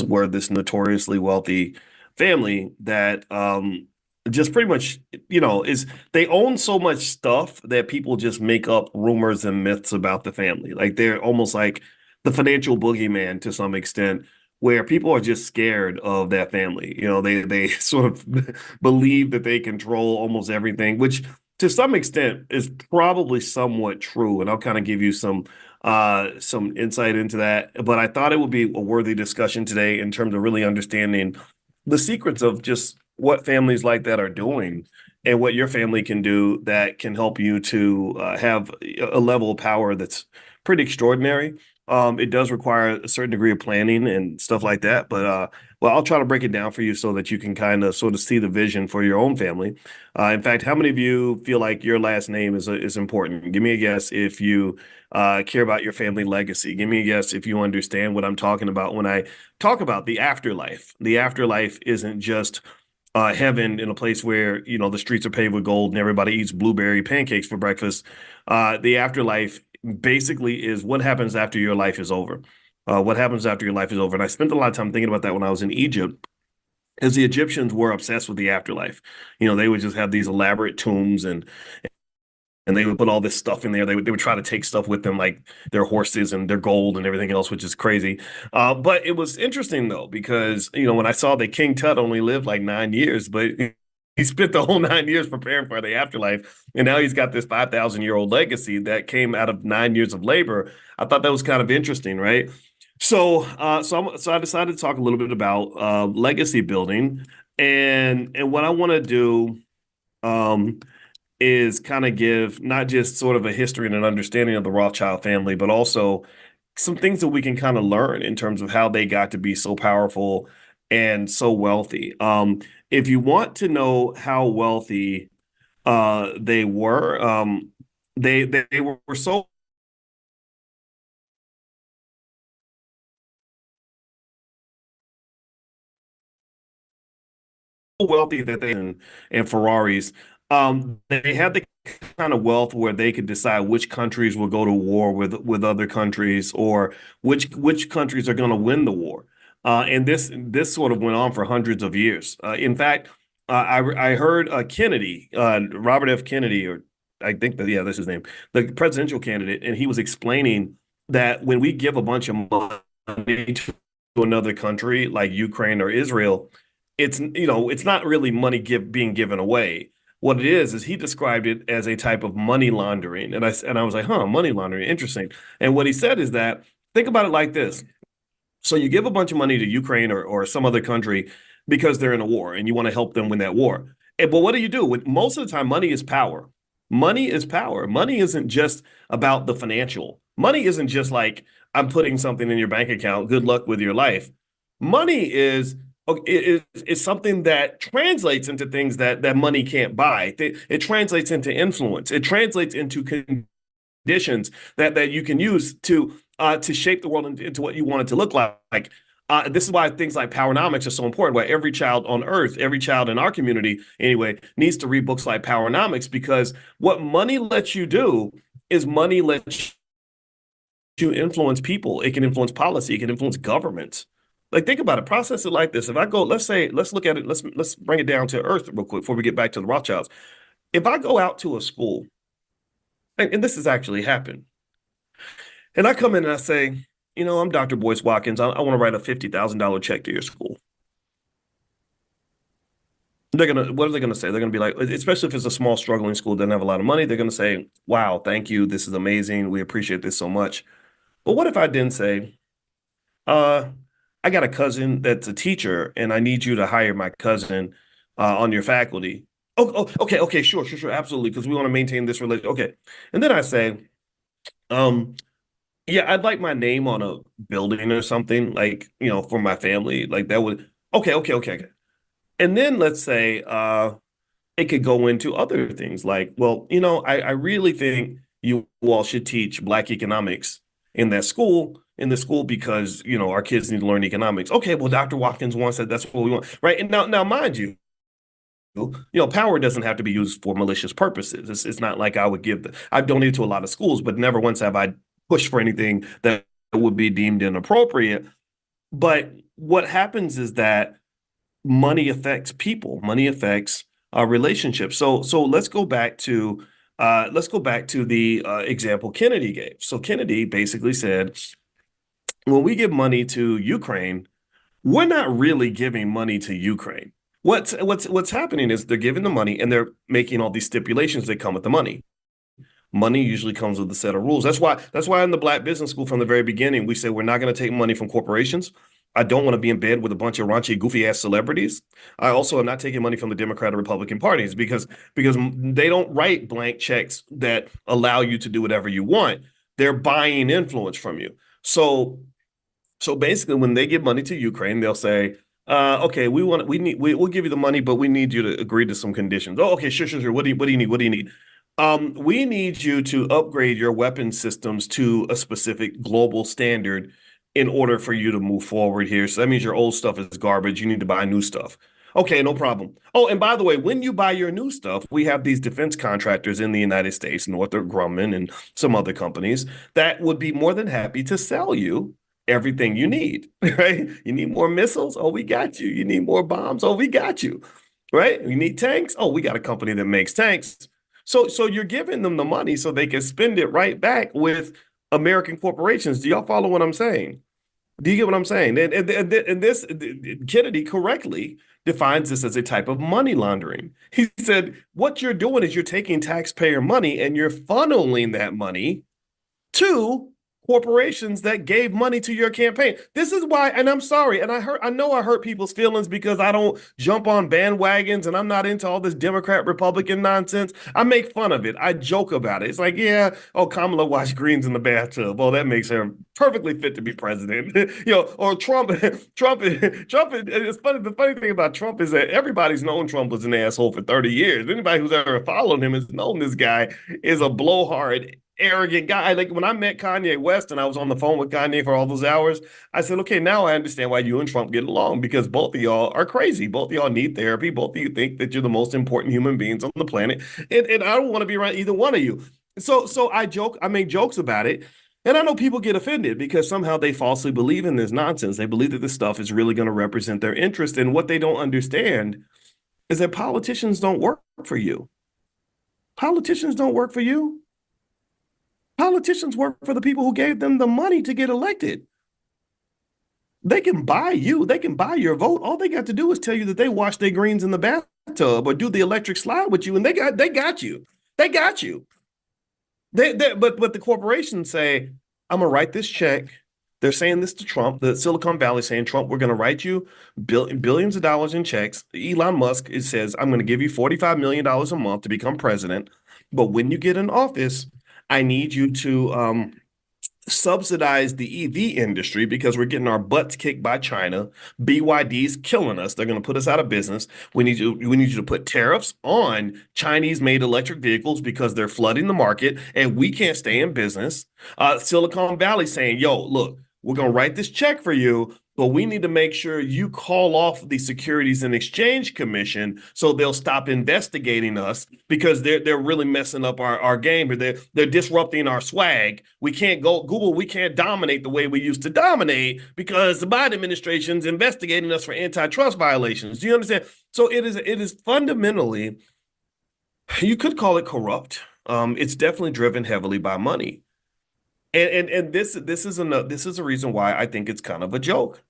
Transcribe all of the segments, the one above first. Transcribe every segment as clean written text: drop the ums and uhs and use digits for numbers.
were this notoriously wealthy family that just pretty much, is they own so much stuff that people just make up rumors and myths about the family. Like they're almost like the financial boogeyman to some extent, where people are just scared of that family. They sort of believe that they control almost everything, which to some extent is probably somewhat true. And I'll kind of give you some insight into that. But I thought it would be a worthy discussion today in terms of really understanding the secrets of just what families like that are doing and what your family can do that can help you to have a level of power that's pretty extraordinary. It does require a certain degree of planning and stuff like that, but well, I'll try to break it down for you so that you can kind of sort of see the vision for your own family. In fact, how many of you feel like your last name is important? Give me a guess if you care about your family legacy. Give me a guess if you understand what I'm talking about when I talk about the afterlife. The afterlife isn't just heaven in a place where the streets are paved with gold and everybody eats blueberry pancakes for breakfast. The afterlife basically is what happens after your life is over. What happens after your life is over. And I spent a lot of time thinking about that when I was in Egypt, as the Egyptians were obsessed with the afterlife. They would just have these elaborate tombs and they would put all this stuff in there. They would try to take stuff with them, like their horses and their gold and everything else, which is crazy. But it was interesting though, because when I saw that King Tut only lived like 9 years, but he spent the whole 9 years preparing for the afterlife, and now he's got this 5,000-year-old legacy that came out of 9 years of labor. I thought that was kind of interesting, right? So I decided to talk a little bit about legacy building, and what I want to do. Um, is kind of give not just sort of a history and an understanding of the Rothschild family, but also some things that we can kind of learn in terms of how they got to be so powerful and so wealthy. If you want to know how wealthy they were, they were so wealthy that and Ferraris. They had the kind of wealth where they could decide which countries will go to war with other countries, or which countries are going to win the war. And this sort of went on for hundreds of years. In fact, I heard Kennedy, Robert F. Kennedy, or I think that yeah, that's his name, the presidential candidate, and he was explaining that when we give a bunch of money to another country like Ukraine or Israel, it's not really money being given away. What it is he described it as a type of money laundering, and I was like, huh, money laundering, interesting. And what he said is that think about it like this: so you give a bunch of money to Ukraine or some other country because they're in a war and you want to help them win that war. But what do you do? Most of the time, money is power. Money is power. Money isn't just about the financial. Money isn't just like I'm putting something in your bank account. Good luck with your life. Money is something that translates into things that money can't buy. It translates into influence. It translates into conditions that you can use to shape the world into what you want it to look like. This is why things like Powernomics are so important. Why every child on Earth, every child in our community, anyway, needs to read books like Powernomics, because what money lets you do is money lets you influence people. It can influence policy. It can influence governments. Like think about it. Process it like this. If I go, let's look at it. Let's bring it down to Earth real quick before we get back to the Rothschilds. If I go out to a school, and this has actually happened, and I come in and I say, I'm Dr. Boyce Watkins. I want to write a $50,000 check to your school. What are they gonna say? They're gonna be like, especially if it's a small, struggling school, doesn't have a lot of money. They're gonna say, "Wow, thank you. This is amazing. We appreciate this so much." But what if I didn't say, uh, I got a cousin that's a teacher, and I need you to hire my cousin on your faculty. Okay, sure, absolutely, because we want to maintain this relationship. Okay, and then I say, um, yeah, I'd like my name on a building or something, like, for my family. Like that would, okay. And then let's say it could go into other things like, well, I really think you all should teach Black economics in the school because, our kids need to learn economics. Okay, well, Dr. Watkins wants that. That's what we want. Right. And now mind you, power doesn't have to be used for malicious purposes. It's not like I've donated to a lot of schools, but never once have I pushed for anything that would be deemed inappropriate. But what happens is that money affects people, money affects relationships. So let's go back to the example Kennedy gave. So Kennedy basically said, when we give money to Ukraine, we're not really giving money to Ukraine. What's happening is they're giving the money and they're making all these stipulations that come with the money. Money usually comes with a set of rules. That's why in the Black Business School from the very beginning we say we're not going to take money from corporations. I don't want to be in bed with a bunch of raunchy, goofy ass celebrities. I also am not taking money from the Democrat or Republican parties because they don't write blank checks that allow you to do whatever you want. They're buying influence from you. So basically, when they give money to Ukraine, they'll say, "Okay, we'll give you the money, but we need you to agree to some conditions." Oh, okay, sure. What do you need? What do you need? We need you to upgrade your weapon systems to a specific global standard in order for you to move forward here. So that means your old stuff is garbage. You need to buy new stuff. Okay, no problem. Oh, and by the way, when you buy your new stuff, we have these defense contractors in the United States, Northrop Grumman and some other companies that would be more than happy to sell you everything you need, right? You need more missiles? Oh, we got you. You need more bombs? Oh, we got you, right? You need tanks? Oh, we got a company that makes tanks. So you're giving them the money so they can spend it right back with American corporations. Do y'all follow what I'm saying? Do you get what I'm saying? And this Kennedy correctly defines this as a type of money laundering. He said, what you're doing is you're taking taxpayer money and you're funneling that money to corporations that gave money to your campaign. This is why, and I'm sorry, and I know I hurt people's feelings because I don't jump on bandwagons and I'm not into all this Democrat Republican nonsense. I make fun of it. I joke about it. It's like, yeah, oh, Kamala washed greens in the bathtub. Oh, that makes her perfectly fit to be president. Or Trump. Trump. It's funny. The funny thing about Trump is that everybody's known Trump was an asshole for 30 years. Anybody who's ever followed him has known this guy is a blowhard, arrogant guy. Like when I met Kanye West and I was on the phone with Kanye for all those hours, I said, okay, now I understand why you and Trump get along because both of y'all are crazy. Both of y'all need therapy. Both of you think that you're the most important human beings on the planet. And I don't want to be around either one of you. So I make jokes about it. And I know people get offended because somehow they falsely believe in this nonsense. They believe that this stuff is really going to represent their interest. And what they don't understand is that politicians don't work for you. Politicians don't work for you. Politicians work for the people who gave them the money to get elected. They can buy you. They can buy your vote. All they got to do is tell you that they washed their greens in the bathtub or do the electric slide with you, and they got you. They got you. But the corporations say, I'm gonna write this check. They're saying this to Trump, the Silicon Valley saying, Trump, we're going to write you billions of dollars in checks. Elon Musk, it says, I'm going to give you $45 million a month to become president. But when you get in office, I need you to subsidize the EV industry because we're getting our butts kicked by China. BYD's killing us. They're going to put us out of business. We need you to put tariffs on Chinese-made electric vehicles because they're flooding the market and we can't stay in business. Silicon Valley saying, yo, look, we're going to write this check for you, but we need to make sure you call off the Securities and Exchange Commission so they'll stop investigating us because they're really messing up our game. They're disrupting our swag. We can't go Google. We can't dominate the way we used to dominate because the Biden administration's investigating us for antitrust violations. Do you understand? So it is fundamentally, you could call it corrupt. It's definitely driven heavily by money. And this is a reason why I think it's kind of a joke.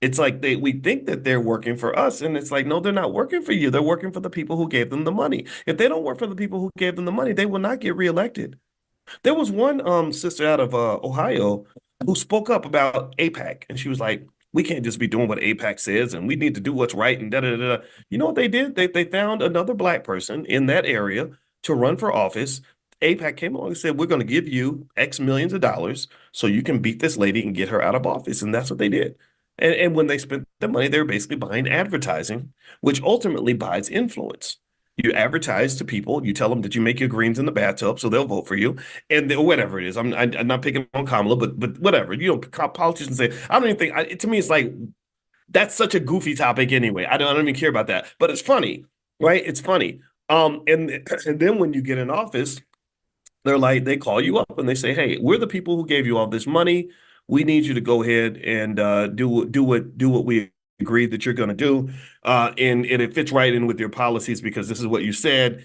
It's like we think that they're working for us, and it's like, no, they're not working for you. They're working for the people who gave them the money. If they don't work for the people who gave them the money, they will not get reelected. There was one sister out of Ohio who spoke up about APAC, and she was like, "We can't just be doing what APAC says, and we need to do what's right." And da da da. You know what they did? They found another black person in that area to run for office. APAC came along and said, "We're going to give you X millions of dollars so you can beat this lady and get her out of office," and that's what they did. And when they spent the money, they were basically buying advertising, which ultimately buys influence. You advertise to people, you tell them that you make your greens in the bathtub, so they'll vote for you, and whatever it is. I'm not picking on Kamala, but whatever. Politicians say, I don't even think. To me, it's like that's such a goofy topic anyway. I don't even care about that, but it's funny, right? It's funny. And then when you get in office, they call you up and they say, "Hey, we're the people who gave you all this money. we need you to go ahead and do what we agreed that you're going to do, and it fits right in with your policies because this is what you said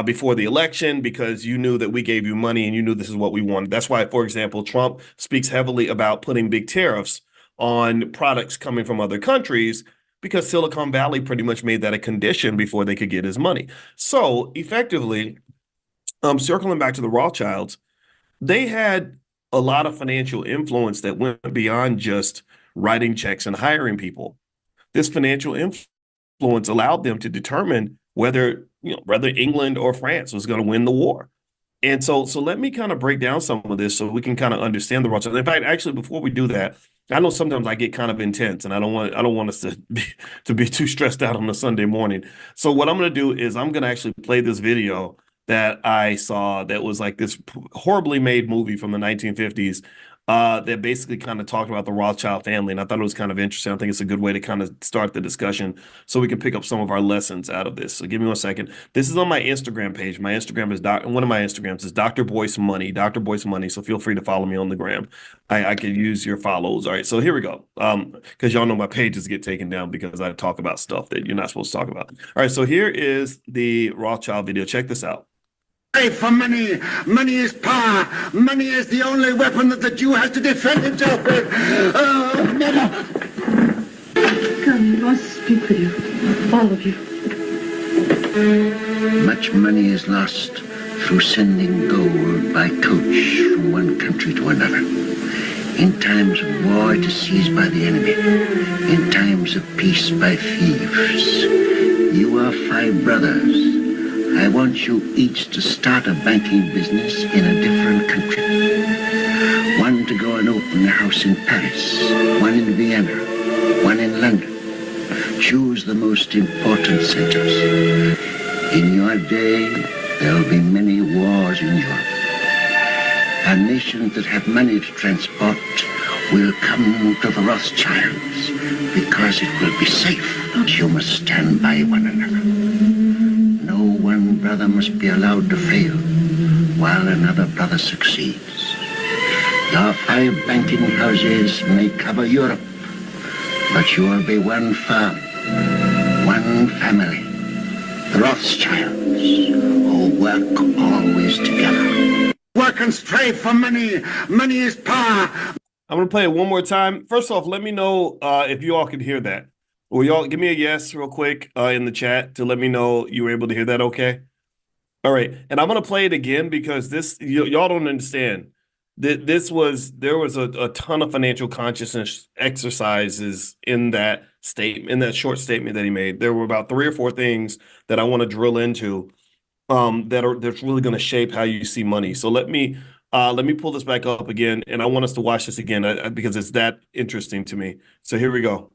before the election because you knew that we gave you money and you knew this is what we wanted. That's why, for example, Trump speaks heavily about putting big tariffs on products coming from other countries because Silicon Valley pretty much made that a condition before they could get his money. So effectively, circling back to the Rothschilds, they had a lot of financial influence that went beyond just writing checks and hiring people. This financial influence allowed them to determine whether England or France was going to win the war. And so let me kind of break down some of this so we can kind of understand the Rothschilds. In fact, actually, before we do that, I know sometimes I get kind of intense, and I don't want us to be too stressed out on a Sunday morning. So what I'm going to do is I'm going to actually play this video that I saw that was like this horribly made movie from the 1950s that basically kind of talked about the Rothschild family, and I thought it was kind of interesting. I think it's a good way to kind of start the discussion so we can pick up some of our lessons out of this. So give me 1 second. This is on my Instagram page. My Instagram is one of my Instagrams is Dr. Boyce Money, Dr. Boyce Money. So feel free to follow me on the gram. I could use your follows. All right, so here we go. Because y'all know my pages get taken down because I talk about stuff that you're not supposed to talk about. All right, so here is the Rothschild video. Check this out. For money. Money is power. Money is the only weapon that the Jew has to defend himself with. Oh, never. Come, he wants to speak with you. All of you. Much money is lost through sending gold by coach from one country to another. In times of war, it is seized by the enemy. In times of peace, by thieves. You are 5 brothers. I want you each to start a banking business in a different country. One to go and open a house in Paris, one in Vienna, one in London. Choose the most important centers. In your day, there will be many wars in Europe. And nations that have money to transport will come to the Rothschilds because it will be safe. You must stand by one another. One brother must be allowed to fail while another brother succeeds. Your 5 banking houses may cover Europe, but you will be one firm, one family, the Rothschilds, who work always together. Work and strive for money. Money is power. I'm going to play it one more time. First off, let me know if you all can hear that. Will y'all give me a yes real quick in the chat to let me know you were able to hear that okay? All right. And I'm going to play it again because y'all don't understand. There was a ton of financial consciousness exercises in that statement, in that short statement that he made. There were about 3 or 4 things that I want to drill into that's really going to shape how you see money. So let me pull this back up again, and I want us to watch this again because it's that interesting to me. So here we go.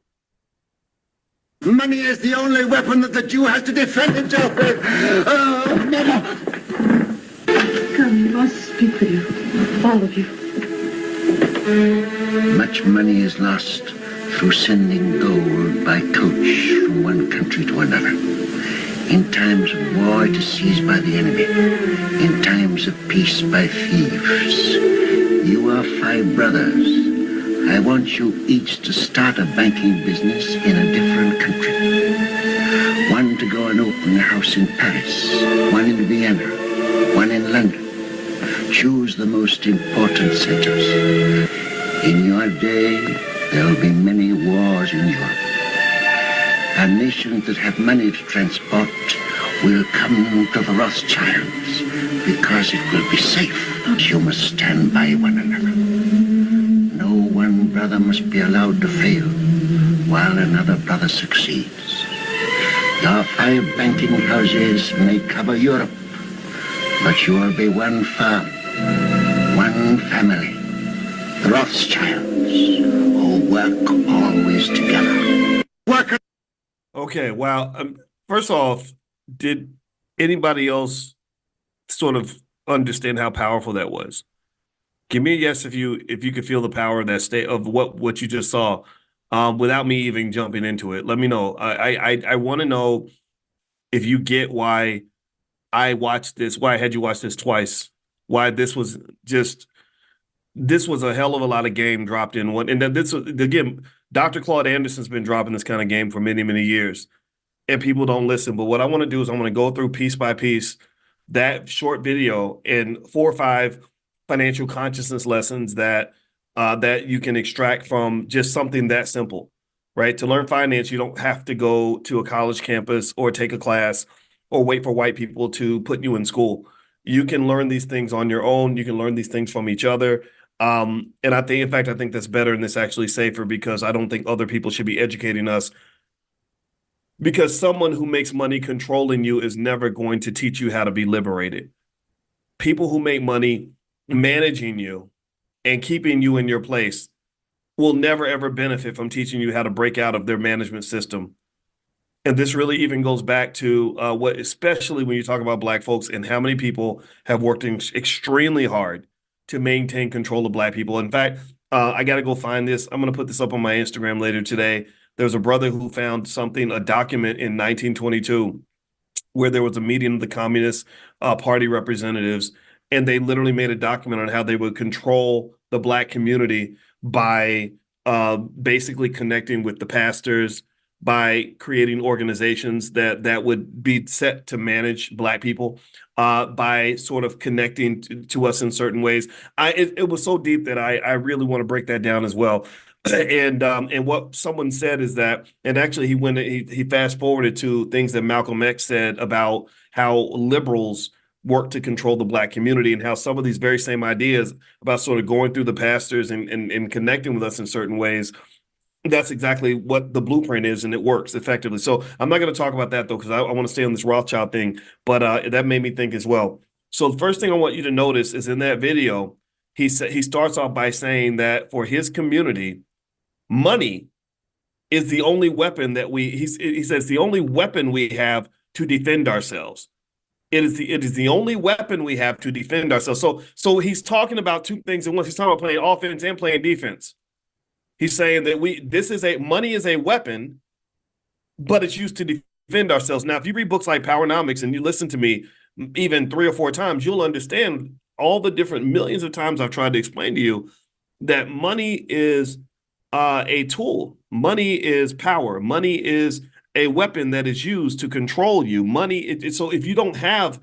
Money is the only weapon that the Jew has to defend himself with. Oh, never. Come, he wants to speak with you. All of you. Much money is lost through sending gold by coach from one country to another. In times of war, it is seized by the enemy. In times of peace, by thieves. You are 5 brothers. I want you each to start a banking business in a different country. One to go and open a house in Paris, one in Vienna, one in London. Choose the most important centers. In your day, there will be many wars in Europe. And nations that have money to transport will come to the Rothschilds because it will be safe. You must stand by one another. One brother must be allowed to fail while another brother succeeds. Your 5 banking houses may cover Europe, but you will be one firm, one family, the Rothschilds, who work always together. Okay, wow. First off, did anybody else sort of understand how powerful that was? Give me a yes if you could feel the power of that state of what you just saw, without me even jumping into it. Let me know. I want to know if you get why I watched this, why I had you watch this twice, why this was just this was a hell of a lot of game dropped in one. And then this was, again, Dr. Claude Anderson's been dropping this kind of game for many, many years, and people don't listen. But what I want to do is I want to go through piece by piece that short video and 4 or 5 financial consciousness lessons that you can extract from just something that simple, right? To learn finance, you don't have to go to a college campus or take a class or wait for white people to put you in school. You can learn these things on your own. You can learn these things from each other. And I think, in fact, I think that's better and it's actually safer because I don't think other people should be educating us because someone who makes money controlling you is never going to teach you how to be liberated. People who make money managing you and keeping you in your place will never ever benefit from teaching you how to break out of their management system. And this really even goes back to what, especially when you talk about Black folks and how many people have worked extremely hard to maintain control of Black people. In fact, I got to go find this. I'm going to put this up on my Instagram later today. There's a brother who found something, a document in 1922, where there was a meeting of the Communist Party representatives, and they literally made a document on how they would control the Black community by basically connecting with the pastors, by creating organizations that would be set to manage Black people, by sort of connecting to us in certain ways. It was so deep that I really want to break that down as well. And what someone said is that, and actually he fast forwarded to things that Malcolm X said about how liberals work to control the Black community and how some of these very same ideas about sort of going through the pastors and connecting with us in certain ways, that's exactly what the blueprint is, and it works effectively. So I'm not going to talk about that though, because I want to stay on this Rothschild thing, but that made me think as well. So the first thing I want you to notice is in that video, he starts off by saying that for his community, money is the only weapon that he says the only weapon we have to defend ourselves. It is the only weapon we have to defend ourselves. So he's talking about two things at once. He's talking about playing offense and playing defense. He's saying that money is a weapon, but it's used to defend ourselves. Now, if you read books like Powernomics and you listen to me even 3 or 4 times, you'll understand all the different millions of times I've tried to explain to you that money is a tool. Money is power. Money is a weapon that is used to control you. So if you don't have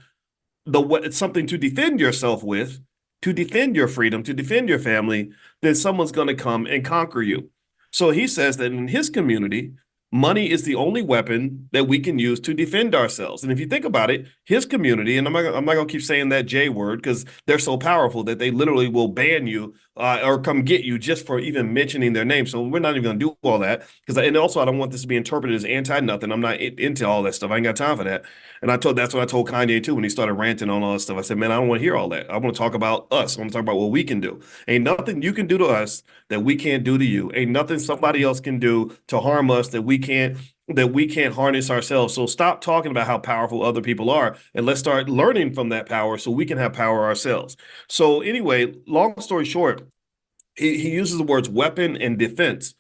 something to defend yourself with, to defend your freedom, to defend your family, then someone's going to come and conquer you. So he says that in his community, money is the only weapon that we can use to defend ourselves. And if you think about it, his community, and I'm not going to keep saying that J word because they're so powerful that they literally will ban you or come get you just for even mentioning their name. So we're not even going to do all that and also I don't want this to be interpreted as anti-nothing. I'm not into all that stuff. I ain't got time for that. And that's what I told Kanye too when he started ranting on all that stuff. I said, man, I don't want to hear all that. I want to talk about us. I want to talk about what we can do. Ain't nothing you can do to us that we can't do to you. Ain't nothing somebody else can do to harm us that we can't harness ourselves. So stop talking about how powerful other people are and let's start learning from that power so we can have power ourselves. So anyway, long story short, he uses the words weapon and defense.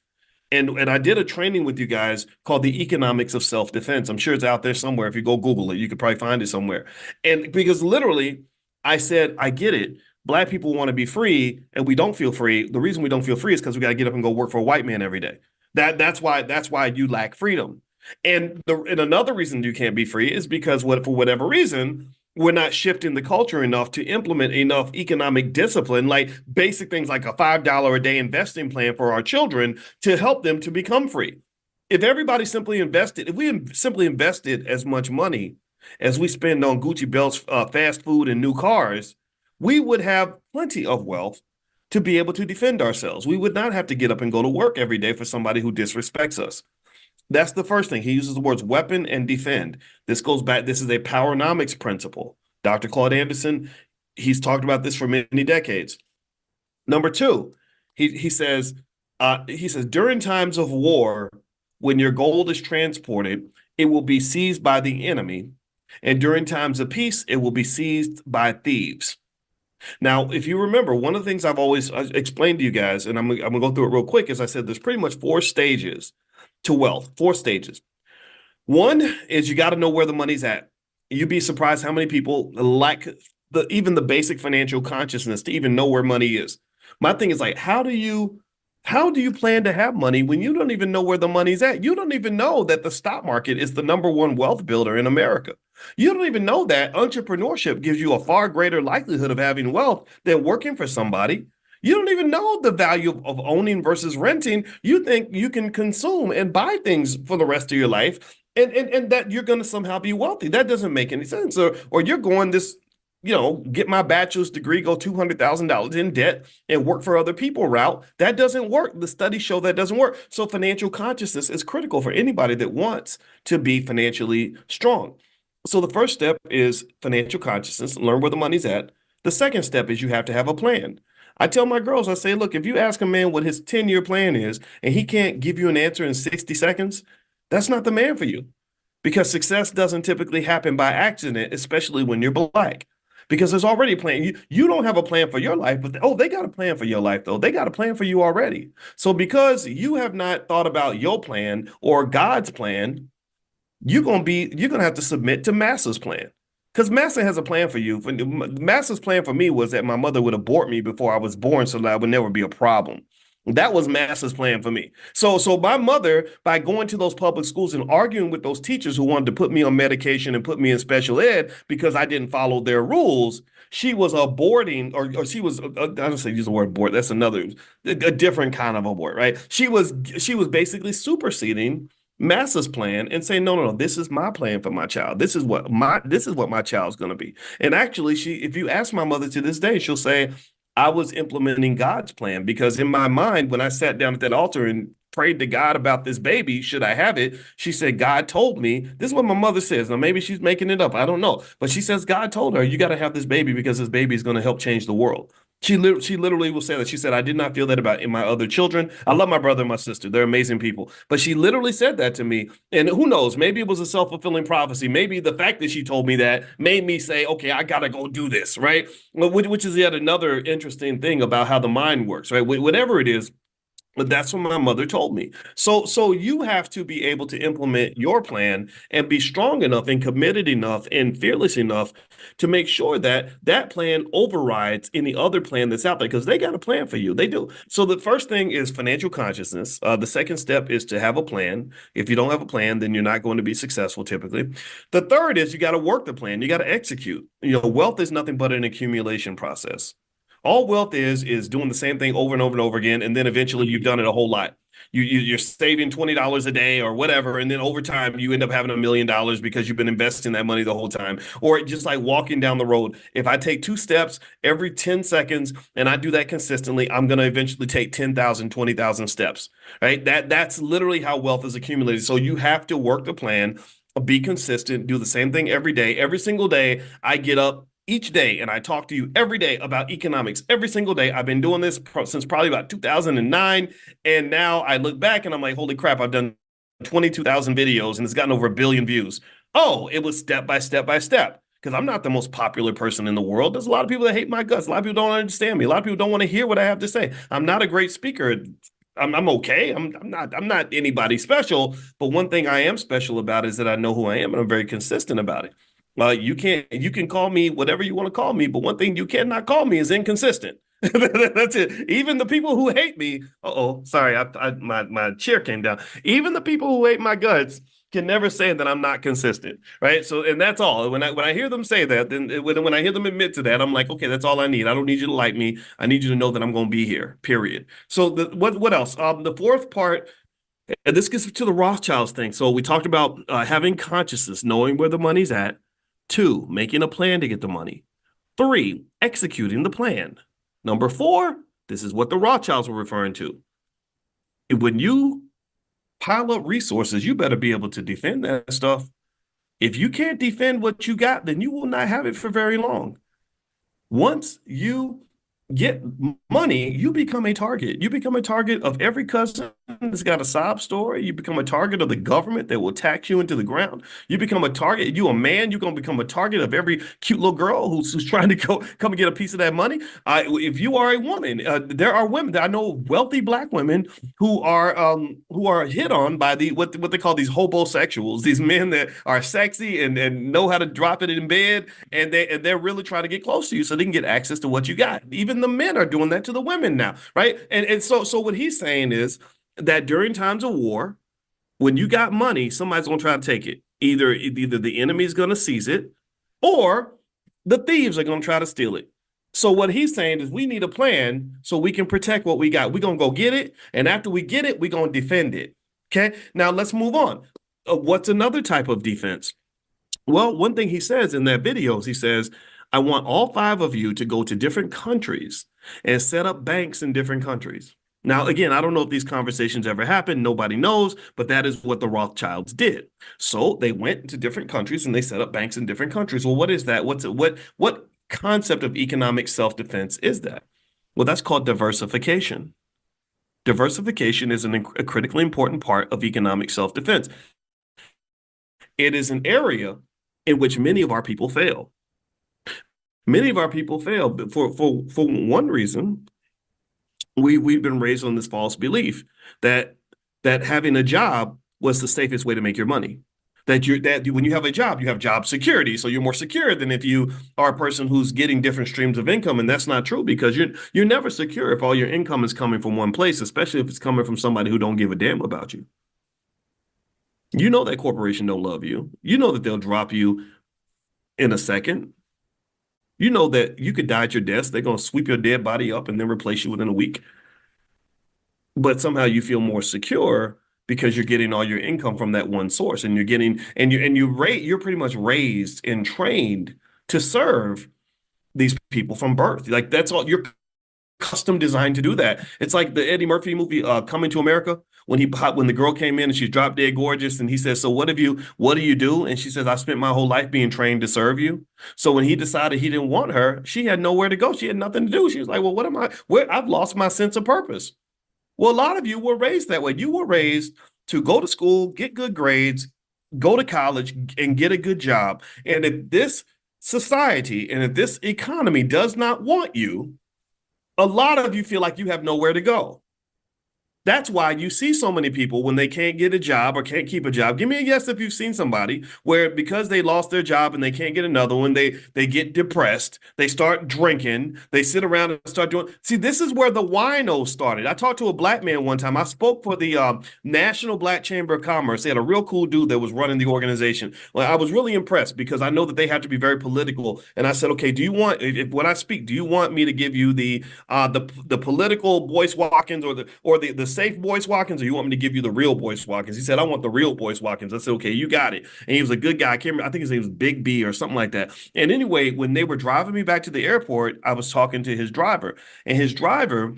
And I did a training with you guys called the economics of self-defense. I'm sure it's out there somewhere. If you go Google it, you could probably find it somewhere. And because literally I said, I get it. Black people want to be free and we don't feel free. The reason we don't feel free is because we got to get up and go work for a white man every day. That's why you lack freedom. And another reason you can't be free is because for whatever reason, we're not shifting the culture enough to implement enough economic discipline, like basic things like a $5 a day investing plan for our children to help them to become free. If we simply invested as much money as we spend on Gucci belts, fast food, and new cars, we would have plenty of wealth to be able to defend ourselves. We would not have to get up and go to work every day for somebody who disrespects us. That's the first thing. He uses the words weapon and defend. This goes back. This is a powernomics principle. Dr. Claude Anderson, he's talked about this for many decades. Number two, he says during times of war, when your gold is transported, it will be seized by the enemy, and during times of peace, it will be seized by thieves. Now, if you remember, one of the things I've always explained to you guys, and I'm gonna go through it real quick, is I said there's pretty much 4 stages to wealth, 4 stages. One is you got to know where the money's at. You'd be surprised how many people lack even the basic financial consciousness to even know where money is. My thing is like, how do you plan to have money when you don't even know where the money's at? You don't even know that the stock market is the number one wealth builder in America. You don't even know that entrepreneurship gives you a far greater likelihood of having wealth than working for somebody. You don't even know the value of owning versus renting. You think you can consume and buy things for the rest of your life and that you're going to somehow be wealthy. That doesn't make any sense. Or you're going this, get my bachelor's degree, go $200,000 in debt and work for other people route. That doesn't work. The studies show that doesn't work. So financial consciousness is critical for anybody that wants to be financially strong. So the first step is financial consciousness, learn where the money's at. The second step is you have to have a plan. I tell my girls, I say, look, if you ask a man what his 10-year plan is and he can't give you an answer in 60 seconds, that's not the man for you because success doesn't typically happen by accident, especially when you're black. Because there's already a plan. You don't have a plan for your life, but they got a plan for your life, though. They got a plan for you already. So because you have not thought about your plan or God's plan, you're gonna have to submit to Massa's plan. Because Massa has a plan for you. Massa's plan for me was that my mother would abort me before I was born so that I would never be a problem. That was Massa's plan for me. So my mother, by going to those public schools and arguing with those teachers who wanted to put me on medication and put me in special ed because I didn't follow their rules, she was aborting, or she was, I don't say use the word abort. That's a different kind of abort, right? She was basically superseding Massa's plan and say, no, no, no, this is my plan for my child. This is what my child's going to be. And actually, if you ask my mother to this day, she'll say, I was implementing God's plan because in my mind, when I sat down at that altar and prayed to God about this baby, should I have it? She said, God told me, this is what my mother says. Now, maybe she's making it up. I don't know. But she says, God told her, you got to have this baby because this baby is going to help change the world. She literally will say that. She said, I did not feel that about in my other children. I love my brother and my sister. They're amazing people. But she literally said that to me. And who knows? Maybe it was a self-fulfilling prophecy. Maybe the fact that she told me that made me say, okay, I got to go do this, right? Which is yet another interesting thing about how the mind works, right? Whatever it is, but that's what my mother told me. So you have to be able to implement your plan and be strong enough and committed enough and fearless enough to make sure that that plan overrides any other plan that's out there because they got a plan for you. They do. So the first thing is financial consciousness. The second step is to have a plan. If you don't have a plan, then you're not going to be successful typically. The third is you got to work the plan. You got to execute. Wealth is nothing but an accumulation process. All wealth is doing the same thing over and over and over again, and then eventually you've done it a whole lot. You're saving $20 a day or whatever, and then over time you end up having $1 million because you've been investing that money the whole time. Or just like walking down the road, if I take 2 steps every 10 seconds and I do that consistently, I'm going to eventually take 10,000, 20,000 steps. Right? That's literally how wealth is accumulated. So you have to work the plan, be consistent, do the same thing every day. Every single day, I get up each day and I talk to you every day about economics every single day. I've been doing this since probably about 2009. And now I look back and I'm like, holy crap, I've done 22,000 videos and it's gotten over 1 billion views. Oh, it was step by step by step because I'm not the most popular person in the world. There's a lot of people that hate my guts. A lot of people don't understand me. A lot of people don't want to hear what I have to say. I'm not a great speaker. I'm okay. I'm not anybody special, but one thing I am special about is that I know who I am and I'm very consistent about it. You can call me whatever you want to call me, but one thing you cannot call me is inconsistent. That's it. Even the people who hate me, sorry, my chair came down. Even the people who hate my guts can never say that I'm not consistent, right? So, and that's all. When I hear them say that, then when I hear them admit to that, I'm like, okay, that's all I need. I don't need you to like me. I need you to know that I'm going to be here. Period. So, what else? The fourth part. And this gets to the Rothschilds thing. So we talked about having consciousness, knowing where the money's at. 2, making a plan to get the money. 3, executing the plan. Number 4, this is what the Rothschilds were referring to. When you pile up resources, you better be able to defend that stuff. If you can't defend what you got, then you will not have it for very long. Once you get money, you become a target. You become a target of every cousin, that's got a sob story. You become a target of the government that will tax you into the ground. You become a target. You a man, you're gonna become a target of every cute little girl who's trying to come and get a piece of that money. If you are a woman, there are women. I know wealthy black women who are hit on by what they call these hobosexuals, these men that are sexy and know how to drop it in bed, and they're really trying to get close to you so they can get access to what you got. Even the men are doing that to the women now, right? And so what he's saying is that during times of war, when you got money, somebody's going to try to take it. Either the enemy's going to seize it, or the thieves are going to try to steal it. So what he's saying is we need a plan so we can protect what we got. We're going to go get it, and after we get it, we're going to defend it. Okay. Now let's move on. What's another type of defense? Well, one thing he says in their videos, he says, I want all five of you to go to different countries and set up banks in different countries. Now, again, I don't know if these conversations ever happened. Nobody knows, but that is what the Rothschilds did. So they went to different countries and they set up banks in different countries. Well, what is that? What concept of economic self-defense is that? Well, that's called diversification. Diversification is a critically important part of economic self-defense. It is an area in which many of our people fail. Many of our people fail for one reason. We've been raised on this false belief that having a job was the safest way to make your money. That when you have a job, you have job security, so you're more secure than if you are a person who's getting different streams of income, and that's not true because you're never secure if all your income is coming from one place, especially if it's coming from somebody who don't give a damn about you. You know that corporation don't love you. You know that they'll drop you in a second. You know that you could die at your desk. They're going to sweep your dead body up and then replace you within a week. But somehow you feel more secure because you're getting all your income from that one source, and you're getting you're pretty much raised and trained to serve these people from birth. Like that's all you're custom designed to do that. It's like the Eddie Murphy movie Coming to America when the girl came in and she's drop dead gorgeous and he says, "So what do you do?" And she says, "I spent my whole life being trained to serve you." So when he decided he didn't want her, she had nowhere to go. She had nothing to do. She was like, "Well, what am I? Where I've lost my sense of purpose." Well, a lot of you were raised that way. You were raised to go to school, get good grades, go to college, and get a good job. And if this society and if this economy does not want you, a lot of you feel like you have nowhere to go. That's why you see so many people when they can't get a job or can't keep a job. Give me a yes if you've seen somebody where because they lost their job and they can't get another one, they get depressed, they start drinking, they sit around and start doing. See, this is where the wino started. I talked to a black man one time. I spoke for the National Black Chamber of Commerce. They had a real cool dude that was running the organization. Well, I was really impressed because I know that they have to be very political. And I said, okay, do you want if when I speak, do you want me to give you the political Boyce Watkins or the safe Boyce Watkins, or you want me to give you the real Boyce Watkins? He said, I want the real Boyce Watkins. I said, okay, you got it. And he was a good guy. I can't remember, I think his name was Big B or something like that. And anyway, when they were driving me back to the airport, I was talking to his driver, and his driver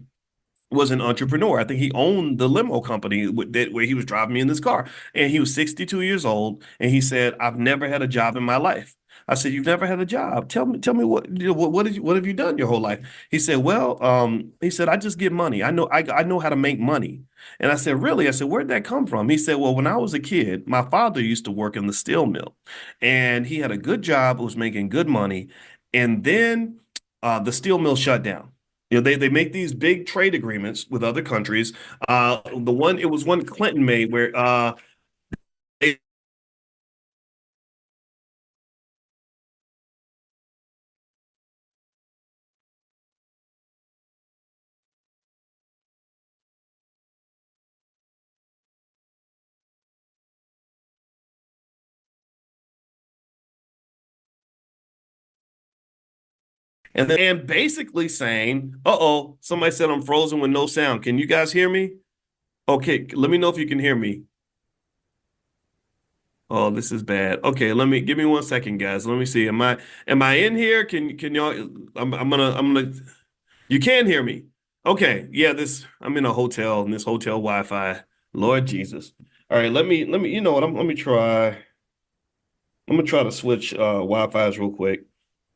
was an entrepreneur. I think he owned the limo company where he was driving me in this car. And he was 62 years old. And he said, I've never had a job in my life. I said, you've never had a job. Tell me what have you done your whole life? He said, well, he said, I just get money. I know how to make money. And I said, really? I said, where'd that come from? He said, well, when I was a kid, my father used to work in the steel mill, and he had a good job, was making good money. And then the steel mill shut down. You know, they make these big trade agreements with other countries. It was one Clinton made where they and basically saying, "Uh-oh, somebody said I'm frozen with no sound. Can you guys hear me? Okay, let me know if you can hear me. Oh, this is bad. Okay, let me give me 1 second, guys. Let me see. Am I in here? Can y'all I'm gonna you can hear me. Okay, yeah, this I'm in a hotel and this hotel Wi-Fi. Lord Jesus. All right, let me you know what I'm gonna try to switch Wi-Fi's real quick.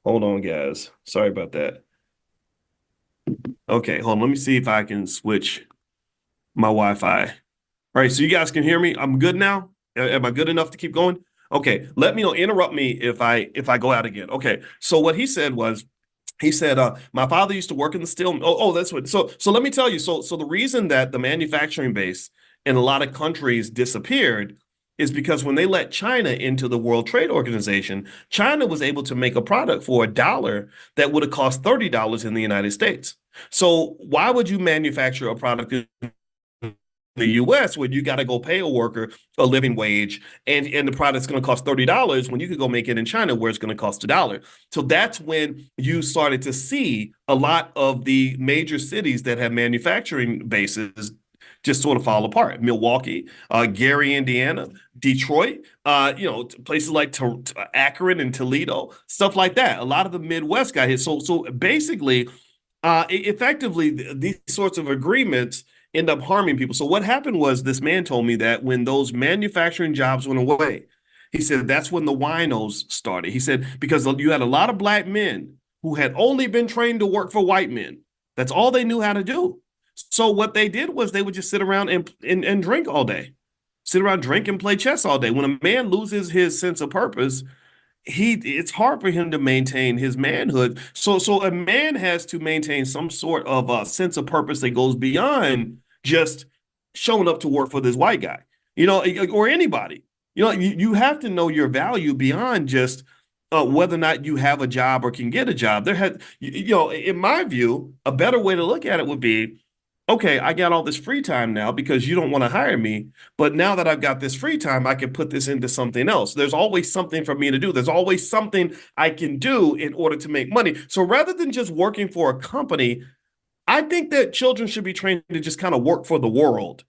Hold on, guys. Sorry about that. Okay, hold on. Let me see if I can switch my Wi-Fi. All right, so you guys can hear me. I'm good now. Am I good enough to keep going? Okay, let me know. Interrupt me if I go out again. Okay, so what he said was he said, my father used to work in the steel. That's what. So let me tell you. So the reason that the manufacturing base in a lot of countries disappeared is because when they let China into the World Trade Organization, China was able to make a product for $1 that would have cost $30 in the United States. So why would you manufacture a product in the US where you got to go pay a worker a living wage and the product's going to cost $30 when you could go make it in China where it's going to cost $1. So that's when you started to see a lot of the major cities that have manufacturing bases just sort of fall apart. Milwaukee, Gary, Indiana, Detroit, places like Akron and Toledo, stuff like that. A lot of the Midwest got hit. So basically, effectively, these sorts of agreements end up harming people. So what happened was this man told me that when those manufacturing jobs went away, he said that's when the winos started. He said because you had a lot of black men who had only been trained to work for white men. That's all they knew how to do. So what they did was they would just sit around and drink all day, sit around, drink and play chess all day. When a man loses his sense of purpose, it's hard for him to maintain his manhood. So a man has to maintain some sort of a sense of purpose that goes beyond just showing up to work for this white guy, or anybody. You have to know your value beyond just whether or not you have a job or can get a job. In my view, a better way to look at it would be, okay, I got all this free time now because you don't want to hire me. But now that I've got this free time, I can put this into something else. There's always something for me to do. There's always something I can do in order to make money. So rather than just working for a company, I think that children should be trained to just kind of work for the world,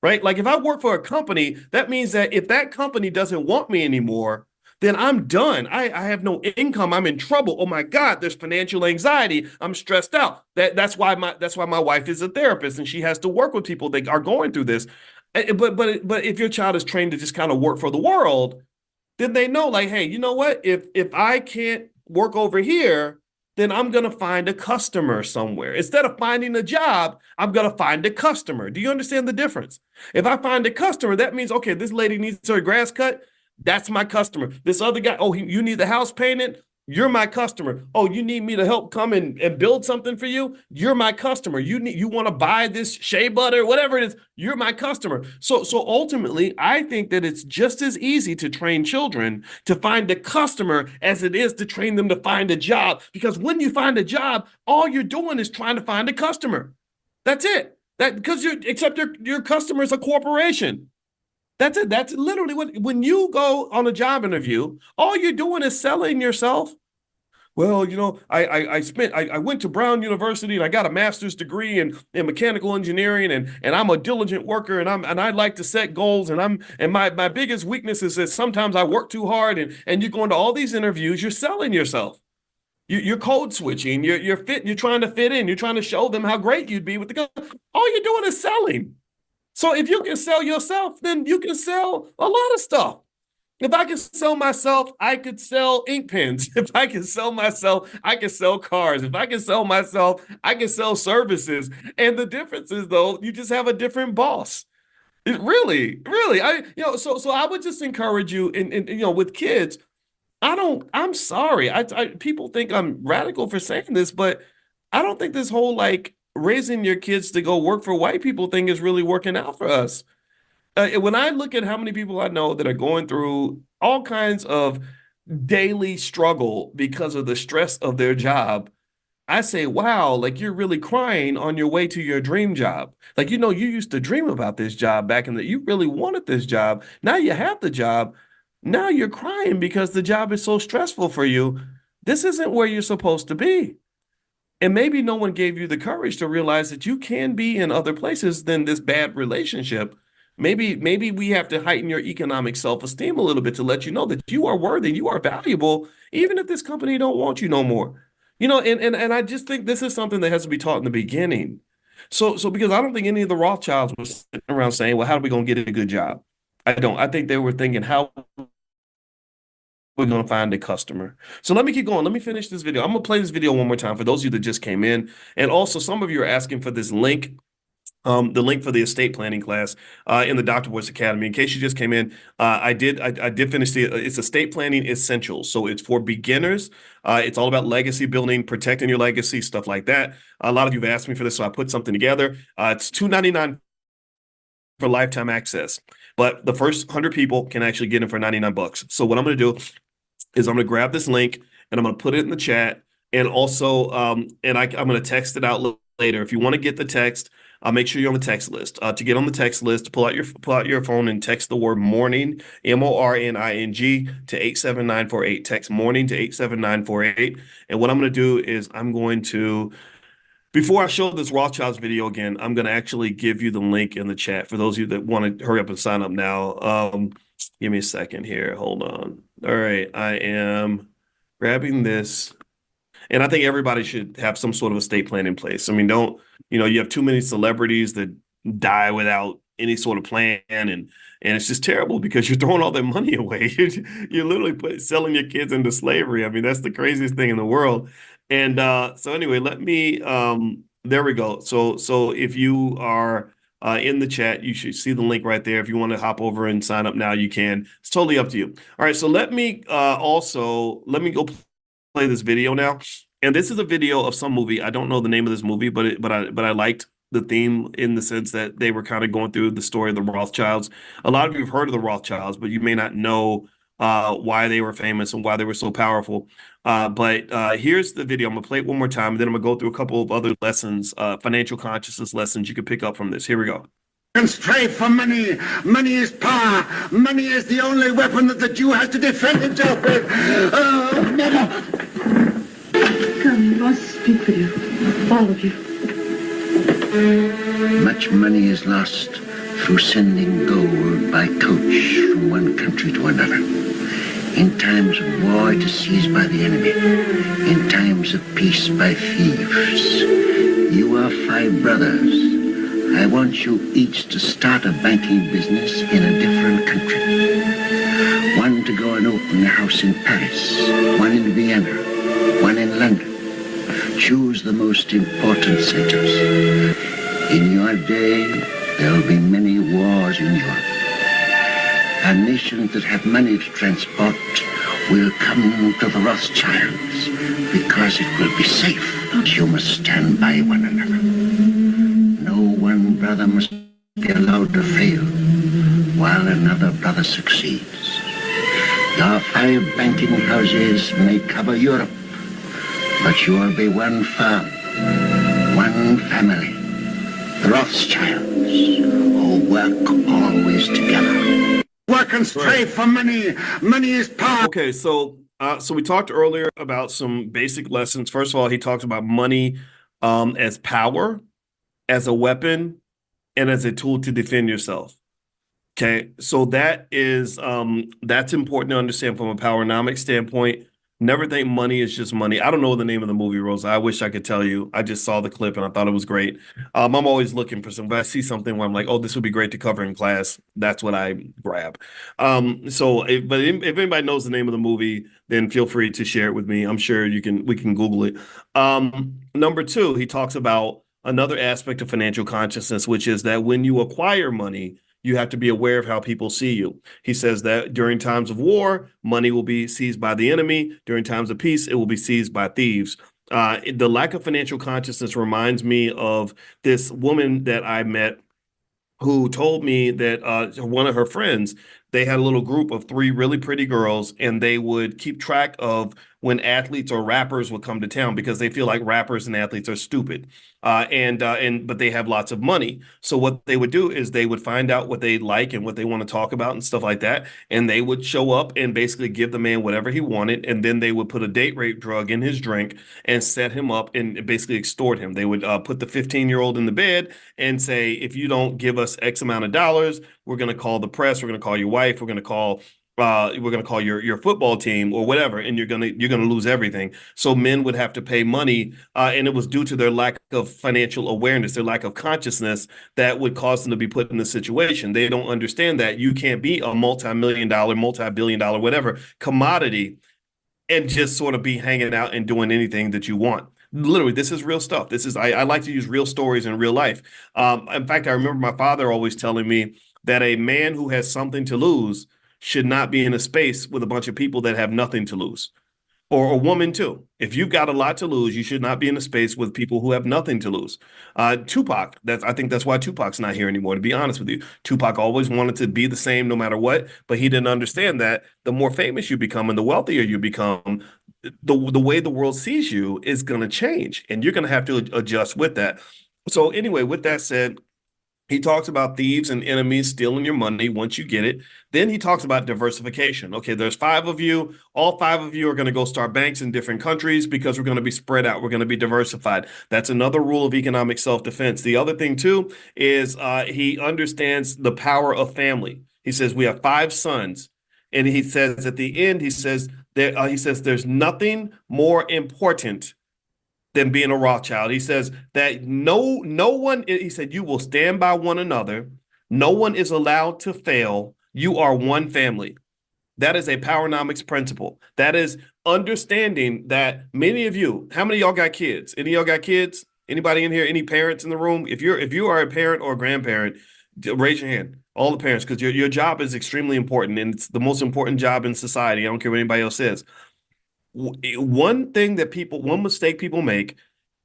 right? Like if I work for a company, that means that if that company doesn't want me anymore, then I'm done. I have no income. I'm in trouble. Oh my God, there's financial anxiety. I'm stressed out. That's why my wife is a therapist and she has to work with people that are going through this. But if your child is trained to just kind of work for the world, then they know like, hey, you know what? If I can't work over here, then I'm going to find a customer somewhere. Instead of finding a job, I'm going to find a customer. Do you understand the difference? If I find a customer, that means, okay, this lady needs her grass cut. That's my customer. This other guy, you need the house painted? You're my customer. Oh, you need me to help come and build something for you? You're my customer. You want to buy this shea butter, whatever it is, you're my customer. So ultimately, I think that it's just as easy to train children to find a customer as it is to train them to find a job. Because when you find a job, all you're doing is trying to find a customer. That's it. Because except your customer is a corporation. That's it. That's literally when you go on a job interview, all you're doing is selling yourself. Well, I went to Brown University and I got a master's degree in mechanical engineering and I'm a diligent worker and I like to set goals and my biggest weakness is that sometimes I work too hard and you're going to all these interviews, you're selling yourself. You're code switching, you're trying to fit in, you're trying to show them how great you'd be with the company. All you're doing is selling. So if you can sell yourself, then you can sell a lot of stuff. If I can sell myself, I could sell ink pens. If I can sell myself, I can sell cars. If I can sell myself, I can sell services. And the difference is, though, you just have a different boss. It really, so I would just encourage you, with kids. I'm sorry. People think I'm radical for saying this, but I don't think this whole like raising your kids to go work for white people thing is really working out for us. When I look at how many people I know that are going through all kinds of daily struggle because of the stress of their job, I say, wow, like you're really crying on your way to your dream job. Like, you used to dream about this job you really wanted this job. Now you have the job. Now you're crying because the job is so stressful for you. This isn't where you're supposed to be. And maybe no one gave you the courage to realize that you can be in other places than this bad relationship. Maybe we have to heighten your economic self-esteem a little bit to let you know that you are worthy, you are valuable, even if this company don't want you no more. And I just think this is something that has to be taught in the beginning. So because I don't think any of the Rothschilds were sitting around saying, well, how are we going to get a good job? I don't. I think they were thinking, how we're going to find a customer. So let me keep going. Let me finish this video. I'm going to play this video one more time for those of you that just came in. And also, some of you are asking for this link the link for the estate planning class in the Dr. Boyce Academy. In case you just came in, I did finish it's estate planning essentials. So it's for beginners. It's all about legacy building, protecting your legacy, stuff like that. A lot of you have asked me for this, so I put something together. It's $2.99 for lifetime access, but the first 100 people can actually get it for 99 bucks. So what I'm going to do is I'm going to grab this link and I'm going to put it in the chat. And also, I'm going to text it out later. If you want to get the text, make sure you're on the text list. To get on the text list, pull out your phone and text the word morning, MORNING to 87948. Text morning to 87948. And what I'm going to do is before I show this Rothschilds video again, I'm going to actually give you the link in the chat for those of you that want to hurry up and sign up now. Give me a second here. Hold on. All right. I am grabbing this. And I think everybody should have some sort of estate plan in place. I mean, you have too many celebrities that die without any sort of plan, and it's just terrible because you're throwing all that money away. You're literally selling your kids into slavery. I mean, that's the craziest thing in the world. And so anyway, there we go. So if you are in the chat, you should see the link right there. If you want to hop over and sign up now, you can. It's totally up to you. All right, so let me go play this video now. And this is a video of some movie. I don't know the name of this movie, but I liked the theme in the sense that they were kind of going through the story of the Rothschilds. A lot of you have heard of the Rothschilds, but you may not know why they were famous and why they were so powerful. But here's the video. I'm gonna play it one more time, and then I'm gonna go through a couple of other lessons, financial consciousness lessons you could pick up from this. Here we go. And strive for money. Money is power. Money is the only weapon that the Jew has to defend himself with. Oh, never. Come, you must speak for you. All of you. Much money is lost through sending gold by coach from one country to another. In times of war, it is seized by the enemy. In times of peace, by thieves. You are 5 brothers. I want you each to start a banking business in a different country. One to go and open a house in Paris, one in Vienna, one in London. Choose the most important centers. In your day, there will be many wars in Europe. And nations that have money to transport will come to the Rothschilds because it will be safe. You must stand by one another. No one brother must be allowed to fail while another brother succeeds. Your 5 banking houses may cover Europe, but you will be one firm, one family, the Rothschilds, who work always together. Work and strive for money. Money is power. Okay, so we talked earlier about some basic lessons. First of all, he talks about money as power, as a weapon, and as a tool to defend yourself. Okay, so that's important to understand from a powernomic standpoint. Never think money is just money. I don't know the name of the movie, Rosa. I wish I could tell you. I just saw the clip and I thought it was great. I'm always looking for something. But I see something where I'm like, oh, this would be great to cover in class. That's what I grab. But if anybody knows the name of the movie, then feel free to share it with me. I'm sure we can Google it. Number 2, he talks about another aspect of financial consciousness, which is that when you acquire money, you have to be aware of how people see you. He says that during times of war, money will be seized by the enemy. During times of peace, it will be seized by thieves. The lack of financial consciousness reminds me of this woman that I met who told me that one of her friends, they had a little group of 3 really pretty girls, and they would keep track of when athletes or rappers would come to town because they feel like rappers and athletes are stupid. But they have lots of money. So what they would do is they would find out what they like and what they want to talk about and stuff like that. And they would show up and basically give the man whatever he wanted. And then they would put a date rape drug in his drink and set him up and basically extort him. They would put the 15-year-old in the bed and say, if you don't give us X amount of dollars, we're going to call the press, we're going to call your wife, we're going to call your football team or whatever, and you're gonna lose everything. So men would have to pay money, and it was due to their lack of financial awareness, their lack of consciousness that would cause them to be put in this situation. They don't understand that you can't be a multi-million dollar, multi-billion dollar, whatever commodity and just sort of be hanging out and doing anything that you want. Literally, this is real stuff. I like to use real stories in real life. In fact, I remember my father always telling me that a man who has something to lose should not be in a space with a bunch of people that have nothing to lose, or a woman too. If you've got a lot to lose, you should not be in a space with people who have nothing to lose. Tupac, I think that's why Tupac's not here anymore, to be honest with you. Tupac always wanted to be the same no matter what, but he didn't understand that the more famous you become and the wealthier you become, the way the world sees you is going to change, and you're going to have to adjust with that. So anyway, with that said, he talks about thieves and enemies stealing your money once you get it. Then he talks about diversification. Okay, there's five of you. All five of you are going to go start banks in different countries because we're going to be spread out. We're going to be diversified. That's another rule of economic self-defense. The other thing, too, is he understands the power of family. He says, we have five sons. And he says at the end, he says there's nothing more important than being a Rothschild. He says that no one, he said, you will stand by one another. No one is allowed to fail. You are one family. That is a powernomics principle. That is understanding that many of you, how many of y'all got kids? Any of y'all got kids? Anybody in here? Any parents in the room? If you are a parent or a grandparent, raise your hand. All the parents, because your job is extremely important, and it's the most important job in society. I don't care what anybody else says. One mistake people make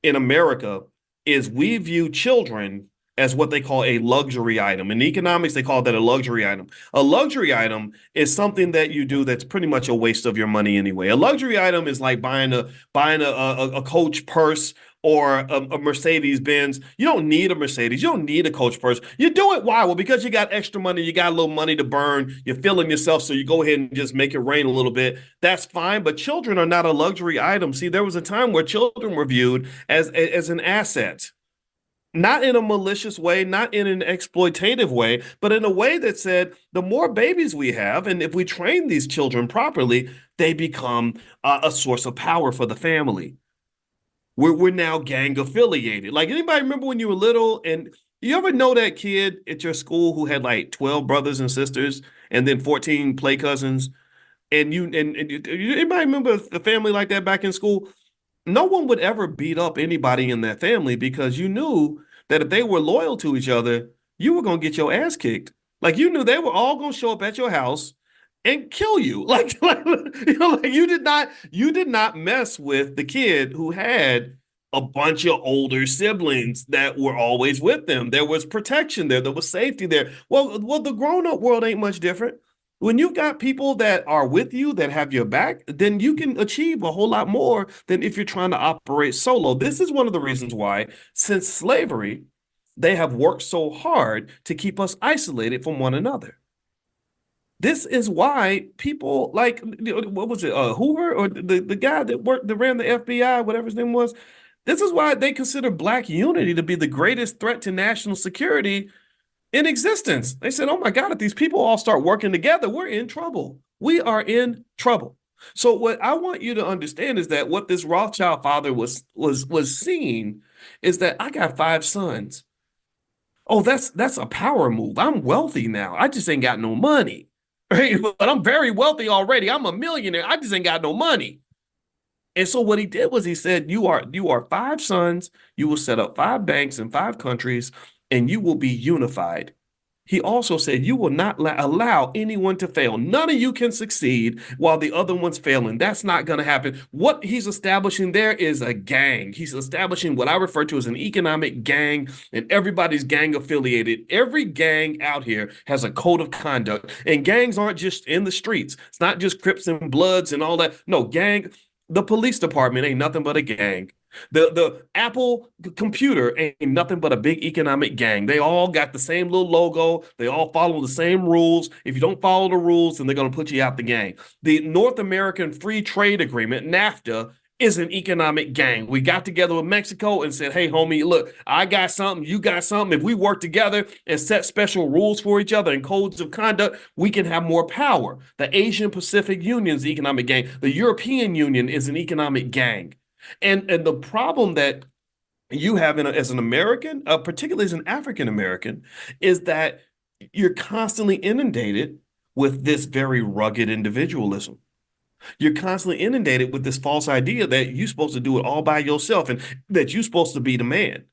in America is we view children as what they call a luxury item. In economics, they call that a luxury item. A luxury item is something that you do that's pretty much a waste of your money anyway. A luxury item is like buying a Coach purse or a Mercedes Benz. You don't need a Mercedes. You don't need a Coach purse. You do it. Why? Well, because you got extra money. You got a little money to burn. You're feeling yourself. So you go ahead and just make it rain a little bit. That's fine. But children are not a luxury item. See, there was a time where children were viewed as an asset, not in a malicious way, not in an exploitative way, but in a way that said the more babies we have, and if we train these children properly, they become a source of power for the family. We're now gang affiliated. Like, anybody remember when you were little, and you ever know that kid at your school who had like 12 brothers and sisters and then 14 play cousins? Anybody remember a family like that back in school? No one would ever beat up anybody in that family because you knew that if they were loyal to each other, you were going to get your ass kicked. Like, you knew they were all going to show up at your house and kill you. Like you did not mess with the kid who had a bunch of older siblings that were always with them. There was protection there. There was safety there. Well, the grown-up world ain't much different. When you've got people that are with you, that have your back, then you can achieve a whole lot more than if you're trying to operate solo. This is one of the reasons why, since slavery, they have worked so hard to keep us isolated from one another. This is why people like, what was it, Hoover, or the guy that ran the FBI, whatever his name was. This is why they consider Black unity to be the greatest threat to national security in existence. They said, oh my God, if these people all start working together, we're in trouble. We are in trouble. So what I want you to understand is that what this Rothschild father was seeing is that I got five sons. Oh, that's a power move. I'm wealthy now. I just ain't got no money. Right? But I'm very wealthy already. I'm a millionaire. I just ain't got no money. And so what he did was he said, you are five sons, you will set up five banks in five countries, and you will be unified. He also said, you will not allow anyone to fail. None of you can succeed while the other one's failing. That's not going to happen. What he's establishing there is a gang. He's establishing what I refer to as an economic gang, and everybody's gang affiliated. Every gang out here has a code of conduct, and gangs aren't just in the streets. It's not just Crips and Bloods and all that. No, the police department ain't nothing but a gang. The Apple computer ain't nothing but a big economic gang. They all got the same little logo. They all follow the same rules. If you don't follow the rules, then they're going to put you out the gang. The North American Free Trade Agreement, NAFTA, is an economic gang. We got together with Mexico and said, hey, homie, look, I got something, you got something. If we work together and set special rules for each other and codes of conduct, we can have more power. The Asian Pacific Union is an economic gang. The European Union is an economic gang. And the problem that you have as an American, particularly as an African American, is that you're constantly inundated with this very rugged individualism. You're constantly inundated with this false idea that you're supposed to do it all by yourself and that you're supposed to be the man.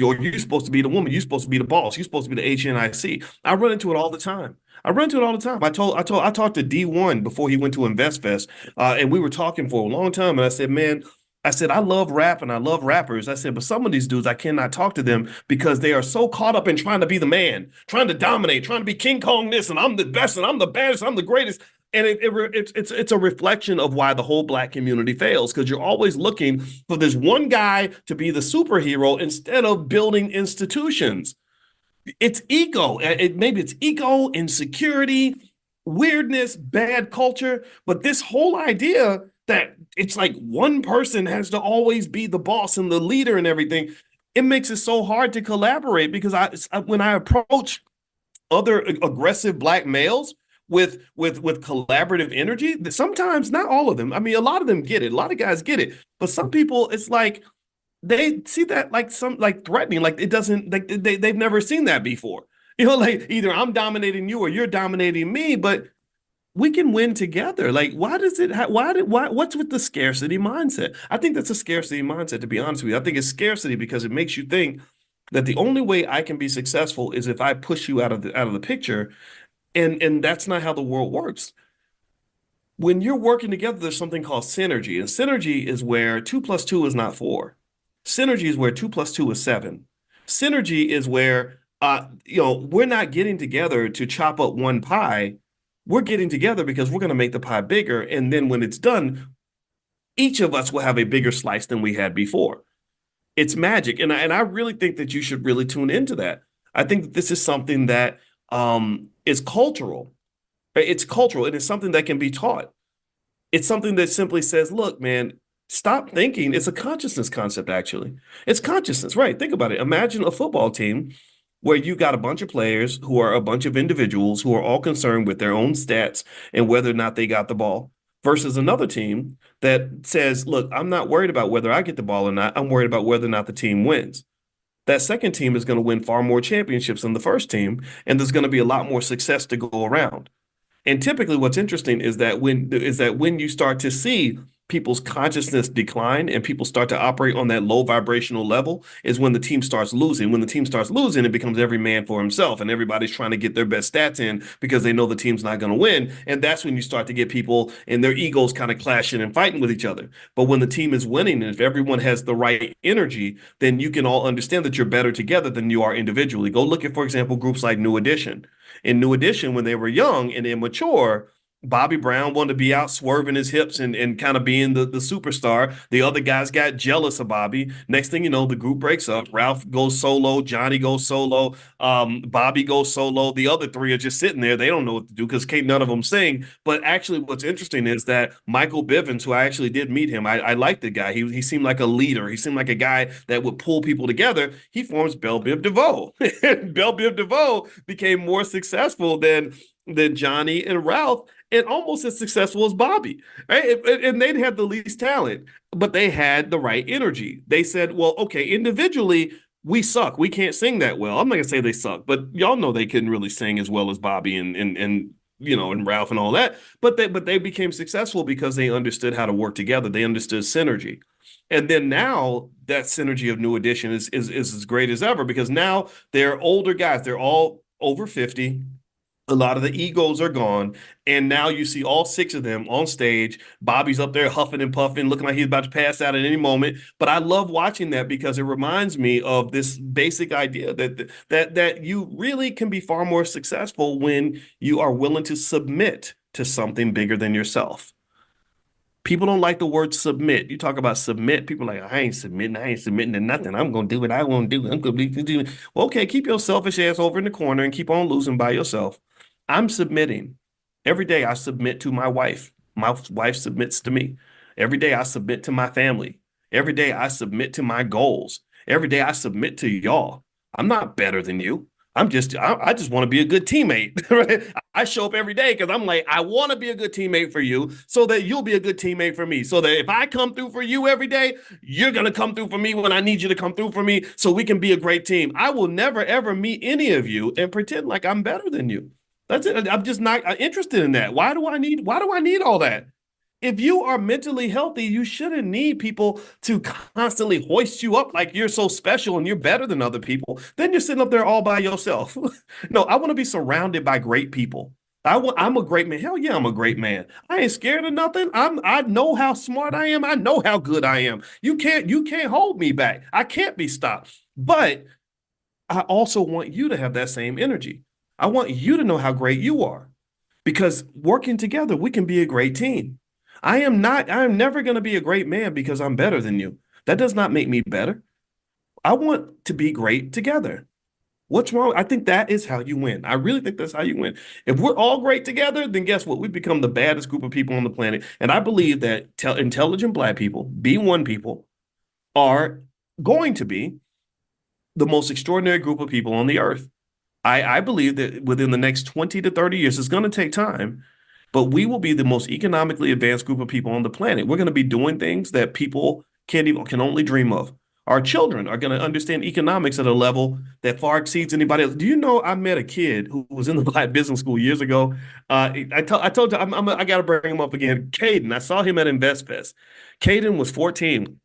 Or you're supposed to be the woman. You're supposed to be the boss. You're supposed to be the HNIC. I run into it all the time. I run into it all the time. I talked to D1 before he went to InvestFest, and we were talking for a long time. And I said, man, I said, I love rap and I love rappers. I said, but some of these dudes, I cannot talk to them because they are so caught up in trying to be the man, trying to dominate, trying to be King Kong this, and I'm the best, and I'm the baddest, I'm the greatest. And it's a reflection of why the whole black community fails because you're always looking for this one guy to be the superhero instead of building institutions. It's ego. Maybe it's ego, insecurity, weirdness, bad culture, but this whole idea that it's like one person has to always be the boss and the leader and everything, it makes it so hard to collaborate because when I approach other aggressive black males with collaborative energy, sometimes not all of them. I mean, a lot of them get it. A lot of guys get it, but some people, it's like they see that like some like threatening, like it doesn't like they've never seen that before. You know, like either I'm dominating you or you're dominating me, but we can win together. Like, why does it? What's with the scarcity mindset? I think that's a scarcity mindset. To be honest with you, I think it's scarcity because it makes you think that the only way I can be successful is if I push you out of the picture, and that's not how the world works. When you're working together, there's something called synergy, and synergy is where two plus two is not four. Synergy is where two plus two is seven. Synergy is where we're not getting together to chop up one pie. We're getting together because we're going to make the pie bigger, and then when it's done, each of us will have a bigger slice than we had before. It's magic, and I really think that you should really tune into that. I think that this is something that is cultural. Right? It's cultural, and it's something that can be taught. It's something that simply says, look, man, stop thinking. It's a consciousness concept, actually. It's consciousness, right? Think about it. Imagine a football team where you got a bunch of players who are a bunch of individuals who are all concerned with their own stats and whether or not they got the ball versus another team that says, look, I'm not worried about whether I get the ball or not. I'm worried about whether or not the team wins. That second team is going to win far more championships than the first team, and there's going to be a lot more success to go around. And typically what's interesting is that when you start to see people's consciousness decline and people start to operate on that low vibrational level is when the team starts losing. When the team starts losing, it becomes every man for himself and everybody's trying to get their best stats in because they know the team's not going to win. And that's when you start to get people and their egos kind of clashing and fighting with each other. But when the team is winning and if everyone has the right energy, then you can all understand that you're better together than you are individually. Go look at, for example, groups like New Edition. In New Edition, when they were young and immature, Bobby Brown wanted to be out swerving his hips and kind of being the superstar. The other guys got jealous of Bobby. Next thing you know, the group breaks up. Ralph goes solo. Johnny goes solo. Bobby goes solo. The other three are just sitting there. They don't know what to do because can't none of them sing. But actually, what's interesting is that Michael Bivins, who I actually did meet him, I liked the guy. He seemed like a leader. He seemed like a guy that would pull people together. He forms Belle Biv DeVoe. Belle Biv DeVoe became more successful than Johnny and Ralph and almost as successful as Bobby, right? And they'd have the least talent, but they had the right energy. They said, well, okay, individually, we suck. We can't sing that well. I'm not gonna say they suck, but y'all know they couldn't really sing as well as Bobby and Ralph and all that. But they became successful because they understood how to work together. They understood synergy. And then now that synergy of New Edition is as great as ever because now they're older guys. They're all over 50. A lot of the egos are gone. And now you see all six of them on stage. Bobby's up there huffing and puffing, looking like he's about to pass out at any moment. But I love watching that because it reminds me of this basic idea that you really can be far more successful when you are willing to submit to something bigger than yourself. People don't like the word submit. You talk about submit, people are like, I ain't submitting. I ain't submitting to nothing. I'm going to do what I want to do. I'm going to be doing. Well, okay, keep your selfish ass over in the corner and keep on losing by yourself. I'm submitting. Every day I submit to my wife. My wife submits to me. Every day I submit to my family. Every day I submit to my goals. Every day I submit to y'all. I'm not better than you. I just want to be a good teammate. Right? I show up every day because I'm like, I want to be a good teammate for you so that you'll be a good teammate for me. So that if I come through for you every day, you're going to come through for me when I need you to come through for me so we can be a great team. I will never, ever meet any of you and pretend like I'm better than you. That's it. I'm just not interested in that. Why do I need all that? if you are mentally healthy, you shouldn't need people to constantly hoist you up like you're so special and you're better than other people. Then you're sitting up there all by yourself. No, I want to be surrounded by great people. I'm a great man. Hell yeah, I'm a great man. I ain't scared of nothing. I know how smart I am. I know how good I am. You can't hold me back. I can't be stopped. But I also want you to have that same energy. I want you to know how great you are because working together, we can be a great team. I am never going to be a great man because I'm better than you. That does not make me better. I want to be great together. What's wrong? I think that is how you win. I really think that's how you win. If we're all great together, then guess what? We become the baddest group of people on the planet. And I believe that intelligent black people, B1 people, are going to be the most extraordinary group of people on the earth. I believe that within the next 20 to 30 years, it's going to take time, but we will be the most economically advanced group of people on the planet. We're going to be doing things that people can only dream of. Our children are going to understand economics at a level that far exceeds anybody else. Do you know I met a kid who was in the Black Business School years ago? I told you I got to bring him up again. Caden, I saw him at InvestFest. Caden was 14.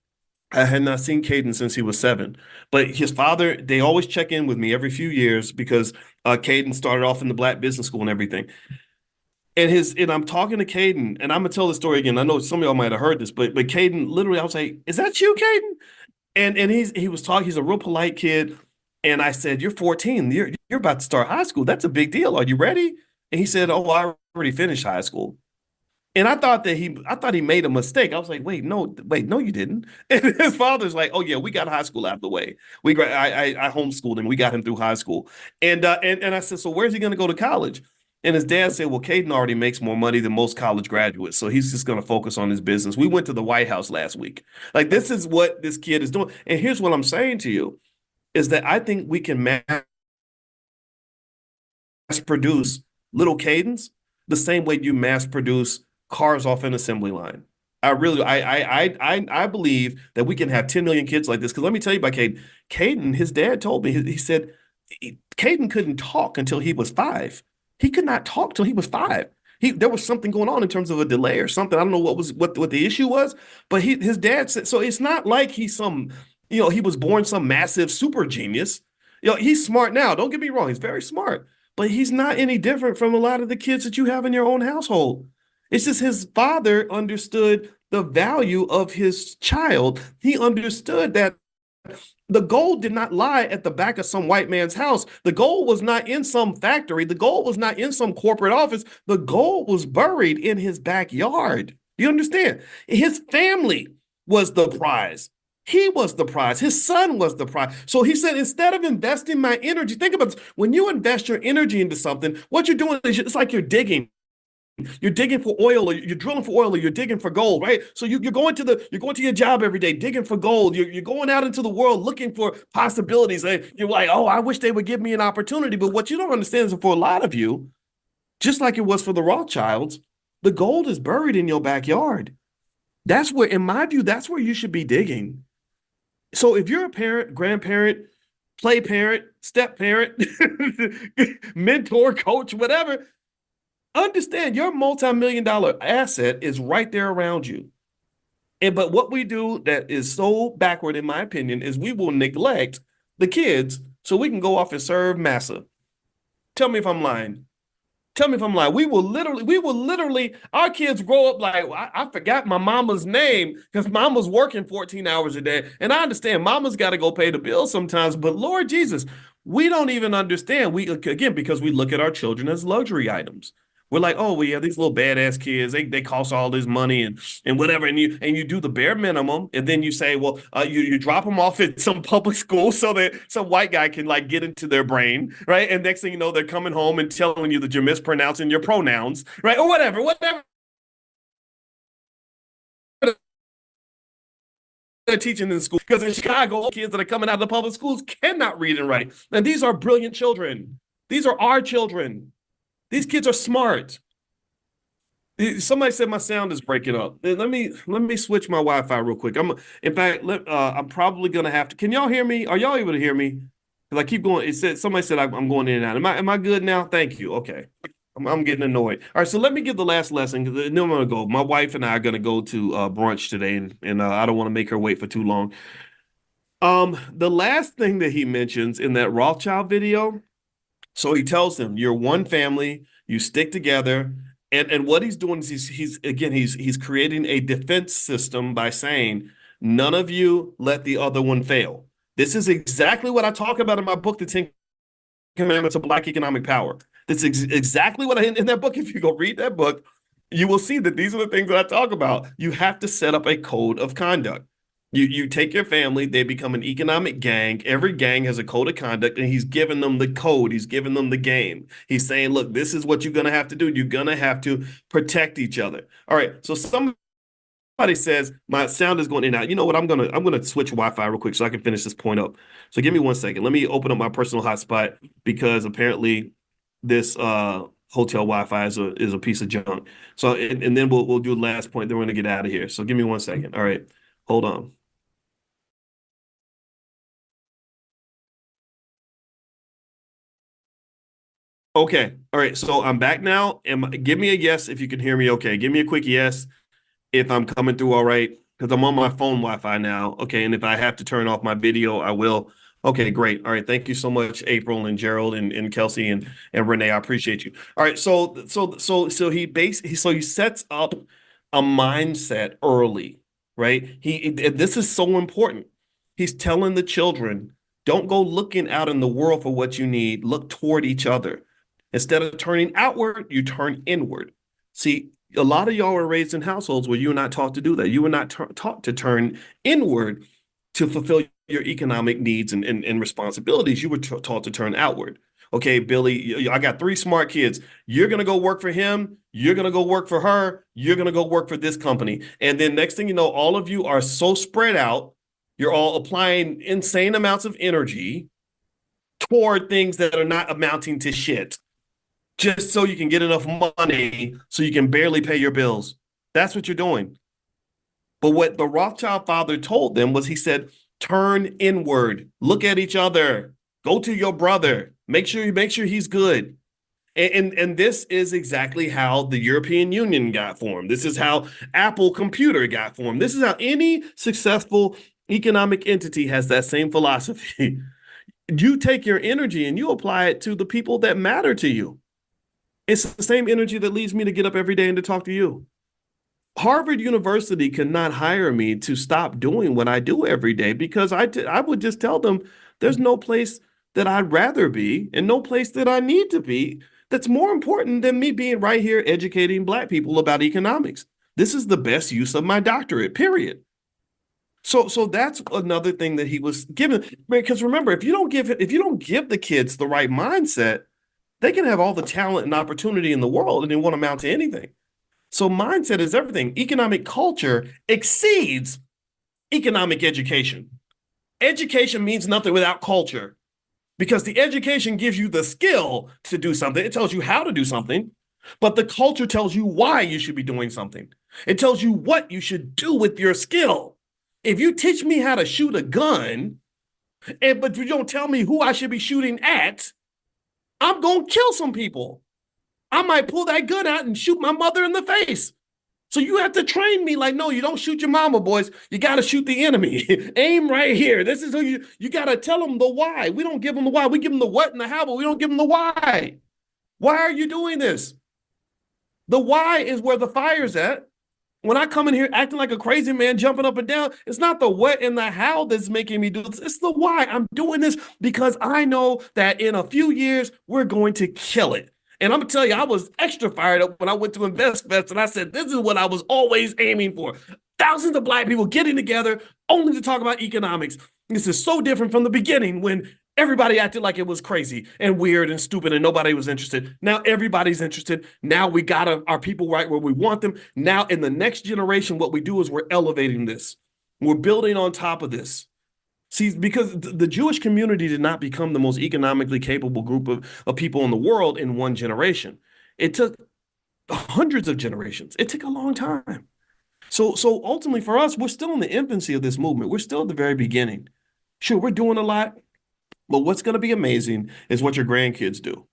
I had not seen Caden since he was 7. But his father, they always check in with me every few years because Caden started off in the Black Business School and everything. And I'm talking to Caden, and I'm gonna tell the story again. I know some of y'all might have heard this, but Caden, literally, I was like, "Is that you, Caden?" And he was talking. He's a real polite kid, and I said, "You're 14. You're about to start high school. That's a big deal. Are you ready?" And he said, "Oh, I already finished high school." And I thought he made a mistake. I was like, wait, no, you didn't. And his father's like, oh yeah, we got high school out of the way. I homeschooled him. We got him through high school. And I said, so where's he going to go to college? And his dad said, well, Caden already makes more money than most college graduates, so he's just going to focus on his business. We went to the White House last week. Like this is what this kid is doing. And here's what I'm saying to you is that I think we can mass produce little Cadens the same way you mass produce cars off an assembly line. I believe that we can have 10 million kids like this. Because let me tell you about Caden. Caden, his dad told me, he said Caden couldn't talk until he was 5. He could not talk till he was 5. There was something going on in terms of a delay or something. I don't know what the issue was, but his dad said so. It's not like he's some, he was born some massive super genius. He's smart now. Don't get me wrong, he's very smart, but he's not any different from a lot of the kids that you have in your own household. It's just his father understood the value of his child. He understood that the gold did not lie at the back of some white man's house. The gold was not in some factory. The gold was not in some corporate office. The gold was buried in his backyard. You understand? His family was the prize. He was the prize. His son was the prize. So he said, instead of investing my energy, think about this. When you invest your energy into something, what you're doing is it's like you're digging. You're digging for oil, or you're drilling for oil, or you're digging for gold, right? So you're going to your job every day, digging for gold. You're going out into the world looking for possibilities. You're like, oh, I wish they would give me an opportunity. But what you don't understand is for a lot of you, just like it was for the Rothschilds, the gold is buried in your backyard. That's where, in my view, that's where you should be digging. So if you're a parent, grandparent, play parent, step parent, mentor, coach, whatever, understand your multi-million-dollar asset is right there around you. But what we do that is so backward, in my opinion, is we will neglect the kids so we can go off and serve massa. Tell me if I'm lying. Tell me if I'm lying. We will literally, our kids grow up like, I forgot my mama's name because mama's working 14 hours a day. And I understand mama's got to go pay the bills sometimes, but Lord Jesus, we don't even understand. Again, because we look at our children as luxury items. We're like, oh, we have these little badass kids. They cost all this money and whatever, and you do the bare minimum, and then you say, well, you drop them off at some public school so that some white guy can like get into their brain, right? And next thing you know, they're coming home and telling you that you're mispronouncing your pronouns, right, or whatever they're teaching in school. Because in Chicago, kids that are coming out of the public schools cannot read and write, and these are brilliant children. These are our children. These kids are smart. Somebody said my sound is breaking up. Let me switch my Wi-Fi real quick. I'm probably gonna have to. Can y'all hear me? Are y'all able to hear me? Because I keep going. Somebody said I'm going in and out. Am I good now? Thank you. Okay. I'm getting annoyed. All right, so let me give the last lesson because then I'm gonna go. My wife and I are gonna go to brunch today, and I don't want to make her wait for too long. The last thing that he mentions in that Rothschild video, so he tells them, "You're one family. You stick together." And what he's doing is he's creating a defense system by saying, "None of you let the other one fail." This is exactly what I talk about in my book, The Ten Commandments of Black Economic Power. That's exactly what in that book. If you go read that book, you will see that these are the things that I talk about. You have to set up a code of conduct. You take your family, they become an economic gang. Every gang has a code of conduct, and he's giving them the code. He's giving them the game. He's saying, look, this is what you're gonna have to do. You're gonna have to protect each other. All right. So somebody says my sound is going in and out. You know what? I'm gonna switch Wi-Fi real quick so I can finish this point up. So give me 1 second. Let me open up my personal hotspot because apparently this hotel Wi-Fi is a piece of junk. So and then we'll do the last point. Then we're gonna get out of here. So give me 1 second. All right, hold on. Okay. All right. So I'm back now. Give me a yes if you can hear me. Okay. Give me a quick yes if I'm coming through all right, because I'm on my phone Wi-Fi now. Okay, and if I have to turn off my video, I will. Okay, great. All right, thank you so much, April and Gerald and Kelsey and Renee. I appreciate you. All right, so he sets up a mindset early, right? This is so important. He's telling the children, don't go looking out in the world for what you need. Look toward each other. Instead of turning outward, you turn inward. See, a lot of y'all were raised in households where you were not taught to do that. You were not taught to turn inward to fulfill your economic needs and responsibilities. You were taught to turn outward. Okay, Billy, I got 3 smart kids. You're going to go work for him. You're going to go work for her. You're going to go work for this company. And then next thing you know, all of you are so spread out. You're all applying insane amounts of energy toward things that are not amounting to shit just so you can get enough money so you can barely pay your bills. That's what you're doing. But what the Rothschild father told them was he said, turn inward, look at each other, go to your brother, make sure he's good. And this is exactly how the European Union got formed. This is how Apple Computer got formed. This is how any successful economic entity has that same philosophy. You take your energy and you apply it to the people that matter to you. It's the same energy that leads me to get up every day and to talk to you. Harvard University cannot hire me to stop doing what I do every day because I would just tell them there's no place that I'd rather be and no place that I need to be that's more important than me being right here educating Black people about economics. This is the best use of my doctorate, period. So that's another thing that he was given. Because remember, if you don't give the kids the right mindset, they can have all the talent and opportunity in the world and it won't amount to anything. So mindset is everything. Economic culture exceeds economic education. Education means nothing without culture because the education gives you the skill to do something. It tells you how to do something, but the culture tells you why you should be doing something. It tells you what you should do with your skill. If you teach me how to shoot a gun, but you don't tell me who I should be shooting at, I'm going to kill some people. I might pull that gun out and shoot my mother in the face. So you have to train me like, no, you don't shoot your mama, boys. You got to shoot the enemy. Aim right here. This is who you got to tell them the why. We don't give them the why. We give them the what and the how, but we don't give them the why. Why are you doing this? The why is where the fire's at. When I come in here acting like a crazy man, jumping up and down, it's not the what and the how that's making me do this. It's the why. I'm doing this because I know that in a few years, we're going to kill it. And I'm going to tell you, I was extra fired up when I went to InvestFest and I said, this is what I was always aiming for. Thousands of Black people getting together only to talk about economics. This is so different from the beginning when everybody acted like it was crazy and weird and stupid and nobody was interested. Now everybody's interested. Now we got our people right where we want them. Now in the next generation, what we do is we're elevating this. We're building on top of this. See, because the Jewish community did not become the most economically capable group of people in the world in one generation. It took hundreds of generations. It took a long time. So ultimately for us, we're still in the infancy of this movement. We're still at the very beginning. Sure, we're doing a lot, but what's going to be amazing is what your grandkids do.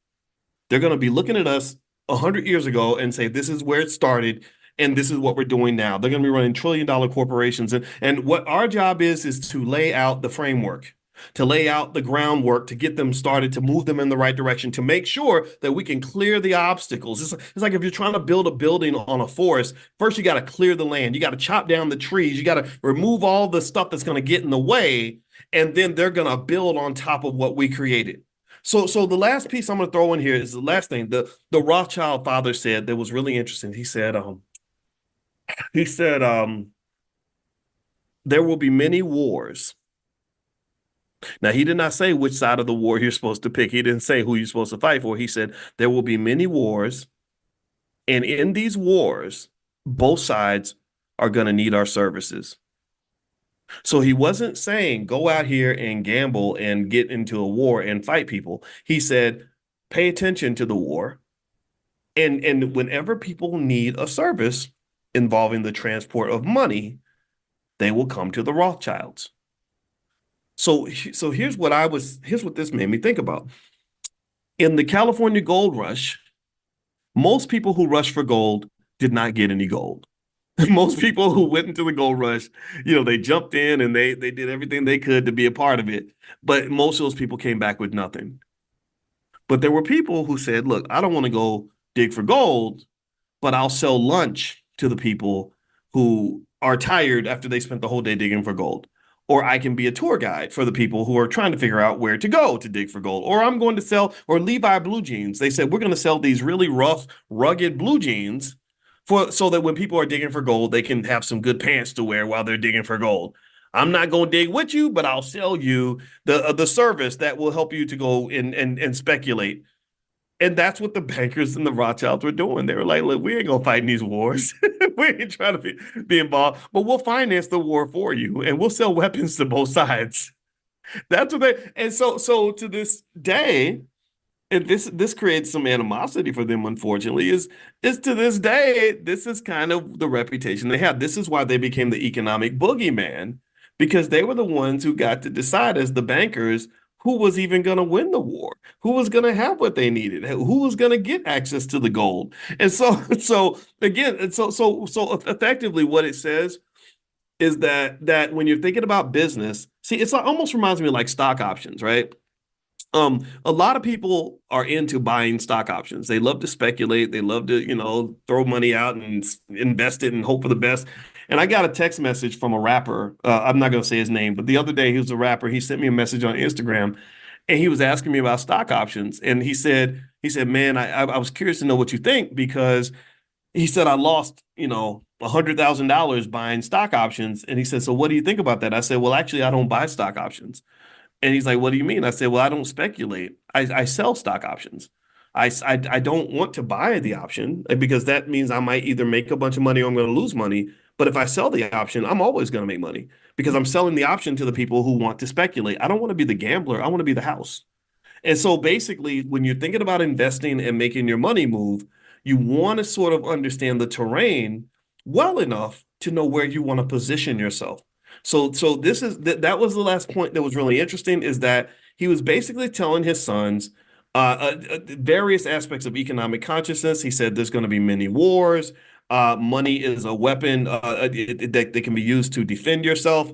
They're going to be looking at us 100 years ago and say, this is where it started and this is what we're doing now. They're going to be running trillion-dollar corporations. And what our job is to lay out the framework, to lay out the groundwork, to get them started, to move them in the right direction, to make sure that we can clear the obstacles. It's like if you're trying to build a building on a forest, first you got to clear the land. You got to chop down the trees. You got to remove all the stuff that's going to get in the way. And then they're going to build on top of what we created. So the last piece I'm going to throw in here is the last thing. The Rothschild father said that was really interesting. He said, there will be many wars. Now, he did not say which side of the war you're supposed to pick. He didn't say who you're supposed to fight for. He said there will be many wars, and in these wars, both sides are going to need our services. So he wasn't saying go out here and gamble and get into a war and fight people. He said pay attention to the war, and whenever people need a service involving the transport of money, they will come to the Rothschilds. So here's what this made me think about. In the California gold rush, most people who rushed for gold did not get any gold. Most people who went into the gold rush, they jumped in and they did everything they could to be a part of it. But most of those people came back with nothing. But there were people who said, look, I don't want to go dig for gold, but I'll sell lunch to the people who are tired after they spent the whole day digging for gold. Or I can be a tour guide for the people who are trying to figure out where to go to dig for gold. Or I'm going to sell, or Levi blue jeans. They said, we're going to sell these really rough, rugged blue jeans so that when people are digging for gold, they can have some good pants to wear while they're digging for gold. I'm not going to dig with you, but I'll sell you the service that will help you to go and speculate. And that's what the bankers and the Rothschilds were doing. They were like, look, we ain't going to fight in these wars. We ain't trying to be involved, but we'll finance the war for you and we'll sell weapons to both sides. That's what and so to this day, and this creates some animosity for them, unfortunately, is to this day, this is kind of the reputation they have. This is why they became the economic boogeyman, because they were the ones who got to decide as the bankers who was even going to win the war, who was going to have what they needed, who was going to get access to the gold. And so again, so effectively what it says is that when you're thinking about business, see, it's like almost reminds me of like stock options, right? A lot of people are into buying stock options. They love to speculate. They love to, throw money out and invest it and hope for the best. And I got a text message from a rapper. I'm not going to say his name, but the other day he was a rapper. He sent me a message on Instagram, and he was asking me about stock options. And he said, man, I was curious to know what you think, because he said I lost, $100,000 buying stock options. And he said, so what do you think about that? I said, well, actually, I don't buy stock options. And he's like, what do you mean? I said, well, I don't speculate. I sell stock options. I don't want to buy the option because that means I might either make a bunch of money or I'm going to lose money. But if I sell the option, I'm always going to make money because I'm selling the option to the people who want to speculate. I don't want to be the gambler. I want to be the house. And so basically, when you're thinking about investing and making your money move, you want to sort of understand the terrain well enough to know where you want to position yourself. So this is that was the last point that was really interesting, is that he was basically telling his sons various aspects of economic consciousness. He said there's going to be many wars. Money is a weapon that can be used to defend yourself.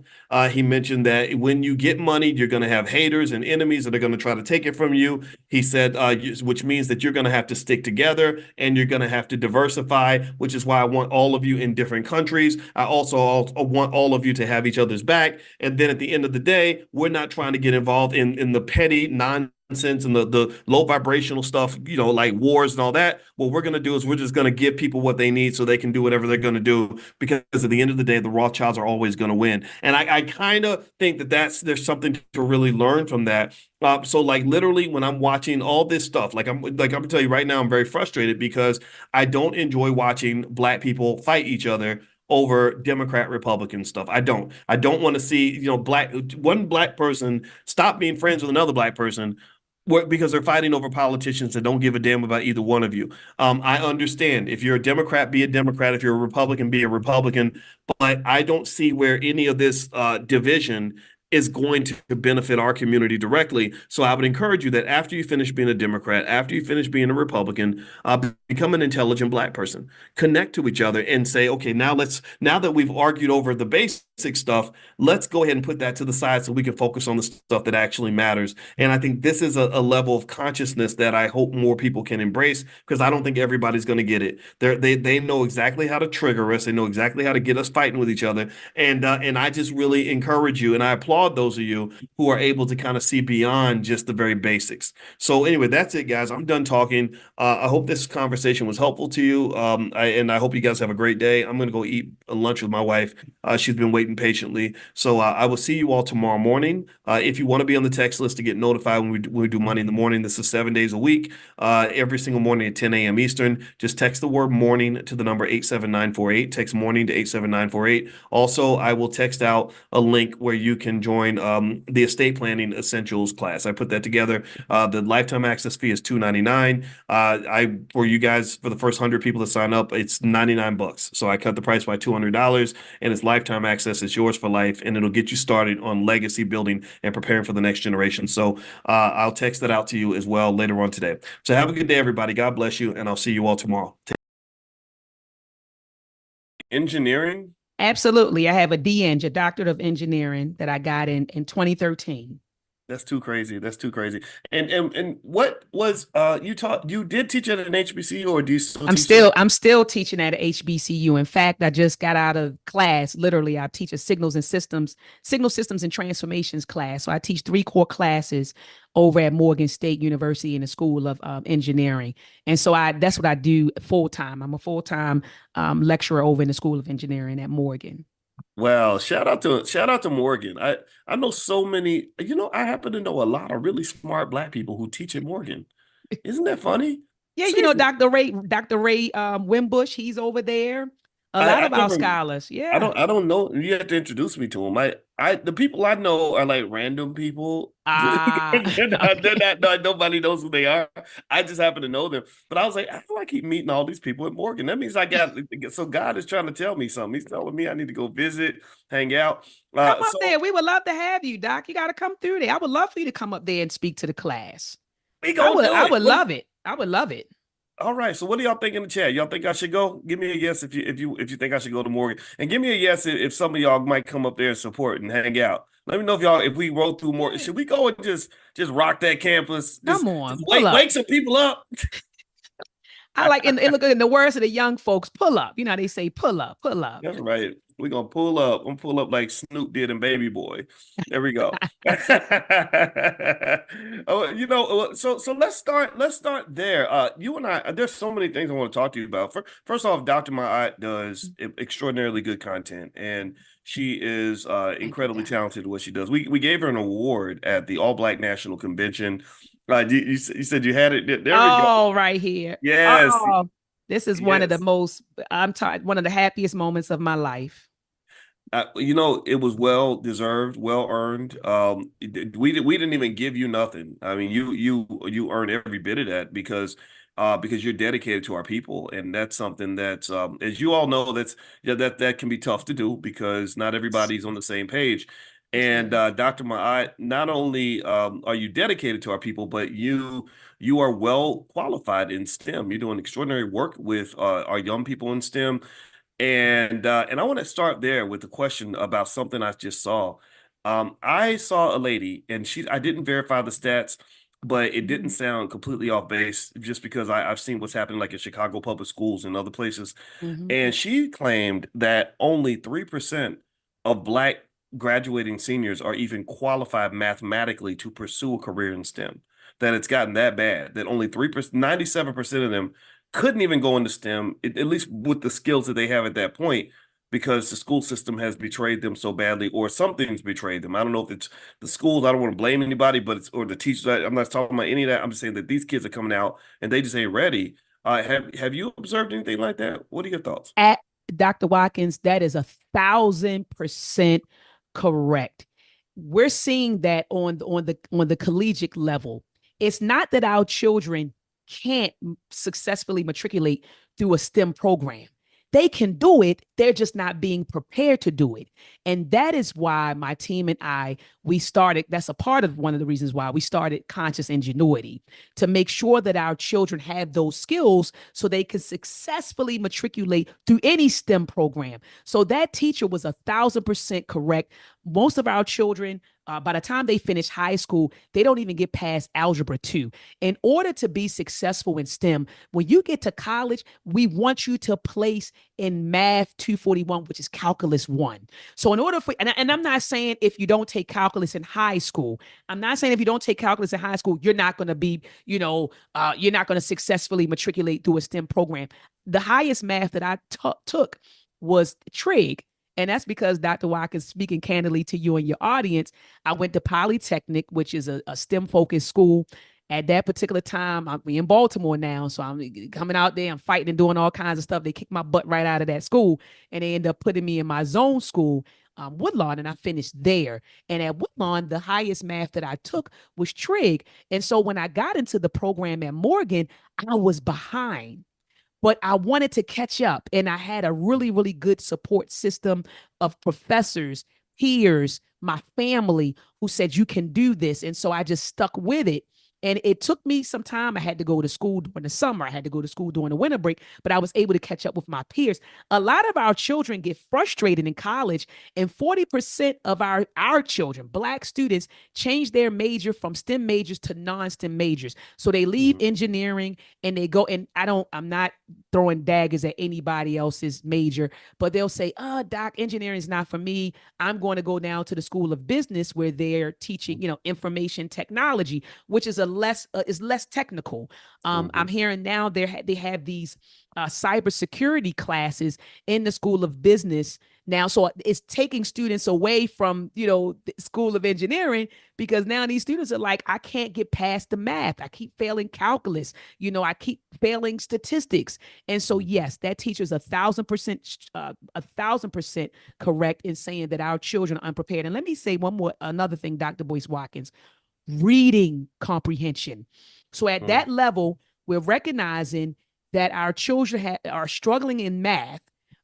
He mentioned that when you get money, you're going to have haters and enemies that are going to try to take it from you. He said, which means that you're going to have to stick together and you're going to have to diversify, which is why I want all of you in different countries. I also want all of you to have each other's back. And then at the end of the day, we're not trying to get involved in the petty nonsense and the low vibrational stuff, like wars and all that. What we're going to do is we're just going to give people what they need so they can do whatever they're going to do, because at the end of the day, the Rothschilds are always going to win. And I kind of think there's something to really learn from that. So like literally when I'm watching all this stuff, I'm gonna tell you right now, I'm very frustrated because I don't enjoy watching Black people fight each other over Democrat Republican stuff. I don't want to see, one Black person stop being friends with another Black person because they're fighting over politicians that don't give a damn about either one of you. I understand if you're a Democrat, be a Democrat. If you're a Republican, be a Republican. But I don't see where any of this division is going to benefit our community directly. So I would encourage you that after you finish being a Democrat, after you finish being a Republican, become an intelligent Black person. Connect to each other and say, okay, now that we've argued over the basic stuff, let's go ahead and put that to the side so we can focus on the stuff that actually matters. And I think this is a level of consciousness that I hope more people can embrace, because I don't think everybody's going to get it. They know exactly how to trigger us. They know exactly how to get us fighting with each other. And I just really encourage you, and I applaud those of you who are able to kind of see beyond just the very basics. So anyway, that's it, guys. I'm done talking. I hope this conversation was helpful to you. And I hope you guys have a great day. I'm going to go eat lunch with my wife. She's been waiting patiently. So I will see you all tomorrow morning. If you want to be on the text list to get notified when we do Money in the Morning, this is 7 days a week, every single morning at 10 a.m. Eastern. Just text the word morning to the number 87948. Text morning to 87948. Also, I will text out a link where you can join the estate planning essentials class. I put that together. The lifetime access fee is $299. For you guys, for the first 100 people to sign up, it's $99. So I cut the price by $200, and it's lifetime access. It's yours for life, and it'll get you started on legacy building and preparing for the next generation. So I'll text that out to you as well later on today. So have a good day, everybody. God bless you, and I'll see you all tomorrow. Engineering. Absolutely. I have a DEng, a doctorate of engineering, that I got in 2013. That's too crazy. That's too crazy. And what was you did teach at an HBCU, or do you still teach there? I'm still teaching at a HBCU. In fact, I just got out of class. Literally, I teach a signal systems and transformations class. So I teach 3 core classes over at Morgan State University in the School of Engineering. And so that's what I do full time. I'm a full-time lecturer over in the School of Engineering at Morgan. Well, shout out to Morgan. I know so many, I happen to know a lot of really smart Black people who teach at Morgan. Isn't that funny? Yeah, Seriously. Dr. Ray Wimbush, he's over there. A lot I of our never scholars. Yeah. I don't know. You have to introduce me to them. The people I know are like random people. They're not, nobody knows who they are. I just happen to know them. But I was like, I feel like keep meeting all these people at Morgan. That means so God is trying to tell me something. He's telling me I need to go visit, hang out. Come up So there. We would love to have you, Doc. You got to come through there. I would love for you to come up there and speak to the class. we gonna do I it. would love it. I would love it. All right. So what do y'all think in the chat? Y'all think I should go? Give me a yes if you think I should go to Morgan, and give me a yes if some of y'all might come up there and support and hang out. Let me know if we roll through more. Should we go and just rock that campus? Come on, pull up. Wake some people up. I like and look in the words of the young folks, pull up. You know, they say pull up, pull up. That's right. We're gonna pull up. I'm gonna pull up like Snoop did in Baby Boy. There we go. So let's start there. You and I, there's so many things I want to talk to you about. First off, Dr. Ma'at does extraordinarily good content, and she is incredibly talented at what she does. We gave her an award at the All Black National Convention. You said you had it. There we go. Right here. Yes. Oh, this is one of the most, one of the happiest moments of my life. It was well deserved, well earned. We didn't even give you nothing. I mean, you earned every bit of that because you're dedicated to our people, and that's something that, as you all know, that can be tough to do because not everybody's on the same page. And Dr. Ma'at, not only are you dedicated to our people, but you are well qualified in STEM. You're doing extraordinary work with our young people in STEM. And I want to start there with a question about something I just saw. I saw a lady, and I didn't verify the stats, but it didn't sound completely off base just because I've seen what's happening like in Chicago public schools and other places. And she claimed that only 3% of Black graduating seniors are even qualified mathematically to pursue a career in STEM. That it's gotten that bad that only 3%, 97% of them couldn't even go into STEM, at least with the skills that they have at that point, because the school system has betrayed them so badly, or something's betrayed them. I don't know if it's the schools. I don't want to blame anybody, but or the teachers. I'm not talking about any of that. I'm just saying that these kids are coming out and they just ain't ready. Have you observed anything like that? What are your thoughts? At Dr. Watkins, that is 1,000% correct. We're seeing that on the collegiate level. It's not that our children can't successfully matriculate through a STEM program. They can do it. They're just not being prepared to do it. And that is why my team and I, we started, that's a part of one of the reasons why we started Conscious Ingenuity, to make sure that our children have those skills so they can successfully matriculate through any STEM program. So that teacher was 1,000% correct. Most of our children, by the time they finish high school, they don't even get past algebra 2. In order to be successful in STEM, when you get to college, we want you to place in math 241, which is calculus 1. So in order for, and I'm not saying if you don't take calculus in high school, I'm not saying if you don't take calculus in high school, you're not going to be, you're not going to successfully matriculate through a STEM program. The highest math that I took was trig. And that's because Dr. Watkins, speaking candidly to you and your audience, I went to Polytechnic, which is a STEM focused school. At that particular time, I'm in Baltimore now. So I'm coming out there, I'm fighting and doing all kinds of stuff. They kicked my butt right out of that school, and they end up putting me in my zone school, Woodlawn, and I finished there. And at Woodlawn, the highest math that I took was trig. And so when I got into the program at Morgan, I was behind, but I wanted to catch up. And I had a really, really good support system of professors, peers, my family who said, you can do this. And so I just stuck with it. And it took me some time. I had to go to school during the summer. I had to go to school during the winter break, but I was able to catch up with my peers. A lot of our children get frustrated in college, and 40% of our children, Black students, change their major from STEM majors to non-STEM majors. So they leave engineering and they go, and I'm not throwing daggers at anybody else's major, but they'll say, oh, doc, engineering is not for me. I'm going to go down to the School of Business where they're teaching, information technology, which is less technical. I'm hearing now they have these cybersecurity classes in the School of Business now, so it's taking students away from the School of Engineering, because now these students are like, I can't get past the math. I keep failing calculus. I keep failing statistics. And so yes, that teacher's 1,000% correct in saying that our children are unprepared. And let me say another thing, Dr. Boyce Watkins: reading comprehension. So at that level, we're recognizing that our children are struggling in math,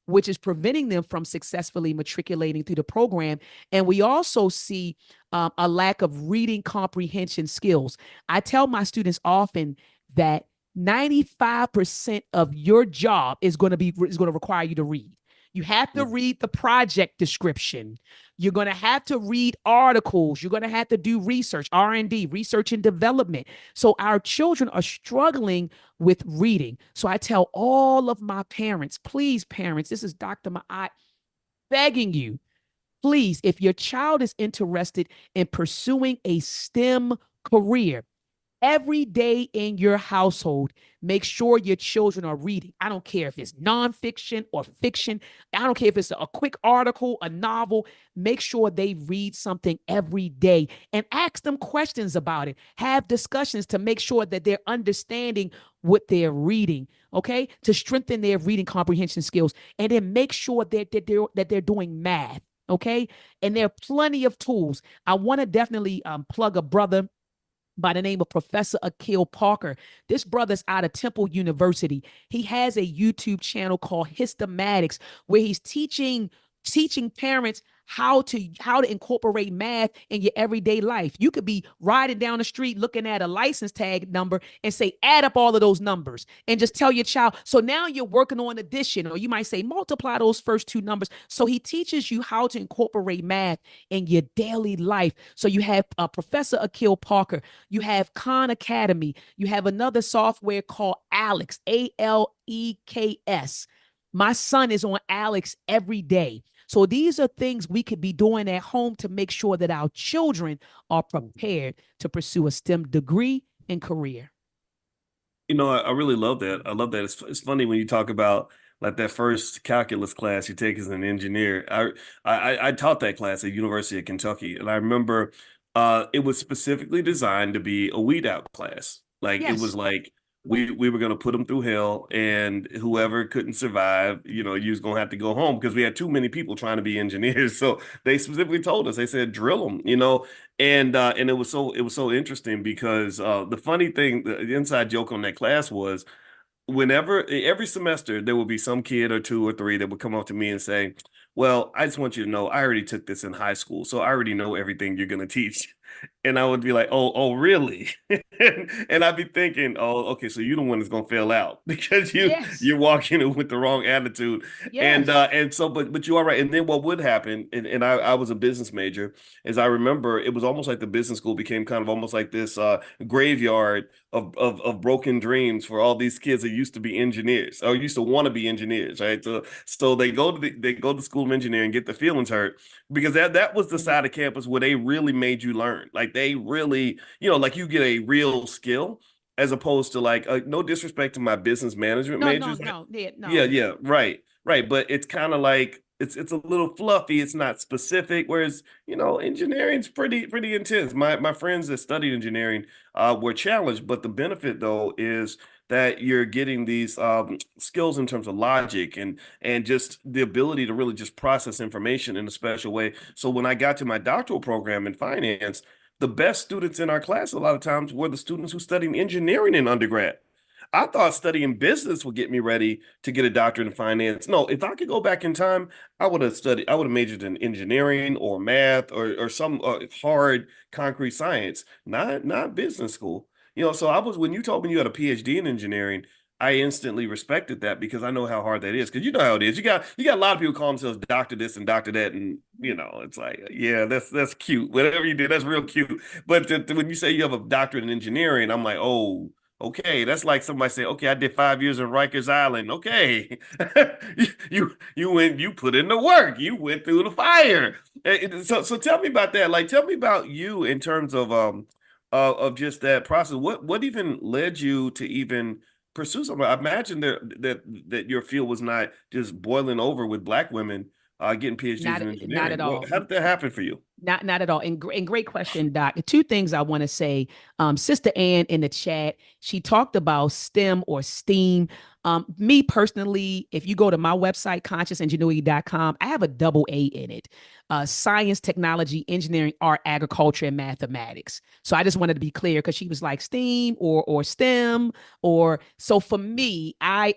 which is preventing them from successfully matriculating through the program. And we also see a lack of reading comprehension skills. I tell my students often that 95% of your job is going to require you to read. You have to read the project description. You're going to have to read articles. You're going to have to do research, R&D, research and development. So our children are struggling with reading. So I tell all of my parents, please, parents, this is Dr. Ma'at begging you, please, if your child is interested in pursuing a STEM career, every day in your household, make sure your children are reading. I don't care if it's nonfiction or fiction. I don't care if it's a quick article, a novel. Make sure they read something every day and ask them questions about it. Have discussions to make sure that they're understanding what they're reading, okay? To strengthen their reading comprehension skills. And then make sure that they're doing math, okay? And there are plenty of tools. I want to definitely plug a brother by the name of Professor Akil Parker. This brother's out of Temple University. He has a YouTube channel called Histomatics, where he's teaching parents how to incorporate math in your everyday life. You could be riding down the street looking at a license tag number and say, add up all of those numbers, and just tell your child. So now you're working on addition, or you might say multiply those first two numbers. So he teaches you how to incorporate math in your daily life. So you have Professor Akil Parker, you have Khan Academy, you have another software called Alex, Aleks. My son is on Alex every day. So these are things we could be doing at home to make sure that our children are prepared to pursue a STEM degree and career. I really love that. I love that. It's funny when you talk about like that first calculus class you take as an engineer. I taught that class at University of Kentucky, and I remember it was specifically designed to be a weed out class. Like it was Yes. like we were gonna put them through hell, and whoever couldn't survive, you was gonna have to go home because we had too many people trying to be engineers. So they specifically told us, they said drill them. And it was so interesting because the funny thing, the inside joke on that class was whenever every semester there would be some kid or two or three that would come up to me and say, "Well, I just want you to know I already took this in high school, so I already know everything you're going to teach." And I would be like, "Oh, really?" And I'd be thinking, "Oh, okay, so you're the one that's going to fail out because Yes. you're walking in with the wrong attitude." Yes. And so but you are right. And then what would happen, and I was a business major, is I remember it was almost like the business school became kind of almost like this graveyard of broken dreams for all these kids that used to be engineers or used to want to be engineers, right? So they go to school of engineering, get their feelings hurt because that was the Mhm. side of campus where they really made you learn. Like they really, you know, like you get a real skill as opposed to like no disrespect to my business management No, no, majors. no, yeah, Yeah, no. yeah, right, right. But it's kind of like it's a little fluffy. It's not specific. Whereas engineering's pretty intense. My friends that studied engineering were challenged, but the benefit though is that you're getting these skills in terms of logic and just the ability to really just process information in a special way. So when I got to my doctoral program in finance, the best students in our class a lot of times were the students who studied engineering in undergrad. I thought studying business would get me ready to get a doctorate in finance. No, if I could go back in time, I would have majored in engineering or math or some hard concrete science, not business school. So when you told me you had a PhD in engineering, I instantly respected that because I know how hard that is. Because you know how it is. You got a lot of people call themselves doctor this and doctor that, and it's like, yeah, that's cute. Whatever you do, that's real cute. But when you say you have a doctorate in engineering, I'm like, oh. Okay, that's like somebody say, "Okay, I did 5 years in Rikers Island." Okay, you put in the work, you went through the fire. So tell me about that. Like, tell me about you in terms of just that process. What even led you to even pursue something? I imagine that your field was not just boiling over with black women getting PhDs in Not engineering. at Well, all. how did that happen for you? Not at all. And great question, Doc. Two things I want to say. Sister Ann in the chat, she talked about STEM or STEAM. Me personally, if you go to my website, consciousingenuity.com, I have a double A in it. Science, technology, engineering, art, agriculture, and mathematics. So I just wanted to be clear because she was like STEAM or STEM or so for me, I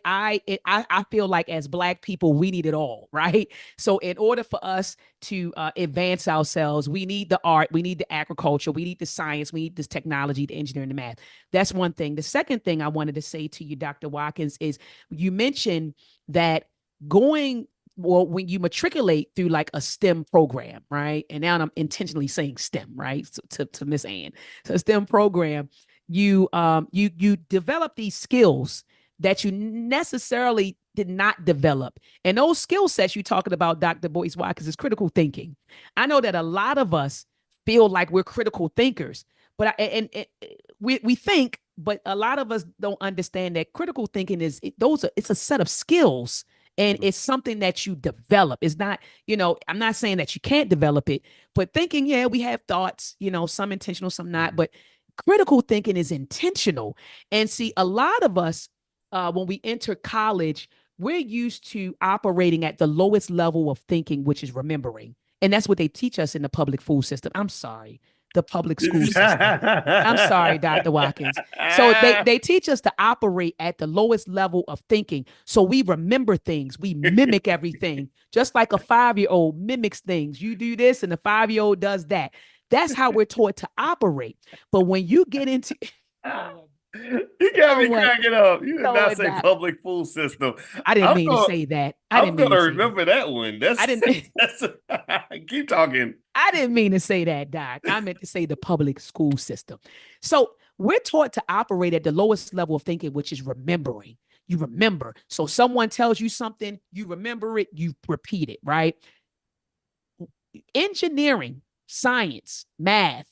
feel like as Black people, we need it all, right? So in order for us to advance ourselves, we need the art, we need the agriculture, we need the science, we need this technology, the engineering, the math. That's one thing. The second thing I wanted to say to you, Dr. Watkins, is you mentioned that going well, when you matriculate through like a STEM program, right? And now I'm intentionally saying STEM, right? So, to Miss Ann. So STEM program, you develop these skills that you necessarily did not develop. And those skill sets you talking about, Dr. Boyce Watkins, is critical thinking. I know that a lot of us feel like we're critical thinkers, but we think, but a lot of us don't understand that critical thinking it's a set of skills and it's something that you develop. It's not, I'm not saying that you can't develop it, but thinking, yeah, we have thoughts, some intentional, some not, but critical thinking is intentional. And see, a lot of us, when we enter college, we're used to operating at the lowest level of thinking, which is remembering. And that's what they teach us in the public school system. I'm sorry, the public school system. I'm sorry, Dr. Watkins. So they teach us to operate at the lowest level of thinking. So we remember things. We mimic everything. Just like a 5-year-old mimics things. You do this and the 5-year-old does that. That's how we're taught to operate. But when you get into You you got know me what? cracking up. You did No, not it say not. public food system. I didn't I'm mean to gonna say that. I I'm didn't mean gonna to say that. remember that one. I didn't That's keep talking. I didn't mean to say that, Doc. I meant to say the public school system. So we're taught to operate at the lowest level of thinking, which is remembering. You remember. So someone tells you something, you remember it, you repeat it, right? Engineering, science, math,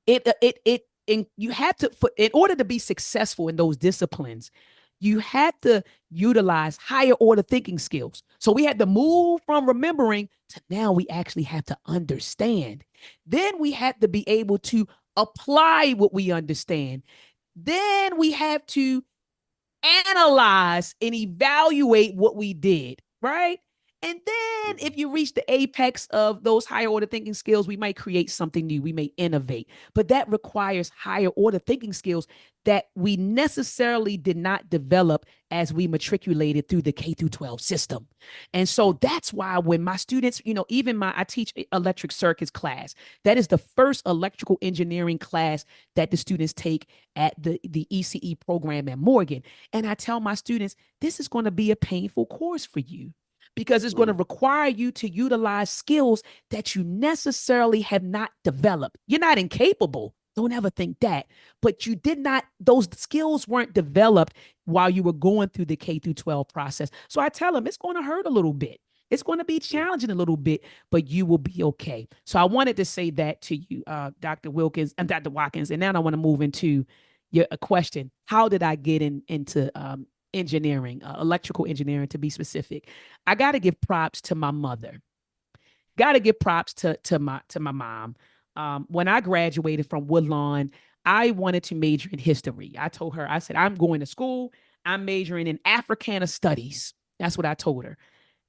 and you have to, in order to be successful in those disciplines, you have to utilize higher order thinking skills. So we had to move from remembering to now we actually have to understand. Then we have to be able to apply what we understand. Then we have to analyze and evaluate what we did, right? And then Mhm. if you reach the apex of those higher order thinking skills, we might create something new. We may innovate, but that requires higher order thinking skills that we necessarily did not develop as we matriculated through the K through 12 system. And so that's why when my students, even I teach electric circuits class. That is the first electrical engineering class that the students take at the ECE program at Morgan. And I tell my students, this is going to be a painful course for you because it's going to Mhm. require you to utilize skills that you necessarily have not developed. You're not incapable. Don't ever think that. But you did not, those skills weren't developed while you were going through the K through 12 process. So I tell them it's going to hurt a little bit. It's going to be Mhm. challenging a little bit, but you will be okay. So I wanted to say that to you, Dr. Wilkins and Dr. Watkins. And now I want to move into your a question. How did I get into engineering, electrical engineering to be specific? I got to give props to my mother. Got to give props to my mom. When I graduated from Woodlawn, I wanted to major in history. I told her, I said, I'm going to school. I'm majoring in Africana studies. That's what I told her.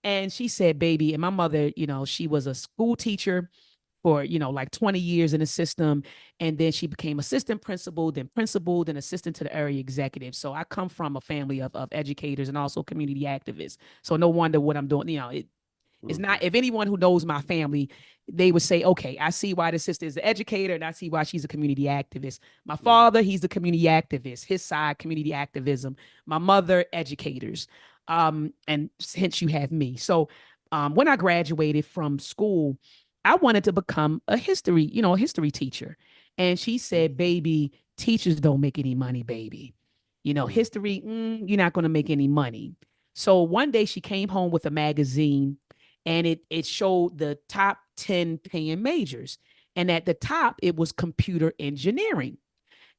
And she said, baby, and my mother, she was a school teacher for, like 20 years in the system. And then she became assistant principal, then assistant to the area executive. So I come from a family of educators and also community activists. So no wonder what I'm doing, it's Mhm. not, if anyone who knows my family, they would say, okay, I see why the sister is an educator and I see why she's a community activist. My Mhm. father, he's a community activist, his side, community activism. My mother, educators. And hence you have me. So when I graduated from school, I wanted to become a history teacher. And she said, baby, teachers don't make any money, baby. Mhm. History, you're not going to make any money. So one day she came home with a magazine and it showed the top 10 paying majors. And at the top, it was computer engineering.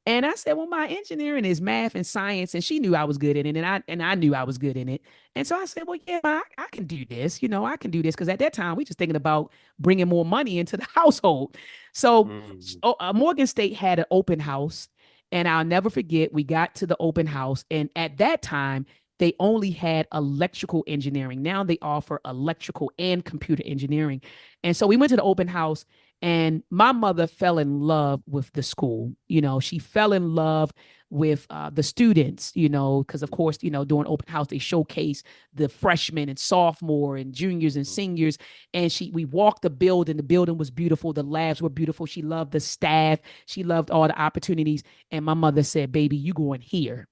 And I said, well, my engineering is math and science. And she knew I was good in it. And I knew I was good in it. And so I said, well, yeah, I can do this. I can do this. Because at that time, we just thinking about bringing more money into the household. So Mhm. Morgan State had an open house. And I'll never forget, we got to the open house. And at that time, they only had electrical engineering. Now they offer electrical and computer engineering. And so we went to the open house and my mother fell in love with the school. She fell in love with the students, because of course, during open house, they showcase the freshmen and sophomore and juniors and seniors. And we walked the building. The building was beautiful. The labs were beautiful. She loved the staff. She loved all the opportunities. And my mother said, baby, you going here.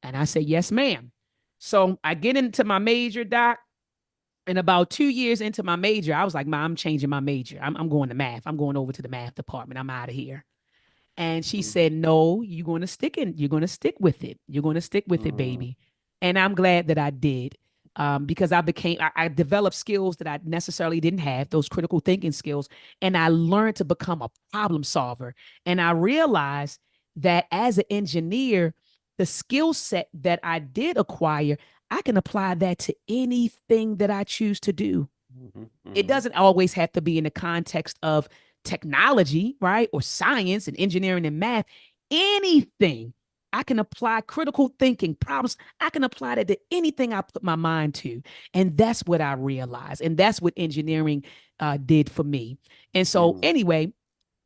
And I said, yes, ma'am. So I get into my major, doc. And about 2 years into my major, I was like, Mom, I'm changing my major. I'm going to math. I'm going over to the math department. I'm out of here. And she Mhm. said, no, you're going to stick with it. You're going to stick with it, Mhm. baby. And I'm glad that I did. Because I developed skills that I necessarily didn't have, those critical thinking skills. And I learned to become a problem solver. And I realized that as an engineer, the skill set that I did acquire, I can apply that to anything that I choose to do. Mhm. It Mhm. doesn't always have to be in the context of technology, right? Or science and engineering and math. Anything. I can apply critical thinking problems. I can apply that to anything I put my mind to. And that's what I realized. And that's what engineering did for me. And so, Mhm. anyway,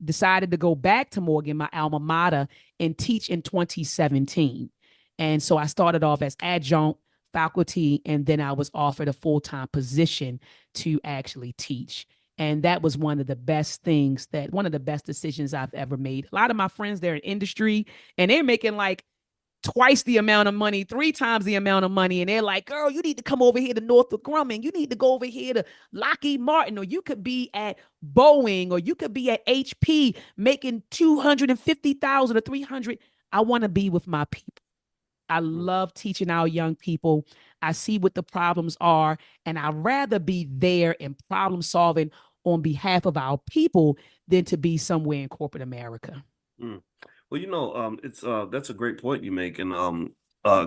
decided to go back to Morgan, my alma mater, and teach in 2017. And so I started off as adjunct faculty, and then I was offered a full time position to actually teach. And that was one of the best decisions I've ever made. A lot of my friends, they're in industry and they're making like twice the amount of money, three times the amount of money. And they're like, girl, you need to come over here to Northrop Grumman. You need to go over here to Lockheed Martin, or you could be at Boeing, or you could be at HP making 250,000 or 300. I want to be with my people. I Mhm. love teaching our young people. I see what the problems are, and I'd rather be there in problem solving on behalf of our people than to be somewhere in corporate America. Mm. Well, it's that's a great point you make, and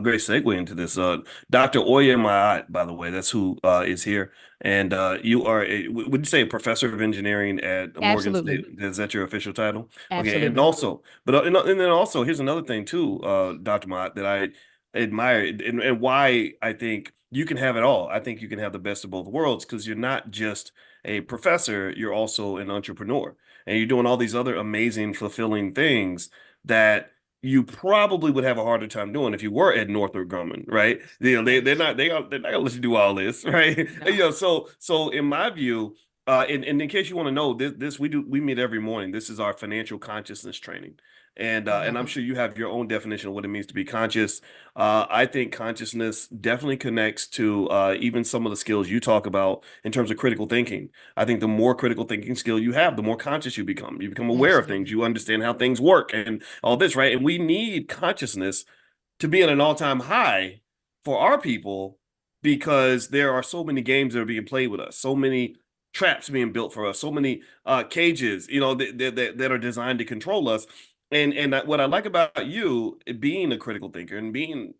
great segue into this. Dr. Oye Maat, by the way, that's who is here, and you are would you say a professor of engineering at Morgan State? Absolutely. Is that your official title? Okay, and Absolutely. also, and then also, here's another thing too, Dr. Maat, that I admire, and why I think you can have it all. I think you can have the best of both worlds because you're not just a professor, you're also an entrepreneur. And you're doing all these other amazing, fulfilling things that you probably would have a harder time doing if you were at Northrop Grumman, right? Yes. They're not gonna let you do all this, right? No. So in my view, and in case you want to know, this we meet every morning. This is our financial consciousness training. And Love I'm it. sure you have your own definition of what it means to be conscious. I think consciousness definitely connects to even some of the skills you talk about in terms of critical thinking. I think the more critical thinking skill you have, the more conscious you become. You become aware of things. Absolutely. You understand how things work and all this, right? And we need consciousness to be at an all-time high for our people because there are so many games that are being played with us, so many traps being built for us, so many cages, that are designed to control us. And what I like about you being a critical thinker and being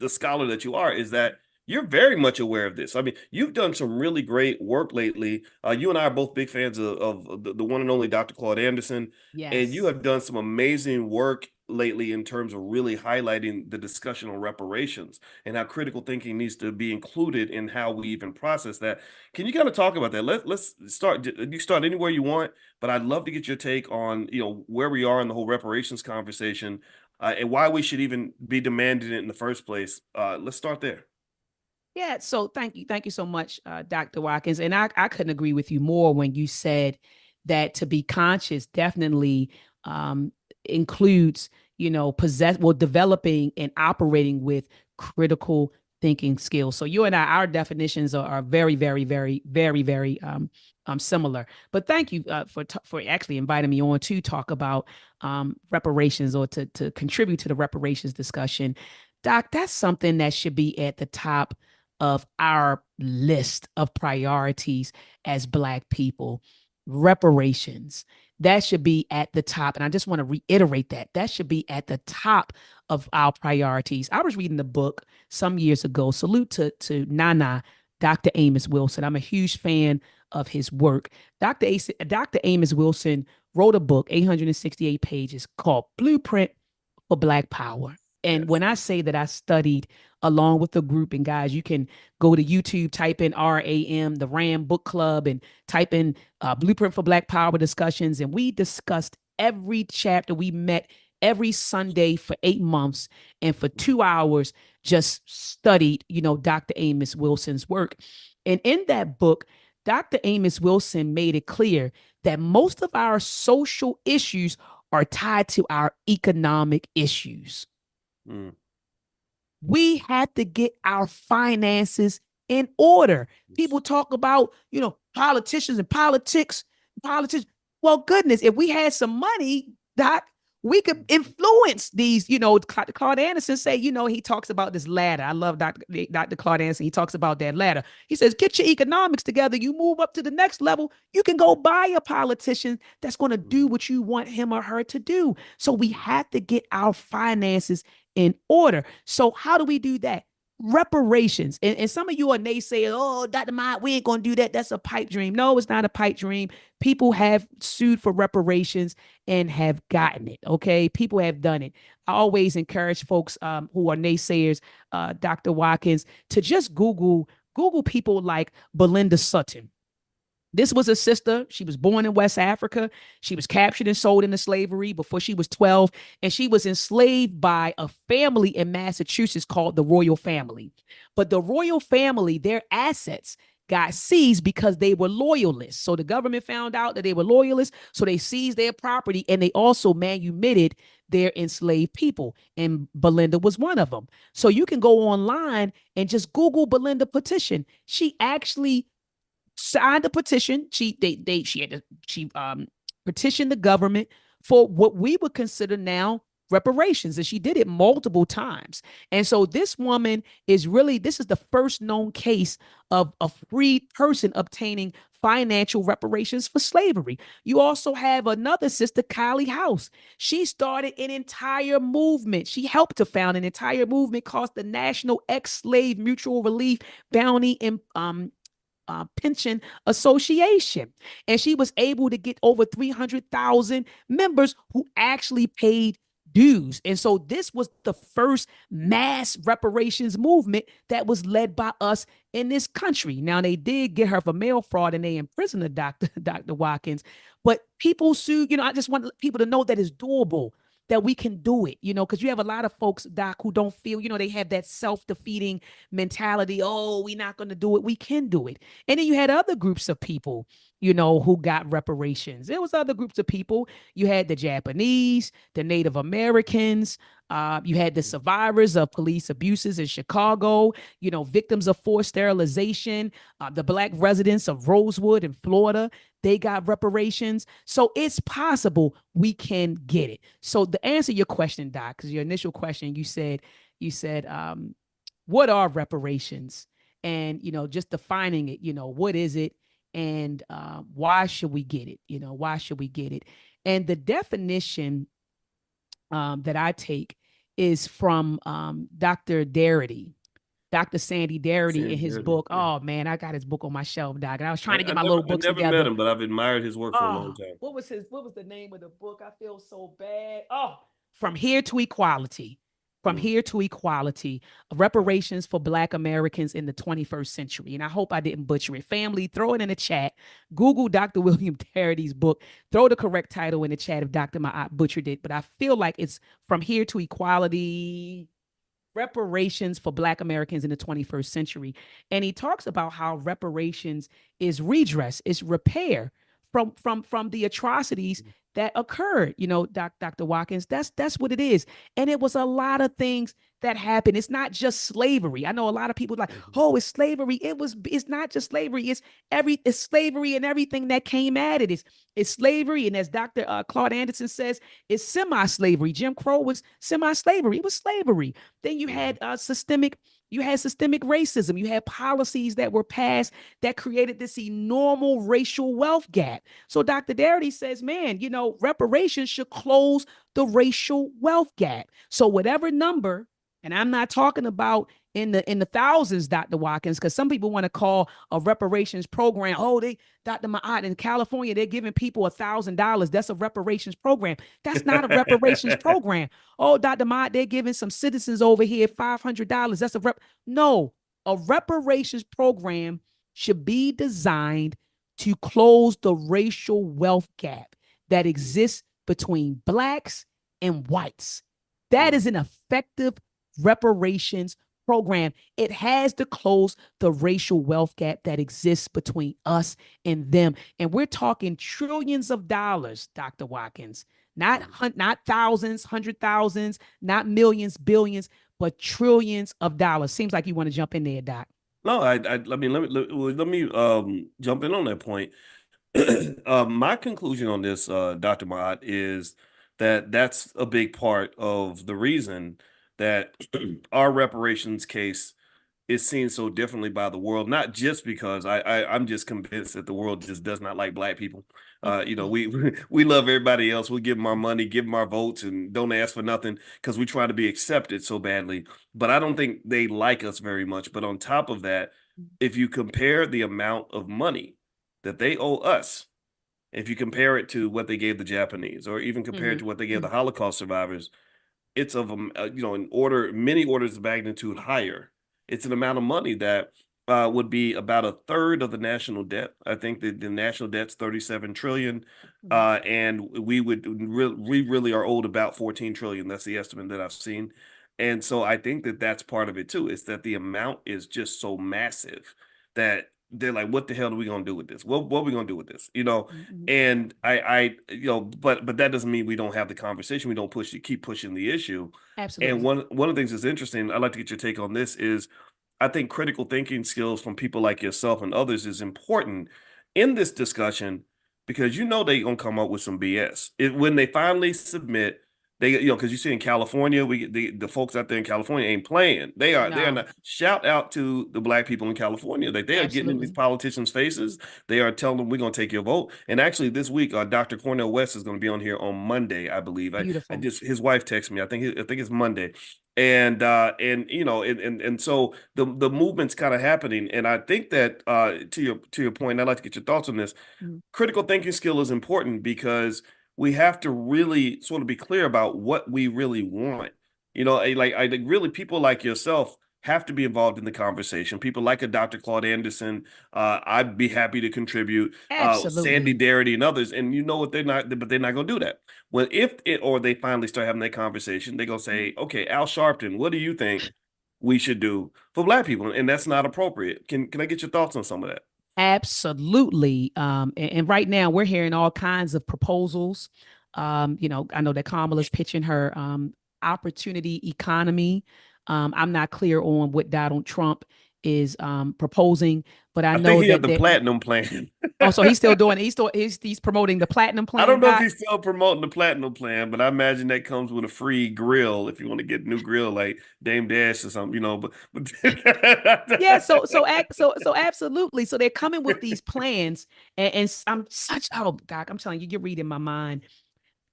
the scholar that you are is that you're very much aware of this. I mean, you've done some really great work lately. You and I are both big fans of the one and only Dr. Claude Anderson, and you Yes. have done some amazing work lately in terms of really highlighting the discussion on reparations and how critical thinking needs to be included in how we even process that. Can you kind of talk about that? Let's start. You start anywhere you want, but I'd love to get your take on where we are in the whole reparations conversation and why we should even be demanding it in the first place. Let's start there. Yeah, so thank you so much, Dr. Watkins. And I couldn't agree with you more when you said that to be conscious definitely um, includes, developing and operating with critical thinking skills. So you and I, our definitions are very, very, very, very, very similar. But thank you for actually inviting me on to talk about reparations or to contribute to the reparations discussion. Doc, that's something that should be at the top of our list of priorities as Black people. Reparations. That should be at the top. And I just want to reiterate that. That should be at the top of our priorities. I was reading the book some years ago. Salute to Nana, Dr. Amos Wilson. I'm a huge fan of his work. Dr. Amos Wilson wrote a book, 868 pages, called Blueprint for Black Power. And Yes. when I say that I studied along with the group, and guys, you can go to YouTube, type in RAM, the RAM Book Club, and type in Blueprint for Black Power discussions. And we discussed every chapter. We met every Sunday for 8 months and for 2 hours just studied, Dr. Amos Wilson's work. And in that book, Dr. Amos Wilson made it clear that most of our social issues are tied to our economic issues. Mm. We have to get our finances in order. People talk about, politicians and politics. Well, goodness, if we had some money, Doc, we could influence these, Claude Anderson say, he talks about this ladder. I love Dr. Claude Anderson. He talks about that ladder. He says, get your economics together. You move up to the next level. You can go buy a politician that's going to do what you want him or her to do. So we have to get our finances in order. So how do we do that? Reparations. And some of you are naysayers, oh, Dr. Mott, we ain't going to do that. That's a pipe dream. No, it's not a pipe dream. People have sued for reparations and have gotten it. Okay. People have done it. I always encourage folks who are naysayers, Dr. Watkins, to just Google people like Belinda Sutton. This was a sister. She was born in West Africa. She was captured and sold into slavery before she was 12. And she was enslaved by a family in Massachusetts called the Royal Family. But the Royal Family, their assets got seized because they were loyalists. So the government found out that they were loyalists. So they seized their property and they also manumitted their enslaved people. And Belinda was one of them. So you can go online and just Google Belinda petition. She actually signed a petition. She petitioned the government for what we would consider now reparations, and she did it multiple times. And so this woman is really, this is the first known case of a free person obtaining financial reparations for slavery. You also have another sister, Kylie House. She started an entire movement. She helped to found an entire movement called the National Ex-Slave Mutual Relief Bounty and Pension Association. And she was able to get over 300,000 members who actually paid dues. And so this was the first mass reparations movement that was led by us in this country. Now they did get her for mail fraud and they imprisoned the Dr. Watkins, but people sued, I just want people to know that it's doable, that we can do it, because you have a lot of folks, Doc, who don't feel, they have that self-defeating mentality. Oh, we're not going to do it. We can do it. And then you had other groups of people, who got reparations. There was other groups of people. You had the Japanese, the Native Americans. You had the survivors of police abuses in Chicago, victims of forced sterilization, the Black residents of Rosewood in Florida, they got reparations. So it's possible we can get it. So to answer your question, Doc, because your initial question, you said, what are reparations? And, just defining it, what is it? And why should we get it? Why should we get it? And the definition that I take is from Dr. Darity, Dr. Sandy Darity in his book. Yeah. Oh man, I got his book on my shelf, Doc. And I was trying to get my Never little I books never met together. him, but I've admired his work for a long Oh, time. what was the name of the book? I feel so bad. Oh, From Here to Equality. From Mm. Here to Equality, reparations for Black Americans in the 21st century. And I hope I didn't butcher it. Family, throw it in the chat. Google Dr. William Darity's book. Throw the correct title in the chat if Dr. Ma'at butchered it. But I feel like it's From Here to Equality, reparations for Black Americans in the 21st century. And he talks about how reparations is redress, is repair from the atrocities that occurred. Dr. Watkins, that's what it is. And it was a lot of things that happened. It's not just slavery. I know a lot of people like, oh, it's slavery. It's not just slavery. It's slavery and everything that came at it. It's slavery. And as Dr. Claude Anderson says, it's semi-slavery. Jim Crow was semi-slavery. It was slavery. Then you had systemic racism. You had policies that were passed that created this enormous racial wealth gap. So Dr. Darity says, man, reparations should close the racial wealth gap. So whatever number, and I'm not talking about in the thousands, Dr. Watkins, because some people want to call a reparations program, Dr. Ma'at, in California, they're giving people $1,000. That's a reparations program. That's not a reparations program. Oh, Dr. Ma'at, they're giving some citizens over here $500. That's no, a reparations program should be designed to close the racial wealth gap that exists between Blacks and whites. That is an effective reparations program. It has to close the racial wealth gap that exists between us and them. And we're talking trillions of dollars, Dr. Watkins, not thousands, hundred thousands, not millions, billions, but trillions of dollars. Seems like you want to jump in there, Doc. No, I mean, let me jump in on that point. My conclusion on this, Dr. Mott, is that that's a big part of the reason that our reparations case is seen so differently by the world, not just because I'm just convinced that the world just does not like Black people. We we love everybody else. We give them our money, give them our votes, and don't ask for nothing because we try to be accepted so badly. But I don't think they like us very much. But on top of that, if you compare the amount of money that they owe us, if you compare it to what they gave the Japanese, or even compare it to what they gave the Holocaust survivors, it's of in many orders of magnitude higher. It's an amount of money that would be about a third of the national debt. I think that the national debt's 37 trillion, and we really are owed about 14 trillion. That's the estimate that I've seen, and so I think that that's part of it too. Is that the amount is just so massive that they're like, what the hell are we gonna do with this? What are we gonna do with this? And but that doesn't mean we don't have the conversation. We don't keep pushing the issue. And Absolutely. one of the things that's interesting, I'd like to get your take on this, is I think critical thinking skills from people like yourself and others is important in this discussion because they're gonna come up with some BS. When they finally submit, they because you see in California, the folks out there in California ain't playing. They are No, not. Shout out to the Black people in California. They are getting in these absolutely. politicians' faces. They are telling them we're gonna take your vote. And actually, this week, Dr. Cornel West is going to be on here on Monday, I believe. I Beautiful. just his wife texted me. I think it's Monday, and so the movement's kind of happening. And I think that to your point, I'd like to get your thoughts on this. Mhm. Critical thinking skill is important because we have to really sort of be clear about what we really want. You know, I think really people like yourself have to be involved in the conversation. People like a Dr. Claude Anderson, I'd be happy to contribute. Sandy Absolutely. Darity and others, and you know what but they're not going to do that. Well, if it or they finally start having that conversation, they go say, "Okay, Al Sharpton, what do you think we should do for Black people?" And that's not appropriate. Can I get your thoughts on some of that? Absolutely. And right now we're hearing all kinds of proposals. I know that Kamala's pitching her opportunity economy. I'm not clear on what Donald Trump is proposing, but I I think know he had that the there. platinum plan. Oh, so he's still doing it. He's promoting the platinum I plan, don't know if Doc. he's still promoting the platinum plan, but I imagine that comes with a free grill if you want to get a new grill like Dame Dash or something, you know. But Yeah, so absolutely. So they're coming with these plans, and I'm such Doc, I'm telling you, you're reading my mind.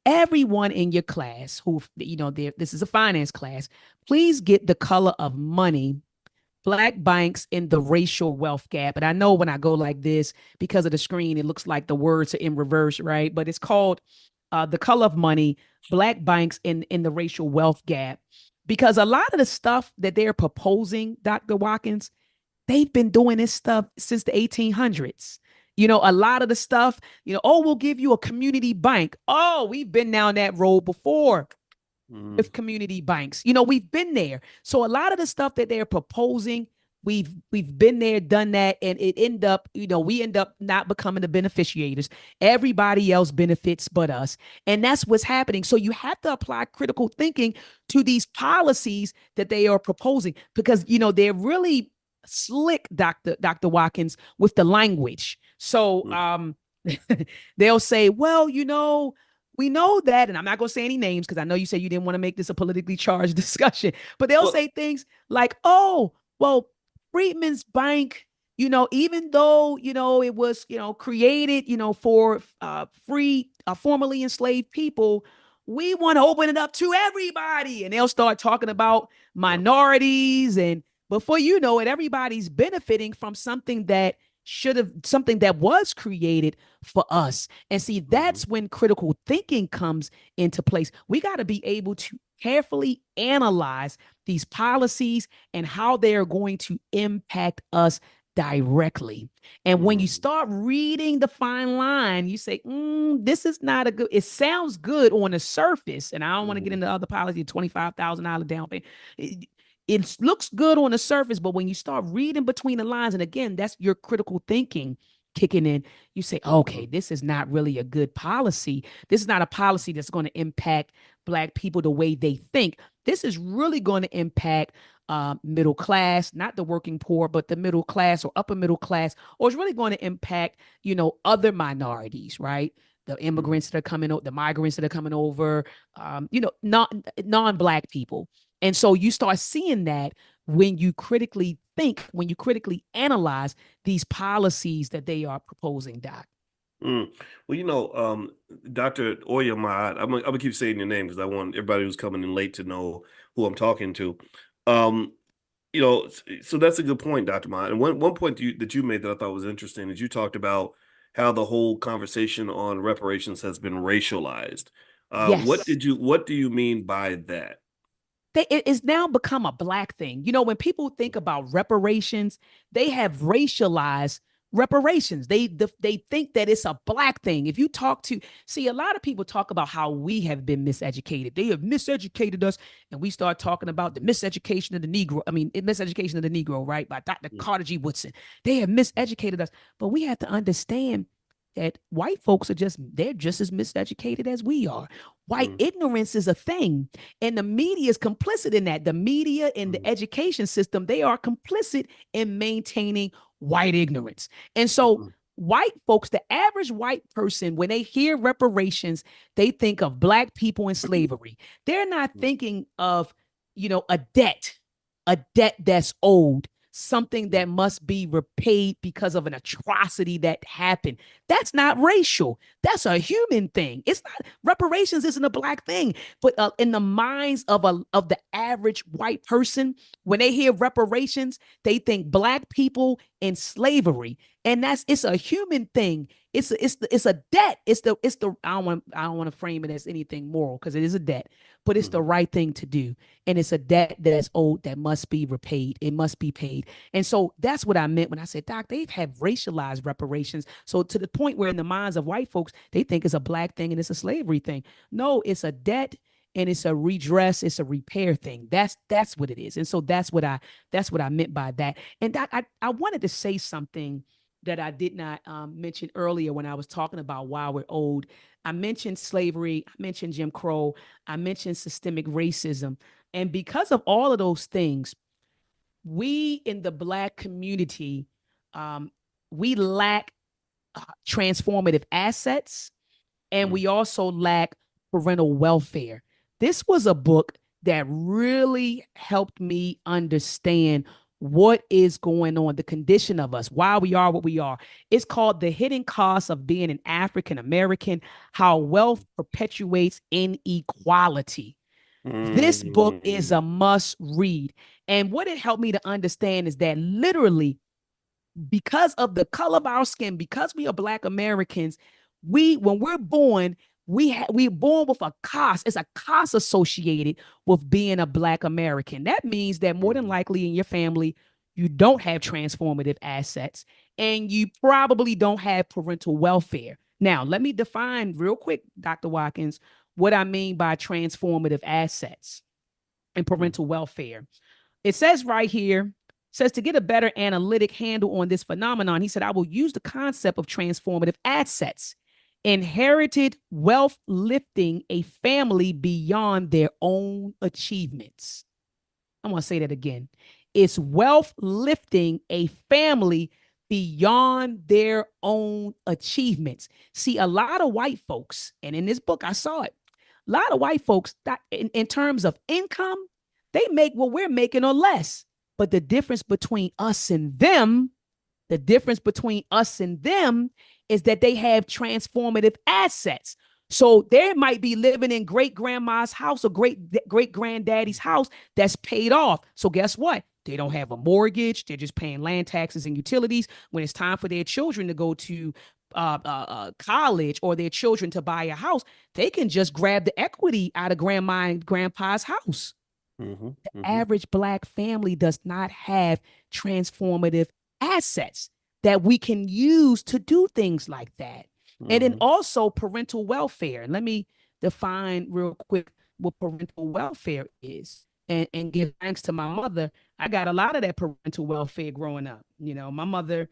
Everyone in your class who this is a finance class, please get the color of money, Black banks in the racial wealth gap. And I know when I go like this, because of the screen, it looks like the words are in reverse, right? But it's called the color of money, Black banks in the racial wealth gap. Because a lot of the stuff that they're proposing, Dr. Watkins, they've been doing this stuff since the 1800s. A lot of the stuff, oh, we'll give you a community bank. Oh, we've been down that road before mm, with community banks. We've been there. So a lot of the stuff that they're proposing, we've been there, done that, and it end up, we end up not becoming the beneficiaries. Everybody else benefits but us. And that's what's happening. So you have to apply critical thinking to these policies that they are proposing because they're really slick, Dr. Watkins, with the language. So mm. they'll say, well, we know that, and I'm not going to say any names because I know you said you didn't want to make this a politically charged discussion, but they'll Well, say things like, oh, well, Freedmen's Bank, even though, it was, created, for free, formerly enslaved people, we want to open it up to everybody. And they'll start talking about yeah. minorities. And before you know it, everybody's benefiting from something that was created for us. And see, Mhm, that's when critical thinking comes into place. We got to be able to carefully analyze these policies and how they are going to impact us directly. And when you mhm, start reading the fine line, you say, this is not a good, it sounds good on the surface. And I don't want to get mhm, into other policy, $25,000 down payment. It looks good on the surface, but when you start reading between the lines, and again, that's your critical thinking kicking in, you say, okay, mhm, this is not really a good policy. This is not a policy that's going to impact Black people the way they think. This is really going to impact middle class, not the working poor, but the middle class or upper middle class, or it's really going to impact, other minorities, right? The mhm, immigrants that are coming over, the migrants that are coming over, not non-Black people. And so you start seeing that when you critically think, when you critically analyze these policies that they are proposing, Doc. mm. Well, Dr. Oyamad, I'm gonna keep saying your name because I want everybody who's coming in late to know who I'm talking to. Um, so that's a good point, Dr. Mott. And one point that you made that I thought was interesting is you talked about how the whole conversation on reparations has been racialized. Yes. What do you mean by that? It is now become a Black thing. When people think about reparations, they have racialized reparations. They think that it's a Black thing. If you talk to see a lot of people talk about how we have been miseducated. They have miseducated us, and we start talking about the miseducation of the Negro. I mean, miseducation of the Negro, right? By Dr. Mm, Carter G. Woodson. They have miseducated us, but we have to understand that white folks they're just as miseducated as we are. White mm, ignorance is a thing, and the media is complicit in that. The media and the mm, education system, they are complicit in maintaining white ignorance. And so mm, white folks, the average white person, when they hear reparations, they think of Black people in slavery. They're not mm, thinking of, a debt that's owed, something mm, that must be repaid because of an atrocity that happened. That's not racial. That's a human thing. It's not reparations isn't a Black thing, but in the minds of the average white person, when they hear reparations, they think Black people in slavery. And it's a human thing. It's a debt. I don't want to frame it as anything moral because it is a debt, but it's the Mhm. right thing to do. And it's a debt that's owed that must be repaid. It must be paid. And so that's what I meant when I said, Doc, they've had racialized reparations. So to the point where in the minds of white folks, they think it's a black thing and it's a slavery thing. No, it's a debt and it's a redress, it's a repair thing. That's what it is. And so that's what I meant by that. And I wanted to say something that I did not mention earlier when I was talking about why we're old. I mentioned slavery, I mentioned Jim Crow, I mentioned systemic racism. And because of all of those things, we in the Black community, um, we lack transformative assets and Mhm. we also lack parental welfare. This was a book that really helped me understand what is going on, the condition of us, why we are what we are. It's called The Hidden Cost of Being an African American, How Wealth Perpetuates Inequality. This book is a Mhm. must read. And what it helped me to understand is that literally because of the color of our skin, because we are Black Americans, when we're born, we're born with a cost. It's a cost associated with being a Black American. That means that more than Mhm. likely in your family, you don't have transformative assets and you probably don't have parental welfare. Now, let me define real quick, Dr. Watkins, what I mean by transformative assets and Mhm. parental welfare. It says right here, says to get a better analytic handle on this phenomenon, he said, I will use the concept of transformative assets, inherited wealth lifting a family beyond their own achievements. I'm going to say that again. It's wealth lifting a family beyond their own achievements. See, a lot of white folks, and in this book, I saw it, a lot of white folks, that in terms of income, they make what we're making or less. But the difference between us and them is that they have transformative assets. So they might be living in great grandma's house or great granddaddy's house that's paid off. So guess what? They don't have a mortgage. They're just paying land taxes and utilities. When it's time for their children to go to college or their children to buy a house, they can just grab the equity out of grandma and grandpa's house. Mhm. Mhm. Average Black family does not have transformative assets that we can use to do things like that. And then Mhm. also parental welfare. Let me define real quick what parental welfare is and give thanks to my mother. I got a lot of that parental welfare growing up. You know, my mother,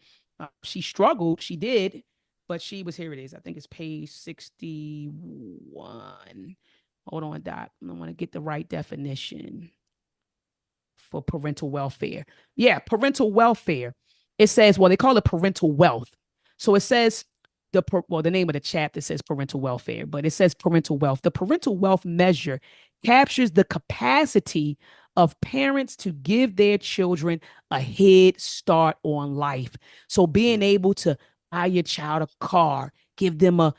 she struggled, she did, but she was, here it is. I think it's page 61. Hold on, Doc. I want to get the right definition for parental welfare. Yeah, parental welfare. It says, well, they call it parental wealth. So it says the name of the chapter says parental welfare, but it says parental wealth. The parental wealth measure captures the capacity of parents to give their children a head start on life. So being Mhm. able to buy your child a car, give them a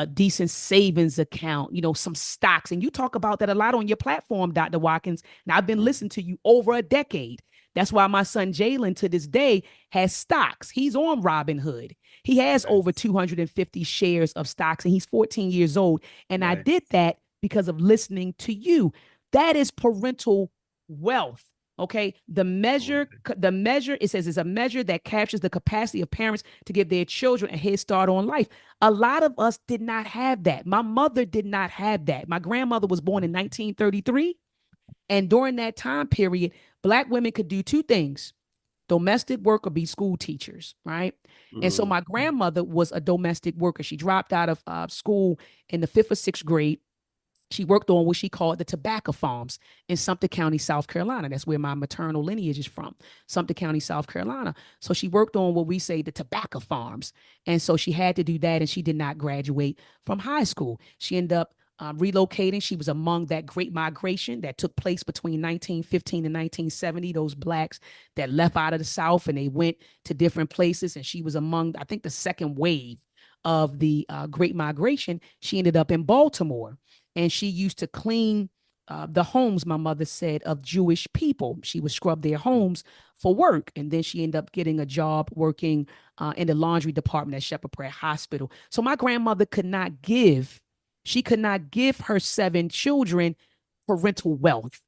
decent savings account, some stocks. And you talk about that a lot on your platform, Dr. Watkins. And I've been Mhm. listening to you over a decade. That's why my son Jalen to this day has stocks. He's on Robinhood. He has over Nice. 250 shares of stocks and he's 14 years old. And I Nice. did that because of listening to you. That is parental wealth. Okay. Okay. The measure, it says, is a measure that captures the capacity of parents to give their children a head start on life. A lot of us did not have that. My mother did not have that. My grandmother was born in 1933. And during that time period, Black women could do two things: domestic work or be school teachers, right? And so Mhm. my grandmother was a domestic worker. She dropped out of school in the fifth or sixth grade. She worked on what she called the tobacco farms in Sumter County, South Carolina. That's where my maternal lineage is from, Sumter County, South Carolina. So she worked on what we say the tobacco farms. And so she had to do that, and she did not graduate from high school. She ended up relocating. She was among that great migration that took place between 1915 and 1970, those Blacks that left out of the South and they went to different places. And she was among, I think, the second wave of the great migration. She ended up in Baltimore and she used to clean the homes, my mother said, of Jewish people. She would scrub their homes for work. And then she ended up getting a job working in the laundry department at Shepherd Prayer Hospital. So my grandmother she could not give her 7 children parental wealth,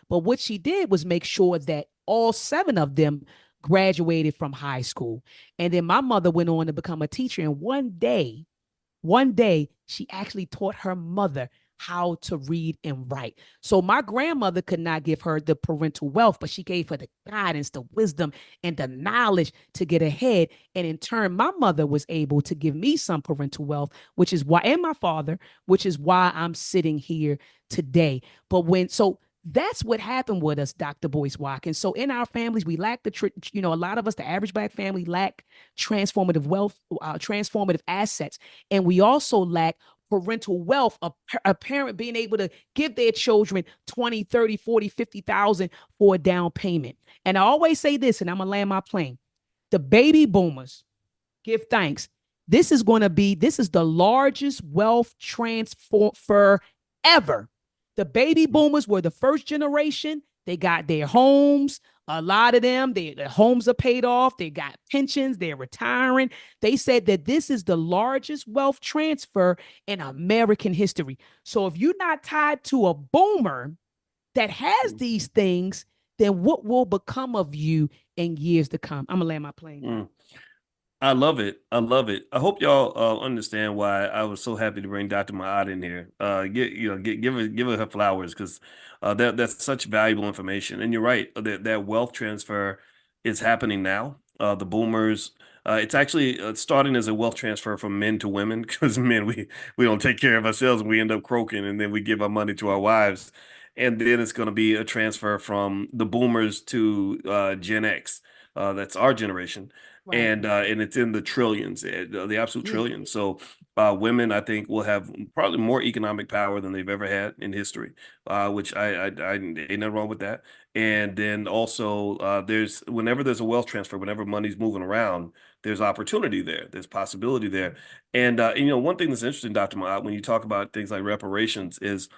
but what she did was make sure that all 7 of them graduated from high school. And then my mother went on to become a teacher. And one day, she actually taught her mother how to read and write. So my grandmother could not give her the parental wealth, but she gave her the guidance, the wisdom, and the knowledge to get ahead. And in turn, my mother was able to give me some parental wealth, which is why, and my father, which is why I'm sitting here today. But that's what happened with us, Dr. Boyce Watkins. So in our families, we lack a lot of us, the average Black family, lack transformative wealth, transformative assets. And we also lack parental wealth, a parent being able to give their children 20, 30, 40, 50,000 for a down payment. And I always say this, and I'm going to land my plane. The baby boomers, give thanks. This is the largest wealth transfer ever. The baby boomers were the first generation. They got their homes. A lot of them, their homes are paid off. They got pensions. They're retiring. They said that this is the largest wealth transfer in American history. So if you're not tied to a boomer that has these things, then what will become of you in years to come? I'm going to land my plane. I love it. I love it. I hope y'all understand why I was so happy to bring Dr. Maat in here. Give her flowers because that's such valuable information. And you're right, that wealth transfer is happening now. The boomers, it's actually starting as a wealth transfer from men to women because men we don't take care of ourselves and we end up croaking and then we give our money to our wives. And then it's going to be a transfer from the boomers to Gen X. That's our generation. Right. And it's in the trillions, the absolute trillions. So women, I think, will have probably more economic power than they've ever had in history, which I ain't nothing wrong with that. And then also, whenever there's a wealth transfer, whenever money's moving around, there's opportunity there, there's possibility there. And one thing that's interesting, Dr. Maat, when you talk about things like reparations, is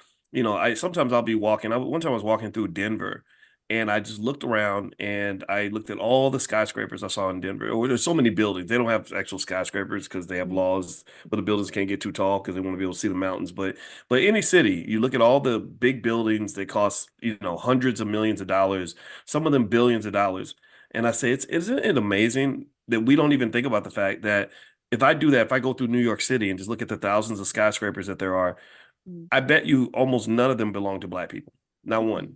sometimes I'll be walking. One time I was walking through Denver. And I just looked around and I looked at all the skyscrapers I saw in Denver. Or there's so many buildings. They don't have actual skyscrapers because they have laws, but the buildings can't get too tall because they want to be able to see the mountains. But any city, you look at all the big buildings that cost, hundreds of millions of dollars, some of them billions of dollars. And I say, isn't it amazing that we don't even think about the fact that if I do that, if I go through New York City and just look at the thousands of skyscrapers that there are, I bet you almost none of them belong to Black people. Not one,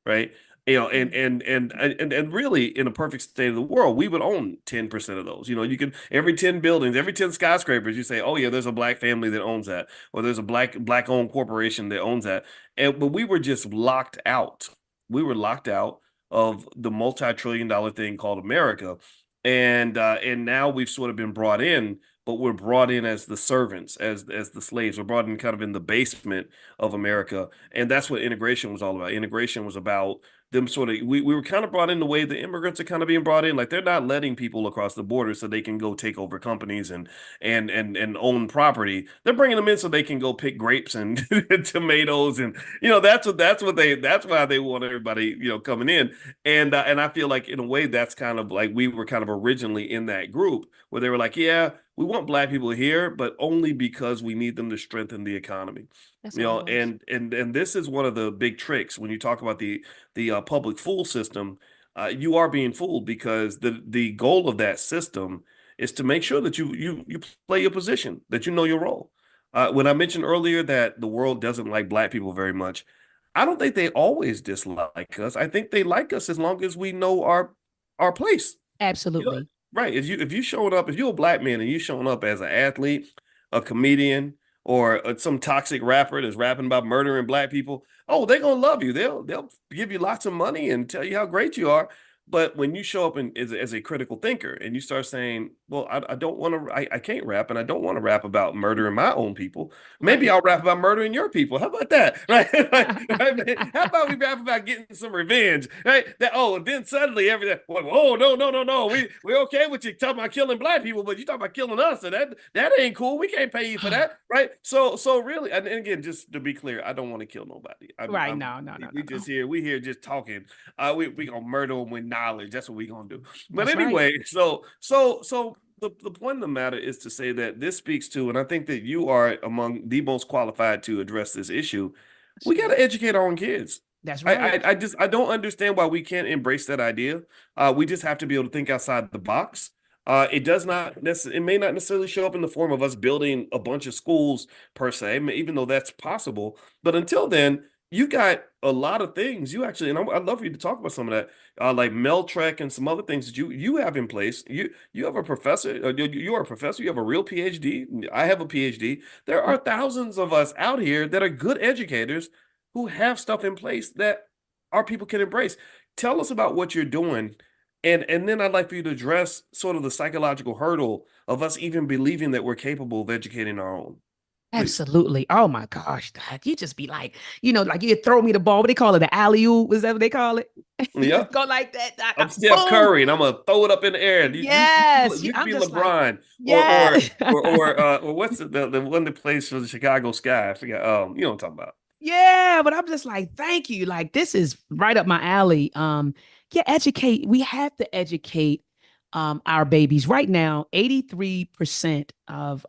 right? And really in a perfect state of the world, we would own 10% of those. You could every 10 buildings, every 10 skyscrapers, you say, oh yeah, there's a Black family that owns that, or there's a black owned corporation that owns that. But we were just locked out. We were locked out of the multi-trillion-dollar thing called America. And now we've sort of been brought in, but we're brought in as the servants, as the slaves. We're brought in kind of in the basement of America. And that's what integration was all about. Integration was about them we were kind of brought in the way the immigrants are kind of being brought in. Like they're not letting people across the border so they can go take over companies and own property. They're bringing them in so they can go pick grapes and tomatoes and that's why they want everybody coming in. And I feel like in a way that's kind of like we were kind of originally in that group where they were like, yeah, we want Black people here, but only because we need them to strengthen the economy. That's And this is one of the big tricks when you talk about the public fool system. You are being fooled because the goal of that system is to make sure that you play your position, that you know your role. When I mentioned earlier that the world doesn't like Black people very much, I don't think they always dislike us. I think they like us as long as we know our place. Absolutely. Right. If you're a Black man and you showing up as an athlete, a comedian, or some toxic rapper that's rapping about murdering Black people, oh, they're gonna love you. They'll give you lots of money and tell you how great you are. But when you show up as a critical thinker and you start saying, well, I don't want to, I can't rap and I don't want to rap about murdering my own people. Right. Maybe I'll rap about murdering your people. How about that? Right? How about we rap about getting some revenge? Right? That, oh, and then suddenly everything, oh, no. We're okay with you talking about killing black people, but you talking about killing us. And that ain't cool. We can't pay you for that. Right. So really, and again, just to be clear, I don't want to kill nobody. Right. No. We just here just talking. We gonna murder them with knowledge. That's what we gonna do. But That's right. anyway, so the point of the matter is to say that this speaks to, and I think that you are among the most qualified to address this issue. That's We got right. to educate our own kids. That's I, right. I just I don't understand why we can't embrace that idea. We just have to be able to think outside the box. It does not it may not necessarily show up in the form of us building a bunch of schools per se, even though that's possible. But until then, you got a lot of things you actually, and I'd love for you to talk about some of that, like Meltrek and some other things that you have in place. You have a professor, you are a professor. You have a real PhD. I have a PhD. There are thousands of us out here that are good educators who have stuff in place that our people can embrace. Tell us about what you're doing. And then I'd like for you to address sort of the psychological hurdle of us even believing that we're capable of educating our own. Please. Absolutely. Oh my gosh, Doc. You just be like, like you throw me the ball. What they call it? The alley oop. Is that what they call it? You Yeah. just go like that, Doc. I'm Steph Boom. Curry and I'm gonna throw it up in the air. Yes. You could I'm be just like, LeBron yes. or what's the one that plays for the Chicago Sky? I forget. You know what I'm talking about. Yeah, but I'm just like, thank you. Like this is right up my alley. Yeah, educate. We have to educate our babies. Right now, 83% of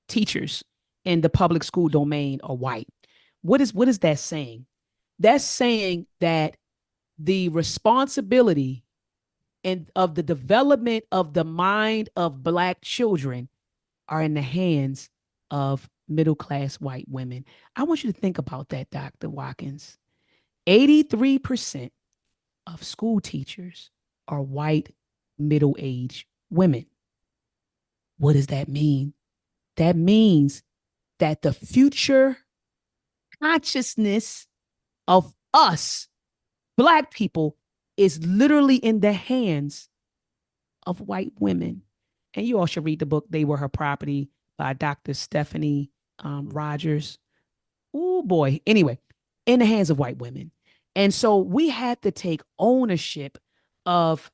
teachers in the public school domain are white. What is that saying? That's saying that the responsibility and of the development of the mind of black children are in the hands of middle class white women. I want you to think about that, Dr. Watkins. 83% of school teachers are white middle aged women. What does that mean? That means that the future consciousness of us, black people, is literally in the hands of white women. And you all should read the book, They Were Her Property by Dr. Stephanie Rogers. Oh boy. Anyway, in the hands of white women. And so we had to take ownership of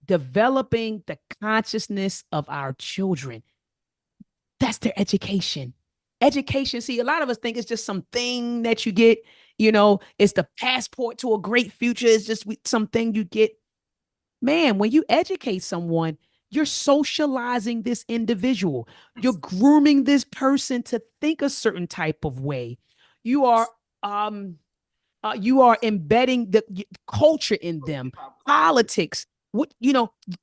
developing the consciousness of our children. That's their education. Education, see, a lot of us think it's just something that you get, it's the passport to a great future. It's just something you get. Man, when you educate someone, you're socializing this individual. You're grooming this person to think a certain type of way. You are you are embedding the culture in them, politics. A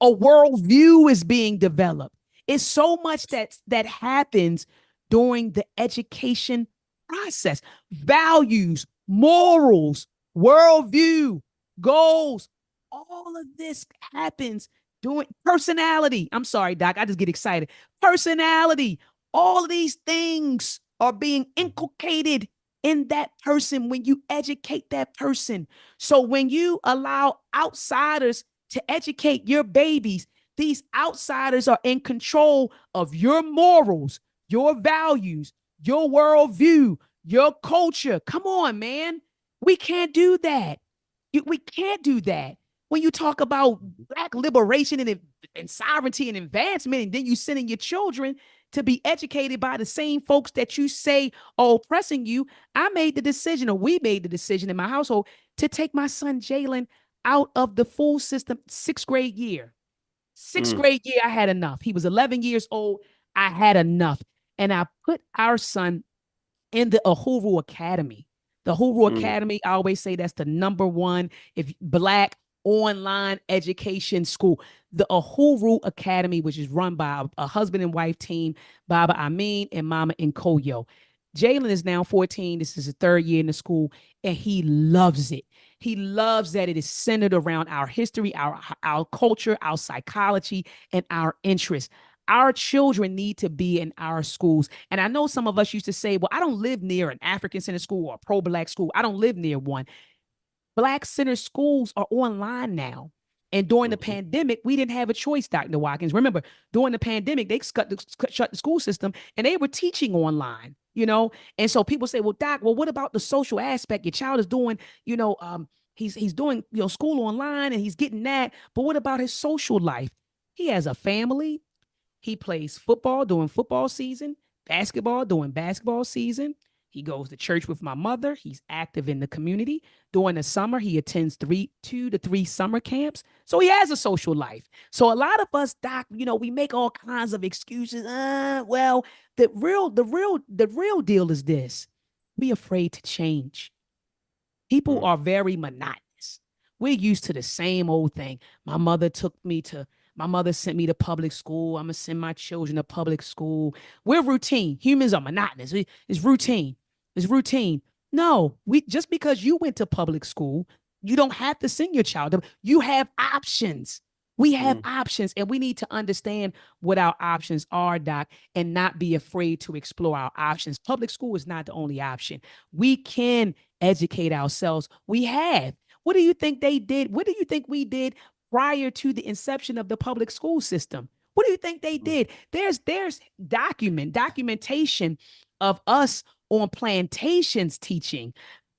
worldview is being developed. It's so much that happens during the education process. Values, morals, worldview, goals. All of this happens doing personality. I'm sorry, Doc. I just get excited. Personality. All of these things are being inculcated in that person when you educate that person. So when you allow outsiders to educate your babies, these outsiders are in control of your morals, your values, your worldview, your culture. Come on, man. We can't do that. We can't do that. When you talk about black liberation and sovereignty and advancement, and then you sending your children to be educated by the same folks that you say are oppressing you. I made the decision, or we made the decision in my household, to take my son Jalen out of the full system. Sixth grade year, I had enough. He was 11 years old. I had enough. And I put our son in the Uhuru Academy. The Uhuru Academy, I always say that's the number one if black online education school. The Uhuru Academy, which is run by a husband and wife team, Baba Amin and Mama Nkoyo. Jalen is now 14. This is his third year in the school, and he loves it. He loves that it is centered around our history, our culture, our psychology, and our interests. Our children need to be in our schools. And I know some of us used to say, well, I don't live near an African Center school or a pro-black school. I don't live near one. Black Center schools are online now. And during the Mm-hmm. pandemic, we didn't have a choice, Dr. Watkins. Remember, during the pandemic, they shut the school system and they were teaching online, you know? And so people say, well, Doc, well, what about the social aspect? Your child is doing, you know, he's doing, you know, school online and he's getting that. But what about his social life? He has a family. He plays football during football season, basketball during basketball season. He goes to church with my mother. He's active in the community. During the summer, he attends 2 to 3 summer camps. So he has a social life. So a lot of us, Doc, you know, we make all kinds of excuses. Well, the real deal is this: be afraid to change. People Mm-hmm. are very monotonous. We're used to the same old thing. My mother sent me to public school. I'm gonna send my children to public school. We're routine. Humans are monotonous. It's routine. It's routine. No, we just because you went to public school, you don't have to send your child. You have options. We have Mm-hmm. options, and we need to understand what our options are, Doc, and not be afraid to explore our options. Public school is not the only option. We can educate ourselves. We have. What do you think they did? What do you think we did prior to the inception of the public school system? What do you think they did? There's documentation of us on plantations teaching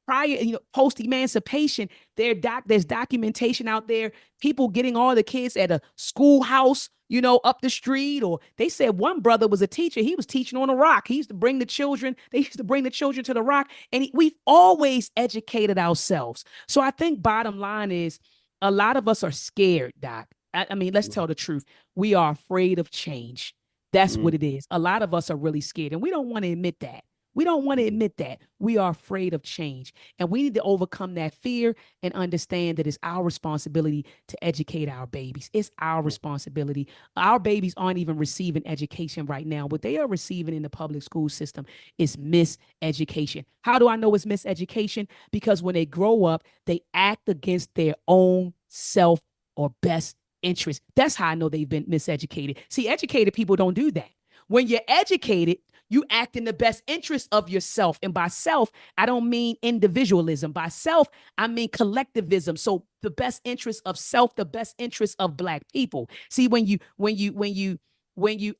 prior, you know, post emancipation. There's documentation out there. People getting all the kids at a schoolhouse, you know, up the street. Or they said one brother was a teacher. He was teaching on a rock. He used to bring the children. They used to bring the children to the rock, and we've always educated ourselves. So I think bottom line is a lot of us are scared, Doc. I mean, let's tell the truth. We are afraid of change. That's Mm-hmm. what it is. A lot of us are really scared, and we don't want to admit that. We don't want to admit that. We are afraid of change. And we need to overcome that fear and understand that it's our responsibility to educate our babies. It's our responsibility. Our babies aren't even receiving education right now. What they are receiving in the public school system is miseducation. How do I know it's miseducation? Because when they grow up, they act against their own self or best interest. That's how I know they've been miseducated. See, educated people don't do that. When you're educated, you act in the best interest of yourself. And by self, I don't mean individualism. By self, I mean collectivism. So the best interest of self, the best interest of Black people. See, when you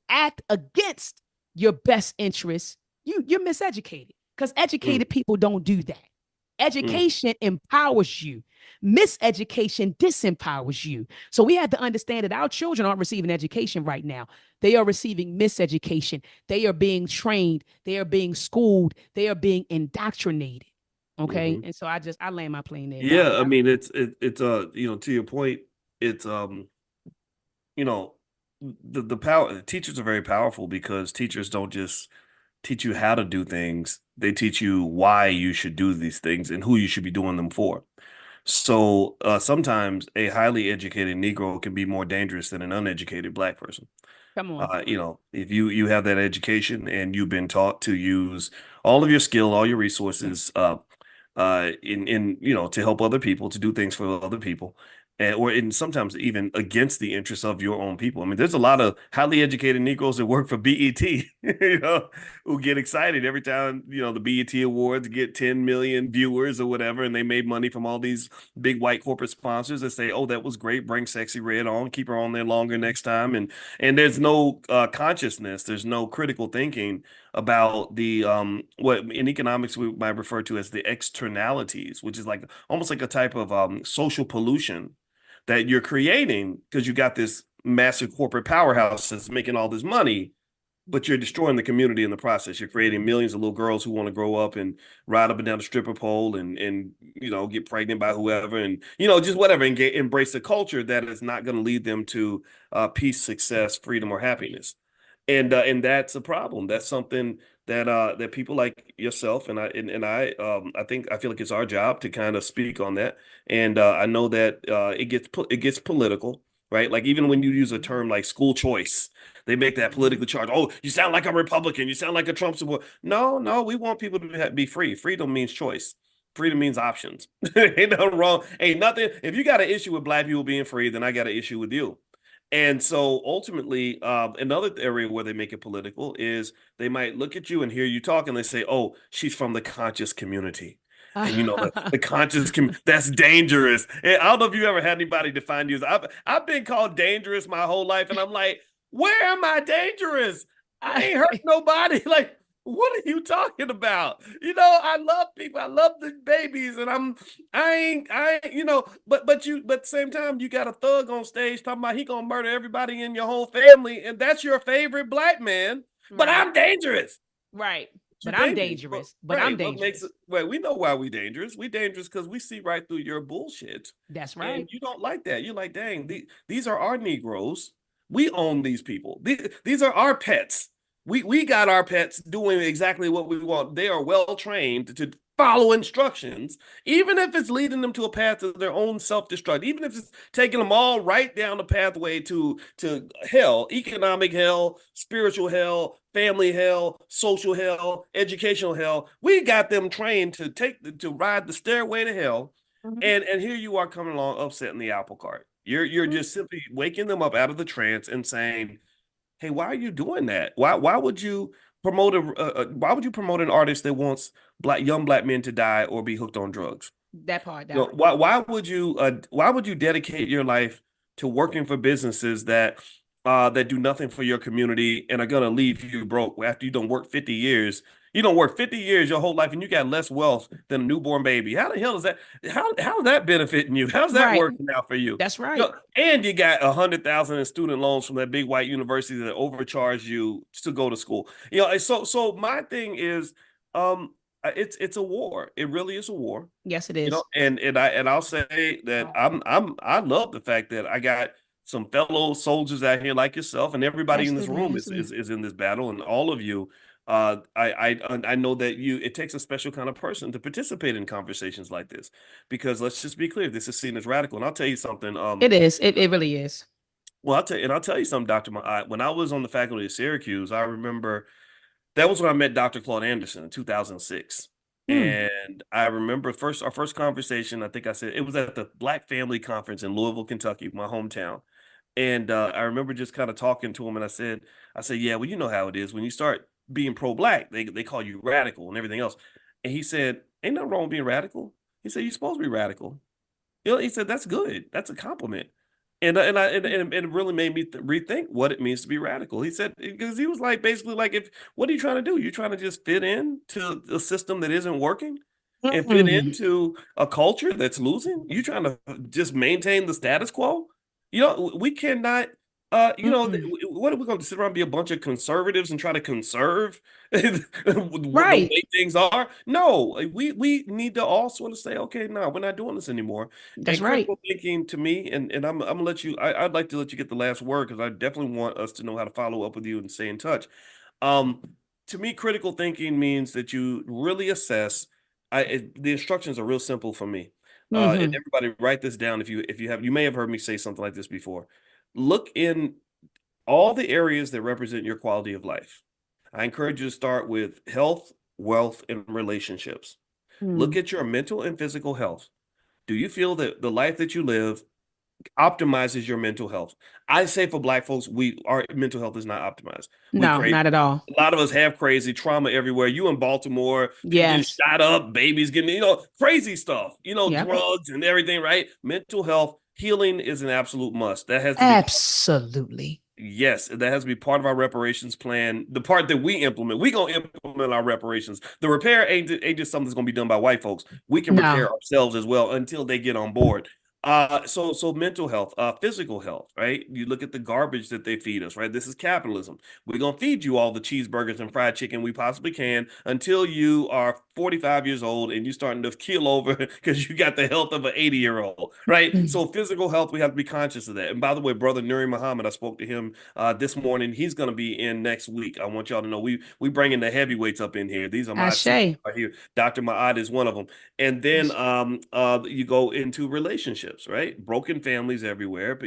act against your best interest, you're miseducated, because educated people don't do that. Mm-hmm. Education empowers you. Miseducation disempowers you. So we have to understand that our children aren't receiving education right now. They are receiving miseducation. They are being trained. They are being schooled. They are being indoctrinated. Okay. Mm-hmm. And so I land my plane there, Doc. Yeah, I mean it's you know, to your point, it's you know, the power teachers are very powerful because teachers don't just teach you how to do things, they teach you why you should do these things and who you should be doing them for. So sometimes a highly educated Negro can be more dangerous than an uneducated Black person. Come on. You know, if you have that education and you've been taught to use all of your skill, all your resources, in you know, to help other people, to do things for other people, and, or in sometimes even against the interests of your own people. I mean, there's a lot of highly educated Negroes that work for BET, you know, who get excited every time, you know, the BET Awards get 10 million viewers or whatever, and they made money from all these big white corporate sponsors that say, "Oh, that was great. Bring Sexy Red on. Keep her on there longer next time." And there's no consciousness. There's no critical thinking about the what in economics we might refer to as the externalities, which is like almost like a type of social pollution that you're creating because you got this massive corporate powerhouse that's making all this money, but you're destroying the community in the process. You're creating millions of little girls who want to grow up and ride up and down the stripper pole and you know, get pregnant by whoever, and you know, just whatever, and embrace a culture that is not going to lead them to peace, success, freedom, or happiness. And that's a problem. That's something that that people like yourself and I think I feel like it's our job to kind of speak on that. And I know that it gets political, right? Like even when you use a term like school choice, they make that politically charged. Oh, you sound like a Republican. You sound like a Trump supporter. No, no, we want people to be free. Freedom means choice. Freedom means options. Ain't nothing wrong. Ain't nothing. If you got an issue with Black people being free, then I got an issue with you. And so ultimately, another area where they make it political is they might look at you and hear you talk and they say, oh, she's from the conscious community. And the conscious that's dangerous. And I don't know if you ever had anybody define you as I've been called dangerous my whole life, and I'm like, where am I dangerous? I ain't hurt nobody. Like, what are you talking about? I love people. I love the babies, and I ain't, but at the same time, you got a thug on stage talking about he gonna murder everybody in your whole family, and that's your favorite black man. But Right. I'm dangerous. Right. You're But I'm dangerous. dangerous. But I'm Right. What makes dangerous. it, well, we know why we dangerous. We dangerous because we see right through your bullshit. That's And right. you don't like that. You're like, dang, these are our Negroes. We own these people. These are our pets. We got our pets doing exactly what we want. They are well trained to follow instructions, even if it's leading them to a path of their own self-destruct, even if it's taking them all right down the pathway to hell, economic hell, spiritual hell, family hell, social hell, educational hell. We got them trained to ride the stairway to hell. Mhm. And here you are coming along upsetting the apple cart. You're Mhm. just simply waking them up out of the trance and saying, hey, why are you doing that? Why would you why would you promote an artist that wants young black men to die or be hooked on drugs? That part, that part. Why would you dedicate your life to working for businesses that do nothing for your community and are gonna leave you broke after you don't work 50 years? You don't work 50 years your whole life and you got less wealth than a newborn baby. How the hell is that? How's that benefiting you? How's that Right. working out for you? That's right. And you got 100,000 in student loans from that big white university that overcharge you to go to school. So my thing is, it's a war. It really is a war. Yes, it is. And I'll say that I love the fact that I got some fellow soldiers out here like yourself, and everybody in this Absolutely. room is Absolutely. is, is in this battle, and all of you. I know that it takes a special kind of person to participate in conversations like this, because let's just be clear, this is seen as radical. And I'll tell you something. It is. It really is. Well, I'll tell you something, Doctor. When I was on the faculty of Syracuse, I remember that was when I met Dr. Claude Anderson in 2006. Hmm. And I remember our first conversation, I think I said it was at the Black Family Conference in Louisville, Kentucky, my hometown. And I remember just kind of talking to him, and I said, yeah, well, you know how it is when you start being pro-black, they call you radical and everything else. And he said, ain't nothing wrong with being radical. He said, you're supposed to be radical. He said, that's good. That's a compliment. And it really made me rethink what it means to be radical. He said, because he was like, basically like, if what are you trying to do? You're trying to just fit in to a system that isn't working and fit Mm. into a culture that's losing. You're trying to just maintain the status quo. We cannot. Mm-mm. What are we going to sit around and be a bunch of conservatives and try to conserve the Right. way things are? No, we need to all sort of say, okay, no, we're not doing this anymore. That's And right. critical thinking to me, and I'm gonna let you. I'd like to let you get the last word because I definitely want us to know how to follow up with you and stay in touch. Um, to me, critical thinking means that you really assess. The instructions are real simple for me. And Hmm. everybody write this down if you may have heard me say something like this before. Look in all the areas that represent your quality of life. I encourage you to start with health, wealth, and relationships. Look Mm. at your mental and physical health. Do you feel that the life that you live optimizes your mental health? I say for black folks, our mental health is not optimized. We No, crazy. not at all. A lot of us have crazy trauma everywhere. You in Baltimore, people getting Yes. shot up, babies getting, crazy stuff, Yep. drugs and everything, right? Mental health healing is an absolute must. That has to be Absolutely. Yes, that has to be part of our reparations plan. The part that we implement, we gonna implement our reparations. The repair ain't just something that's gonna be done by white folks. We can No. repair ourselves as well until they get on board. So mental health, physical health, right? You look at the garbage that they feed us, right? This is capitalism. We're gonna feed you all the cheeseburgers and fried chicken we possibly can until you are 45 years old and you're starting to keel over because you got the health of an 80-year-old, right? Mm. So physical health, we have to be conscious of that. And by the way, brother Nuri Muhammad, I spoke to him this morning. He's going to be in next week. I want y'all to know we bringing the heavyweights up in here. These are my seniors Ashe. right here. Dr. Maad is one of them. And then you go into relationships, right? Broken families everywhere,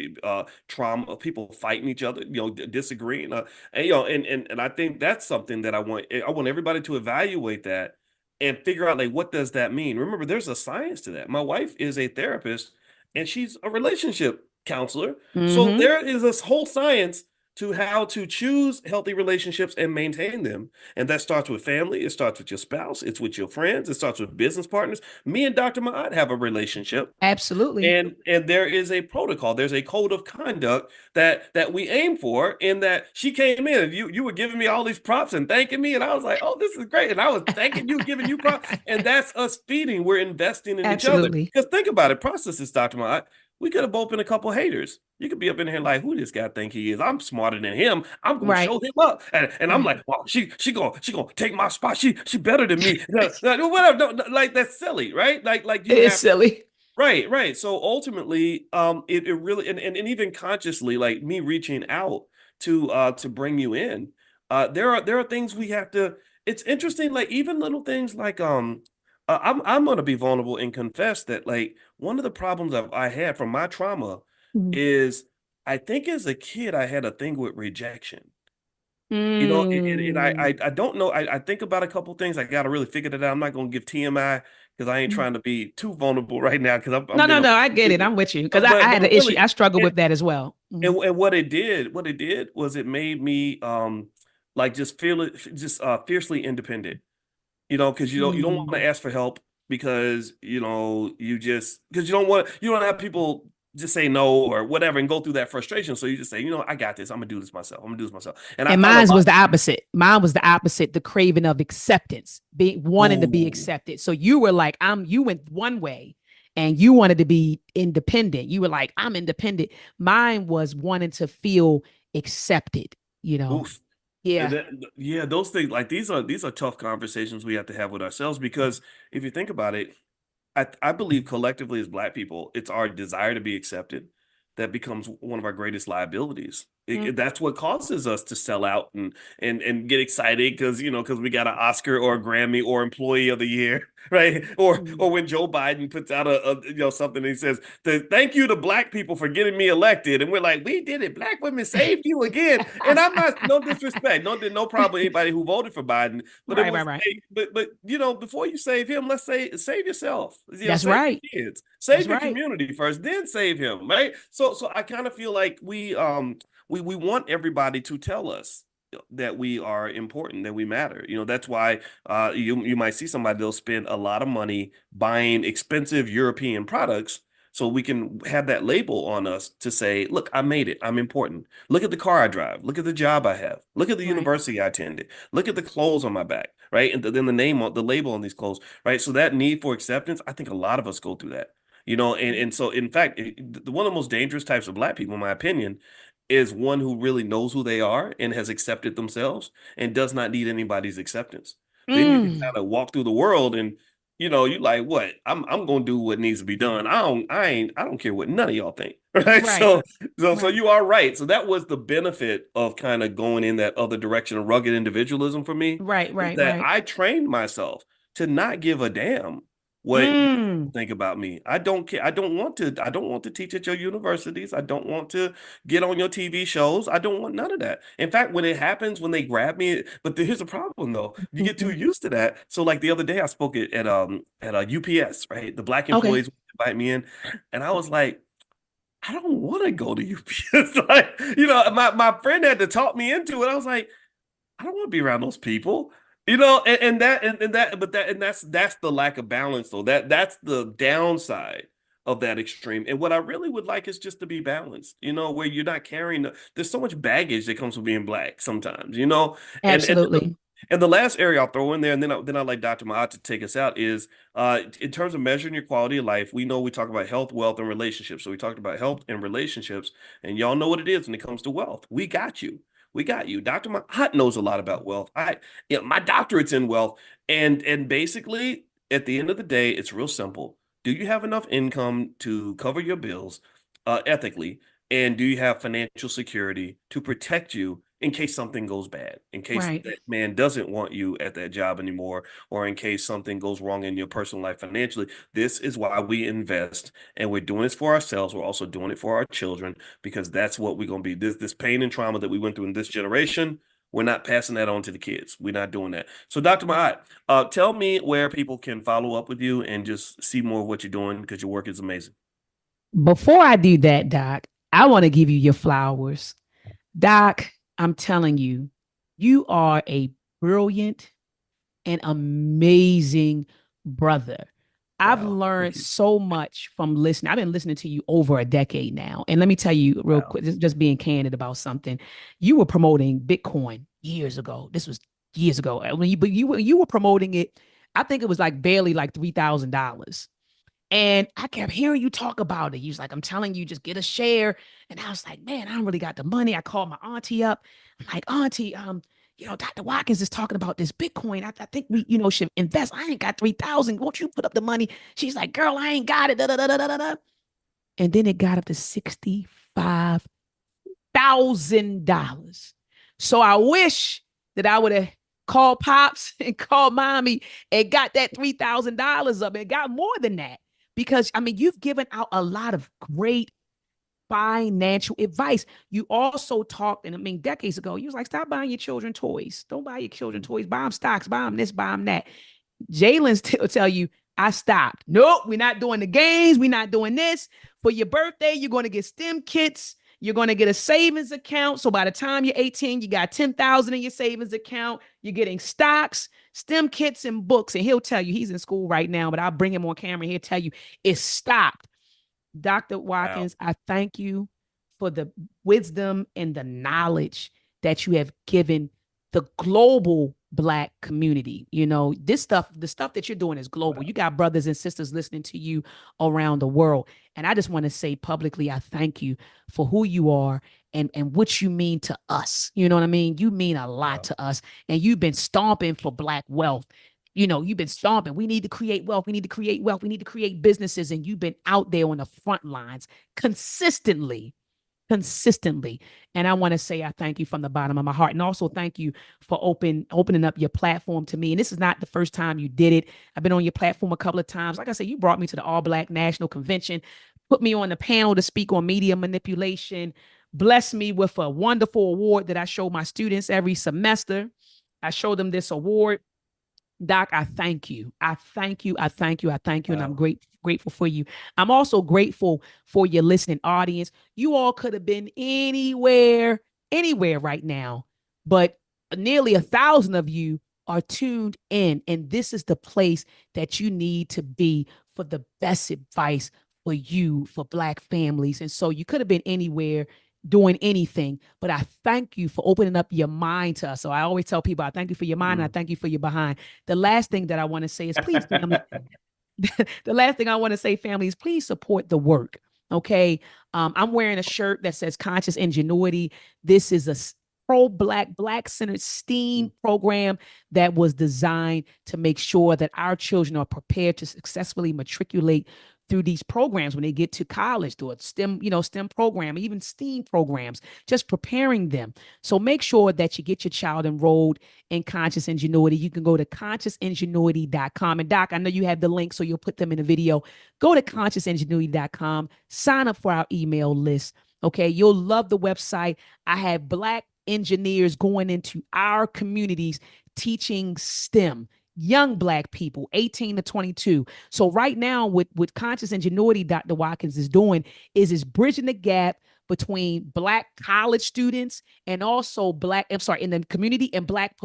trauma, people fighting each other, disagreeing. And I think that's something that I want everybody to evaluate that and figure out like what does that mean. Remember, there's a science to that. My wife is a therapist and she's a relationship counselor. So Hmm. there is this whole science to how to choose healthy relationships and maintain them. And that starts with family. It starts with your spouse. It's with your friends. It starts with business partners. Me and Dr. Maat have a relationship. Absolutely. And there is a protocol. There's a code of conduct that we aim for. In that she came in and you were giving me all these props and thanking me, and I was like, oh, this is great. And I was thanking you, giving you props, and that's us feeding. We're investing in each other. Absolutely. Because think about it, process this, Dr. Mott. We could have both been a couple haters. You could be up in here like, who this guy think he is? I'm smarter than him. I'm gonna Right. show him up. And I'm Right. like, well, she gonna take my spot. She better than me. Whatever. Like that's silly, right? Like It you is have silly. right, right. So ultimately, it really and even consciously, like me reaching out to bring you in, there are things we have to. It's interesting, like even little things like I'm gonna be vulnerable and confess that like one of the problems I had from my trauma Mhm. is I think as a kid I had a thing with rejection. You know, and Mm. I don't know. I think about a couple things. I got to really figure that out. I'm not going to give TMI because I ain't trying to be too vulnerable right now because I'm No, being no, a, no. I get it. I'm with you because I but had an issue. really, I struggled and, with that as well. Mhm. and what it did was it made me like just feel it just fiercely independent. You know, because you don't want to Mm. ask for help because because you don't have people just say no or whatever and go through that frustration. So you just say, I got this. I'm gonna do this myself. I'm gonna do this myself. And I And found a mine lot. was the opposite. Mine was the opposite, the craving of acceptance, wanting to be Oh, accepted. So you were like, you went one way and you wanted to be independent. You were like, I'm independent. Mine was wanting to feel accepted, you know? oof. And Yeah. that, yeah, those things like these are tough conversations we have to have with ourselves because if you think about it, I believe collectively as Black people, it's our desire to be accepted that becomes one of our greatest liabilities. Mm. That's what causes us to sell out and get excited because we got an Oscar or a Grammy or Employee of the Year, right? Or when Joe Biden puts out something and he says, "Thank you to Black people for getting me elected," and we're like, "We did it. Black women saved you again." And I'm not no disrespect, no problem with anybody who voted for Biden, but it Right, right, was right. but before you save him, let's say save yourself. That's Save right. your kids, That's save your right. community first, then save him, right? So I kind of feel like we want everybody to tell us that we are important, that we matter. That's why you might see somebody they'll spend a lot of money buying expensive European products so we can have that label on us to say, look, I made it. I'm important. Look at the car I drive. Look at the job I have. Look at the Right. university I attended. Look at the clothes on my back, right? And then the label on these clothes, right? So that need for acceptance, I think a lot of us go through that. And so in fact, one of the most dangerous types of Black people, in my opinion, is one who really knows who they are and has accepted themselves and does not need anybody's acceptance. Then you can Mm. kind of walk through the world and you like what? I'm gonna do what needs to be done. I don't care what none of y'all think. Right. Right. So Right. you are right. So that was the benefit of kind of going in that other direction of rugged individualism for me, Right. is Right. that Right. I trained myself to not give a damn what Mm. think about me. I don't care. I don't want to teach at your universities. I don't want to get on your TV shows. I don't want none of that. In fact, when it happens, when they grab me, but here's the problem though. You get too Mhm. used to that. So like the other day I spoke at a UPS, right? The Black Okay. employees invite me in, and I was like, I don't want to go to UPS. Like, my friend had to talk me into it. I was like, I don't want to be around those people. But that's the lack of balance though. That's the downside of that extreme. And what I really would like is just to be balanced, where you're not carrying there's so much baggage that comes with being Black sometimes, Absolutely. and the last area I'll throw in there, and then I like Dr. Maat to take us out is in terms of measuring your quality of life. We talk about health, wealth, and relationships. So we talked about health and relationships, and y'all know what it is when it comes to wealth. We got you. We got you. Dr. Mahat knows a lot about wealth. My doctorate's in wealth, and basically at the end of the day, it's real simple. Do you have enough income to cover your bills, ethically, and do you have financial security to protect you in case something goes bad, in case Right. that man doesn't want you at that job anymore, or in case something goes wrong in your personal life financially? This is why we invest, and we're doing this for ourselves. We're also doing it for our children because that's what we're going to be. This pain and trauma that we went through in this generation, we're not passing that on to the kids. We're not doing that. So, Dr. Mahat, tell me where people can follow up with you and just see more of what you're doing because your work is amazing. Before I do that, Doc, I want to give you your flowers Doc, I'm telling you, you are a brilliant and amazing brother. I've Wow. learned Thank you. so much from listening. I've been listening to you over a decade now. And let me tell you real Wow. quick, just being candid about something. You were promoting Bitcoin years ago. This was years ago. But you were promoting it. I think it was like barely like $3,000. And I kept hearing you talk about it. He was like, I'm telling you, just get a share. And I was like, man, I don't really got the money. I called my auntie up. I'm like, auntie, Dr. Watkins is talking about this Bitcoin. I think we, should invest. I ain't got 3,000. Won't you put up the money? She's like, girl, I ain't got it. Da, da, da, da, da, da. And then it got up to $65,000. So I wish that I would have called pops and called mommy and got that $3,000 up and got more than that. Because I mean, you've given out a lot of great financial advice. You also talked, and I mean, decades ago, you was like, stop buying your children toys. Don't buy your children toys. Buy them stocks, buy them this, buy them that. Jalen's tell you, I stopped. Nope, we're not doing the games. We're not doing this. For your birthday, you're going to get STEM kits. You're going to get a savings account. So by the time you're 18, you got 10,000 in your savings account. You're getting stocks, STEM kits, and books. And he'll tell you he's in school right now, but I'll bring him on camera. He'll tell you it's stopped. Dr. Wow. Watkins, I thank you for the wisdom and the knowledge that you have given the global Black community. This stuff, the stuff that you're doing is global. Wow. You got brothers and sisters listening to you around the world. And I just want to say publicly, I thank you for who you are and what you mean to us. You know what I mean? You mean a lot Wow. to us. And you've been stomping for Black wealth. You've been stomping. We need to create wealth. We need to create wealth. We need to create businesses. And you've been out there on the front lines consistently, consistently. And I want to say I thank you from the bottom of my heart. And also thank you for opening up your platform to me. And this is not the first time you did it. I've been on your platform a couple of times. Like I said, you brought me to the All Black National Convention, put me on the panel to speak on media manipulation, blessed me with a wonderful award that I show my students every semester. I show them this award. Doc, I thank you. I thank you. I thank you. I thank you. And I'm Wow. grateful for you. I'm also grateful for your listening audience. You all could have been anywhere right now, but nearly 1,000 of you are tuned in. And this is the place that you need to be for the best advice for you, for Black families. And so you could have been anywhere doing anything, but I thank you for opening up your mind to us. So I always tell people, I thank you for your mind and I Mm. thank you for your behind. The last thing that I want to say is please, family, the last thing I want to say, family, is please support the work. Okay. I'm wearing a shirt that says conscious ingenuity. This is a pro-Black, Black-centered STEAM program that was designed to make sure that our children are prepared to successfully matriculate through these programs when they get to college, through a STEM program, even STEAM programs, just preparing them. So make sure that you get your child enrolled in Conscious Ingenuity. You can go to consciousingenuity.com. And Doc, I know you have the link, so you'll put them in the video. Go to consciousingenuity.com, sign up for our email list. Okay, you'll love the website. I have Black engineers going into our communities teaching STEM, young Black people 18 to 22. So right now with Conscious Ingenuity, Dr. Watkins is doing is bridging the gap between Black college students and also in the community, and Black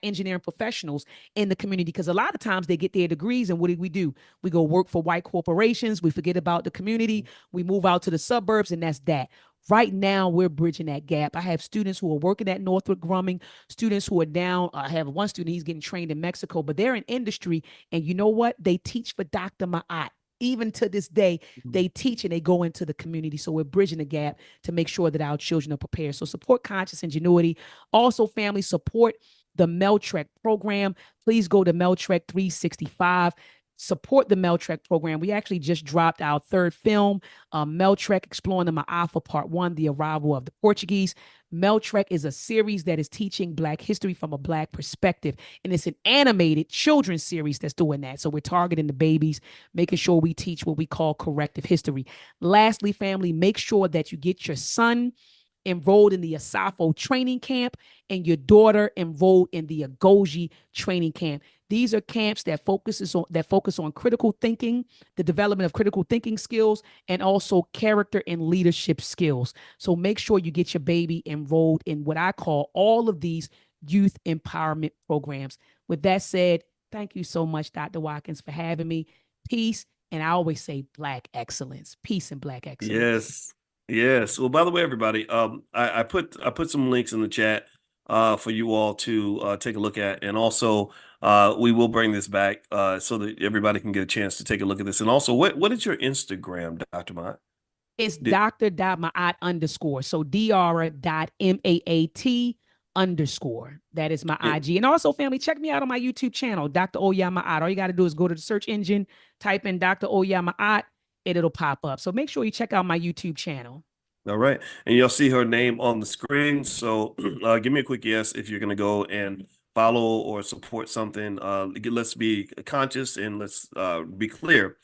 engineering professionals in the community. Because a lot of times they get their degrees and what do? We go work for white corporations. We forget about the community. We move out to the suburbs, and that's that. Right now, we're bridging that gap. I have students who are working at Northrop Grumman, students who are down. I have one student, he's getting trained in Mexico, but they're in industry. And you know what? They teach for Dr. Ma'at. Even to this day, they teach and they go into the community. So we're bridging the gap to make sure that our children are prepared. So support Conscious Ingenuity. Also, family, support the Meltrek program. Please go to Meltrek 365. Support the Meltrek program. We actually just dropped our third film, Meltrek Exploring the Ma'afa Part 1, The Arrival of the Portuguese. Meltrek is a series that is teaching Black history from a Black perspective. And it's an animated children's series that's doing that. So we're targeting the babies, making sure we teach what we call corrective history. Lastly, family, make sure that you get your son enrolled in the Asafo training camp, and your daughter enrolled in the Agoji training camp. These are camps that focus on critical thinking, the development of critical thinking skills, and also character and leadership skills. So make sure you get your baby enrolled in what I call all of these youth empowerment programs. With that said, thank you so much, Dr. Watkins, for having me. Peace. And I always say Black excellence, peace and Black excellence. Yes. Yes. Well, by the way, everybody, I put some links in the chat for you all to take a look at. And also we will bring this back so that everybody can get a chance to take a look at this. And also, what is your Instagram, Dr. Mott? It's Did, Dr.Maat underscore. So Dr.Maat underscore. That is my yeah, IG. And also, family, check me out on my YouTube channel, Dr. Maat. All you got to do is go to the search engine, type in Dr. Maat, and it'll pop up. So make sure you check out my YouTube channel. all right. And you'll see her name on the screen. So give me a quick yes if you're going to go and follow or support something. Let's be conscious and let's be clear.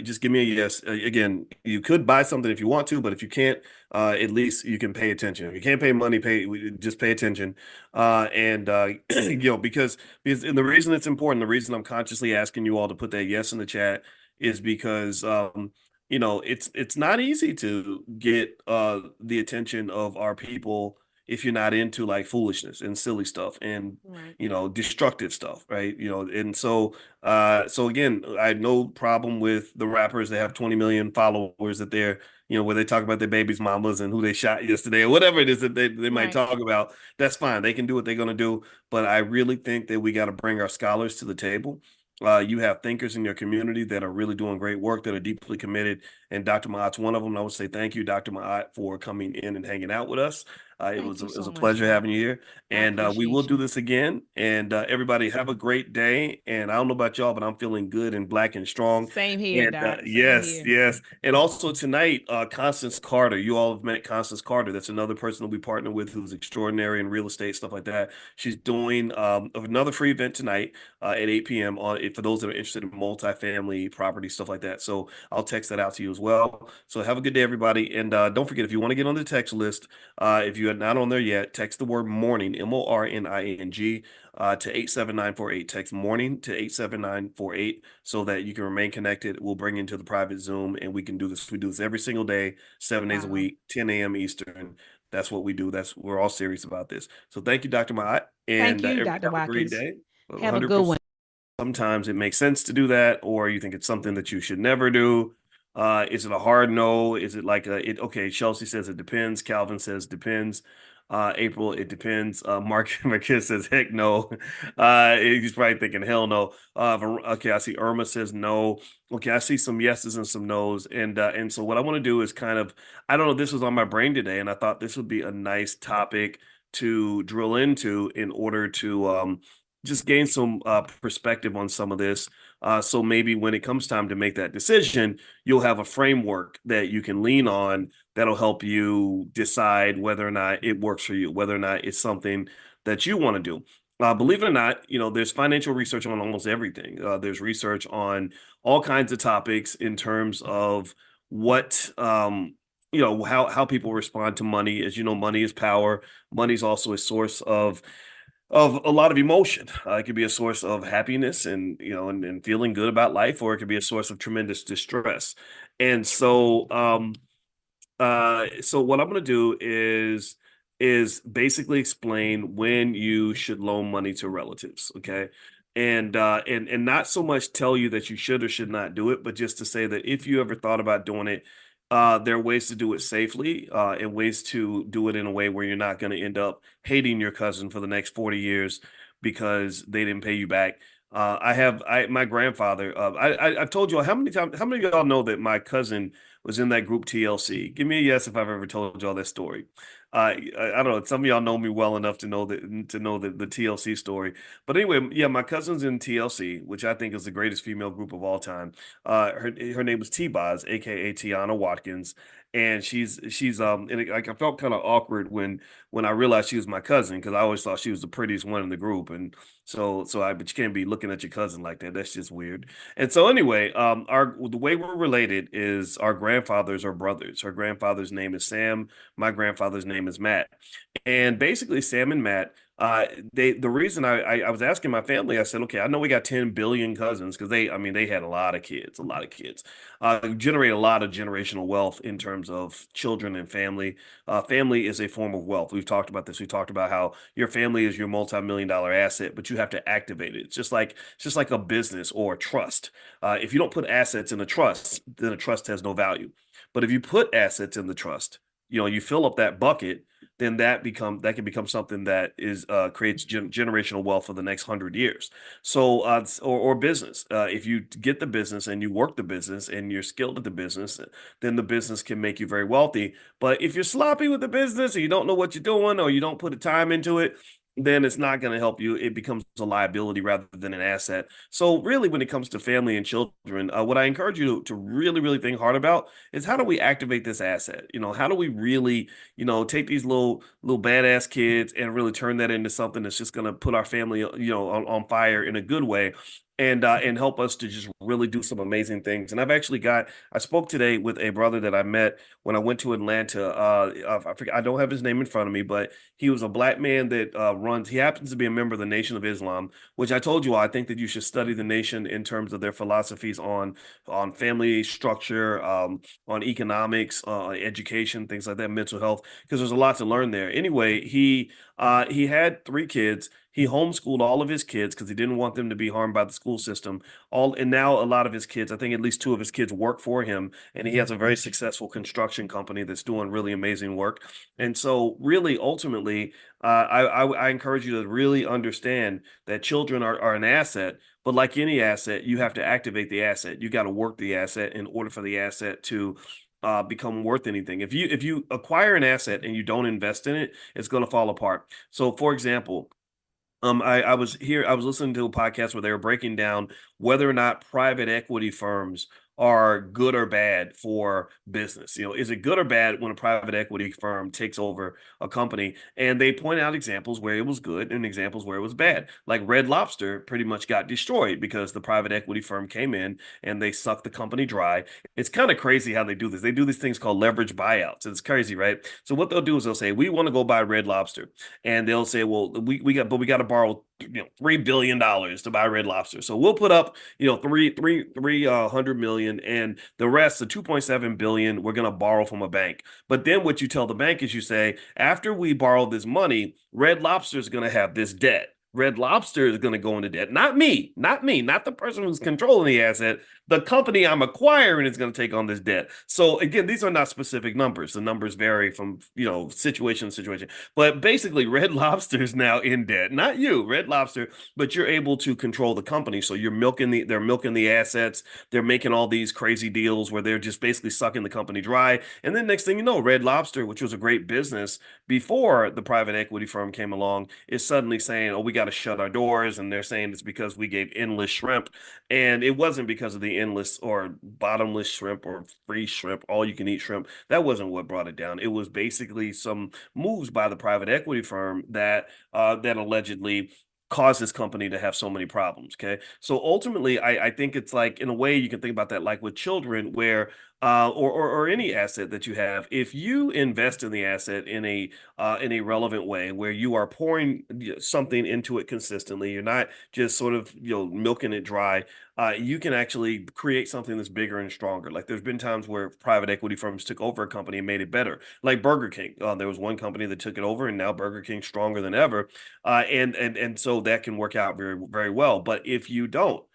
Just give me a yes. Again, you could buy something if you want to, but if you can't, at least you can pay attention. If you can't pay money, just pay attention. Because and the reason it's important, the reason I'm consciously asking you all to put that yes in the chat is because it's not easy to get the attention of our people if you're not into like foolishness and silly stuff and Right. destructive stuff, right? And so again, I had no problem with the rappers that have 20 million followers that they're where they talk about their baby's mamas and who they shot yesterday or whatever it is that they might Right. talk about. That's fine, they can do what they're going to do, but I really think that we got to bring our scholars to the table. You have thinkers in your community that are really doing great work, that are deeply committed, and Dr. Maat's one of them. And I would say thank you, Dr. Maat, for coming in and hanging out with us. It Thank was you it was so a much, pleasure Doc. having you here, I and we will appreciate do you. this again. And everybody have a great day. And I don't know about y'all, but I'm feeling good and black and strong. Same here, And Doc. Same yes, here. yes. And also tonight, Constance Carter. You all have met Constance Carter. That's another person that we partner with who's extraordinary in real estate, stuff like that. She's doing another free event tonight at 8 p.m. for those that are interested in multifamily property, stuff like that. So I'll text that out to you as well. So have a good day, everybody. And don't forget, if you want to get on the text list, if you are not on there yet, text the word morning, MORNING, to 87948. Text morning to 87948 so that you can remain connected. We'll bring you into the private Zoom and we can do this. We do this every single day, 7 days a Wow. week, 10 a.m. Eastern. That's what we do. We're all serious about this. So thank you, Dr. Mott, Thank and you, everybody Dr. have a great Watkins. day. Have a good 100%. one. Sometimes it makes sense to do that, or you think it's something that you should never do. Is it a hard no? Is it like okay, Chelsea says it depends. Calvin says depends. April, it depends. Mark Marquez says heck no. He's probably thinking hell no. Okay, I see Irma says no. Okay, I see some yeses and some nos. And so what I want to do is kind of, I don't know, this was on my brain today, and I thought this would be a nice topic to drill into in order to just gain some perspective on some of this. So maybe when it comes time to make that decision, you'll have a framework that you can lean on that'll help you decide whether or not it works for you, whether or not it's something that you want to do. Believe it or not, there's financial research on almost everything. There's research on all kinds of topics in terms of what how people respond to money. As you know, money is power. Money is also a source of a lot of emotion. It could be a source of happiness and and feeling good about life, or it could be a source of tremendous distress. And so what I'm going to do is basically explain when you should loan money to relatives, okay? And not so much tell you that you should or should not do it, but just to say that if you ever thought about doing it, there are ways to do it safely, and ways to do it in a way where you're not going to end up hating your cousin for the next 40 years because they didn't pay you back. My grandfather. I've told you all how many times. How many of y'all know that my cousin was in that group TLC? Give me a yes if I've ever told y'all that story. I don't know. Some of y'all know me well enough to know the TLC story. But anyway, yeah, my cousin's in TLC, which I think is the greatest female group of all time. Her name is T-Boz, aka Tiana Watkins, and like I felt kind of awkward when I realized she was my cousin because I always thought she was the prettiest one in the group, and but you can't be looking at your cousin like that. That's just weird. And so anyway, the way we're related is our grand grandfathers are brothers. Her grandfather's name is Sam. My grandfather's name is Matt. And basically, Sam and Matt, the reason I was asking my family, I said, okay, I know we got 10 billion cousins because I mean, they had a lot of kids, generate a lot of generational wealth in terms of children and family. Family is a form of wealth. We've talked about this. We talked about how your family is your multi-million dollar asset, but you have to activate it. It's just like a business or a trust. If you don't put assets in a trust, then a trust has no value. But if you put assets in the trust, you fill up that bucket, then that can become something that is creates generational wealth for the next 100 years. So or business. If you get the business and you work the business and you're skilled at the business, then the business can make you very wealthy. But if you're sloppy with the business or you don't know what you're doing or you don't put the time into it, then it's not going to help you. It becomes a liability rather than an asset. So really, when it comes to family and children, what I encourage you to really, really think hard about is how do we activate this asset? How do we really, take these little badass kids and really turn that into something that's just going to put our family, on fire in a good way. And help us to just really do some amazing things. And I spoke today with a brother that I met when I went to Atlanta. I forget, I don't have his name in front of me, but he was a black man that he happens to be a member of the Nation of Islam, which I told you, I think that you should study the nation in terms of their philosophies on family structure, on economics, education, things like that, mental health, because there's a lot to learn there. Anyway, he had 3 kids. He homeschooled all of his kids because he didn't want them to be harmed by the school system. And now a lot of his kids, I think at least 2 of his kids work for him, and he has a very successful construction company that's doing really amazing work. And so, really, ultimately, I encourage you to really understand that children are an asset, but like any asset, you have to activate the asset. You got to work the asset in order for the asset to become worth anything. If you acquire an asset and you don't invest in it, it's going to fall apart. So, for example, I was listening to a podcast where they were breaking down whether or not private equity firms are good or bad for business. Is it good or bad when a private equity firm takes over a company? And they point out examples where it was good and examples where it was bad. Like Red Lobster pretty much got destroyed because the private equity firm came in and they sucked the company dry. It's kind of crazy how they do this. They do these things called leverage buyouts. It's crazy, right? So what they'll do is they'll say, we want to go buy Red Lobster. And they'll say, well, we got to borrow $3 billion to buy Red Lobster. So we'll put up, three hundred million, and the rest, the 2.7 billion, we're gonna borrow from a bank. But then what you tell the bank is you say, after we borrow this money, Red Lobster is gonna have this debt. Red Lobster is going to go into debt. Not the person who's controlling the asset. The company I'm acquiring is going to take on this debt. So again, these are not specific numbers. The numbers vary from, situation to situation. But basically, Red Lobster is now in debt. Not you, Red Lobster, but you're able to control the company. So they're milking the assets. They're making all these crazy deals where they're just basically sucking the company dry. And then next thing you know, Red Lobster, which was a great business before the private equity firm came along, is suddenly saying, oh, we got to shut our doors. And they're saying it's because we gave endless shrimp. And it wasn't because of the endless or bottomless shrimp or free shrimp, all you can eat shrimp. That wasn't what brought it down. It was basically some moves by the private equity firm that allegedly caused this company to have so many problems. Okay. So ultimately, I think it's like, in a way, you can think about that like with children, where or any asset that you have, if you invest in the asset in a relevant way, where you are pouring something into it consistently, you're not just sort of milking it dry. You can actually create something that's bigger and stronger. Like there's been times where private equity firms took over a company and made it better. Like Burger King, there was one company that took it over, and now Burger King's stronger than ever. And so that can work out very, very well. But if you go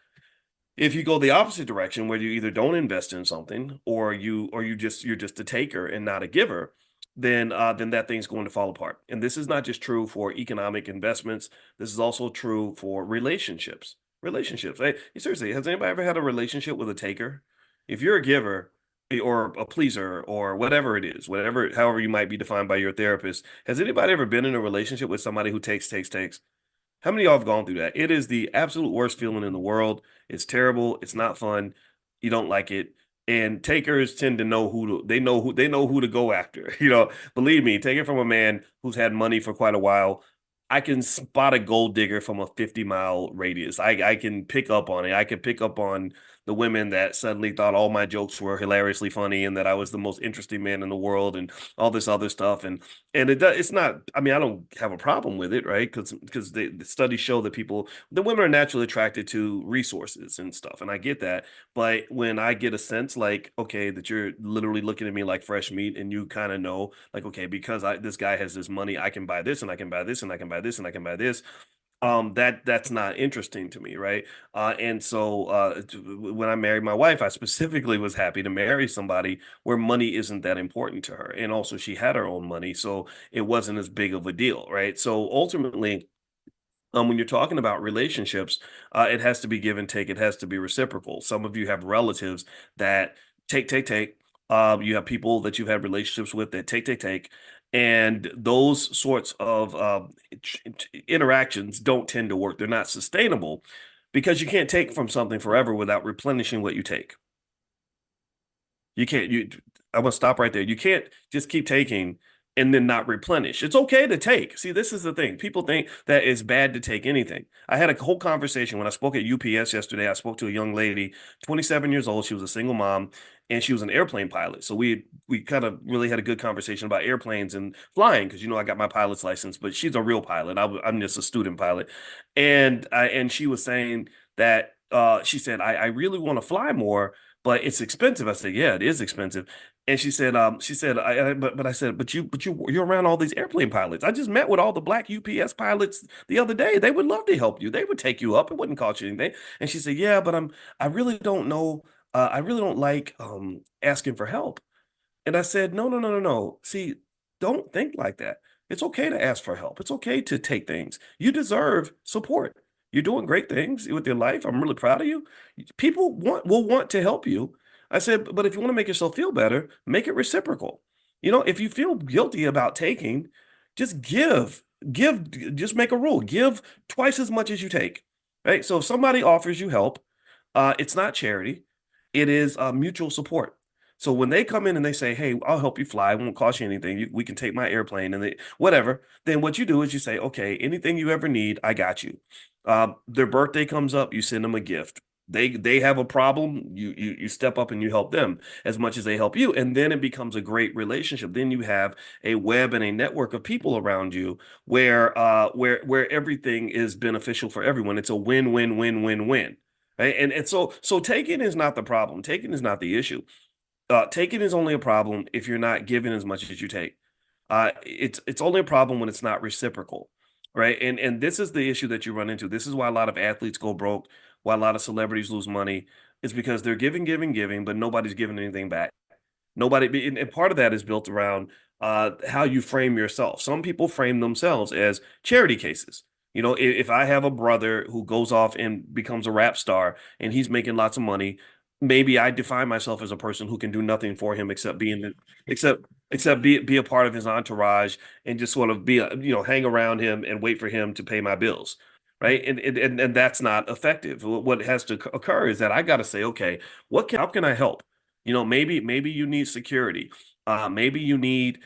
the opposite direction, where you either don't invest in something, or you're just a taker and not a giver, then that thing's going to fall apart. And this is not just true for economic investments. This is also true for relationships. Relationships. Hey, seriously, has anybody ever had a relationship with a taker? If you're a giver or a pleaser or whatever it is, however you might be defined by your therapist, has anybody ever been in a relationship with somebody who takes? How many of y'all have gone through that? It is the absolute worst feeling in the world. It's terrible. It's not fun. You don't like it. And takers tend to know they know who to go after. Believe me, take it from a man who's had money for quite a while. I can spot a gold digger from a 50-mile radius. I can pick up on it. I can pick up on, the women that suddenly thought all my jokes were hilariously funny and that I was the most interesting man in the world and all this other stuff. And it's not, I mean, I don't have a problem with it, right? Because the studies show that the women are naturally attracted to resources and stuff. And I get that. But when I get a sense like, okay, that you're literally looking at me like fresh meat and you kind of know, like, okay, because this guy has this money, I can buy this and I can buy this and I can buy this and I can buy this. That's not interesting to me, right? And so when I married my wife, I specifically was happy to marry somebody where money isn't that important to her. And also she had her own money, so it wasn't as big of a deal, right? So ultimately, when you're talking about relationships, it has to be give and take. It has to be reciprocal. Some of you have relatives that take. You have people that you've had relationships with that take. And those sorts of interactions don't tend to work. They're not sustainable because you can't take from something forever without replenishing what you take. You can't, you, I'm gonna stop right there. You can't just keep taking and then not replenish. It's okay to take. See, this is the thing. People think that it's bad to take anything. I had a whole conversation when I spoke at UPS yesterday. I spoke to a young lady, 27 years old. She was a single mom and she was an airplane pilot. So we kind of really had a good conversation about airplanes and flying because I got my pilot's license, but she's a real pilot. I'm just a student pilot. And she was saying that she said, I really want to fly more, but it's expensive. I said, yeah, it is expensive. And but I said, you're around all these airplane pilots. I just met with all the black UPS pilots the other day. They would love to help you. They would take you up. It wouldn't cost you anything. And she said, yeah, but I really don't know. I really don't like asking for help. And I said, no, no, no, no, no. See, don't think like that. It's okay to ask for help. It's okay to take things. You deserve support. You're doing great things with your life. I'm really proud of you. People will want to help you. I said, but if you want to make yourself feel better, make it reciprocal. If you feel guilty about taking, just give. Just make a rule. Give twice as much as you take. Right? So if somebody offers you help, it's not charity. It is mutual support. So when they come in and they say, "Hey, I'll help you fly. It won't cost you anything. We can take my airplane and whatever." Then what you do is you say, "Okay, anything you ever need, I got you." Their birthday comes up, you send them a gift. They have a problem, you step up and you help them as much as they help you, and then it becomes a great relationship. Then you have a web and a network of people around you where everything is beneficial for everyone. It's a win-win-win-win-win. Right? And so taking is not the problem. Taking is not the issue. Taking is only a problem if you're not giving as much as you take. It's only a problem when it's not reciprocal, right? And this is the issue that you run into. This is why a lot of athletes go broke, why a lot of celebrities lose money, is because they're giving, but nobody's giving anything back. Nobody, and part of that is built around how you frame yourself. Some people frame themselves as charity cases. If I have a brother who goes off and becomes a rap star and he's making lots of money, maybe I define myself as a person who can do nothing for him except except be a part of his entourage and just sort of hang around him and wait for him to pay my bills. Right. And that's not effective. What has to occur is that I got to say, okay, how can I help? Maybe you need security. Maybe you need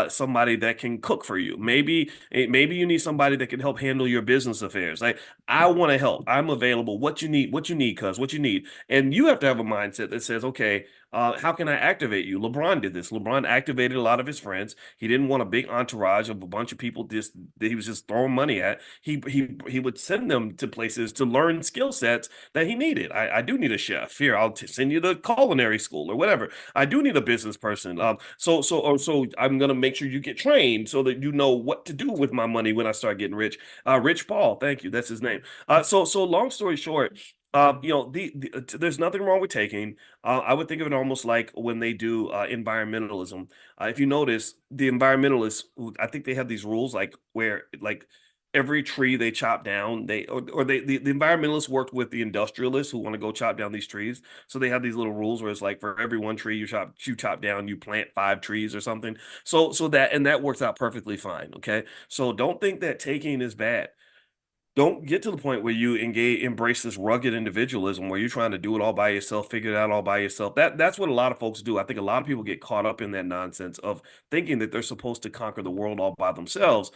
somebody that can cook for you. Maybe you need somebody that can help handle your business affairs. Like, I want to help. I'm available. What you need, cuz what you need. And you have to have a mindset that says, okay, how can I activate you? LeBron did this. LeBron activated a lot of his friends. He didn't want a big entourage of a bunch of people that he was just throwing money at. He would send them to places to learn skill sets that he needed. I do need a chef. Here, I'll send you to culinary school or whatever. I do need a business person. So I'm gonna make sure you get trained so that you know what to do with my money when I start getting rich. Rich Paul, thank you. That's his name. So long story short, there's nothing wrong with taking. I would think of it almost like when they do environmentalism. If you notice, the environmentalists, I think they have these rules like where like every tree they chop down, the environmentalists worked with the industrialists who want to go chop down these trees. So they have these little rules where it's like for every one tree you chop down, you plant 5 trees or something. So that works out perfectly fine. Okay. So don't think that taking is bad. Don't get to the point where you embrace this rugged individualism where you're trying to do it all by yourself, figure it out all by yourself. That's what a lot of folks do. I think a lot of people get caught up in that nonsense of thinking that they're supposed to conquer the world all by themselves.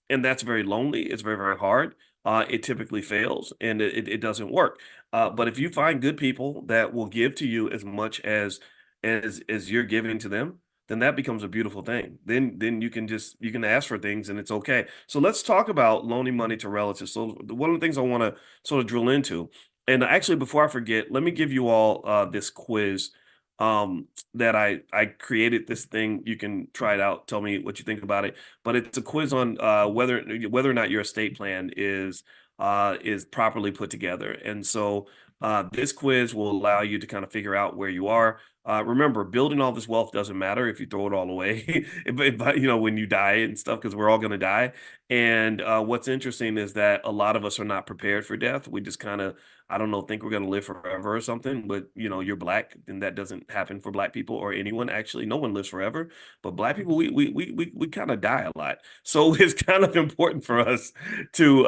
and that's very lonely. It's very, very hard. It typically fails and it doesn't work. But if you find good people that will give to you as much as you're giving to them, then that becomes a beautiful thing. Then you can ask for things and it's okay. So let's talk about loaning money to relatives. So one of the things I want to sort of drill into, and actually before I forget, let me give you all this quiz that I created this thing. You can try it out. Tell me what you think about it. But it's a quiz on whether or not your estate plan is properly put together. And so this quiz will allow you to kind of figure out where you are. Remember, building all this wealth doesn't matter if you throw it all away, but when you die and stuff, because we're all going to die. And what's interesting is that a lot of us are not prepared for death. We just kind of, I don't know, think we're going to live forever or something. But you're black, and that doesn't happen for black people or anyone. Actually, no one lives forever. But black people, we kind of die a lot. So it's kind of important for us to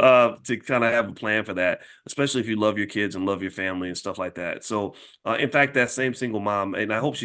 kind of have a plan for that, especially if you love your kids and love your family and stuff like that. So in fact, that same single mom, and I hope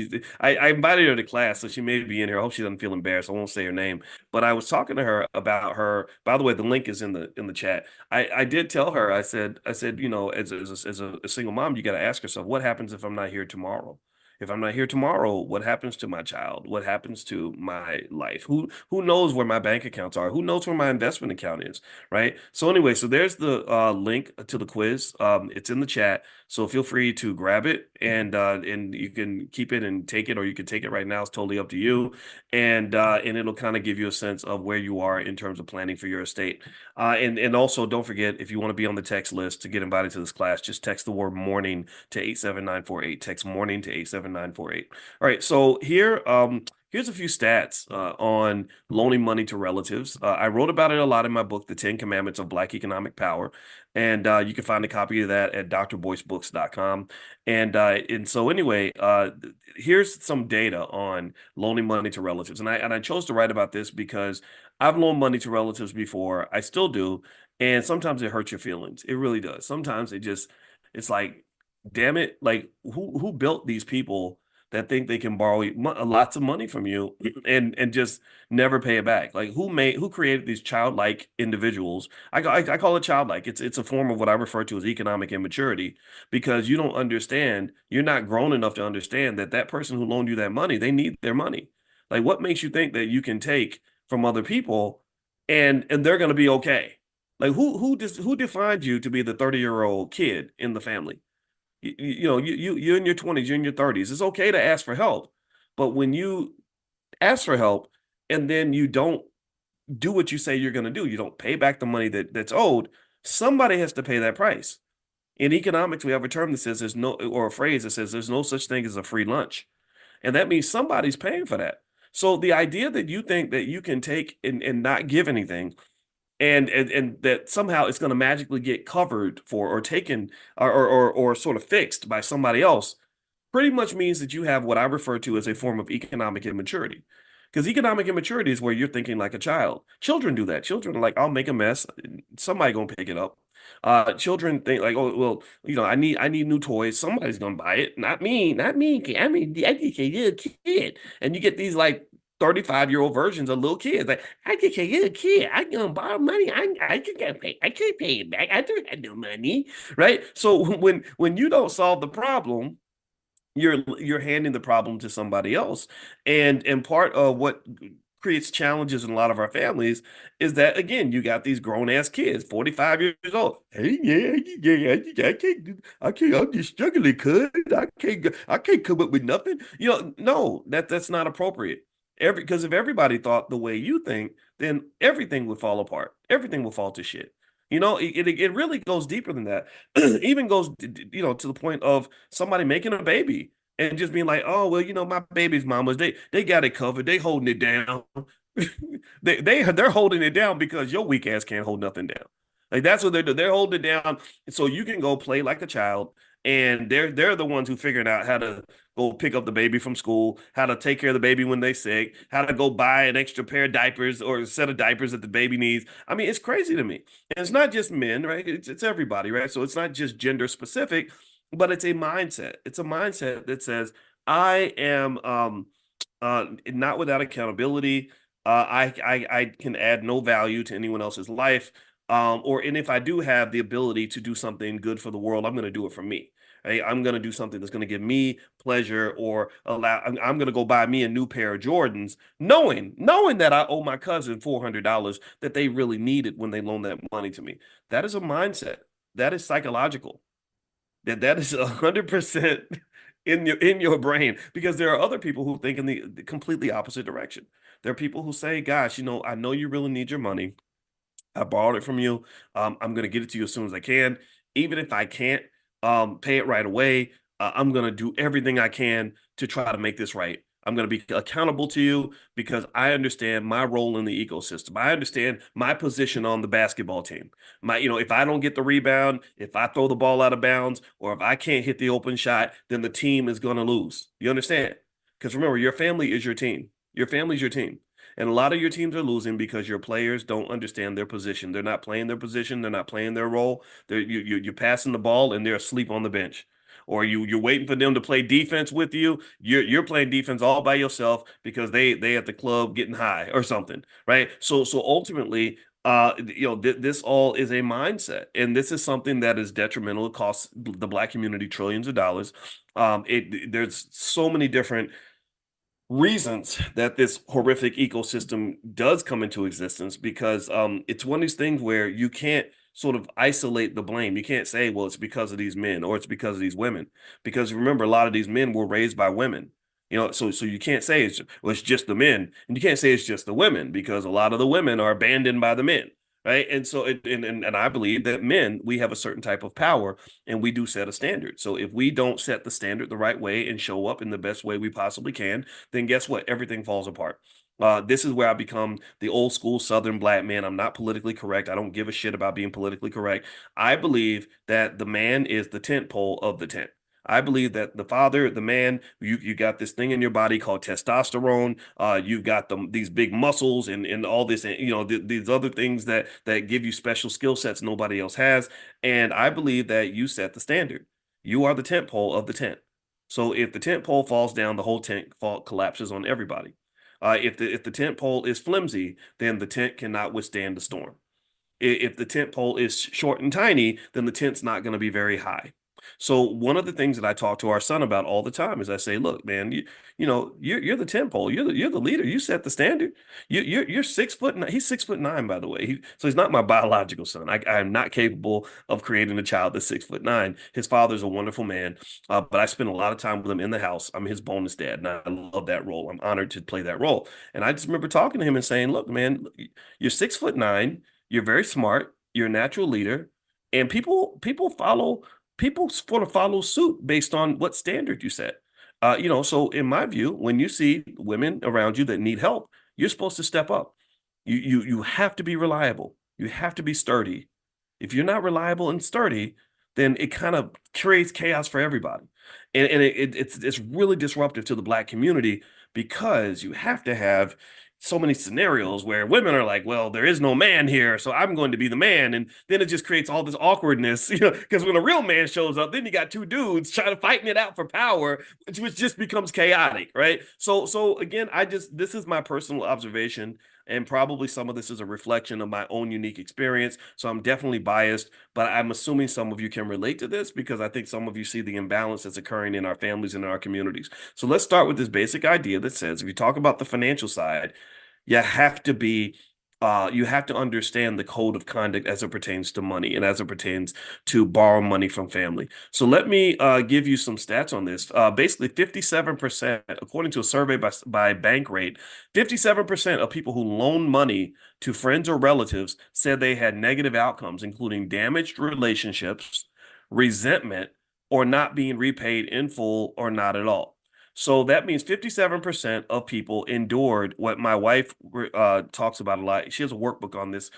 I invited her to class, so she may be in here. I hope she doesn't feel embarrassed. I won't say her name, but I was talking to her about her. By the way, the link is in the chat. I did tell her. I said, as a single mom, you got to ask yourself, what happens if I'm not here tomorrow? If I'm not here tomorrow, what happens to my child? What happens to my life? Who knows where my bank accounts are? Who knows where my investment account is? Right. So anyway, so there's the link to the quiz. It's in the chat. So feel free to grab it and you can keep it and take it, or you can take it right now. It's totally up to you. And it'll kind of give you a sense of where you are in terms of planning for your estate. And also don't forget, if you want to be on the text list to get invited to this class, just text the word morning to 87948. Text morning to 87948. All right. So here's a few stats on loaning money to relatives. I wrote about it a lot in my book, The 10 Commandments of Black Economic Power. And you can find a copy of that at drboycebooks.com. And so anyway, here's some data on loaning money to relatives. And I chose to write about this because I've loaned money to relatives before. I still do. And sometimes it hurts your feelings. It really does. Sometimes it's like, damn it, like who built these people that think they can borrow lots of money from you and just never pay it back? Like who created these childlike individuals? I call it childlike. It's a form of what I refer to as economic immaturity, because you don't understand. You're not grown enough to understand that that person who loaned you that money, they need their money. Like, what makes you think that you can take from other people and they're going to be okay? Like, who defined you to be the 30-year-old kid in the family? You're in your 20s, you're in your 30s. It's okay to ask for help. But when you ask for help and then you don't do what you say you're going to do, you don't pay back the money that's owed, somebody has to pay that price. In economics, we have a term that says or a phrase that says there's no such thing as a free lunch. And that means somebody's paying for that. So the idea that you think that you can take and not give anything, and that somehow it's going to magically get covered for or taken or sort of fixed by somebody else pretty much means that you have what I refer to as a form of economic immaturity. Because economic immaturity is where you're thinking like a child. Children do that. Children are like, I'll make a mess. Somebody gonna pick it up. Children think like, oh well, I need new toys. Somebody's gonna buy it. Not me. Not me. I mean, I just a little kid. And you get these like 35-year-old versions of little kids. Like, I just a little kid. I gonna borrow money. I just gotta pay. I can't pay it back. I don't have no money. Right. So when you don't solve the problem, you're handing the problem to somebody else. And part of what creates challenges in a lot of our families is that, again, you got these grown ass kids, 45 years old. Hey, yeah, I can't, I'm just struggling, cuz I can't come up with nothing. No, that's not appropriate. Because if everybody thought the way you think, then everything would fall apart. Everything will fall to shit. It really goes deeper than that. Even goes, to the point of somebody making a baby and just being like, oh, well, my baby's mamas, they got it covered. They holding it down. They're holding it down because your weak ass can't hold nothing down. Like, that's what they're doing. They're holding it down so you can go play like a child. And they're the ones who figured out how to go pick up the baby from school, how to take care of the baby when they sick, how to go buy an extra pair of diapers or a set of diapers that the baby needs. I mean, it's crazy to me. And it's not just men, right? It's everybody, right? So it's not just gender specific, but it's a mindset. It's a mindset that says, I am not without accountability. I can add no value to anyone else's life. And if I do have the ability to do something good for the world, I'm going to do it for me. Right? I'm going to do something that's going to give me pleasure or allow. I'm going to go buy me a new pair of Jordans, knowing that I owe my cousin $400 that they really needed when they loaned that money to me. That is a mindset. That is psychological. That is 100% in your brain, because there are other people who think in the completely opposite direction. There are people who say, "Gosh, I know you really need your money. I borrowed it from you. I'm going to get it to you as soon as I can. Even if I can't pay it right away, I'm going to do everything I can to try to make this right. I'm going to be accountable to you because I understand my role in the ecosystem. I understand my position on the basketball team. If I don't get the rebound, if I throw the ball out of bounds, or if I can't hit the open shot, then the team is going to lose. You understand? Because remember, your family is your team. Your family's your team. And a lot of your teams are losing because your players don't understand their position. They're not playing their position. They're not playing their role. You're passing the ball and they're asleep on the bench. Or you're waiting for them to play defense with you. You're playing defense all by yourself because they at the club getting high or something, right? So ultimately, this all is a mindset, and this is something that is detrimental. It costs the Black community trillions of dollars. There's so many different reasons that this horrific ecosystem does come into existence, because it's one of these things where you can't sort of isolate the blame. You can't say, well, it's because of these men or it's because of these women, because remember, a lot of these men were raised by women. So you can't say it's just the men, and you can't say it's just the women, because a lot of the women are abandoned by the men, right? And so and I believe that men, we have a certain type of power, and we do set a standard. So if we don't set the standard the right way and show up in the best way we possibly can, then guess what? Everything falls apart. This is where I become the old school Southern black man. I'm not politically correct. I don't give a shit about being politically correct. I believe that the man is the tent pole of the tent. I believe that the father, the man, you got this thing in your body called testosterone. You've got these big muscles and all this, and these other things that give you special skill sets nobody else has. And I believe that you set the standard. You are the tent pole of the tent. So if the tent pole falls down, the whole collapses on everybody. If the tent pole is flimsy, then the tent cannot withstand the storm. If the tent pole is short and tiny, then the tent's not going to be very high. So one of the things that I talk to our son about all the time is I say, look, man, you're the tent pole. You're the leader. You set the standard. You're 6 foot. He's 6'9", by the way. So he's not my biological son. I am not capable of creating a child that's 6'9". His father's a wonderful man, but I spend a lot of time with him in the house. I'm his bonus dad, and I love that role. I'm honored to play that role. And I just remember talking to him and saying, look, man, you're 6'9". You're very smart. You're a natural leader, and people sort of follow suit based on what standard you set. So in my view, when you see women around you that need help, you're supposed to step up. You have to be reliable. You have to be sturdy. If you're not reliable and sturdy, then it kind of creates chaos for everybody, and it's really disruptive to the Black community, because you have to have so many scenarios where women are like, well, there is no man here, so I'm going to be the man. And then it just creates all this awkwardness, because when a real man shows up, then you got two dudes trying to fighting it out for power, which just becomes chaotic, right? So again, this is my personal observation. And probably some of this is a reflection of my own unique experience. So I'm definitely biased, but I'm assuming some of you can relate to this, because I think some of you see the imbalance that's occurring in our families and in our communities. So let's start with this basic idea that says, if you talk about the financial side, you have to be you have to understand the code of conduct as it pertains to money and as it pertains to borrow money from family. So let me give you some stats on this. Basically, 57%, according to a survey by Bankrate, 57% of people who loan money to friends or relatives said they had negative outcomes, including damaged relationships, resentment, or not being repaid in full or not at all. So that means 57% of people endured what my wife talks about a lot. She has a workbook on this.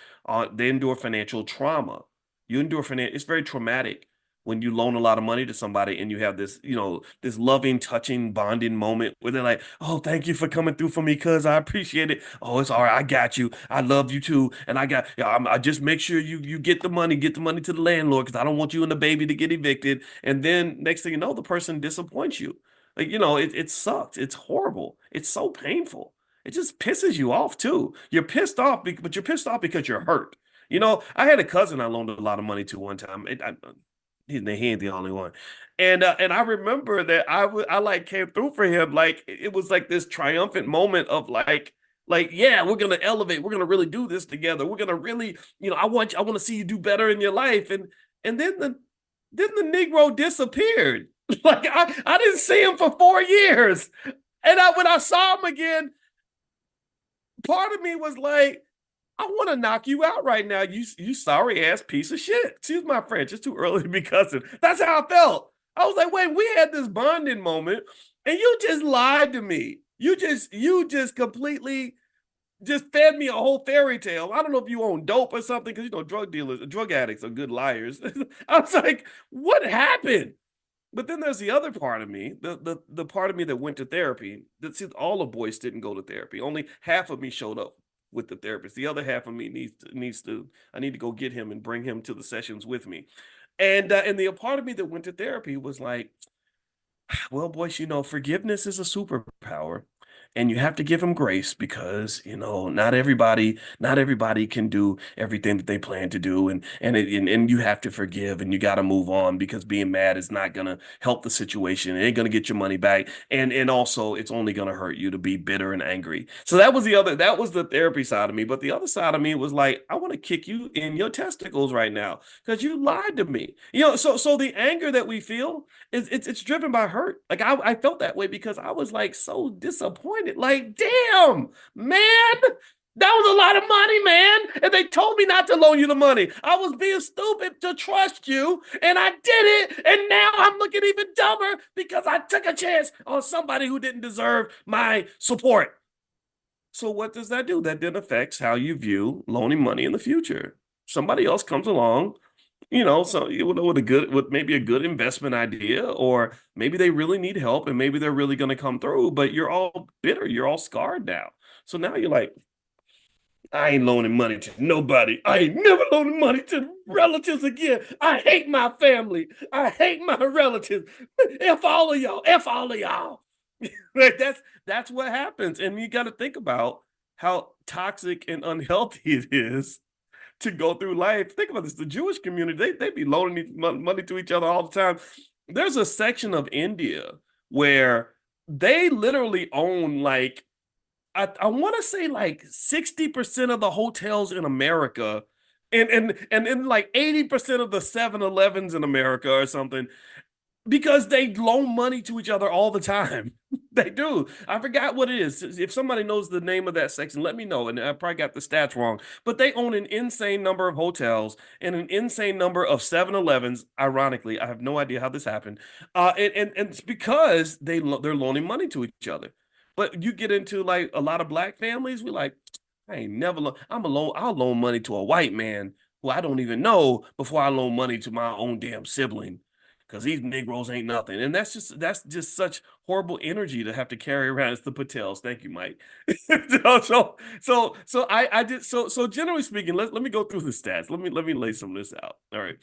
They endure financial trauma. You endure it's very traumatic when you loan a lot of money to somebody and you have this, this loving, touching, bonding moment where they're like, oh, thank you for coming through for me, cuz I appreciate it. Oh, it's all right. I got you. I love you too. And I just make sure you get the money to the landlord, because I don't want you and the baby to get evicted. And then next thing you know, the person disappoints you. Like, it sucks. It's horrible. It's so painful. it just pisses you off too. You're pissed off, but you're pissed off because you're hurt. You know, I had a cousin I loaned a lot of money to one time. He ain't the only one. And I remember that I like came through for him. Like it was like this triumphant moment of like, yeah, we're gonna elevate, we're gonna really do this together. We're gonna really, I want to see you do better in your life. And then the Negro disappeared. Like I didn't see him for 4 years. And when I saw him again, part of me was like, I want to knock you out right now. You sorry ass piece of shit. Excuse my French. It's too early to be cussing. That's how I felt. I was like, wait, we had this bonding moment, and you just lied to me. You just completely just fed me a whole fairy tale. I don't know if you own dope or something, because drug addicts are good liars. I was like, what happened? But then there's the other part of me, the part of me that went to therapy. That see, all of Boyce didn't go to therapy. Only half of me showed up with the therapist. The other half of me needs to I need to go get him and bring him to the sessions with me. And the part of me that went to therapy was like, well, Boyce, forgiveness is a superpower. And you have to give them grace because, not everybody can do everything that they plan to do. And you have to forgive and you got to move on, because being mad is not going to help the situation. It ain't going to get your money back. And also it's only going to hurt you to be bitter and angry. So that was the therapy side of me. But the other side of me was like, I want to kick you in your testicles right now because you lied to me. So the anger that we feel it's driven by hurt. Like I felt that way because I was like so disappointed. Like, damn, man, that was a lot of money, man. And they told me not to loan you the money. I was being stupid to trust you, and I did it. And now I'm looking even dumber because I took a chance on somebody who didn't deserve my support. So what does that do? That then affects how you view loaning money in the future. Somebody else comes along, so with maybe a good investment idea, or maybe they really need help and maybe they're really going to come through, but you're all bitter, you're all scarred now. So now you're like, I ain't loaning money to nobody. I ain't never loaning money to relatives again. I hate my family. I hate my relatives. F all of y'all. F all of y'all. Like that's what happens. And you got to think about how toxic and unhealthy it is to go through life. Think about this. The Jewish community, they be loaning money to each other all the time. There's a section of India where they literally own like, I want to say like 60% of the hotels in America, and like 80% of the 7-Elevens in America or something, because they loan money to each other all the time. They do. I forgot what it is. If somebody knows the name of that section, let me know. And I probably got the stats wrong. But they own an insane number of hotels and an insane number of 7-Elevens. Ironically, I have no idea how this happened. And it's because they're loaning money to each other. But you get into like a lot of black families, we like, I ain't never I'll loan money to a white man who I don't even know before I loan money to my own damn sibling, because these Negroes ain't nothing. And that's just such horrible energy to have to carry around. It's the Patels. Thank you, Mike. So generally speaking, let me go through the stats. Let me lay some of this out. All right.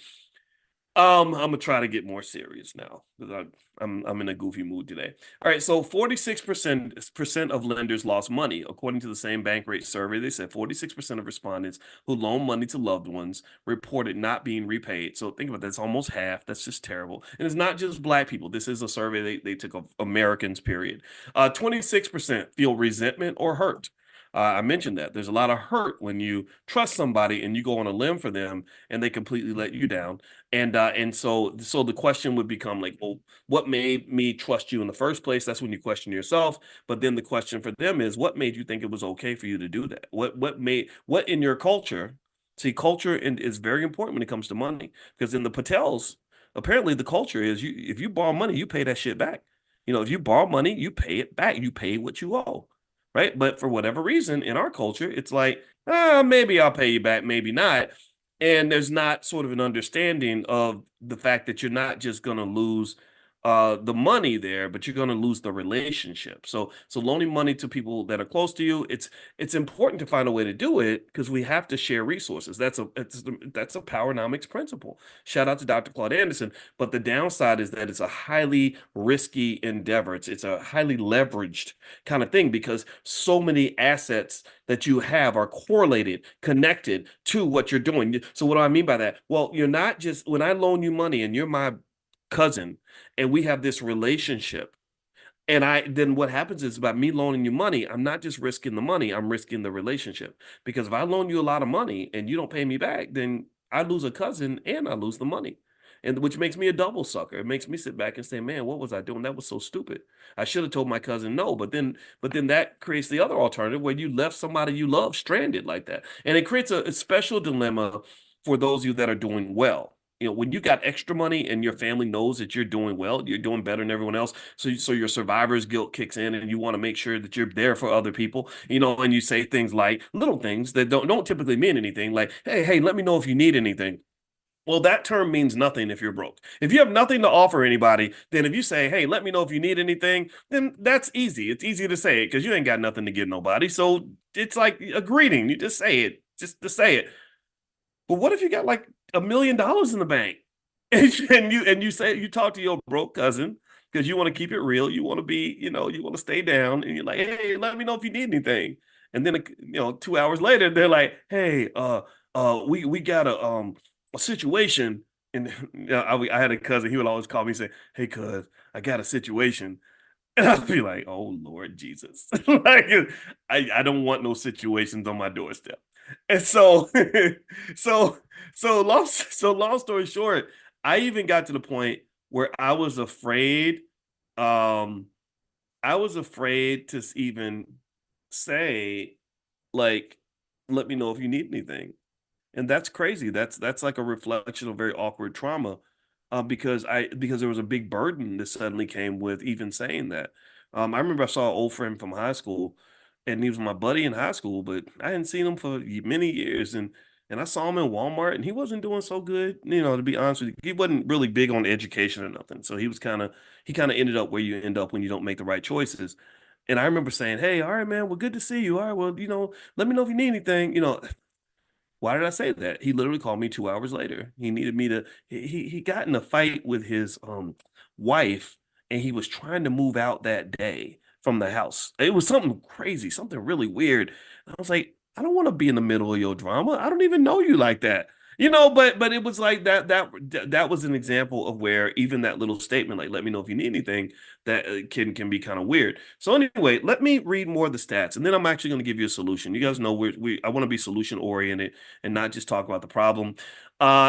I'm gonna try to get more serious now because I'm in a goofy mood today. All right, so 46% of lenders lost money, according to the same Bankrate survey. They said 46% of respondents who loan money to loved ones reported not being repaid. So think about that; it's almost half. That's just terrible. And it's not just Black people. This is a survey they took of Americans. Period. 26% feel resentment or hurt. I mentioned that there's a lot of hurt when you trust somebody and you go on a limb for them and they completely let you down. And so the question would become like, well, what made me trust you in the first place? That's when you question yourself. But then the question for them is, what made you think it was okay for you to do that? What in your culture? See, culture is very important when it comes to money, because in the Patels, apparently the culture is, if you borrow money, you pay that shit back. If you borrow money, you pay it back. You pay what you owe, right? But for whatever reason, in our culture, it's like, maybe I'll pay you back, maybe not. And there's not sort of an understanding of the fact that you're not just going to lose the money there, but you're going to lose the relationship. So loaning money to people that are close to you, it's important to find a way to do it because we have to share resources. That's a powernomics principle. Shout out to Dr. Claude Anderson. But the downside is that it's a highly risky endeavor. It's a highly leveraged kind of thing because so many assets that you have are correlated, connected to what you're doing. So what do I mean by that? Well, you're not just when I loan you money and you're my cousin and we have this relationship. And then what happens is by me loaning you money, I'm not just risking the money, I'm risking the relationship. Because if I loan you a lot of money and you don't pay me back, then I lose a cousin and I lose the money. And which makes me a double sucker. It makes me sit back and say, man, what was I doing? That was so stupid. I should have told my cousin no. But then that creates the other alternative where you left somebody you love stranded like that. And it creates a special dilemma for those of you that are doing well. When you got extra money and your family knows that you're doing well, you're doing better than everyone else. So your survivor's guilt kicks in, and you want to make sure that you're there for other people. And you say things like little things that don't typically mean anything, like, hey, let me know if you need anything. Well, that term means nothing if you're broke. If you have nothing to offer anybody, then if you say, hey, let me know if you need anything, then that's easy. It's easy to say it because you ain't got nothing to give nobody. So it's like a greeting. You just say it, just to say it. But what if you got like $1 million in the bank, and you say you talk to your broke cousin because you want to keep it real, you want to be, you want to stay down, and you're like, hey, let me know if you need anything. And then 2 hours later, they're like, hey, we got a situation, and I had a cousin. He would always call me and say, hey, cuz, I got a situation. And I'd be like, oh Lord Jesus. Like I don't want no situations on my doorstep. And so so long story short, I even got to the point where um I was afraid to even say, like, let me know if you need anything. And that's crazy. That's like a reflection of very awkward trauma, because there was a big burden that suddenly came with even saying that. I remember I saw an old friend from high school, and he was my buddy in high school, but I hadn't seen him for many years, and I saw him in Walmart, and he wasn't doing so good. To be honest with you, he wasn't really big on education or nothing. So he kind of ended up where you end up when you don't make the right choices. And I remember saying, "Hey, all right, man, well, good to see you. All right, well, let me know if you need anything." Why did I say that? He literally called me 2 hours later. He needed me to. He got in a fight with his wife, and he was trying to move out that day from the house. It was something crazy, something really weird. And I was like, I don't want to be in the middle of your drama. I don't even know you like that. But it was like that was an example of where even that little statement, like, let me know if you need anything, that can be kind of weird. So anyway, let me read more of the stats, and then I'm actually going to give you a solution. You guys know I want to be solution oriented and not just talk about the problem.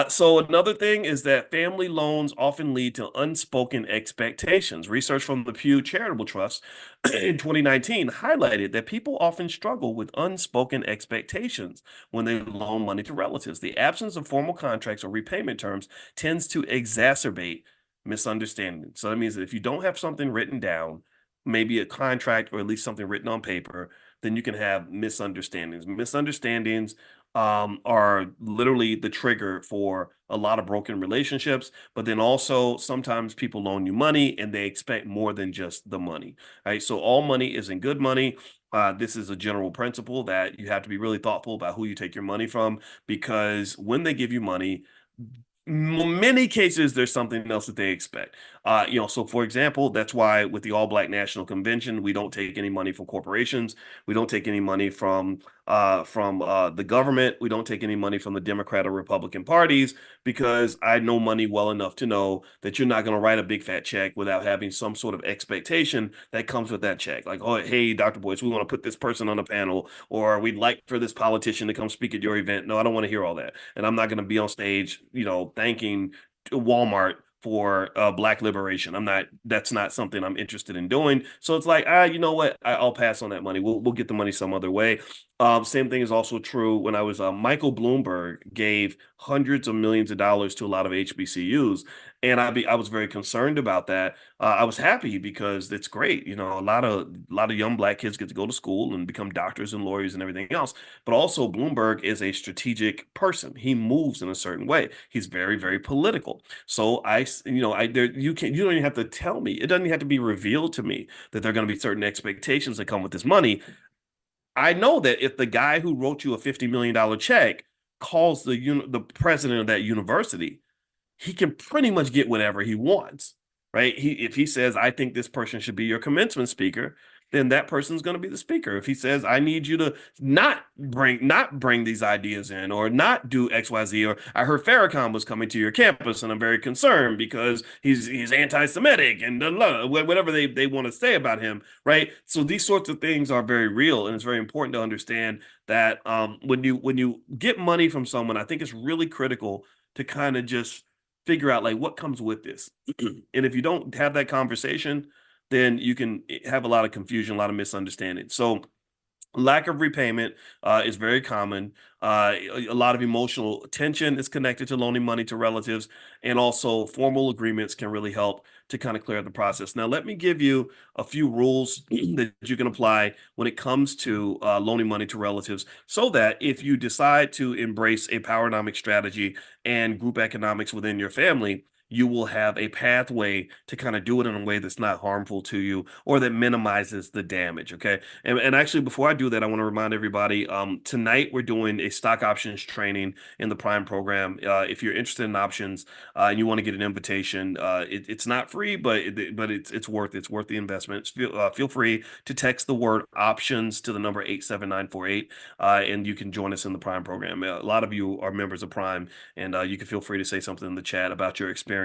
So another thing is that family loans often lead to unspoken expectations. Research from the Pew Charitable Trust in 2019 highlighted that people often struggle with unspoken expectations when they loan money to relatives. The absence of formal contracts or repayment terms tends to exacerbate misunderstandings. So that means that if you don't have something written down, maybe a contract or at least something written on paper, then you can have misunderstandings. Misunderstandings are literally the trigger for a lot of broken relationships. But then also sometimes people loan you money and they expect more than just the money. Right. So all money isn't good money. This is a general principle that you have to be really thoughtful about who you take your money from, because when they give you money, many cases there's something else that they expect. So for example, that's why with the All Black National Convention, we don't take any money from corporations. We don't take any money from the government. We don't take any money from the Democrat or Republican parties, because I know money well enough to know that you're not going to write a big fat check without having some sort of expectation that comes with that check. Like, oh, hey, Dr. Boyce, we want to put this person on the panel, or we'd like for this politician to come speak at your event. No, I don't want to hear all that. And I'm not going to be on stage, thanking Walmart for Black liberation. That's not something I'm interested in doing. So it's like, you know what? I'll pass on that money. We'll get the money some other way. Same thing is also true when I was Michael Bloomberg gave hundreds of millions of dollars to a lot of HBCUs, and I was very concerned about that. I was happy because it's great, a lot of young black kids get to go to school and become doctors and lawyers and everything else. But also, Bloomberg is a strategic person. He moves in a certain way. He's very, very political. So you don't even have to tell me. It doesn't even have to be revealed to me that there are going to be certain expectations that come with this money. I know that if the guy who wrote you a $50 million check calls the president of that university, he can pretty much get whatever he wants, right? If he says, I think this person should be your commencement speaker, then that person's going to be the speaker. If he says, I need you to not bring these ideas in or not do XYZ, or I heard Farrakhan was coming to your campus and I'm very concerned because he's anti-Semitic and whatever they want to say about him, right? So these sorts of things are very real, and it's very important to understand that when you get money from someone, I think it's really critical to kind of just figure out like what comes with this. And if you don't have that conversation, then you can have a lot of confusion, a lot of misunderstanding. So lack of repayment is very common. A lot of emotional tension is connected to loaning money to relatives, and also formal agreements can really help to kind of clear the process. Now, let me give you a few rules that you can apply when it comes to loaning money to relatives, so that if you decide to embrace a poweronomic strategy and group economics within your family, you will have a pathway to kind of do it in a way that's not harmful to you or that minimizes the damage. Okay. And actually, before I do that, I want to remind everybody tonight we're doing a stock options training in the Prime program. If you're interested in options and you want to get an invitation, it's not free, but it's worth the investment. Feel free to text the word options to the number 87948, and you can join us in the Prime program. A lot of you are members of Prime, and you can feel free to say something in the chat about your experience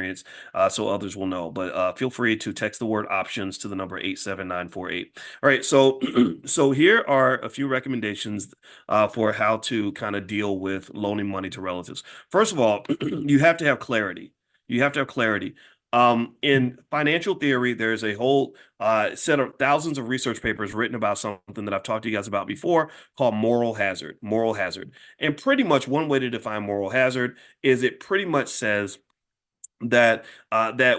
so others will know. But feel free to text the word options to the number 87948. All right, so so here are a few recommendations for how to kind of deal with loaning money to relatives. First of all, you have to have clarity. You have to have clarity. In financial theory, there's a whole set of thousands of research papers written about something that I've talked to you guys about before called moral hazard. Moral hazard. And pretty much one way to define moral hazard is it pretty much says that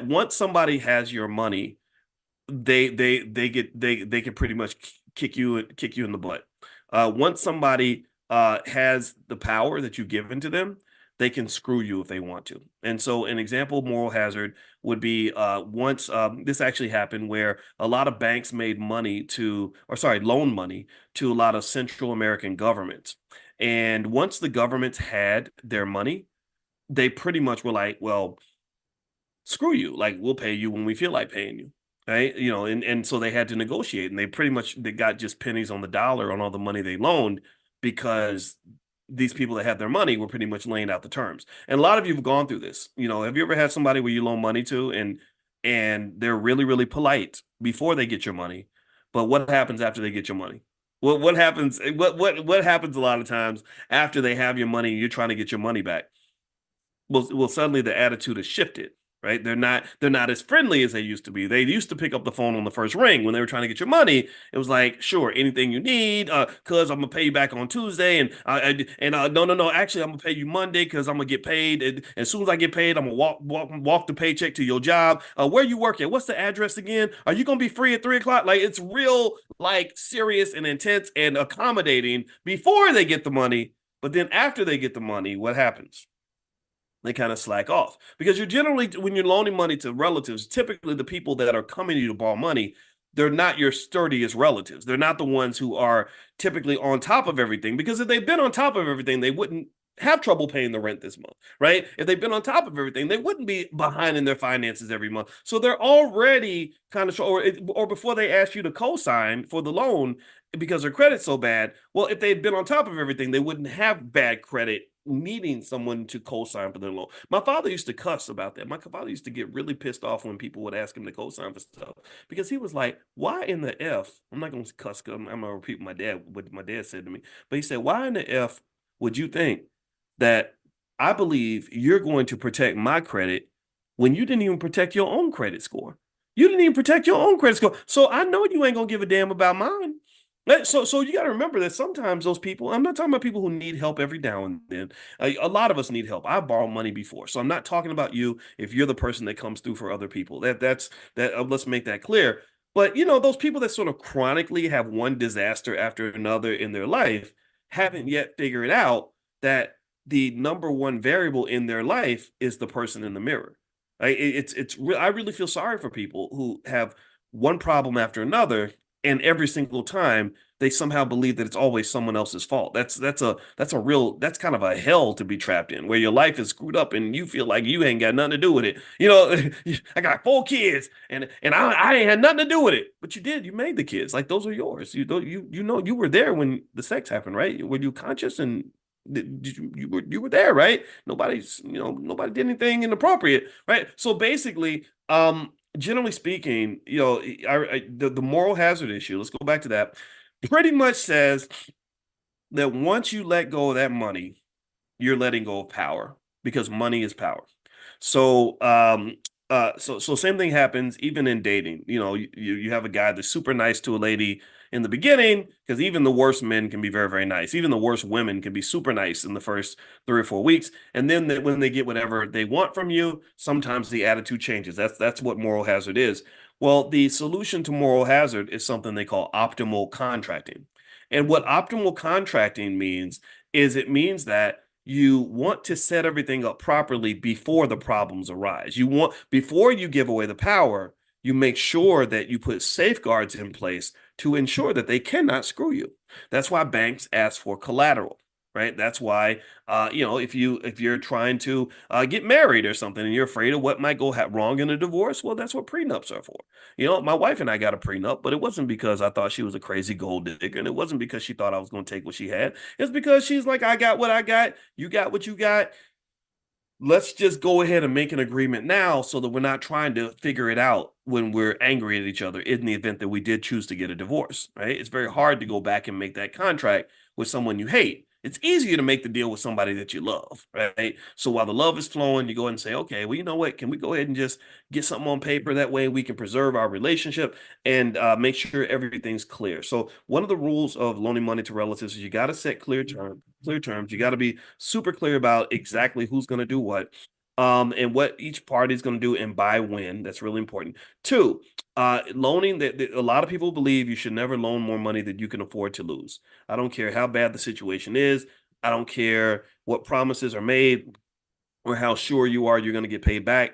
once somebody has your money, they can pretty much kick you in the butt. Once somebody has the power that you've given to them, they can screw you if they want to. And so an example of moral hazard would be once this actually happened where a lot of banks made loan money to a lot of Central American governments. And once the governments had their money, they pretty much were like, well, screw you. Like, we'll pay you when we feel like paying you. Right. And so they had to negotiate, and they got just pennies on the dollar on all the money they loaned because these people that had their money were pretty much laying out the terms. And a lot of you have gone through this. Have you ever had somebody where you loan money to and they're really, really polite before they get your money, but what happens after they get your money? What happens? What happens a lot of times after they have your money and you're trying to get your money back? Well, suddenly the attitude has shifted, right? They're not as friendly as they used to be. They used to pick up the phone on the first ring when they were trying to get your money. It was like, sure, anything you need, cuz I'm gonna pay you back on Tuesday, and no, actually I'm gonna pay you Monday because I'm gonna get paid, and as soon as I get paid, I'm gonna walk the paycheck to your job. Where you work at? What's the address again? Are you gonna be free at 3 o'clock? Like, it's real, like, serious and intense and accommodating before they get the money. But then after they get the money, what happens? They kind of slack off, because you're generally, when you're loaning money to relatives, typically the people that are coming to you to borrow money, they're not your sturdiest relatives. They're not the ones who are typically on top of everything, because if they've been on top of everything, they wouldn't have trouble paying the rent this month, right? If they've been on top of everything, they wouldn't be behind in their finances every month. So they're already kind of, or before they ask you to co-sign for the loan because their credit's so bad, well, if they had been on top of everything, they wouldn't have bad credit needing someone to co-sign for their loan. My father used to cuss about that. My father used to get really pissed off when people would ask him to co-sign for stuff, because he was like, why in the F, I'm not going to cuss because I'm going to repeat what my dad said to me, but he said, why in the F would you think that I believe you're going to protect my credit when you didn't even protect your own credit score? You didn't even protect your own credit score. So I know you ain't going to give a damn about mine. So you got to remember that sometimes those people, I'm not talking about people who need help every now and then. A lot of us need help. I've borrowed money before. So I'm not talking about you if you're the person that comes through for other people. That's that let's make that clear. But those people that sort of chronically have one disaster after another in their life haven't yet figured out that the number one variable in their life is the person in the mirror. I really feel sorry for people who have one problem after another, and every single time they somehow believe that it's always someone else's fault. That's kind of a hell to be trapped in, where your life is screwed up and you feel like you ain't got nothing to do with it. I got 4 kids and I ain't had nothing to do with it, but you did. You made the kids. Like, those are yours. You were there when the sex happened, right? Were you conscious and you were there, right? Nobody did anything inappropriate, right? So basically, generally speaking, the moral hazard issue, let's go back to that, pretty much says that once you let go of that money, you're letting go of power, because money is power. So same thing happens even in dating. You have a guy that's super nice to a lady in the beginning, because even the worst men can be very, very nice. Even the worst women can be super nice in the first 3 or 4 weeks, and then when they get whatever they want from you, sometimes the attitude changes. That's what moral hazard is. Well, the solution to moral hazard is something they call optimal contracting. And what optimal contracting means is, it means that you want to set everything up properly before the problems arise. Before you give away the power, you make sure that you put safeguards in place to ensure that they cannot screw you. That's why banks ask for collateral, right? That's why, if you're trying to get married or something and you're afraid of what might go wrong in a divorce, well, that's what prenups are for. My wife and I got a prenup, but it wasn't because I thought she was a crazy gold digger, and it wasn't because she thought I was going to take what she had. It's because she's like, I got what I got, you got what you got. Let's just go ahead and make an agreement now, so that we're not trying to figure it out when we're angry at each other in the event that we did choose to get a divorce, right? It's very hard to go back and make that contract with someone you hate. It's easier to make the deal with somebody that you love, right? So while the love is flowing, you go ahead and say, okay, well, you know what? Can we go ahead and just get something on paper? That way we can preserve our relationship and make sure everything's clear. So one of the rules of loaning money to relatives is you got to set clear terms. You got to be super clear about exactly who's going to do what, and what each party is going to do and by when. That's really important. Two, loaning, that a lot of people believe you should never loan more money than you can afford to lose. I don't care how bad the situation is. I don't care what promises are made or how sure you are you're going to get paid back.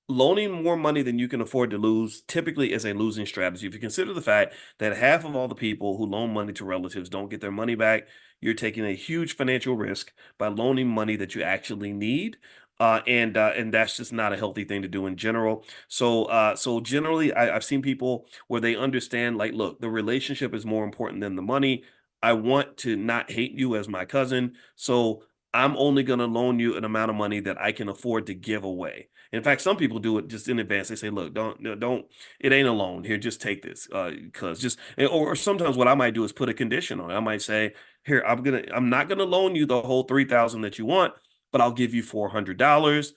Loaning more money than you can afford to lose typically is a losing strategy. If you consider the fact that half of all the people who loan money to relatives don't get their money back, you're taking a huge financial risk by loaning money that you actually need. And that's just not a healthy thing to do in general. So generally, I've seen people where they understand, like, look, the relationship is more important than the money. I want to not hate you as my cousin, so I'm only going to loan you an amount of money that I can afford to give away. In fact, some people do it just in advance. They say, "Look, don't. It ain't a loan. Here, just take this, because just." Or sometimes what I might do is put a condition on it. I might say, "Here, I'm not gonna loan you the whole 3,000 that you want, but I'll give you $400,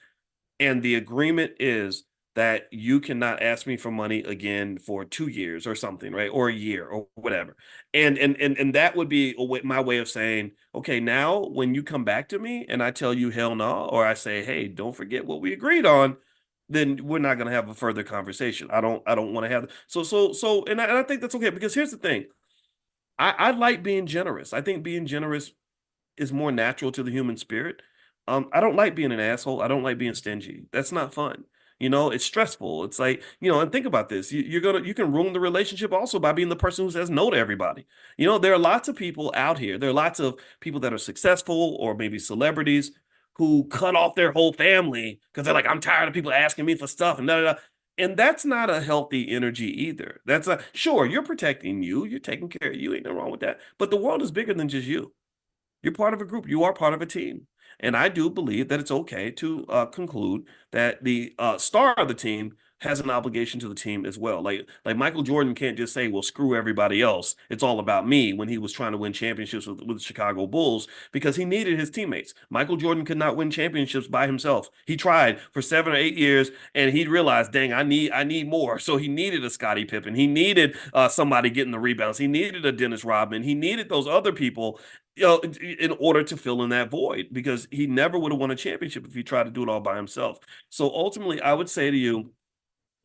and the agreement is that you cannot ask me for money again for 2 years or something, right? Or a year or whatever." And that would be my way of saying, okay, now when you come back to me and I tell you hell no, or I say, hey, don't forget what we agreed on, then we're not going to have a further conversation. I don't want to have. And I think that's okay, because here's the thing. I like being generous. I think being generous is more natural to the human spirit. I don't like being an asshole. I don't like being stingy. That's not fun. It's stressful. It's like, and think about this. You can ruin the relationship also by being the person who says no to everybody. There are lots of people out here. There are lots of people that are successful or maybe celebrities who cut off their whole family because they're like, I'm tired of people asking me for stuff and da da da. And that's not a healthy energy either. That's a sure, you're protecting you, you're taking care of you, ain't nothing wrong with that. But the world is bigger than just you. You're part of a group. You are part of a team. And I do believe that it's okay to conclude that the star of the team has an obligation to the team as well. Like Michael Jordan can't just say, "Well, screw everybody else. It's all about me," when he was trying to win championships with the Chicago Bulls because he needed his teammates. Michael Jordan could not win championships by himself. He tried for 7 or 8 years, and he realized, "Dang, I need more." So he needed a Scottie Pippen. He needed somebody getting the rebounds. He needed a Dennis Rodman. He needed those other people, in order to fill in that void, because he never would have won a championship if he tried to do it all by himself. So ultimately, I would say to you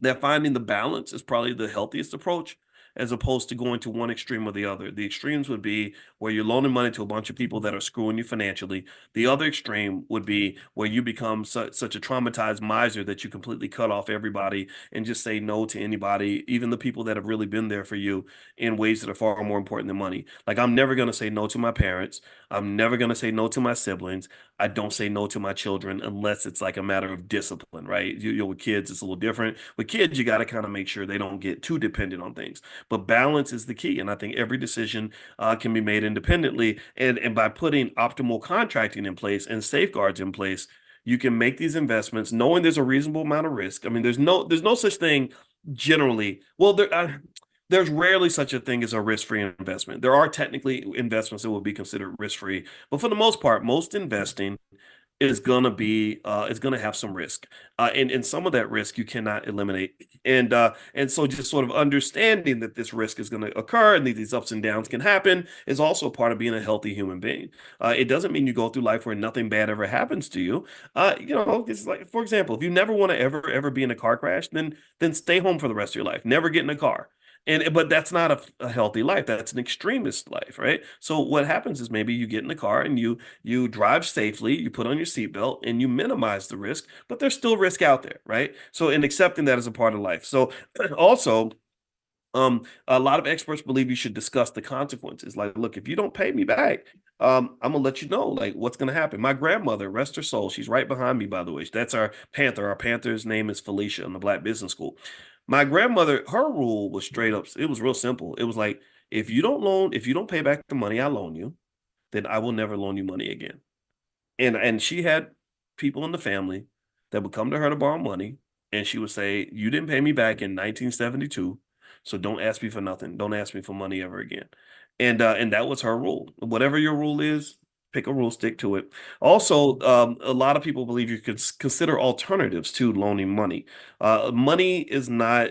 that finding the balance is probably the healthiest approach, as opposed to going to one extreme or the other. The extremes would be where you're loaning money to a bunch of people that are screwing you financially. The other extreme would be where you become such a traumatized miser that you completely cut off everybody and just say no to anybody, even the people that have really been there for you in ways that are far more important than money. Like, I'm never going to say no to my parents. I'm never going to say no to my siblings. I don't say no to my children unless it's like a matter of discipline, right? With kids, it's a little different. With kids, you got to kind of make sure they don't get too dependent on things. But balance is the key. And I think every decision can be made independently. And by putting optimal contracting in place and safeguards in place, you can make these investments knowing there's a reasonable amount of risk. I mean, there's no such thing generally. Well, there's rarely such a thing as a risk-free investment. There are technically investments that will be considered risk-free, but for the most part, most investing is gonna have some risk, and some of that risk you cannot eliminate, and so just sort of understanding that this risk is going to occur and these ups and downs can happen is also part of being a healthy human being. It doesn't mean you go through life where nothing bad ever happens to you. It's like, for example, if you never want to ever be in a car crash, then stay home for the rest of your life. Never get in a car. But that's not a healthy life. That's an extremist life, right? So what happens is maybe you get in the car and you drive safely, you put on your seatbelt, and you minimize the risk, but there's still risk out there, right? So in accepting that as a part of life. So also, a lot of experts believe you should discuss the consequences. Like, look, if you don't pay me back, I'm gonna let you know like what's gonna happen. My grandmother, rest her soul, she's right behind me, by the way. That's our Panther. Our Panther's name is Felicia in the Black Business School. My grandmother, her rule was straight up. It was real simple. It was like, if you don't pay back the money I loan you, then I will never loan you money again. And she had people in the family that would come to her to borrow money, and she would say, "You didn't pay me back in 1972, so don't ask me for nothing. Don't ask me for money ever again." And that was her rule. Whatever your rule is, pick a rule, stick to it. Also, a lot of people believe you could consider alternatives to loaning money. Money is not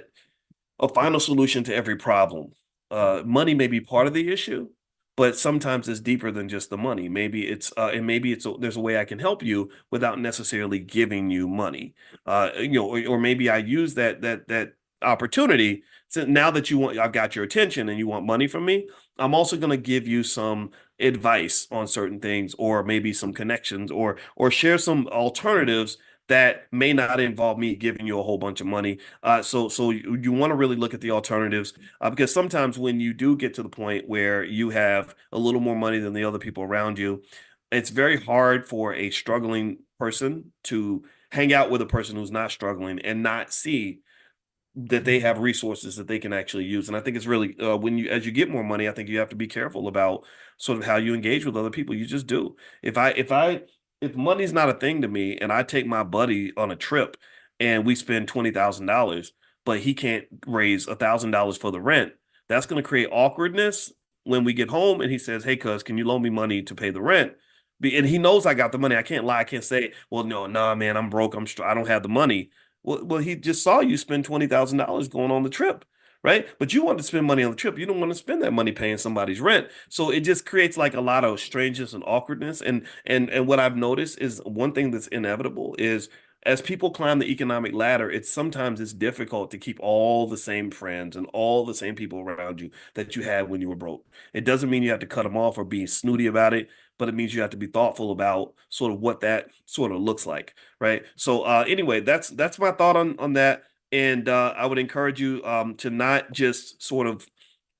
a final solution to every problem. Money may be part of the issue, but sometimes it's deeper than just the money. There's a way I can help you without necessarily giving you money. Or maybe I use that opportunity. So now that I've got your attention and you want money from me, I'm also going to give you some advice on certain things, or maybe some connections, or share some alternatives that may not involve me giving you a whole bunch of money. So you want to really look at the alternatives, because sometimes when you do get to the point where you have a little more money than the other people around you, it's very hard for a struggling person to hang out with a person who's not struggling and not see that they have resources that they can actually use. And I think it's really, as you get more money, I think you have to be careful about sort of how you engage with other people. You just do. If money's not a thing to me and I take my buddy on a trip and we spend $20,000, but he can't raise $1,000 for the rent, that's going to create awkwardness when we get home and he says, "Hey, cuz, can you loan me money to pay the rent?" And he knows I got the money. I can't lie. I can't say, "Well, no, nah, man, I'm broke. I don't have the money." Well, he just saw you spend $20,000 going on the trip, right? But you want to spend money on the trip. You don't want to spend that money paying somebody's rent. So it just creates like a lot of strangeness and awkwardness. And what I've noticed is one thing that's inevitable is, as people climb the economic ladder, it's difficult to keep all the same friends and all the same people around you that you had when you were broke. It doesn't mean you have to cut them off or be snooty about it, but it means you have to be thoughtful about sort of what that sort of looks like, right? So anyway, that's my thought on that. And I would encourage you to not just sort of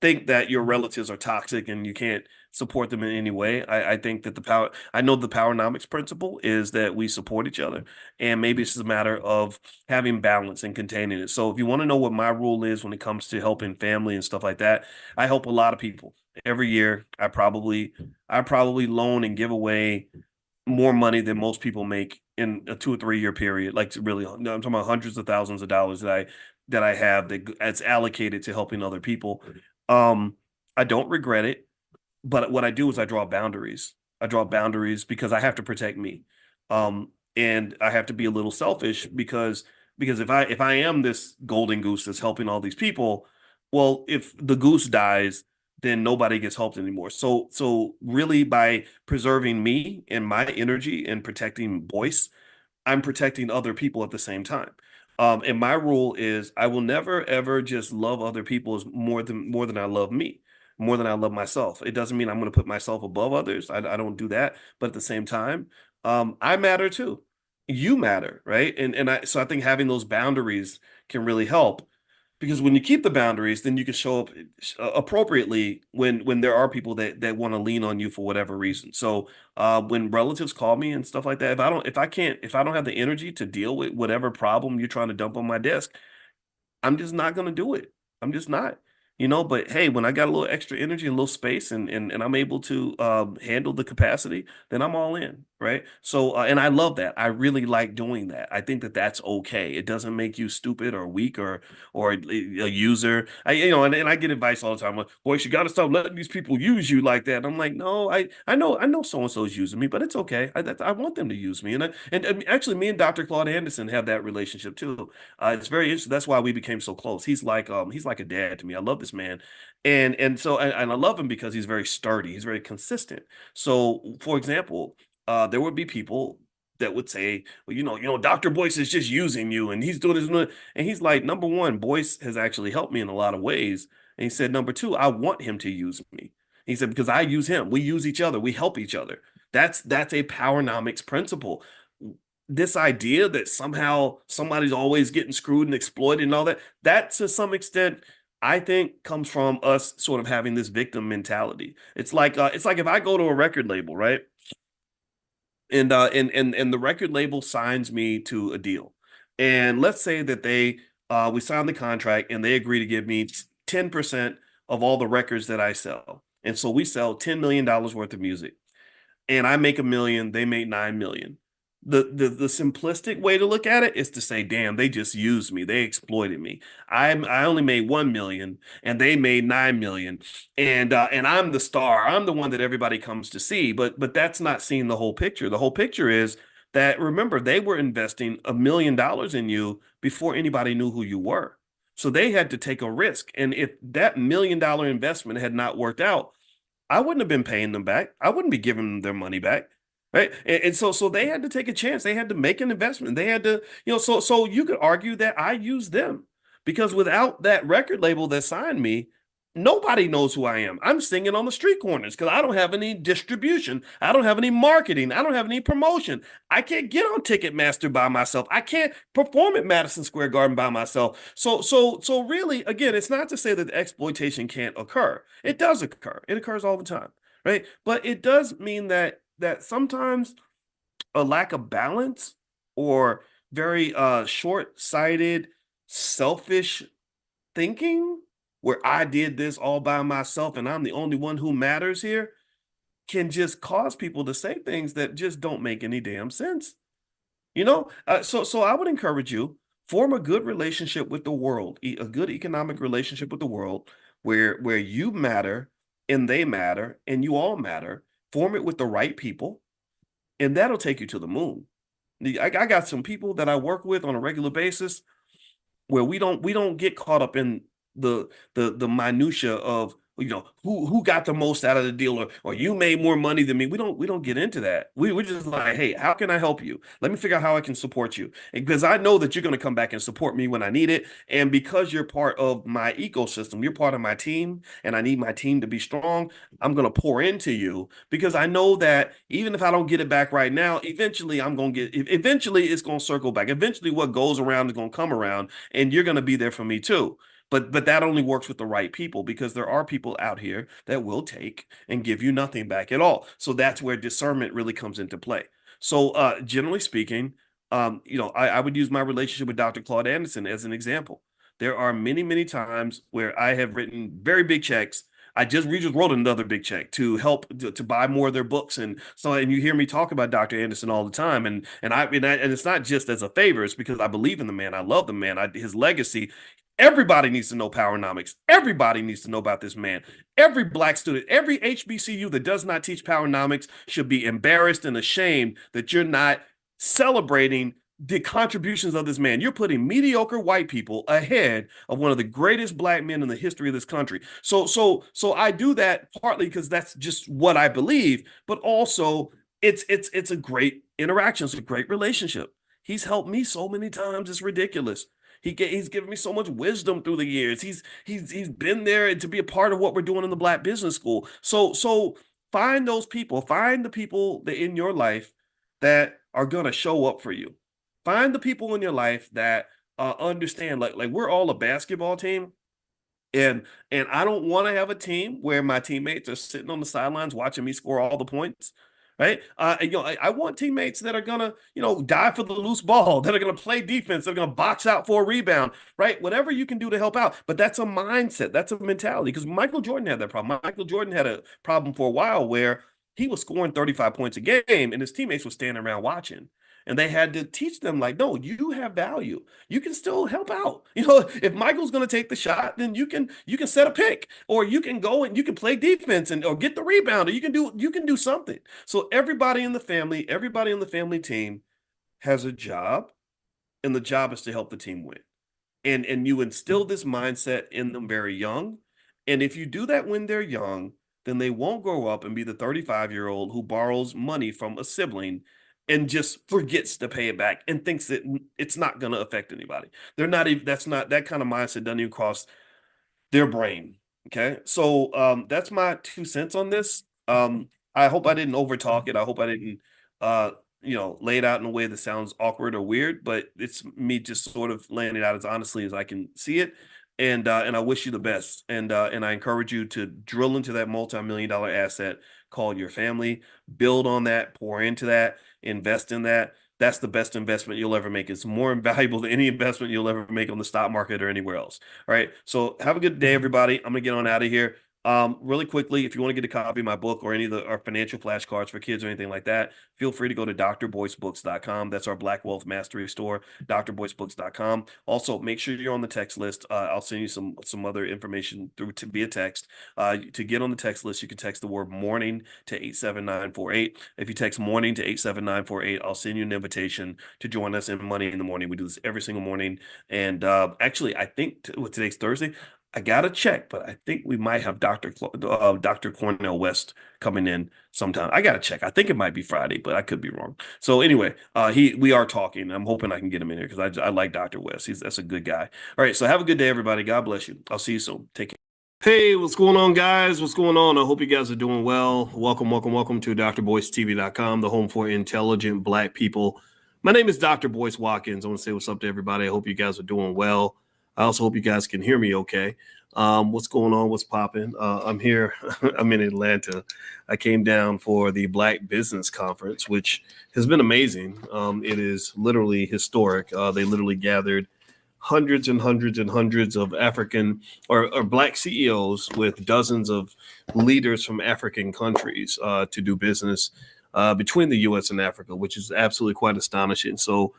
think that your relatives are toxic and you can't support them in any way. I think that I know the powernomics principle is that we support each other, and maybe it's just a matter of having balance and containing it. So if you want to know what my rule is when it comes to helping family and stuff like that, I help a lot of people every year. I probably loan and give away more money than most people make in a 2 or 3 year period. Like really, I'm talking about hundreds of thousands of dollars that I have that's allocated to helping other people. Um, I don't regret it, but what I do is I draw boundaries. I draw boundaries because I have to protect me. And I have to be a little selfish because if I am this golden goose that's helping all these people, well, if the goose dies, then nobody gets helped anymore. So really by preserving me and my energy and protecting Boyce, I'm protecting other people at the same time. And my rule is I will never ever just love other people as more than I love me, more than I love myself. It doesn't mean I'm going to put myself above others. I don't do that. But at the same time, I matter too. You matter, right? So I think having those boundaries can really help because when you keep the boundaries, then you can show up appropriately when there are people that want to lean on you for whatever reason. So when relatives call me and stuff like that, if I don't have the energy to deal with whatever problem you're trying to dump on my desk, I'm just not gonna do it. I'm just not, but hey, when I got a little extra energy and a little space and I'm able to handle the capacity, then I'm all in, right? So and I love that. I really like doing that. I think that that's okay. It doesn't make you stupid or weak or a user. And I get advice all the time. Like, Boys, you got to stop letting these people use you like that. And I'm like, no, I know so and so is using me, but it's okay. I want them to use me. And actually, me and Dr. Claude Anderson have that relationship too. It's very interesting. That's why we became so close. He's like a dad to me. I love this man, and I love him because he's very sturdy. He's very consistent. So, for example, there would be people that would say, well, Dr. Boyce is just using you, and he's doing this, and he's like, number one, Boyce has actually helped me in a lot of ways, and he said, number two, I want him to use me. He said because I use him, we use each other, we help each other. That's a powernomics principle. This idea that somehow somebody's always getting screwed and exploited and all that to some extent, I think comes from us sort of having this victim mentality. It's like if I go to a record label, right? And the record label signs me to a deal. And let's say that we sign the contract and they agree to give me 10% of all the records that I sell. And so we sell $10 million worth of music and I make 1 million, they make 9 million. The simplistic way to look at it is to say, damn, they just used me, they exploited me. I only made 1 million and they made 9 million, and I'm the star. I'm the one that everybody comes to see. But that's not seeing the whole picture. The whole picture is that remember they were investing $1 million in you before anybody knew who you were. So they had to take a risk. And if that $1 million investment had not worked out, I wouldn't have been paying them back. I wouldn't be giving them their money back. Right. And so they had to take a chance. They had to make an investment. They had to, so you could argue that I used them because without that record label that signed me, nobody knows who I am. I'm singing on the street corners because I don't have any distribution. I don't have any marketing. I don't have any promotion. I can't get on Ticketmaster by myself. I can't perform at Madison Square Garden by myself. So really, again, it's not to say that the exploitation can't occur. It does occur. It occurs all the time, right? But it does mean that sometimes a lack of balance or very short-sighted, selfish thinking where I did this all by myself and I'm the only one who matters here can just cause people to say things that just don't make any damn sense. So I would encourage you form a good relationship with the world, a good economic relationship with the world where you matter and they matter and you all matter. Form it with the right people, and that'll take you to the moon. I got some people that I work with on a regular basis where we don't get caught up in the minutia of who got the most out of the deal or you made more money than me. We don't get into that. We're just like, hey, how can I help you? Let me figure out how I can support you. And because I know that you're going to come back and support me when I need it. And because you're part of my ecosystem, you're part of my team, and I need my team to be strong, I'm going to pour into you because I know that even if I don't get it back right now, eventually it's going to circle back. Eventually what goes around is going to come around and you're going to be there for me too. But that only works with the right people because there are people out here that will take and give you nothing back at all. So that's where discernment really comes into play. So generally speaking, I would use my relationship with Dr. Claude Anderson as an example. There are many, many times where I have written very big checks we just wrote another big check to help to buy more of their books. And so, and you hear me talk about Dr. Anderson all the time. And it's not just as a favor, it's because I believe in the man. I love the man. His legacy. Everybody needs to know Powernomics. Everybody needs to know about this man. Every black student, every HBCU that does not teach Powernomics should be embarrassed and ashamed that you're not celebrating the contributions of this man. You're putting mediocre white people ahead of one of the greatest black men in the history of this country. So I do that partly because that's just what I believe, but also it's a great interaction. It's a great relationship. He's helped me so many times. It's ridiculous. He's given me so much wisdom through the years. He's been there to be a part of what we're doing in the Black Business School. So find those people. Find the people that in your life that are gonna show up for you. Find the people in your life that understand. Like we're all a basketball team, and I don't want to have a team where my teammates are sitting on the sidelines watching me score all the points. Right. I want teammates that are gonna, die for the loose ball, that are gonna play defense, that are gonna box out for a rebound, right? Whatever you can do to help out. But that's a mindset, that's a mentality. Because Michael Jordan had that problem. Michael Jordan had a problem for a while where he was scoring 35 points a game and his teammates were standing around watching. And they had to teach them, like, no, you have value. You can still help out. If Michael's going to take the shot, then you can set a pick, or you can go and you can play defense or get the rebound, or you can do something. So everybody in the family team has a job, and the job is to help the team win. And you instill this mindset in them very young. And if you do that when they're young, then they won't grow up and be the 35-year-old who borrows money from a sibling and just forgets to pay it back and thinks that it's not going to affect anybody. They're not even, that's not, that kind of mindset doesn't even cross their brain. Okay. So that's my 2 cents on this. I hope I didn't overtalk it. I hope I didn't lay it out in a way that sounds awkward or weird, but it's me just sort of laying it out as honestly as I can see it. And I wish you the best. And I encourage you to drill into that multi-million-dollar asset called your family, build on that, pour into that, invest in that. That's the best investment you'll ever make. It's more valuable than any investment you'll ever make on the stock market or anywhere else. All right. So have a good day, everybody. I'm gonna get on out of here. Really quickly, if you want to get a copy of my book or any of our financial flashcards for kids or anything like that, feel free to go to drboycebooks.com. That's our Black Wealth Mastery store, drboycebooks.com. Also, make sure you're on the text list. I'll send you some other information through to via text. To get on the text list, you can text the word morning to 87948. If you text morning to 87948, I'll send you an invitation to join us in Money in the Morning. We do this every single morning. And actually, I think today's Thursday. I gotta check, but I think we might have Dr. Cornell West coming in sometime. I gotta check. I think it might be Friday, but I could be wrong. So anyway, we are talking. I'm hoping I can get him in here because I like Dr. West. That's a good guy. All right, so have a good day, everybody. God bless you. I'll see you soon. Take care. Hey, what's going on, guys? What's going on? I hope you guys are doing well. Welcome to drboycetv.com, the home for intelligent Black people. My name is Dr. Boyce Watkins. I want to say what's up to everybody. I hope you guys are doing well. I also hope you guys can hear me okay. What's going on? What's popping? I'm here. I'm in Atlanta. I came down for the Black Business Conference, which has been amazing. It is literally historic. They literally gathered hundreds and hundreds and hundreds of African or Black CEOs with dozens of leaders from African countries to do business between the U.S. and Africa, which is absolutely quite astonishing. So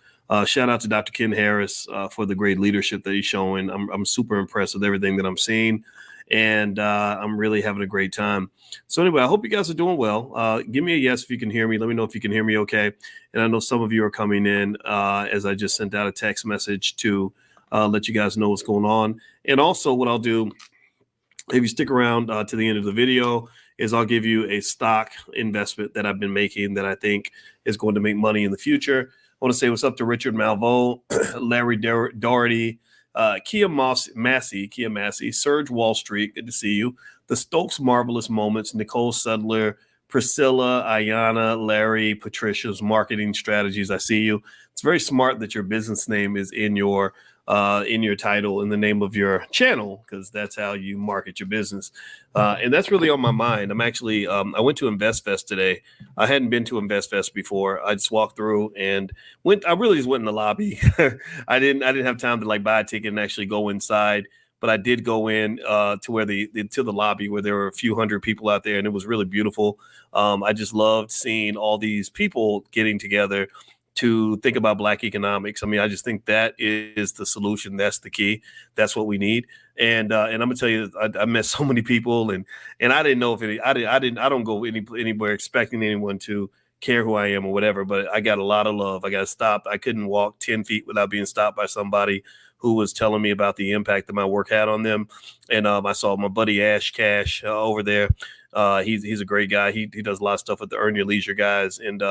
shout out to Dr. Ken Harris for the great leadership that he's showing. I'm super impressed with everything that I'm seeing, and I'm really having a great time. So anyway, I hope you guys are doing well. Give me a yes if you can hear me. Let me know if you can hear me okay. And I know some of you are coming in as I just sent out a text message to let you guys know what's going on. And also what I'll do, if you stick around to the end of the video, is I'll give you a stock investment that I've been making that I think is going to make money in the future. I want to say what's up to Richard Malvo, Larry Doherty, Kia Massey, Serge Wall Street, good to see you. The Stokes Marvelous Moments, Nicole Sudler, Priscilla, Ayana, Larry, Patricia's Marketing Strategies, I see you. It's very smart that your business name is in your title, in the name of your channel, because that's how you market your business. And that's really on my mind. I'm actually, I went to InvestFest today. I hadn't been to InvestFest before. I just walked through and I really just went in the lobby. I didn't have time to buy a ticket and actually go inside, but I did go in to where to the lobby where there were a few hundred people out there, and it was really beautiful. I just loved seeing all these people getting together to think about Black economics. I mean, I just think that is the solution. That's the key. That's what we need. And I'm gonna tell you, I met so many people, and I didn't know if I don't go anywhere expecting anyone to care who I am or whatever, but I got a lot of love. I got stopped. I couldn't walk 10 feet without being stopped by somebody who was telling me about the impact that my work had on them. And I saw my buddy Ash Cash over there. He's a great guy. He does a lot of stuff with the Earn Your Leisure guys. And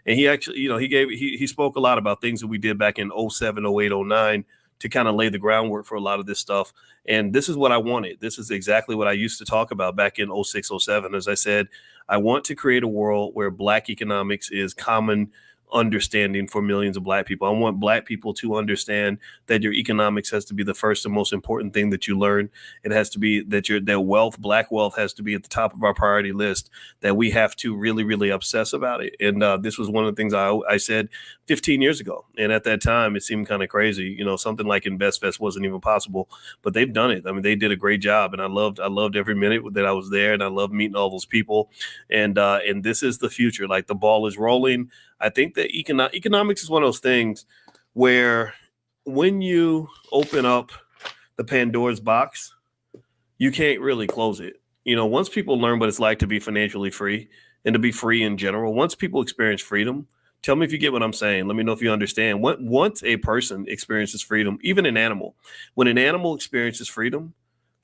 he actually, he spoke a lot about things that we did back in 07, 08, 09 to kind of lay the groundwork for a lot of this stuff. And this is what I wanted. This is exactly what I used to talk about back in 06, 07. As I said, I want to create a world where Black economics is common understanding for millions of Black people. I want Black people to understand that your economics has to be the first and most important thing that you learn. It has to be that their wealth, Black wealth, has to be at the top of our priority list, that we have to really, really obsess about it. And this was one of the things I said 15 years ago. And at that time, it seemed kind of crazy. Something like InvestFest wasn't even possible, but they've done it. I mean, they did a great job, and I loved every minute that I was there, and I loved meeting all those people. And this is the future. Like, the ball is rolling. I think that economics is one of those things where when you open up the Pandora's box, you can't really close it. Once people learn what it's like to be financially free and to be free in general, once people experience freedom, tell me if you get what I'm saying. Let me know if you understand. Once a person experiences freedom, even an animal, when an animal experiences freedom,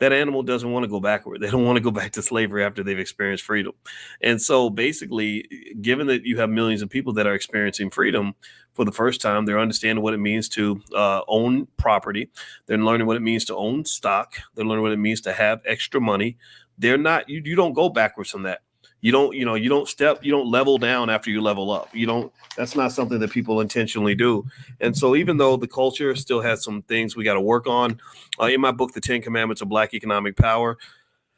that animal doesn't want to go backward. They don't want to go back to slavery after they've experienced freedom. And so basically, given that you have millions of people that are experiencing freedom for the first time, they're understanding what it means to own property. They're learning what it means to own stock. They're learning what it means to have extra money. They're not, you don't go backwards from that. You don't level down after you level up. That's not something that people intentionally do. And so even though the culture still has some things we got to work on, in my book, The 10 Commandments of Black Economic Power,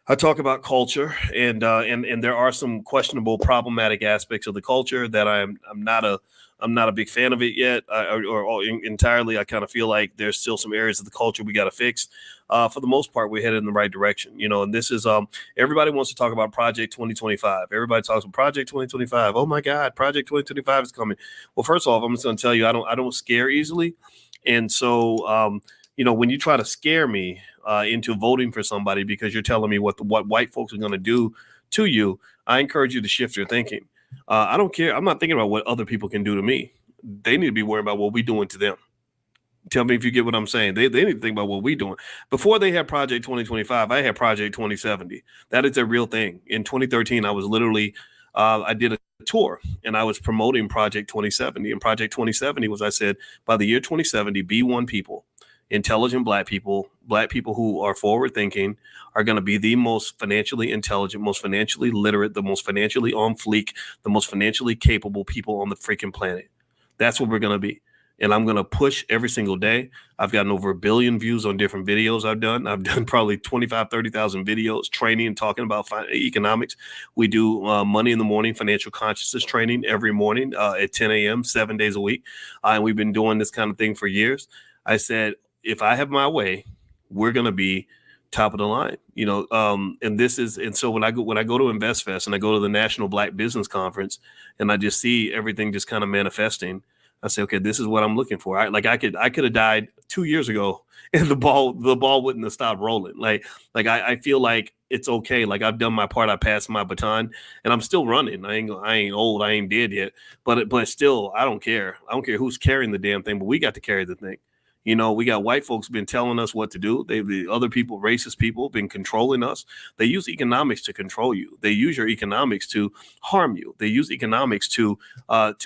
I talk about culture, and there are some questionable, problematic aspects of the culture that I'm not a big fan of it yet, or entirely. I kind of feel like there's still some areas of the culture we got to fix. For the most part, we're headed in the right direction, and this is everybody wants to talk about Project 2025. Everybody talks about Project 2025. Oh my God, Project 2025 is coming. Well, first off, I'm just going to tell you, I don't scare easily, and so when you try to scare me into voting for somebody because you're telling me what white folks are going to do to you, I encourage you to shift your thinking. I don't care. I'm not thinking about what other people can do to me. They need to be worried about what we're doing to them. Tell me if you get what I'm saying. They need to think about what we're doing. Before they had Project 2025, I had Project 2070. That is a real thing. In 2013, I was literally, I did a tour and I was promoting Project 2070. And Project 2070 was, I said, by the year 2070, B1 people, intelligent Black people who are forward thinking, are going to be the most financially intelligent, most financially literate, the most financially on fleek, the most financially capable people on the freaking planet. That's what we're going to be. And I'm going to push every single day. I've gotten over 1 billion views on different videos I've done. I've done probably 25, 30,000 videos training and talking about economics. We do Money in the Morning financial consciousness training every morning at 10 a.m., 7 days a week. And we've been doing this kind of thing for years. I said, if I have my way, we're going to be top of the line, and so when I go to InvestFest and I go to the National Black Business Conference and I just see everything just kind of manifesting, I say, okay, this is what I'm looking for. I could have died 2 years ago and the ball wouldn't have stopped rolling. I feel like it's okay. Like, I've done my part. I passed my baton and I'm still running. I ain't old. I ain't dead yet, but still, I don't care. I don't care who's carrying the damn thing, but we got to carry the thing. We got white folks been telling us what to do. The other people, racist people, been controlling us. They use economics to control you. They use your economics to harm you. They use economics to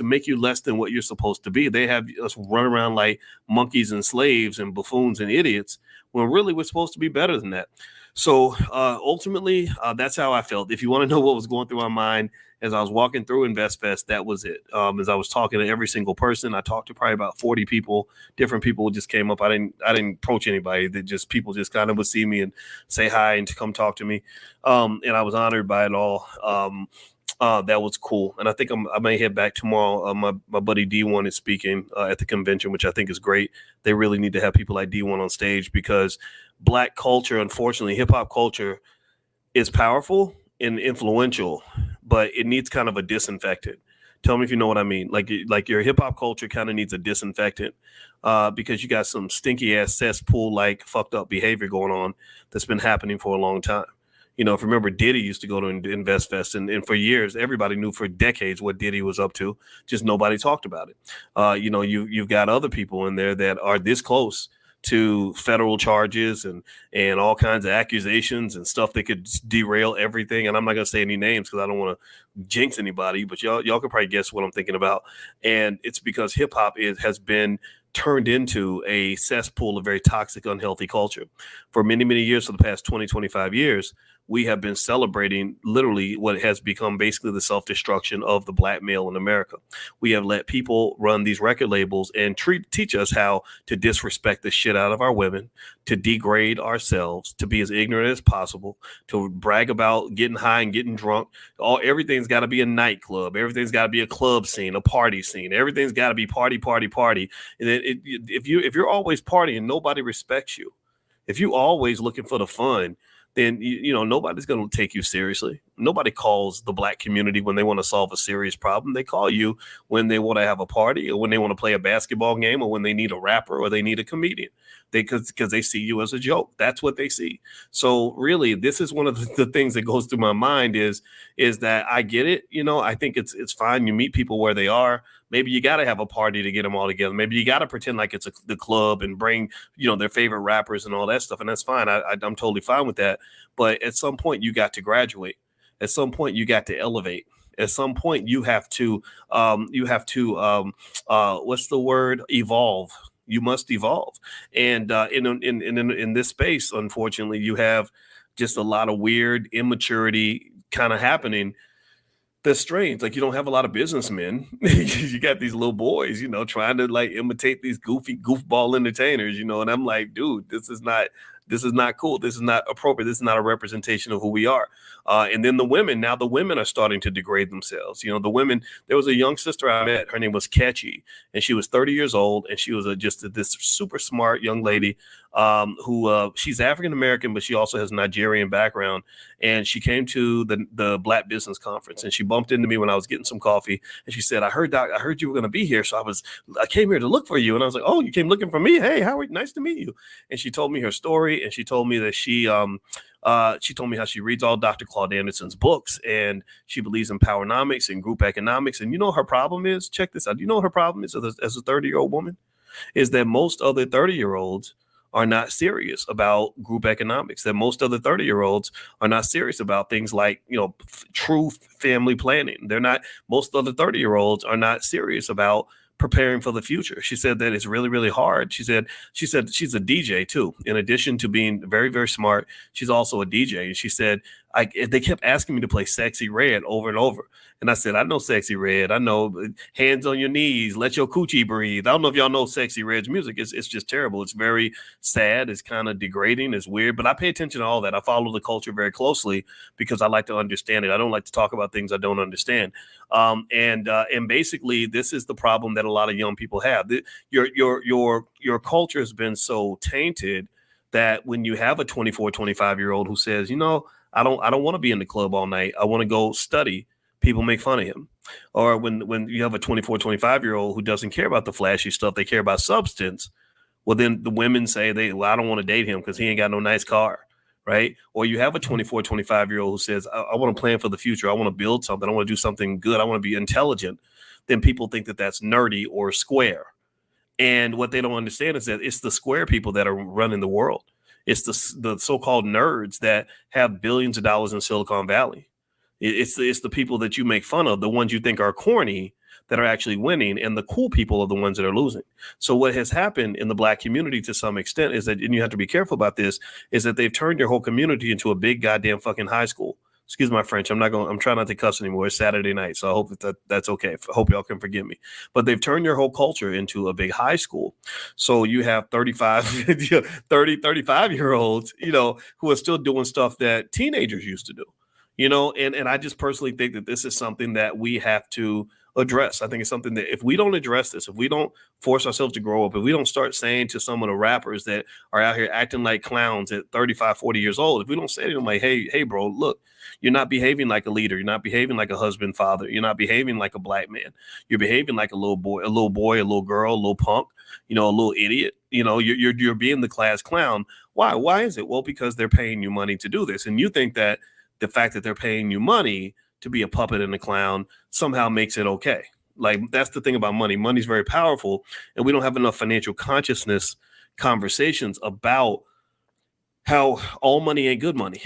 make you less than what you're supposed to be. They have us run around like monkeys and slaves and buffoons and idiots, when really we're supposed to be better than that. So ultimately, that's how I felt. If you want to know what was going through my mind as I was walking through InvestFest, that was it. As I was talking to every single person, I talked to probably about 40 people. Different people just came up. I didn't approach anybody. People just kind of would see me and say hi and to come talk to me. And I was honored by it all. That was cool. And I think I may head back tomorrow. My buddy D1 is speaking at the convention, which I think is great. They really need to have people like D1 on stage because Black culture, unfortunately, hip hop culture is powerful and influential, but it needs kind of a disinfectant. Tell me if you know what I mean. Like your hip hop culture kind of needs a disinfectant because you got some stinky ass cesspool like fucked up behavior going on that's been happening for a long time. You know, if you remember, Diddy used to go to Invest Fest, and for years, everybody knew for decades what Diddy was up to. Just nobody talked about it. You know, you've got other people in there that are this close to federal charges and all kinds of accusations and stuff that could derail everything. And I'm not gonna say any names because I don't want to jinx anybody, but y'all can probably guess what I'm thinking about. And it's because hip hop has been turned into a cesspool of very toxic, unhealthy culture. For many, many years, for the past 20, 25 years, we have been celebrating literally what has become basically the self-destruction of the Black male in America. We have let people run these record labels and teach us how to disrespect the shit out of our women, to degrade ourselves, to be as ignorant as possible, to brag about getting high and getting drunk. Everything's got to be a nightclub. Everything's got to be a club scene, a party scene. Everything's got to be party, party, party. And if you're always partying, nobody respects you. If you always looking for the fun, then you know nobody's going to take you seriously. Nobody calls the Black community when they want to solve a serious problem. They call you when they want to have a party or when they want to play a basketball game or when they need a rapper or they need a comedian. Because they see you as a joke. That's what they see. So really, this is one of the things that goes through my mind is that I get it. You know, I think it's fine. You meet people where they are. Maybe you got to have a party to get them all together. Maybe you got to pretend like it's the club and bring, you know, their favorite rappers and all that stuff. And that's fine. I'm totally fine with that. But at some point, you got to graduate. At some point, you got to elevate. At some point, you have to what's the word? Evolve. You must evolve. And in this space, unfortunately, you have just a lot of weird immaturity kind of happening. That's strange. Like you don't have a lot of businessmen. You got these little boys, you know, trying to like imitate these goofball entertainers, you know. And I'm like, dude, this is not cool. This is not appropriate. This is not a representation of who we are. And then the women are starting to degrade themselves. You know, the women, there was a young sister I met, her name was Catchy, and she was 30 years old. And she was just this super smart young lady who she's African-American, but she also has a Nigerian background. And she came to the Black Business Conference and she bumped into me when I was getting some coffee. And she said, I heard you were going to be here. So I came here to look for you. And I was like, oh, you came looking for me? Hey, Howard, nice to meet you. And she told me her story. And she told me that she told me how she reads all Dr. Claude Anderson's books and she believes in powernomics and group economics. And you know her problem is? Check this out. You know what her problem is as a 30-year-old woman? Is that most other 30-year-olds are not serious about group economics, that most other 30-year-olds are not serious about things like, you know, true family planning. Most other 30-year-olds are not serious about preparing for the future. She said that it's really, really hard. She said she's a DJ too. In addition to being very, very smart, she's also a DJ. And she said, they kept asking me to play Sexy Red over and over. And I said, I know Sexy Red. I know Hands on Your Knees, Let Your Coochie Breathe. I don't know if y'all know Sexy Red's music. It's just terrible. It's very sad. It's kind of degrading. It's weird. But I pay attention to all that. I follow the culture very closely because I like to understand it. I don't like to talk about things I don't understand. And basically, this is the problem that a lot of young people have. Your culture has been so tainted that when you have a 24, 25-year-old who says, you know, I don't want to be in the club all night. I want to go study. People make fun of him. Or when you have a 24, 25-year-old who doesn't care about the flashy stuff, they care about substance. Well, then the women say I don't want to date him because he ain't got no nice car. Right. Or you have a 24, 25-year-old who says, I want to plan for the future. I want to build something. I want to do something good. I want to be intelligent. Then people think that that's nerdy or square. And what they don't understand is that it's the square people that are running the world. It's the so-called nerds that have billions of dollars in Silicon Valley. It's the people that you make fun of, the ones you think are corny, that are actually winning, and the cool people are the ones that are losing. So what has happened in the Black community to some extent is that, and you have to be careful about this, is that they've turned your whole community into a big goddamn fucking high school. Excuse my French. I'm trying not to cuss anymore. It's Saturday night, so I hope that's okay. I hope y'all can forgive me. But they've turned your whole culture into a big high school. So you have 35-year-olds, you know, who are still doing stuff that teenagers used to do. And I just personally think that this is something that we have to address. I think it's something that if we don't address this, if we don't force ourselves to grow up, if we don't start saying to some of the rappers that are out here acting like clowns at 35, 40 years old, if we don't say to them like, hey, bro, look, you're not behaving like a leader. You're not behaving like a husband, father. You're not behaving like a black man. You're behaving like a little boy, a little girl, a little punk, a little idiot. You're being the class clown. Why? Why is it? Well, because they're paying you money to do this. And you think that the fact that they're paying you money to be a puppet and a clown somehow makes it okay. Like, that's the thing about money. Money's very powerful, and we don't have enough financial consciousness conversations about how all money ain't good money.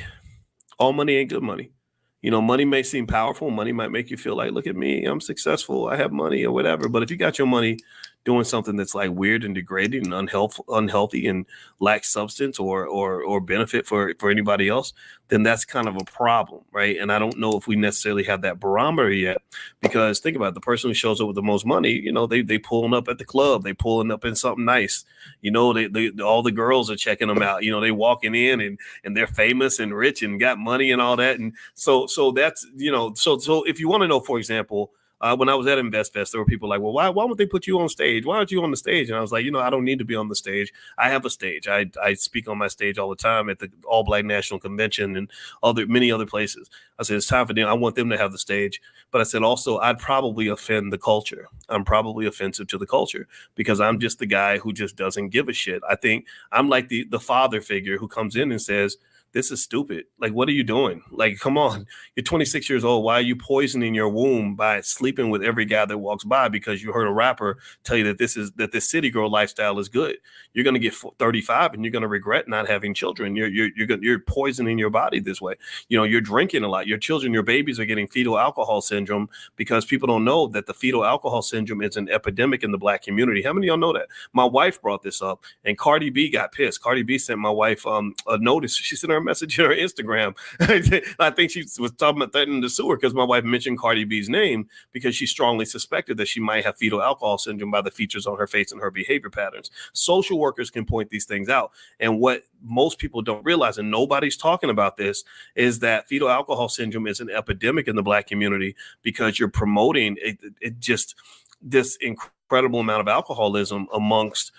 All money ain't good money. Money may seem powerful. Money might make you feel like, look at me, I'm successful, I have money or whatever. But if you got your money doing something that's like weird and degrading and unhealthy and lacks substance or benefit for anybody else, then that's kind of a problem, right? And I don't know if we necessarily have that barometer yet, because think about it, the person who shows up with the most money, they pulling up at the club, they pulling up in something nice, they all the girls are checking them out, they walking in and they're famous and rich and got money and all that. And so that's, so if you want to know, for example, when I was at InvestFest, there were people like, well, why won't they put you on stage? Why aren't you on the stage? And I was like, I don't need to be on the stage. I have a stage. I speak on my stage all the time at the All Black National Convention and many other places. I said, it's time for them. I want them to have the stage. But I said, also, I'd probably offend the culture. I'm probably offensive to the culture because I'm just the guy who just doesn't give a shit. I think I'm like the father figure who comes in and says, this is stupid. Like, what are you doing? Like, come on. You're 26 years old. Why are you poisoning your womb by sleeping with every guy that walks by because you heard a rapper tell you that this city girl lifestyle is good? You're going to get 35 and you're going to regret not having children. You're poisoning your body this way. You're drinking a lot. Your babies are getting fetal alcohol syndrome because people don't know that the fetal alcohol syndrome is an epidemic in the Black community. How many of y'all know that? My wife brought this up and Cardi B got pissed. Cardi B sent my wife a notice. She sent her a message on her Instagram. I think she was talking about threatening to sue her because my wife mentioned Cardi B's name because she strongly suspected that she might have fetal alcohol syndrome by the features on her face and her behavior patterns. Social workers can point these things out. And what most people don't realize, and nobody's talking about this, is that fetal alcohol syndrome is an epidemic in the Black community because you're promoting it just this incredible amount of alcoholism amongst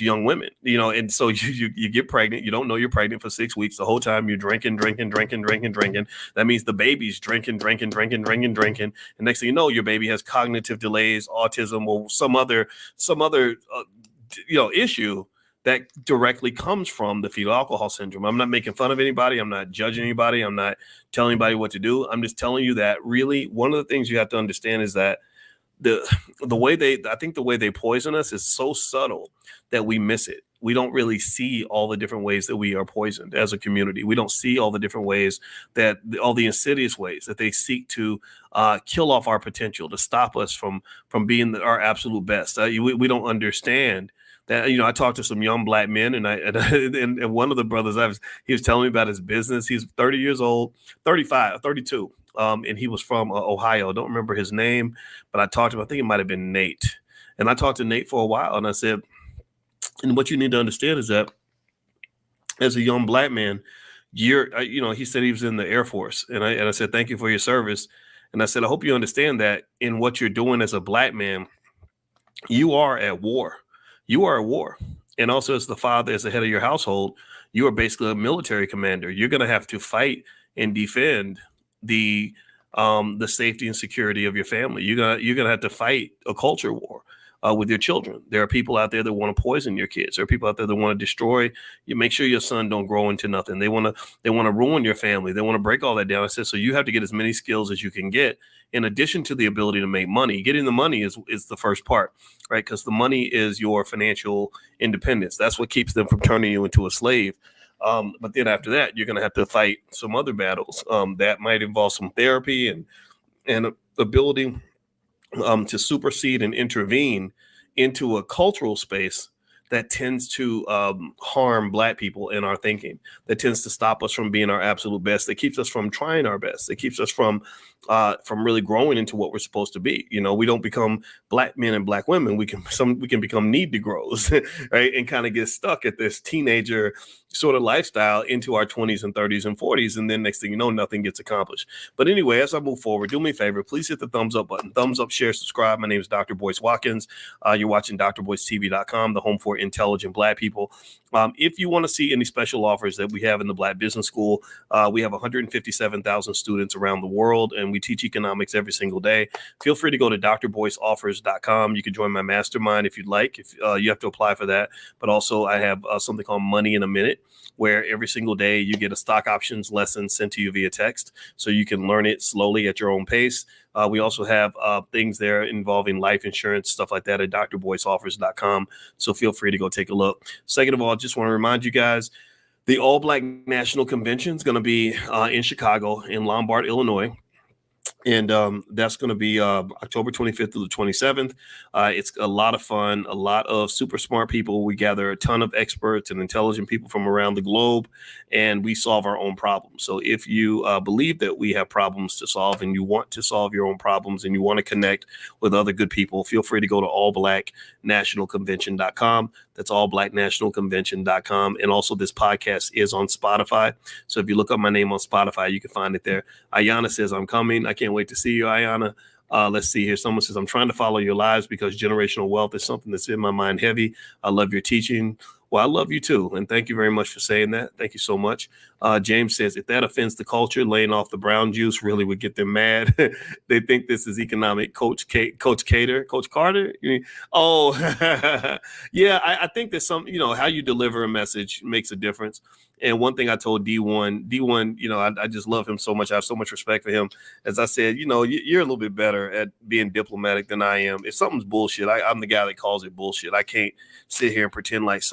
young women, and so you get pregnant. You don't know you're pregnant for 6 weeks. The whole time you're drinking. That means the baby's drinking. And next thing you know, your baby has cognitive delays, autism, or some other issue that directly comes from the fetal alcohol syndrome. I'm not making fun of anybody. I'm not judging anybody. I'm not telling anybody what to do. I'm just telling you that really one of the things you have to understand is that the way they poison us is so subtle that we miss it. We don't really see all the different ways that we are poisoned as a community. We don't see all the different ways all the insidious ways that they seek to kill off our potential, to stop us from being our absolute best. We don't understand that. I talked to some young Black men, and one of the brothers, he was telling me about his business. He's 30 years old, 35, 32. And he was from Ohio. I don't remember his name, but I talked to him. I think it might have been Nate. And I talked to Nate for a while, and I said, and what you need to understand is that as a young Black man, he said he was in the Air Force. And I said, thank you for your service. And I said, I hope you understand that in what you're doing as a Black man, you are at war. You are at war. And also as the father, as the head of your household, you are basically a military commander. You're going to have to fight and defend the safety and security of your family. You're gonna have to fight a culture war with your children. There are people out there that want to poison your kids. There are people out there that want to destroy you. Make sure your son don't grow into nothing. They want to ruin your family. They want to break all that down. I said, so you have to get as many skills as you can get in addition to the ability to make money. Getting the money is the first part, right? Because the money is your financial independence. That's what keeps them from turning you into a slave. But then after that, you're going to have to fight some other battles that might involve some therapy and ability to supersede and intervene into a cultural space that tends to harm Black people in our thinking, that tends to stop us from being our absolute best, that keeps us from trying our best, that keeps us from really growing into what we're supposed to be. We don't become Black men and Black women. We can become need to grows, right? And kind of get stuck at this teenager sort of lifestyle into our 20s and 30s and 40s. And then next thing you know, nothing gets accomplished. But anyway, as I move forward, do me a favor, please hit the thumbs up button. Thumbs up, share, subscribe. My name is Dr. Boyce Watkins. You're watching drboycetv.com, the home for intelligent Black people. If you want to see any special offers that we have in the Black Business School, we have 157,000 students around the world, and we teach economics every single day. Feel free to go to drboyceoffers.com. You can join my mastermind if you'd like. If you have to apply for that. But also I have something called Money in a Minute, where every single day you get a stock options lesson sent to you via text, so you can learn it slowly at your own pace. We also have things there involving life insurance, stuff like that at drboyceoffers.com. So feel free to go take a look. Second of all, I just want to remind you guys, the All Black National Convention is going to be in Chicago, in Lombard, Illinois. And that's going to be October 25th through the 27th. It's a lot of fun, a lot of super smart people. We gather a ton of experts and intelligent people from around the globe, and we solve our own problems. So if you believe that we have problems to solve and you want to solve your own problems and you want to connect with other good people, feel free to go to allblacknationalconvention.com. That's allblacknationalconvention.com. And also this podcast is on Spotify. So if you look up my name on Spotify, you can find it there. Ayana says, I'm coming. I can't wait to see you, Ayana. Let's see here. Someone says, I'm trying to follow your lives because generational wealth is something that's in my mind heavy. I love your teaching. Well, I love you too. And thank you very much for saying that. Thank you so much. James says, if that offends the culture, laying off the brown juice really would get them mad. They think this is economic. Coach Carter. Oh, yeah. I think that how you deliver a message makes a difference. And one thing I told D1, I just love him so much. I have so much respect for him. As I said, you're a little bit better at being diplomatic than I am. If something's bullshit, I'm the guy that calls it bullshit. I can't sit here and pretend like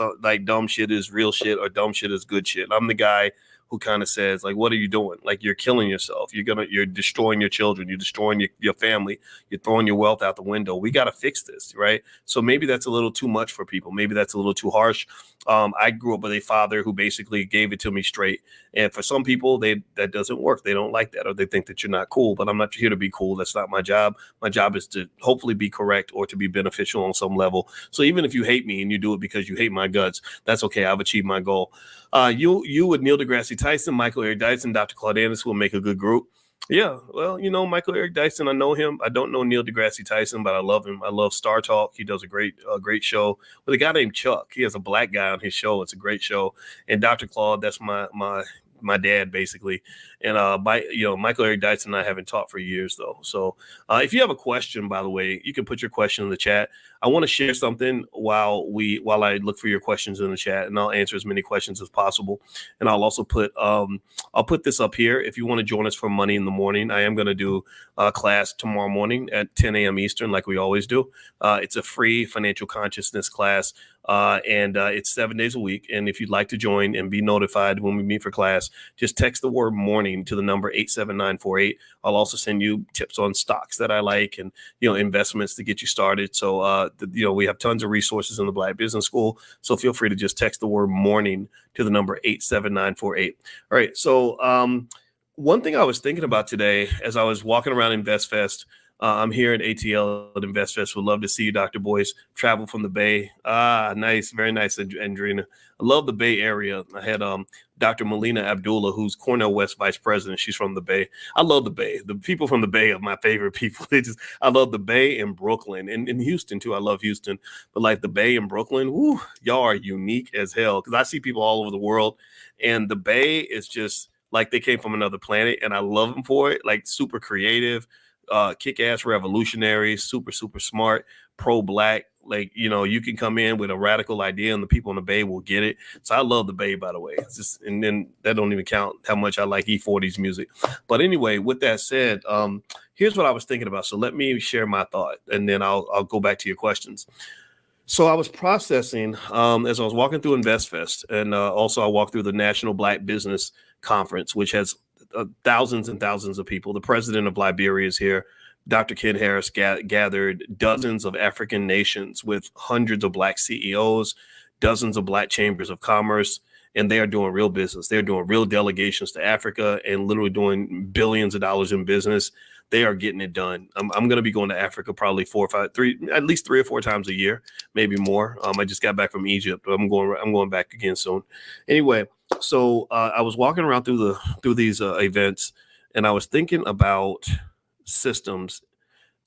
dumb shit is real shit or dumb shit is good shit. I'm the guy who kind of says, like, what are you doing? Like, you're killing yourself. You're destroying your children. You're destroying your family. You're throwing your wealth out the window. We got to fix this, right? So maybe that's a little too much for people. Maybe that's a little too harsh. I grew up with a father who basically gave it to me straight. And for some people, that doesn't work. They don't like that, or they think that you're not cool. But I'm not here to be cool. That's not my job. My job is to hopefully be correct or to be beneficial on some level. So even if you hate me and you do it because you hate my guts, that's okay. I've achieved my goal. You with Neil deGrasse Tyson, Michael Eric Dyson, Dr. Claude Anderson will make a good group. Yeah, well, Michael Eric Dyson, I know him. I don't know Neil deGrasse Tyson, but I love him. I love Star Talk. He does a great show with a guy named Chuck. He has a black guy on his show. It's a great show. And Dr. Claude, that's my dad, basically. And Michael Eric Dyson and I haven't talked for years, though. So if you have a question, by the way, you can put your question in the chat. I want to share something while I look for your questions in the chat, and I'll answer as many questions as possible. And I'll also put this up here. If you want to join us for Money in the Morning, I am going to do a class tomorrow morning at 10 a.m. Eastern, like we always do. It's a free financial consciousness class. And it's 7 days a week. And if you'd like to join and be notified when we meet for class, just text the word morning to the number 87948. I'll also send you tips on stocks that I like and, investments to get you started. So, we have tons of resources in the Black Business School. So feel free to just text the word morning to the number 87948. All right. So one thing I was thinking about today as I was walking around InvestFest, I'm here at ATL at InvestFest. Would love to see you, Dr. Boyce. Travel from the Bay. Nice. Very nice, Andrina. I love the Bay Area. I had Dr. Melina Abdullah, who's Cornell West Vice President. She's from the Bay. I love the Bay. The people from the Bay are my favorite people. I love the Bay and Brooklyn and Houston, too. I love Houston. But like the Bay and Brooklyn, whoo, y'all are unique as hell. Because I see people all over the world. And the Bay is just like they came from another planet. And I love them for it. Like super creative. Kick-ass revolutionaries, super, super smart, pro-black. Like, you can come in with a radical idea and the people in the Bay will get it. So I love the Bay, by the way. And then that don't even count how much I like E40's music. But anyway, with that said, here's what I was thinking about. So let me share my thought, and then I'll go back to your questions. So I was processing as I was walking through InvestFest, and also I walked through the National Black Business Conference, which has thousands and thousands of people. The president of Liberia is here. Dr. Ken Harris gathered dozens of African nations with hundreds of Black CEOs, dozens of Black chambers of commerce, and they are doing real business. They're doing real delegations to Africa and literally doing billions of dollars in business. they are getting it done. I'm going to be going to Africa probably at least 3 or 4 times a year, maybe more. I just got back from Egypt. I'm going back again soon. Anyway, so I was walking around through these events, and I was thinking about systems,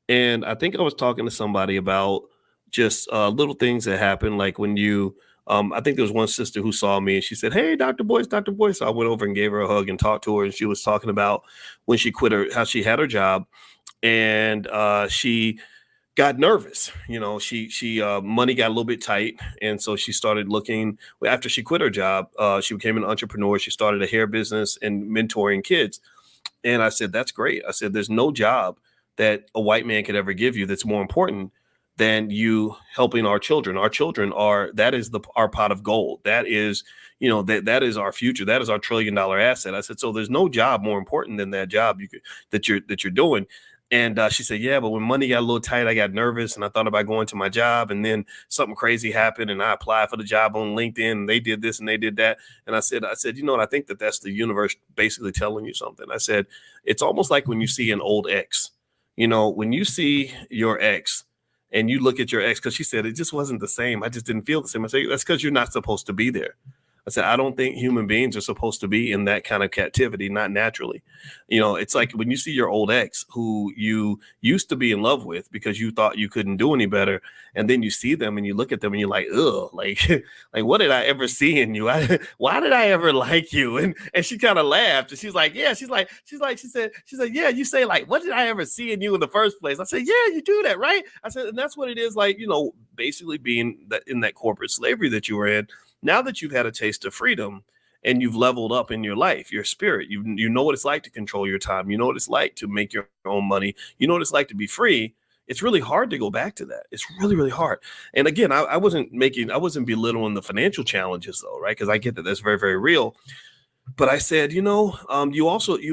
and I think I was talking to somebody about just little things that happen, like when you. I think there was one sister who saw me and she said, "Hey, Dr. Boyce, Dr. Boyce." So I went over and gave her a hug and talked to her. And she was talking about when she quit how she had her job, and she got nervous. She money got a little bit tight, and so she started looking. After she quit her job, she became an entrepreneur. She started a hair business and mentoring kids. And I said, "That's great." I said, "There's no job that a white man could ever give you that's more important than you helping our children. Our children that is our pot of gold. That is, that is our future. That is our $1 trillion asset." I said, "So there's no job more important than that job that you're doing." And she said, "Yeah, but when money got a little tight, I got nervous and I thought about going to my job, and then something crazy happened and I applied for the job on LinkedIn and they did this and they did that." And I said, "You know what? I think that's the universe basically telling you something." I said, "It's almost like when you see an old ex, when you see your ex and you look at your ex," because she said, "It just wasn't the same. I just didn't feel the same." I said, "That's because you're not supposed to be there." I said, "I don't think human beings are supposed to be in that kind of captivity, not naturally." It's like when you see your old ex who you used to be in love with because you thought you couldn't do any better. And then you see them and you look at them and you're like, "Ugh, like, like what did I ever see in you? Why did I ever like you?" And she kind of laughed and she's like, "Yeah," she said, "Yeah, you say like, what did I ever see in you in the first place?" I said, "Yeah, you do that, right?" I said, "And that's what it is like, basically being in that corporate slavery that you were in. Now that you've had a taste of freedom and you've leveled up in your life, your spirit, you know what it's like to control your time. You know what it's like to make your own money. You know what it's like to be free. It's really hard to go back to that. It's really, really hard." And again, I wasn't belittling the financial challenges though, right? Because I get that that's very, very real. But I said, you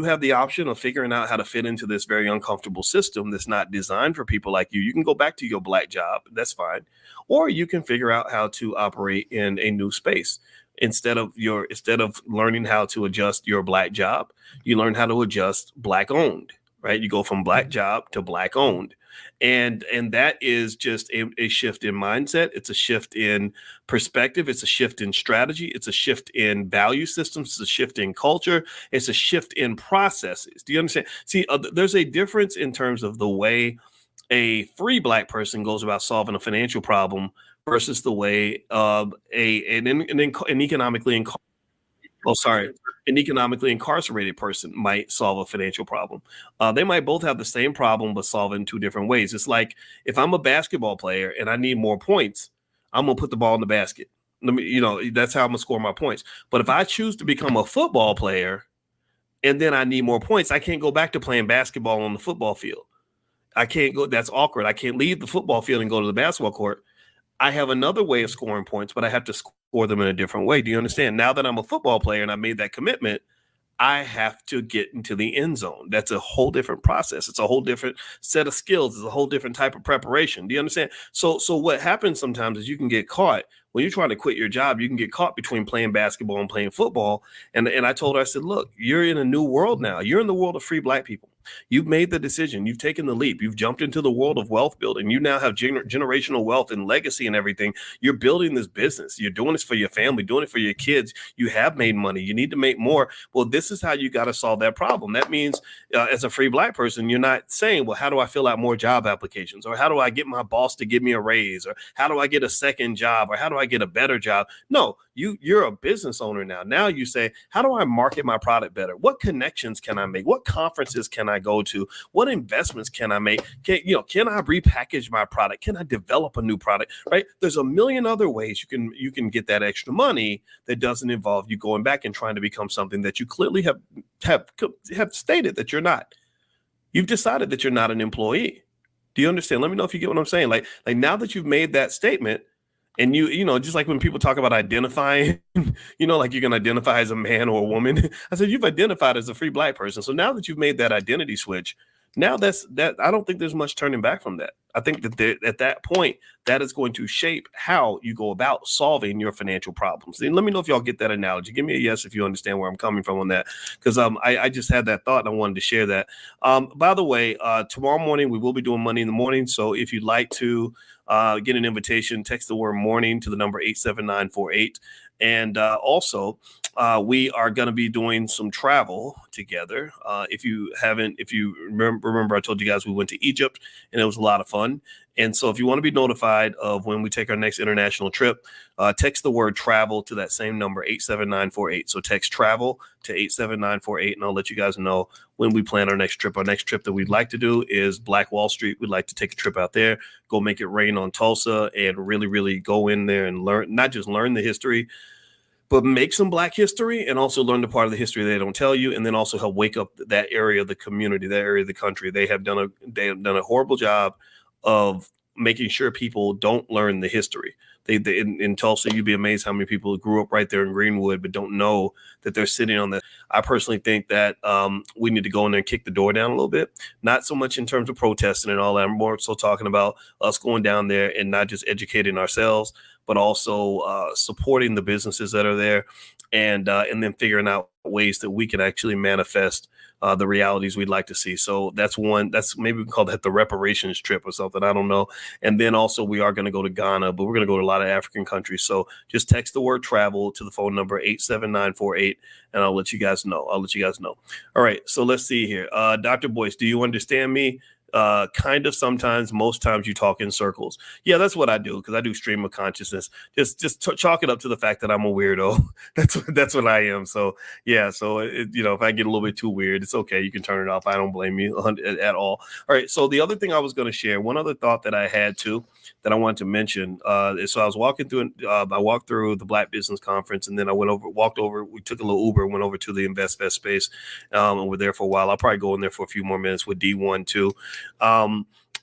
have the option of figuring out how to fit into this very uncomfortable system that's not designed for people like you. You can go back to your black job. That's fine. Or you can figure out how to operate in a new space. Instead of learning how to adjust your black job, you learn how to adjust black owned, right? You go from black job to black owned. And that is just a shift in mindset. It's a shift in perspective. It's a shift in strategy. It's a shift in value systems. It's a shift in culture. It's a shift in processes. Do you understand? See, there's a difference in terms of the way a free black person goes about solving a financial problem versus the way an economically an economically incarcerated person might solve a financial problem. They might both have the same problem, but solve it in two different ways. It's like if I'm a basketball player and I need more points, I'm going to put the ball in the basket. That's how I'm going to score my points. But if I choose to become a football player and then I need more points, I can't go back to playing basketball on the football field. I can't go. That's awkward. I can't leave the football field and go to the basketball court. I have another way of scoring points, but I have to score them in a different way. Do you understand? Now that I'm a football player and I made that commitment, I have to get into the end zone. That's a whole different process. It's a whole different set of skills. It's a whole different type of preparation. Do you understand? So what happens sometimes is you can get caught when you're trying to quit your job. You can get caught between playing basketball and playing football. And I told her, I said, "Look, you're in a new world now. You're in the world of free black people. You've made the decision. You've taken the leap. You've jumped into the world of wealth building. You now have generational wealth and legacy and everything. You're building this business. You're doing this for your family, doing it for your kids. You have made money. You need to make more. Well, this is how you got to solve that problem." That means as a free black person, you're not saying, "Well, how do I fill out more job applications?" Or "How do I get my boss to give me a raise?" Or "How do I get a second job?" Or "How do I get a better job?" No, you're a business owner now. Now you say, "How do I market my product better? What connections can I make? What conferences can I go to? What investments can I make? Can I repackage my product? Can I develop a new product?" Right? There's a million other ways you can get that extra money that doesn't involve you going back and trying to become something that you clearly have stated that you're not. You've decided that you're not an employee. Do you understand? Let me know if you get what I'm saying. Like now that you've made that statement, and just like when people talk about identifying, like you can identify as a man or a woman. I said, you've identified as a free black person. So now that you've made that identity switch, Now that I don't think there's much turning back from that. I think that at that point, that is going to shape how you go about solving your financial problems. And let me know if y'all get that analogy. Give me a yes if you understand where I'm coming from on that, because I just had that thought and I wanted to share that. By the way, tomorrow morning we will be doing Money in the Morning. So if you'd like to get an invitation, text the word morning to the number 87948. And also, we are going to be doing some travel together. If you remember, I told you guys we went to Egypt and it was a lot of fun. And so if you want to be notified of when we take our next international trip, text the word travel to that same number, 87948. So text travel to 87948, and I'll let you guys know when we plan our next trip. Our next trip that we'd like to do is Black Wall Street. We'd like to take a trip out there, go make it rain on Tulsa, and really, really go in there and learn, not just learn the history, but make some Black history and also learn the part of the history they don't tell you, and then also help wake up that area of the community, that area of the country. They have done a horrible job of making sure people don't learn the history. In Tulsa, you'd be amazed how many people grew up right there in Greenwood but don't know that they're sitting on that. I personally think that we need to go in there and kick the door down a little bit, not so much in terms of protesting and all that. I'm more so talking about us going down there and not just educating ourselves, but also supporting the businesses that are there, and then figuring out ways that we can actually manifest the realities we'd like to see. So that's one. That's maybe we can call that the reparations trip or something. I don't know. And then also we are going to go to Ghana, but we're going to go to a lot of African countries. So just text the word travel to the phone number 87948, and I'll let you guys know. All right. So let's see here. Dr. Boyce, do you understand me? Kind of. Sometimes, most times you talk in circles. Yeah, that's what I do, because I do stream of consciousness. Just chalk it up to the fact that I'm a weirdo. That's what I am. So yeah, so if I get a little bit too weird, it's okay. You can turn it off. I don't blame you at all. All right. So the other thing I was going to share, one other thought that I had too, that I wanted to mention. So I was walking through. I walked through the Black Business Conference, and then I walked over. We took a little Uber, and went over to the InvestFest space, and we're there for a while. I'll probably go in there for a few more minutes with D1 too.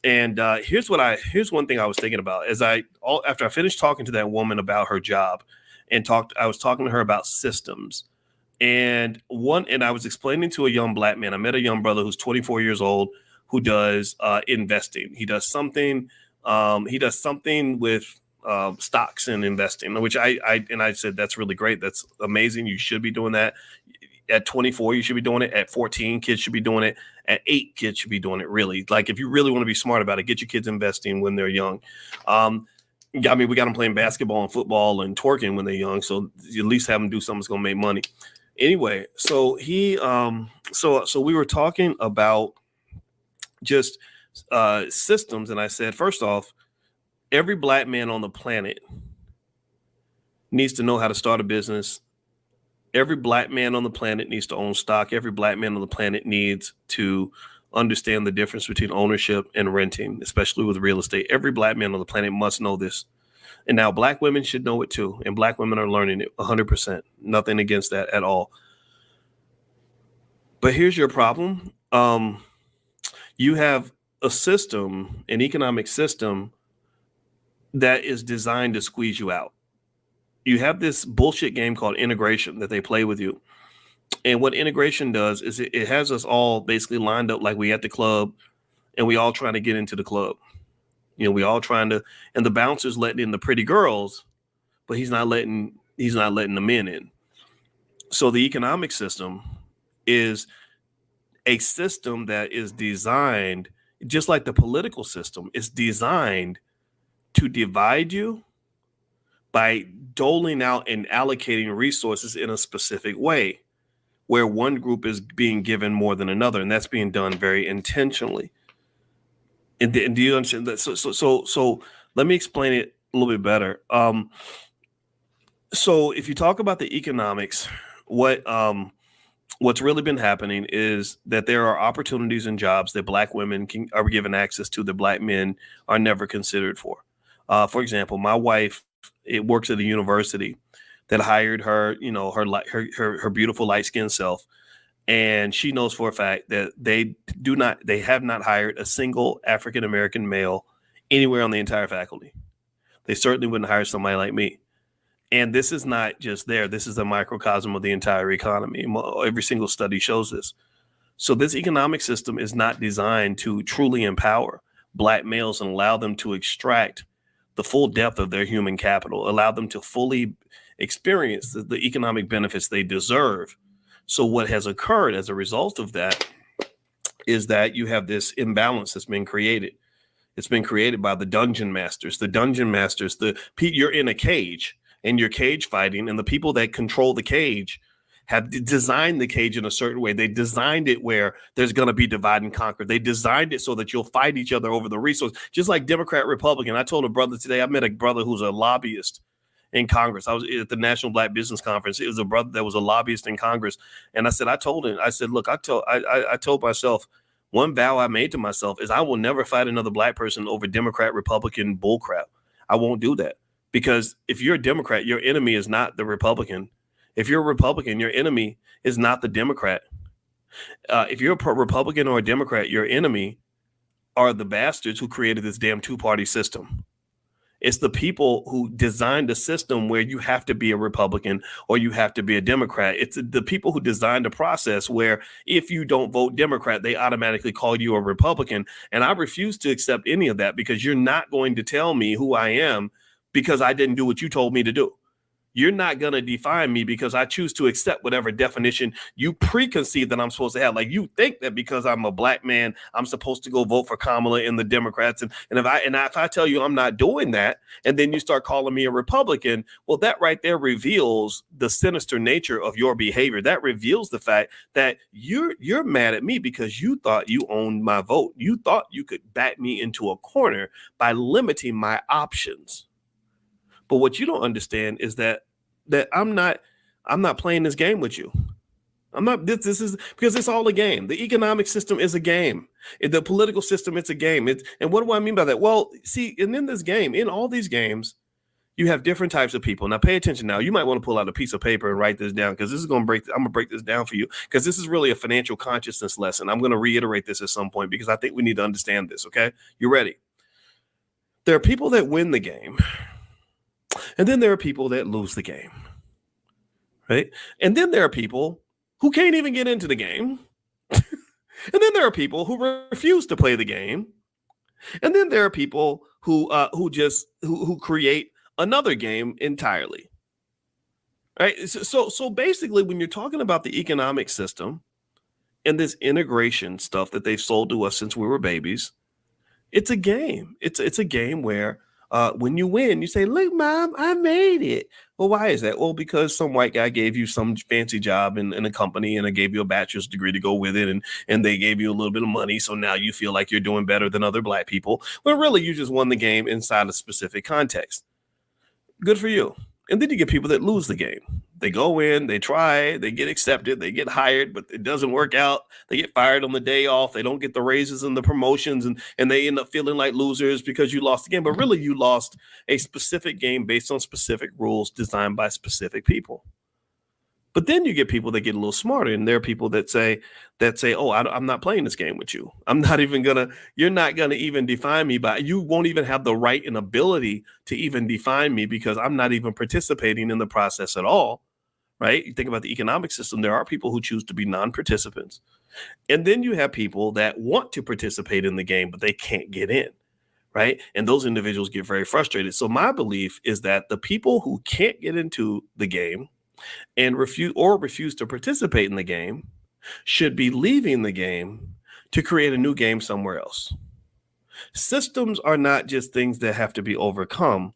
Here's one thing I was thinking about after I finished talking to that woman about her job, I was talking to her about systems, and I was explaining to a young Black man. I met a young brother who's 24 years old who does investing. He does something with stocks and investing, which I said, that's really great. That's amazing. You should be doing that. At 24, you should be doing it. At 14, kids should be doing it. At 8, kids should be doing it. Really, like, if you really want to be smart about it, get your kids investing when they're young. I mean, we got them playing basketball and football and twerking when they're young, so at least have them do something that's gonna make money. Anyway, so so we were talking about just systems, and I said, first off, every Black man on the planet needs to know how to start a business. Every Black man on the planet needs to own stock. Every Black man on the planet needs to understand the difference between ownership and renting, especially with real estate. Every Black man on the planet must know this. And now Black women should know it too. And Black women are learning it 100%. Nothing against that at all. But here's your problem. You have a system, an economic system, that is designed to squeeze you out. You have this bullshit game called integration that they play with you. And what integration does is it has us all basically lined up like we at the club, and we all trying to get into the club. We all trying to, and the bouncer's letting in the pretty girls, but he's not letting the men in. So the economic system is a system that is designed, just like the political system, is designed to divide you by doling out and allocating resources in a specific way, where one group is being given more than another, and that's being done very intentionally. And do you understand that? So let me explain it a little bit better. So if you talk about the economics, what's really been happening is that there are opportunities and jobs that Black women are given access to that Black men are never considered for. For example, my wife, it works at a university that hired her, her beautiful light-skinned self. And she knows for a fact that they have not hired a single African-American male anywhere on the entire faculty. They certainly wouldn't hire somebody like me. And this is not just there. This is a microcosm of the entire economy. Every single study shows this. So this economic system is not designed to truly empower Black males and allow them to extract the full depth of their human capital, allow them to fully experience the economic benefits they deserve. So what has occurred as a result of that is that you have this imbalance that's been created. It's been created by the dungeon masters. The dungeon masters, you're in a cage and you're cage fighting, and the people that control the cage have designed the cage in a certain way. They designed it where there's going to be divide and conquer. They designed it so that you'll fight each other over the resource, just like Democrat, Republican. I told a brother today, I met a brother who's a lobbyist in Congress. I was at the National Black Business Conference. It was a brother that was a lobbyist in Congress. And I told him, look, I told myself, one vow I made to myself is I will never fight another Black person over Democrat, Republican bullcrap. I won't do that, because if you're a Democrat, your enemy is not the Republican. If you're a Republican, your enemy is not the Democrat. If you're a Republican or a Democrat, your enemy are the bastards who created this damn two-party system. It's the people who designed a system where you have to be a Republican or you have to be a Democrat. It's the people who designed a process where if you don't vote Democrat, they automatically call you a Republican. And I refuse to accept any of that, because you're not going to tell me who I am because I didn't do what you told me to do. You're not going to define me because I choose to accept whatever definition you preconceive that I'm supposed to have. Like, you think that because I'm a Black man, I'm supposed to go vote for Kamala and the Democrats. And if I tell you I'm not doing that, and then you start calling me a Republican, well, that right there reveals the sinister nature of your behavior. That reveals the fact that you're mad at me because you thought you owned my vote. You thought you could back me into a corner by limiting my options. But what you don't understand is that I'm not playing this game with you. I'm not. This is because it's all a game. The economic system is a game. The political system, it's a game. And what do I mean by that? Well, see, and in this game, in all these games, you have different types of people. Now, pay attention. Now, you might want to pull out a piece of paper and write this down, because this is going to I'm going to break this down for you, because this is really a financial consciousness lesson. I'm going to reiterate this at some point because I think we need to understand this. Okay, you ready? There are people that win the game. And then there are people that lose the game, right? And then there are people who can't even get into the game. And then there are people who refuse to play the game. And then there are people who create another game entirely, right? So basically, when you're talking about the economic system and this integration stuff that they've sold to us since we were babies, it's a game. It's a game where when you win, you say, "Look, Mom, I made it." Well, why is that? Well, because some white guy gave you some fancy job in a company, and they gave you a bachelor's degree to go with it, and they gave you a little bit of money, so now you feel like you're doing better than other Black people. Well, really, you just won the game inside a specific context. Good for you. And then you get people that lose the game. They go in, they try, they get accepted, they get hired, but it doesn't work out. They get fired on the day off. They don't get the raises and the promotions, and they end up feeling like losers because you lost the game. But really, you lost a specific game based on specific rules designed by specific people. But then you get people that get a little smarter, and there are people that say, "Oh, I'm not playing this game with you. You're not gonna even define me you won't even have the right and ability to even define me, because I'm not even participating in the process at all." Right? You think about the economic system, there are people who choose to be non-participants. And then you have people that want to participate in the game, but they can't get in. Right? And those individuals get very frustrated. So my belief is that the people who can't get into the game and refuse to participate in the game should be leaving the game to create a new game somewhere else. Systems are not just things that have to be overcome.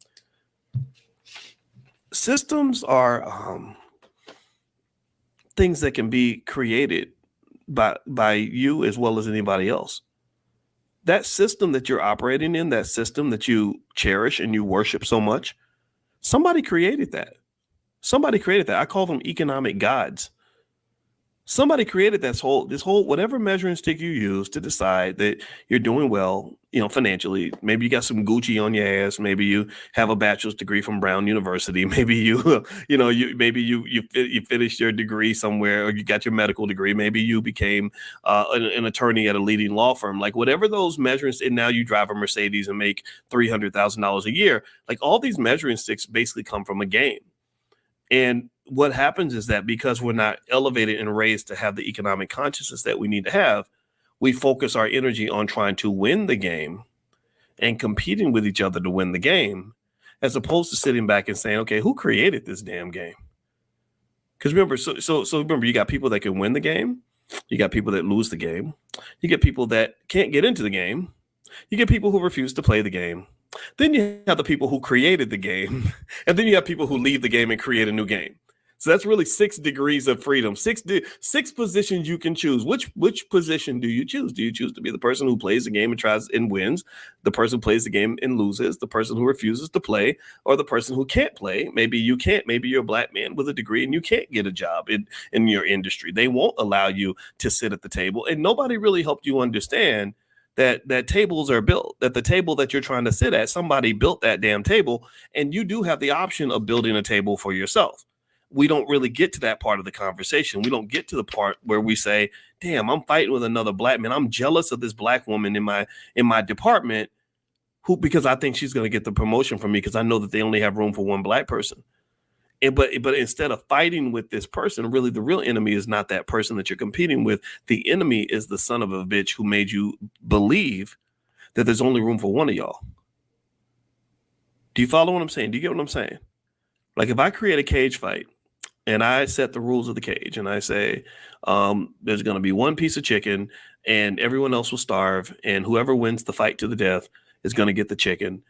Systems are things that can be created by you as well as anybody else. That system that you're operating in, that system that you cherish and you worship so much, somebody created that. Somebody created that. I call them economic gods. Somebody created this whole whatever measuring stick you use to decide that you're doing well, financially. Maybe you got some Gucci on your ass. Maybe you have a bachelor's degree from Brown University. Maybe you finished your degree somewhere, or you got your medical degree. Maybe you became an attorney at a leading law firm. Like, whatever those measurements, and now you drive a Mercedes and make $300,000 a year. Like, all these measuring sticks basically come from a game. And what happens is that because we're not elevated and raised to have the economic consciousness that we need to have, we focus our energy on trying to win the game and competing with each other to win the game, as opposed to sitting back and saying, okay, who created this damn game? Because remember, so remember, you got people that can win the game, you got people that lose the game, you get people that can't get into the game, you get people who refuse to play the game. Then you have the people who created the game, and then you have people who leave the game and create a new game. So that's really 6 degrees of freedom, six positions you can choose. Which position do you choose? Do you choose to be the person who plays the game and tries and wins, the person who plays the game and loses, the person who refuses to play, or the person who can't play? Maybe you can't. Maybe you're a black man with a degree and you can't get a job in your industry. They won't allow you to sit at the table, and nobody really helped you understand that tables are built, that the table that you're trying to sit at, somebody built that damn table, and you do have the option of building a table for yourself. We don't really get to that part of the conversation. We don't get to the part where we say, damn, I'm fighting with another black man. I'm jealous of this black woman in my department because I think she's going to get the promotion from me because I know that they only have room for one black person. But instead of fighting with this person, really the real enemy is not that person that you're competing with. The enemy is the son of a bitch who made you believe that there's only room for one of y'all. Do you follow what I'm saying? Do you get what I'm saying? Like if I create a cage fight and I set the rules of the cage and I say there's going to be one piece of chicken and everyone else will starve, and whoever wins the fight to the death is going to get the chicken,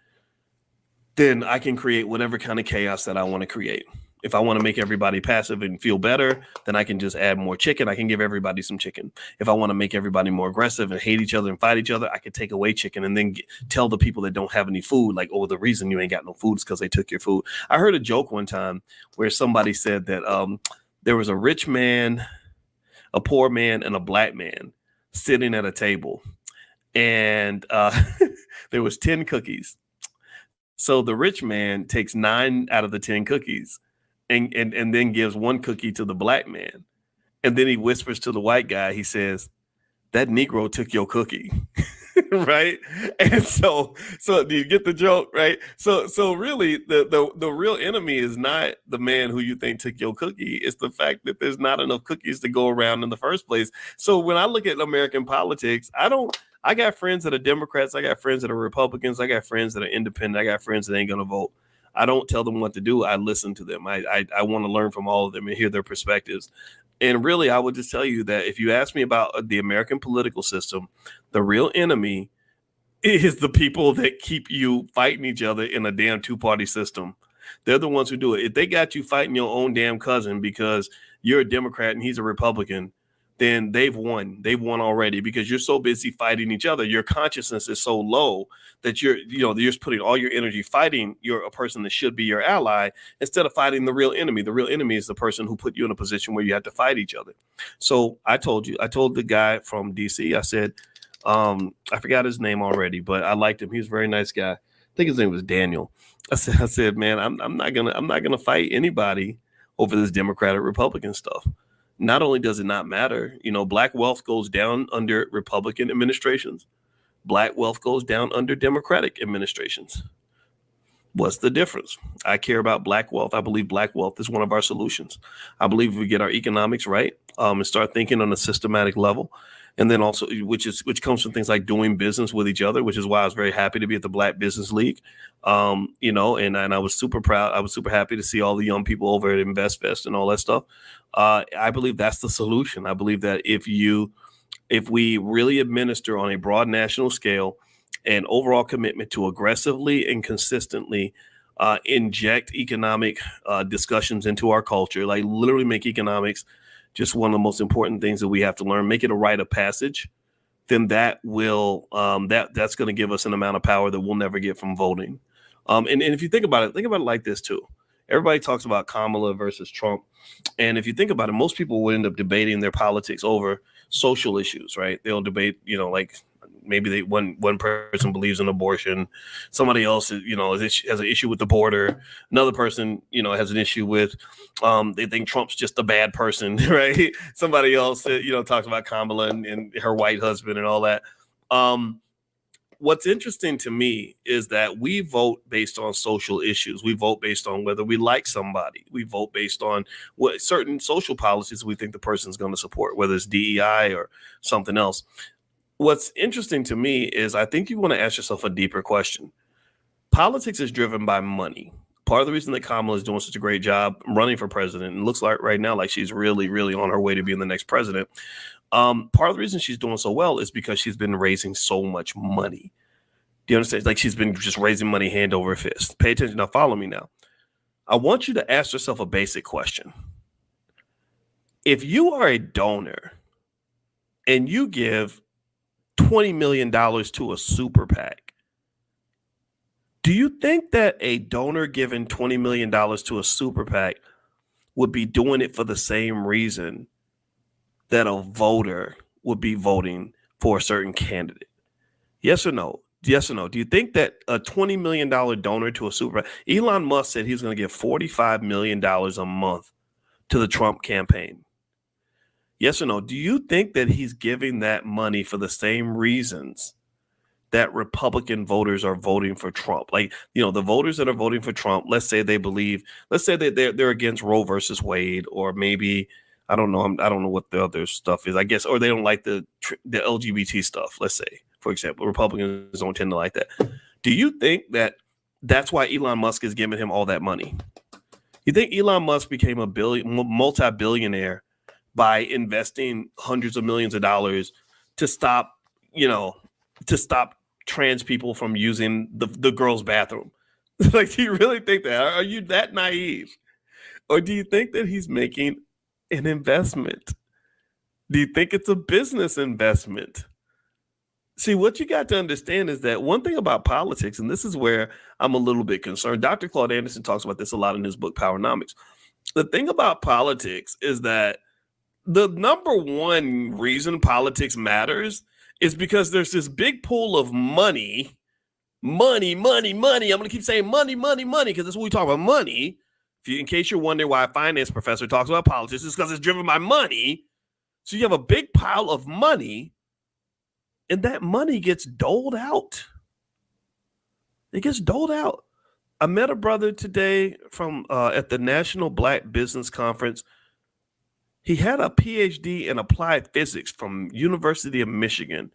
then I can create whatever kind of chaos that I want to create. If I want to make everybody passive and feel better, then I can just add more chicken. I can give everybody some chicken. If I want to make everybody more aggressive and hate each other and fight each other, I can take away chicken and then tell the people that don't have any food, like, oh, the reason you ain't got no food is because they took your food. I heard a joke one time where somebody said that there was a rich man, a poor man, and a black man sitting at a table. And there was 10 cookies. So the rich man takes 9 out of the 10 cookies and then gives 1 cookie to the black man. And then he whispers to the white guy, he says, that Negro took your cookie. Right. And so do you get the joke? Right. So really the real enemy is not the man who you think took your cookie. It's the fact that there's not enough cookies to go around in the first place. So when I look at American politics, I got friends that are Democrats. I got friends that are Republicans. I got friends that are independent. I got friends that ain't going to vote. I don't tell them what to do. I listen to them. I want to learn from all of them and hear their perspectives. And really, I would just tell you that if you ask me about the American political system, the real enemy is the people that keep you fighting each other in a damn 2-party system. They're the ones who do it. If they got you fighting your own damn cousin because you're a Democrat and he's a Republican, then they've won. They've won already because you're so busy fighting each other. Your consciousness is so low that you're just putting all your energy fighting a person that should be your ally instead of fighting the real enemy. The real enemy is the person who put you in a position where you have to fight each other. So I told the guy from DC, I said, I forgot his name already, but I liked him. He was a very nice guy. I think his name was Daniel. I said, man, I'm not gonna fight anybody over this Democrat or Republican stuff. Not only does it not matter, black wealth goes down under Republican administrations. Black wealth goes down under Democratic administrations. What's the difference? I care about black wealth. I believe black wealth is one of our solutions. I believe if we get our economics right and start thinking on a systematic level, and then also which comes from things like doing business with each other, which is why I was very happy to be at the Black Business League. And I was super proud. I was super happy to see all the young people over at InvestFest and all that stuff. I believe that's the solution. I believe that if we really administer on a broad national scale an overall commitment to aggressively and consistently inject economic discussions into our culture, like literally make economics just one of the most important things that we have to learn, make it a rite of passage, then that will that's going to give us an amount of power that we'll never get from voting. And if you think about it like this too. Everybody talks about Kamala versus Trump. And if you think about it, most people will end up debating their politics over social issues, right? They'll debate, like maybe one person believes in abortion. Somebody else, has an issue with the border. Another person, has an issue with, they think Trump's just a bad person, right? Somebody else, talks about Kamala and her white husband and all that. What's interesting to me is that we vote based on social issues. We vote based on whether we like somebody. We vote based on what certain social policies we think the person's going to support, whether it's DEI or something else. What's interesting to me is I think you want to ask yourself a deeper question. Politics is driven by money. Part of the reason that Kamala is doing such a great job running for president, and looks like right now like she's really, really on her way to being the next president. Part of the reason she's doing so well is because she's been raising so much money. Do you understand? Like she's been just raising money hand over fist. Pay attention. Now, follow me now. I want you to ask yourself a basic question. If you are a donor and you give $20 million to a super PAC, do you think that a donor giving $20 million to a super PAC would be doing it for the same reason that a voter would be voting for a certain candidate? Yes or no? Yes or no? Do you think that a $20 million donor to a super PAC, Elon Musk said he's going to give $45 million a month to the Trump campaign? Yes or no? Do you think that he's giving that money for the same reasons that Republican voters are voting for Trump? Like, you know, the voters that are voting for Trump, let's say that they're against Roe versus Wade, or maybe, I don't know what the other stuff is, I guess, or they don't like the LGBT stuff, let's say, for example. Republicans don't tend to like that. Do you think that that's why Elon Musk is giving him all that money? You think Elon Musk became a multi-billionaire by investing hundreds of millions of dollars to stop trans people from using the girls' bathroom? Like, do you really think that? Are you that naive? Or do you think that he's making an investment? Do you think it's a business investment? See, what you got to understand is that one thing about politics, and this is where I'm a little bit concerned. Dr. Claude Anderson talks about this a lot in his book, Powernomics. The thing about politics is that the number one reason politics matters is because there's this big pool of money. I'm going to keep saying money, because that's what we talk about, money. In case you're wondering why a finance professor talks about politics, it's because it's driven by money. So you have a big pile of money, and that money gets doled out. It gets doled out. I met a brother today from at the National Black Business Conference. He had a PhD in applied physics from University of Michigan.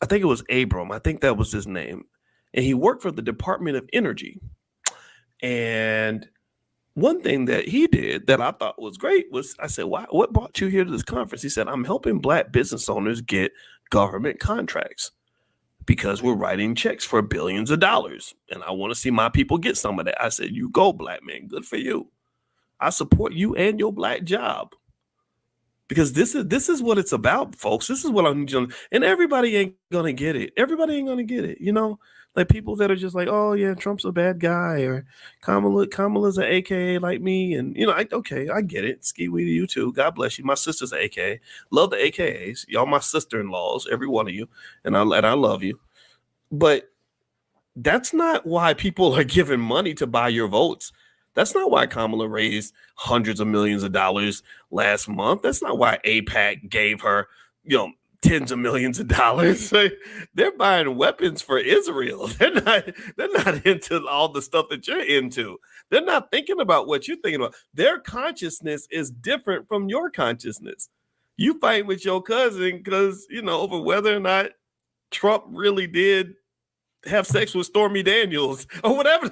I think it was Abram. I think that was his name. And he worked for the Department of Energy. And one thing that he did that I thought was great was, I said, "Why? What brought you here to this conference?" He said, "I'm helping Black business owners get government contracts because we're writing checks for billions of dollars. And I want to see my people get some of that." I said, "You go, Black man. Good for you. I support you and your Black job." Because this is what it's about, folks. This is what I'm doing. And everybody ain't going to get it. Everybody ain't going to get it. You know, like people that are just like, "Oh yeah, Trump's a bad guy," or Kamala's an AKA like me. And, you know, I get it. Ski wee to you too. God bless you. My sister's an AKA. Love the AKAs. Y'all my sister-in-laws, every one of you. And I love you. But that's not why people are giving money to buy your votes. That's not why Kamala raised hundreds of millions of dollars last month. That's not why AIPAC gave her, tens of millions of dollars. They're buying weapons for Israel. They're not into all the stuff that you're into. They're not thinking about what you're thinking about. Their consciousness is different from your consciousness. You fight with your cousin because, over whether or not Trump really did have sex with Stormy Daniels or whatever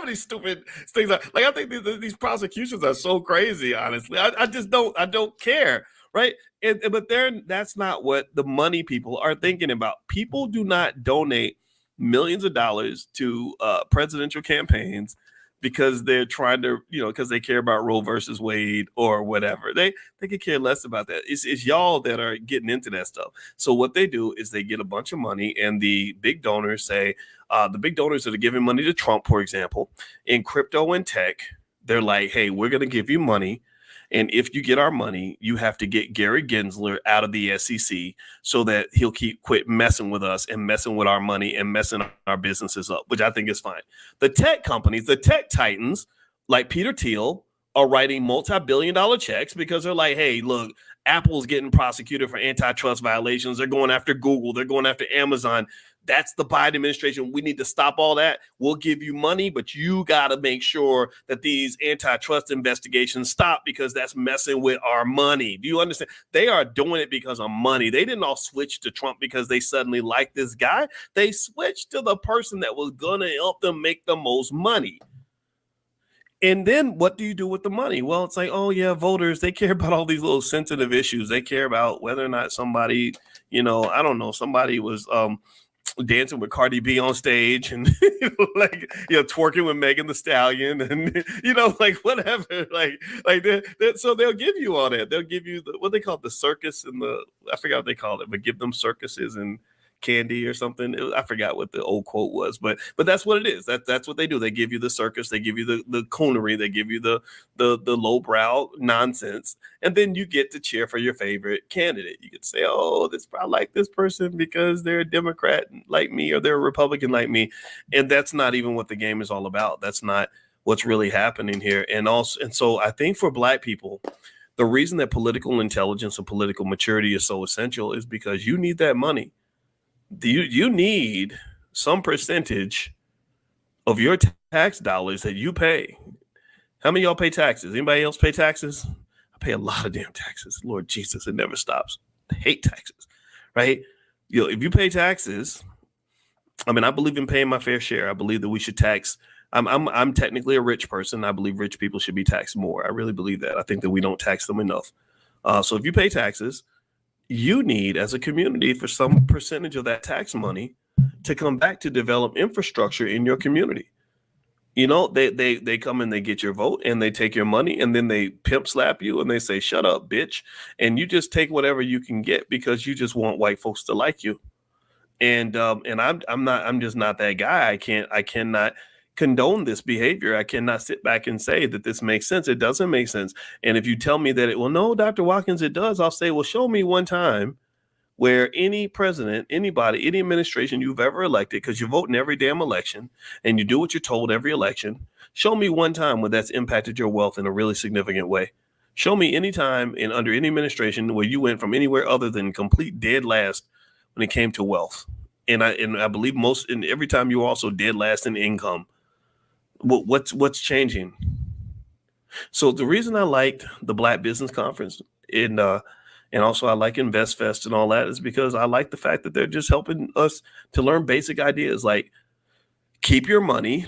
these stupid things are. Like, I think these prosecutions are so crazy, honestly. I don't care, right? But that's not what the money people are thinking about. People do not donate millions of dollars to presidential campaigns because they're trying to, because they care about Roe versus Wade or whatever. They could care less about that. It's y'all that are getting into that stuff. So what they do is they get a bunch of money, and the big donors say, the big donors that are giving money to Trump, for example, in crypto and tech, they're like, "Hey, we're going to give you money. And if you get our money, you have to get Gary Gensler out of the SEC so that he'll quit messing with us and messing with our money and messing our businesses up," which I think is fine. The tech companies, the tech titans like Peter Thiel are writing multi-billion-dollar checks because they're like, "Hey, look, Apple's getting prosecuted for antitrust violations. They're going after Google. They're going after Amazon. That's the Biden administration. We need to stop all that. We'll give you money, but you got to make sure that these antitrust investigations stop because that's messing with our money. Do you understand? They are doing it because of money. They didn't all switch to Trump because they suddenly liked this guy. They switched to the person that was going to help them make the most money. And then what do you do with the money? Well, it's like, oh, yeah, voters, they care about all these little sensitive issues. They care about whether or not somebody, I don't know, somebody was dancing with Cardi B on stage and twerking with Megan the Stallion and like whatever, so they'll give you all that. They'll give you what they call the circus and I forgot what they call it, but give them circuses and candy or something. I forgot what the old quote was, but that's what it is. That's what they do. They give you the circus, they give you the coonery, they give you the lowbrow nonsense, and then you get to cheer for your favorite candidate. You could say, oh, I like this person because they're a Democrat like me or they're a Republican like me, and that's not even what the game is all about. That's not what's really happening here. And so I think for Black people, the reason that political intelligence and political maturity is so essential is because you need that money. You need some percentage of your tax dollars that you pay. How many of y'all pay taxes? Anybody else pay taxes? I pay a lot of damn taxes. Lord Jesus, it never stops. I hate taxes, right? If you pay taxes, I believe in paying my fair share. I believe that we should tax. I'm technically a rich person. I believe rich people should be taxed more. I really believe that. I think that we don't tax them enough. So if you pay taxes, you need as a community for some percentage of that tax money to come back to develop infrastructure in your community. They come and they get your vote and they take your money and then they pimp slap you and they say, shut up, bitch. And you just take whatever you can get because you just want white folks to like you. And I'm just not that guy. I cannot condone this behavior. I cannot sit back and say that this makes sense. It doesn't make sense. And if you tell me that no, Dr. Watkins, it does, I'll say, well, show me one time where any president, anybody, any administration you've ever elected, because you vote in every damn election and you do what you're told every election. Show me one time where that's impacted your wealth in a really significant way. Show me any time under any administration where you went from anywhere other than complete dead last when it came to wealth. And I believe every time you were also dead last in income. What's changing? So the reason I liked the Black Business Conference and also I like InvestFest and all that is because I like the fact that they're just helping us to learn basic ideas like keep your money,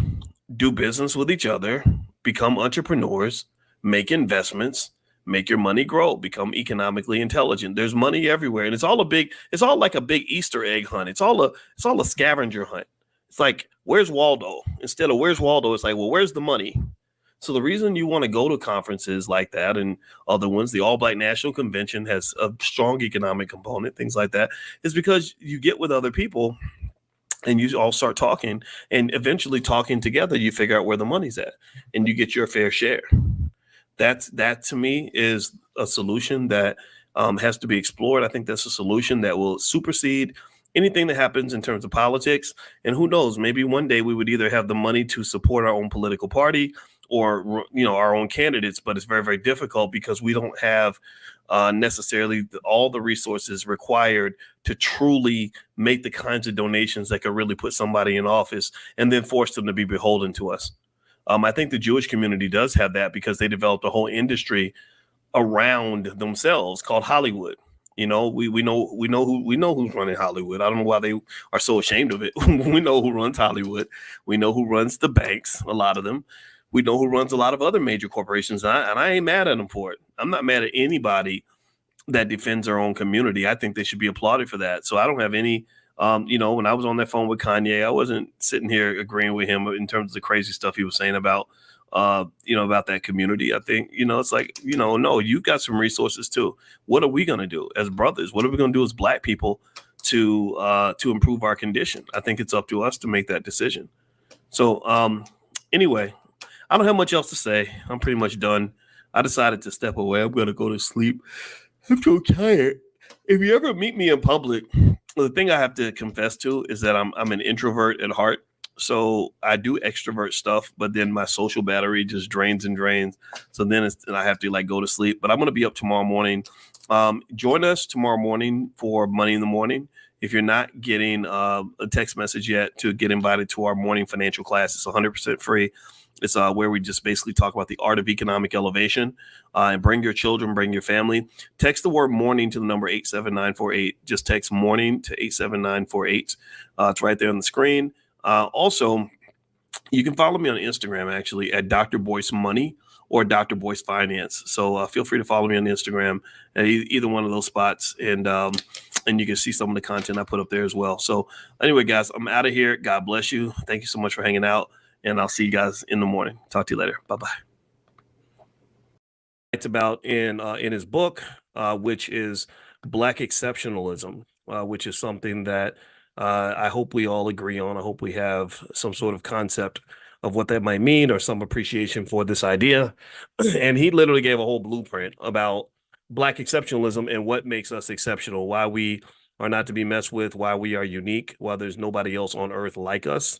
do business with each other, become entrepreneurs, make investments, make your money grow, become economically intelligent. There's money everywhere, and it's all like a big Easter egg hunt. It's all a scavenger hunt. It's like, where's Waldo? Instead of where's Waldo, it's like, well, where's the money? So the reason you want to go to conferences like that and other ones, the All Black National Convention has a strong economic component, things like that, is because you get with other people and you all start talking, and eventually talking together, you figure out where the money's at and you get your fair share. That to me is a solution that has to be explored. I think that's a solution that will supersede anything that happens in terms of politics. And who knows, maybe one day we would either have the money to support our own political party or, our own candidates. But it's very, very difficult because we don't have necessarily all the resources required to truly make the kinds of donations that could really put somebody in office and then force them to be beholden to us. I think the Jewish community does have that because they developed a whole industry around themselves called Hollywood. We know who's running Hollywood. I don't know why they are so ashamed of it. We know who runs Hollywood. We know who runs the banks, a lot of them. We know who runs a lot of other major corporations. And I ain't mad at them for it. I'm not mad at anybody that defends their own community. I think they should be applauded for that. So I don't have any, when I was on that phone with Kanye, I wasn't sitting here agreeing with him in terms of the crazy stuff he was saying about that community. I think, it's like, no, you got some resources too. What are we going to do as brothers? What are we going to do as Black people to improve our condition? I think it's up to us to make that decision. So anyway, I don't have much else to say. I'm pretty much done. I decided to step away. I'm going to go to sleep. I'm so tired. If you ever meet me in public, the thing I have to confess to is that I'm an introvert at heart. So I do extrovert stuff, but then my social battery just drains and drains. So then I have to go to sleep. But I'm going to be up tomorrow morning. Join us tomorrow morning for Money in the Morning. If you're not getting a text message yet to get invited to our morning financial class, it's 100% free. It's where we just basically talk about the art of economic elevation, and bring your children, bring your family. Text the word morning to the number 87948. Just text morning to 87948. It's right there on the screen. Also, you can follow me on Instagram actually at Dr. Boyce Money or Dr. Boyce Finance. So feel free to follow me on Instagram at either one of those spots, and you can see some of the content I put up there as well. So anyway, guys, I'm out of here. God bless you. Thank you so much for hanging out, and I'll see you guys in the morning. Talk to you later. Bye bye. It's about in his book, which is Black exceptionalism, which is something that I hope we all agree on. I hope we have some sort of concept of what that might mean or some appreciation for this idea. And he literally gave a whole blueprint about Black exceptionalism and what makes us exceptional, why we are not to be messed with, why we are unique, why there's nobody else on earth like us.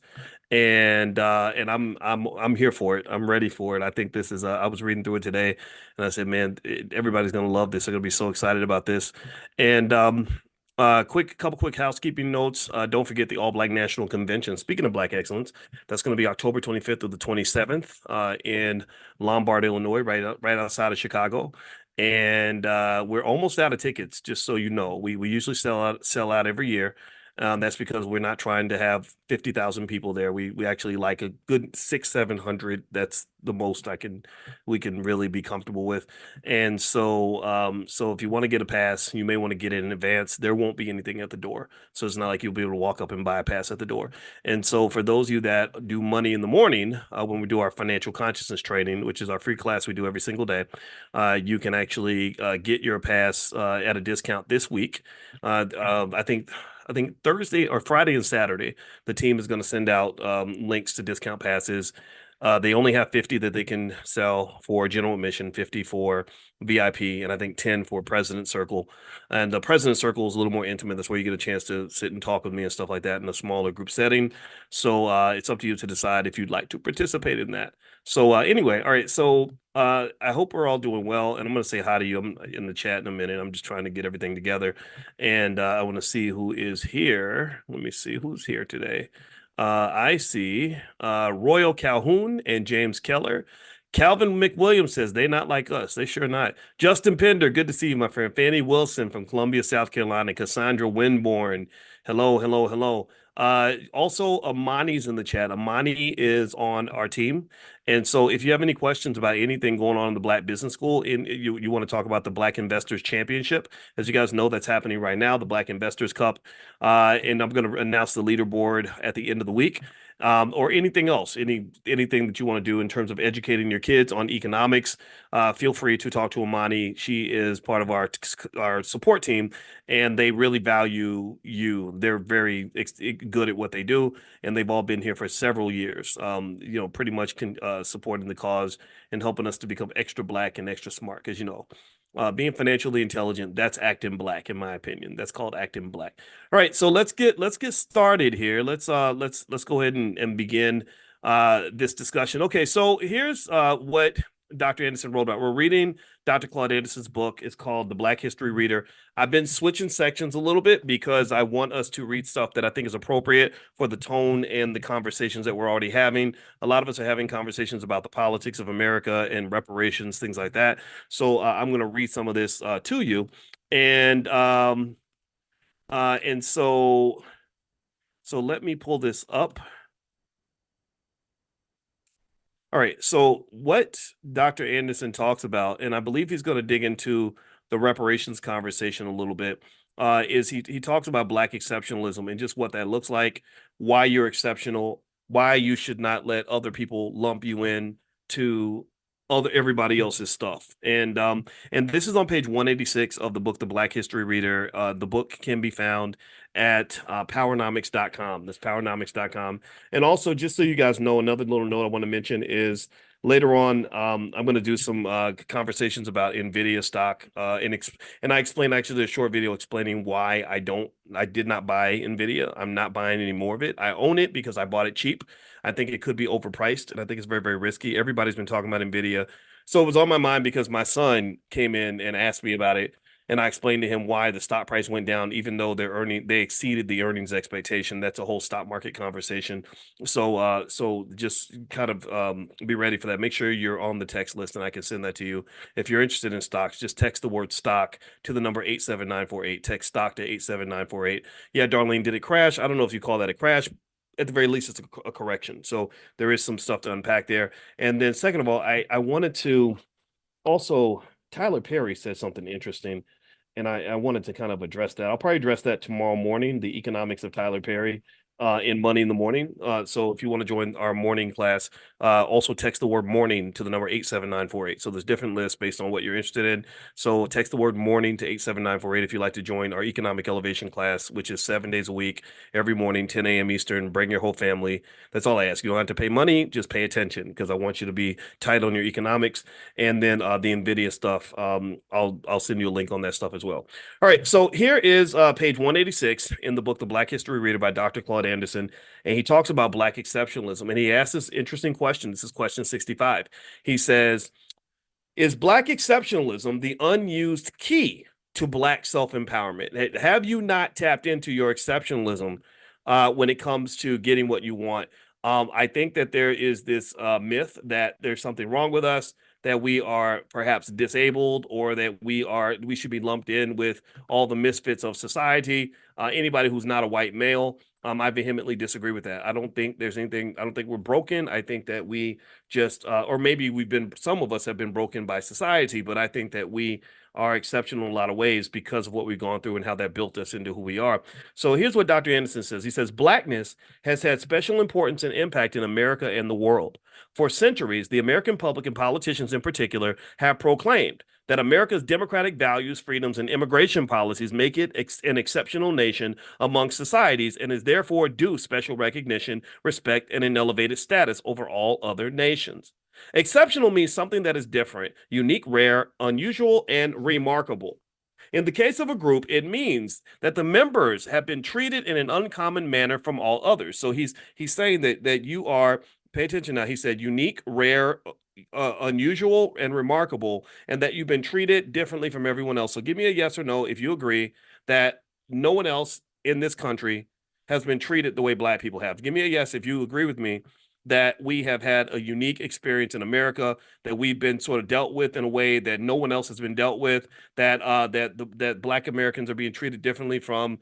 And I'm here for it. I'm ready for it. I think this is I was reading through it today and I said, man, everybody's gonna love this. They're gonna be so excited about this. And couple quick housekeeping notes. Don't forget the All Black National Convention. Speaking of Black excellence, that's going to be October 25th through the 27th in Lombard, Illinois, right outside of Chicago. And we're almost out of tickets. Just so you know, we usually sell out every year. That's because we're not trying to have 50,000 people there. We actually like a good 700. That's the most we can really be comfortable with. And so if you want to get a pass, you may want to get it in advance. There won't be anything at the door. So it's not like you'll be able to walk up and buy a pass at the door. And so for those of you that do money in the morning, when we do our financial consciousness training, which is our free class we do every single day, you can actually get your pass at a discount this week. I think Thursday or Friday and Saturday, the team is going to send out links to discount passes. They only have 50 that they can sell for general admission, 50 for VIP, and I think 10 for President Circle. And the President Circle is a little more intimate. That's where you get a chance to sit and talk with me and stuff like that in a smaller group setting. So it's up to you to decide if you'd like to participate in that. So anyway, all right. So I hope we're all doing well, and I'm going to say hi to you. I'm in the chat in a minute. I'm just trying to get everything together, and I want to see who is here. Let me see who's here today. I see Royal Calhoun and James Keller. Calvin McWilliams says they not like us. They sure not. Justin Pender, good to see you, my friend. Fannie Wilson from Columbia, South Carolina. Cassandra Winborn. Hello, hello, hello. Also, Amani's in the chat. Amani is on our team. And so if you have any questions about anything going on in the Black Business School, you want to talk about the Black Investors Championship, as you guys know, that's happening right now, the Black Investors Cup. And I'm going to announce the leaderboard at the end of the week. Or anything else, anything that you want to do in terms of educating your kids on economics, feel free to talk to Amani. She is part of our support team, and they really value you. They're very good at what they do, and they've all been here for several years. Pretty much supporting the cause and helping us to become extra Black and extra smart. Because being financially intelligent, that's acting Black, in my opinion. That's called acting Black. All right, so let's get started here. Let's go ahead and begin this discussion. Okay, so here's what Dr. Anderson wrote about. We're reading Dr. Claude Anderson's book. It's called The Black History Reader. I've been switching sections a little bit because I want us to read stuff that I think is appropriate for the tone and the conversations that we're already having. A lot of us are having conversations about the politics of America and reparations, things like that. So I'm going to read some of this to you. And so let me pull this up. All right. So what Dr. Anderson talks about, and I believe he's going to dig into the reparations conversation a little bit, is he talks about Black exceptionalism and just what that looks like, why you're exceptional, why you should not let other people lump you in to everybody else's stuff. And this is on page 186 of the book, The Black History Reader. The book can be found at powernomics.com. That's powernomics.com. And also, just so you guys know, another little note I want to mention is later on, I'm going to do some conversations about NVIDIA stock. And I explained actually a short video explaining why I did not buy NVIDIA. I'm not buying any more of it. I own it because I bought it cheap. I think it could be overpriced, and I think it's very, very risky. Everybody's been talking about NVIDIA. So it was on my mind because my son came in and asked me about it. And I explained to him why the stock price went down, even though they exceeded the earnings expectation. That's a whole stock market conversation. So just kind of be ready for that. Make sure you're on the text list, and I can send that to you. If you're interested in stocks, just text the word stock to the number 87948. Text stock to 87948. Yeah, Darlene, did it crash? I don't know if you call that a crash. At the very least, it's a correction. So there is some stuff to unpack there. And then second of all, I wanted to also, Tyler Perry said something interesting, and I wanted to kind of address that. I'll probably address that tomorrow morning, the economics of Tyler Perry in Money in the Morning. So if you want to join our morning class, also text the word morning to the number 87948. So there's different lists based on what you're interested in. So text the word morning to 87948 if you'd like to join our economic elevation class, which is 7 days a week, every morning, 10 a.m. Eastern. Bring your whole family. That's all I ask. You don't have to pay money, just pay attention, because I want you to be tight on your economics. And then the NVIDIA stuff, I'll send you a link on that stuff as well. All right, so here is page 186 in the book, The Black History Reader by Dr. Claude Anderson, and he talks about Black exceptionalism, and he asks this interesting question. This is question 65. He says, is Black exceptionalism the unused key to Black self-empowerment? Have you not tapped into your exceptionalism when it comes to getting what you want? I think that there is this myth that there's something wrong with us, that we are perhaps disabled, or that we should be lumped in with all the misfits of society. Anybody who's not a white male, I vehemently disagree with that. I don't think there's anything. I don't think we're broken. I think that we just, or maybe some of us have been broken by society, but I think that we are exceptional in a lot of ways because of what we've gone through and how that built us into who we are. So here's what Dr. Anderson says. He says, Blackness has had special importance and impact in America and the world. For centuries, the American public and politicians in particular have proclaimed that America's democratic values, freedoms, and immigration policies make it an exceptional nation among societies and is therefore due special recognition, respect, and an elevated status over all other nations. Exceptional means something that is different, unique, rare, unusual, and remarkable. In the case of a group, it means that the members have been treated in an uncommon manner from all others. So he's saying that you are, pay attention now, he said unique, rare, unusual, and remarkable, and that you've been treated differently from everyone else. So give me a yes or no if you agree that no one else in this country has been treated the way Black people have. Give me a yes if you agree with me that we have had a unique experience in America, that we've been sort of dealt with in a way that no one else has been dealt with, that Black Americans are being treated differently from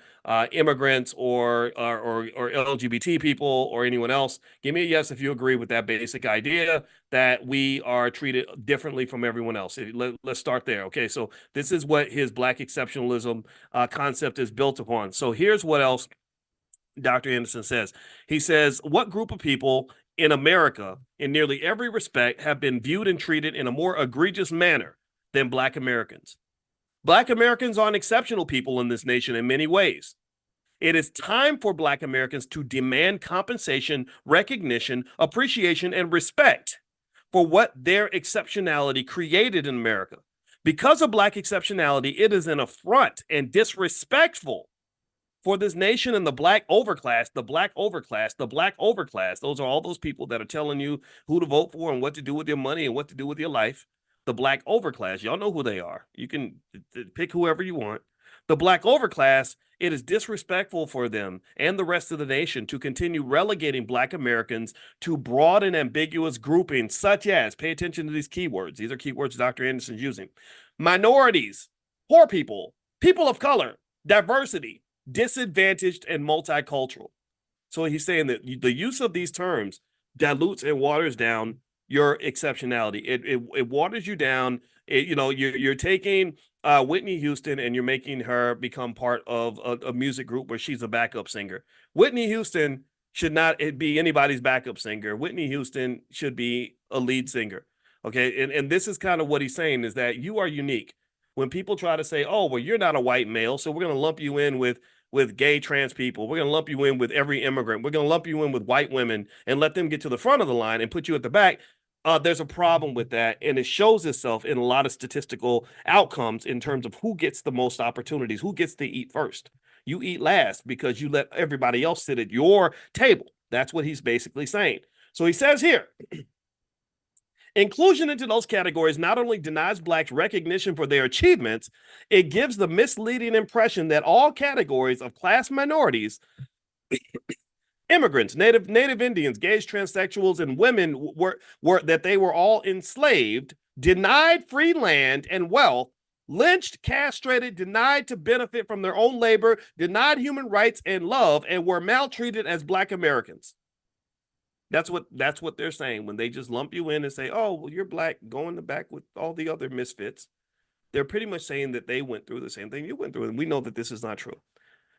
immigrants or LGBT people or anyone else. Give me a yes if you agree with that basic idea that we are treated differently from everyone else. Let's start there. Okay, so this is what his Black exceptionalism concept is built upon. So here's what else Dr. Anderson says. He says, what group of people in America, in nearly every respect, have been viewed and treated in a more egregious manner than Black Americans? Black Americans are an exceptional people in this nation in many ways. It is time for Black Americans to demand compensation, recognition, appreciation, and respect for what their exceptionality created in America. Because of Black exceptionality, it is an affront and disrespectful for this nation and the Black overclass, the Black overclass, the Black overclass. Those are all those people that are telling you who to vote for and what to do with your money and what to do with your life. The Black overclass, y'all know who they are. You can pick whoever you want. The Black overclass, it is disrespectful for them and the rest of the nation to continue relegating Black Americans to broad and ambiguous groupings such as, pay attention to these keywords. These are keywords Dr. Anderson's using. Minorities, poor people, people of color, diversity, disadvantaged, and multicultural. So he's saying that the use of these terms dilutes and waters down your exceptionality. It waters you down. You're taking Whitney Houston and you're making her become part of a music group where she's a backup singer. Whitney Houston should not be anybody's backup singer. Whitney Houston should be a lead singer. Okay, and this is kind of what he's saying, is that you are unique. When people try to say, oh, well, you're not a white male, so we're going to lump you in with gay trans people. We're going to lump you in with every immigrant. We're going to lump you in with white women and let them get to the front of the line and put you at the back. There's a problem with that. And it shows itself in a lot of statistical outcomes in terms of who gets the most opportunities, who gets to eat first. You eat last because you let everybody else sit at your table. That's what he's basically saying. So he says here, Inclusion into those categories not only denies blacks recognition for their achievements, it gives the misleading impression that all categories of class minorities, immigrants, native Indians, gays, transsexuals, and women were that they were all enslaved, denied free land and wealth, lynched, castrated, denied to benefit from their own labor, denied human rights and love, and were maltreated as Black Americans. That's what they're saying when they just lump you in and say, "Oh, well, you're Black, go in the back with all the other misfits." They're pretty much saying that they went through the same thing you went through, and we know that this is not true.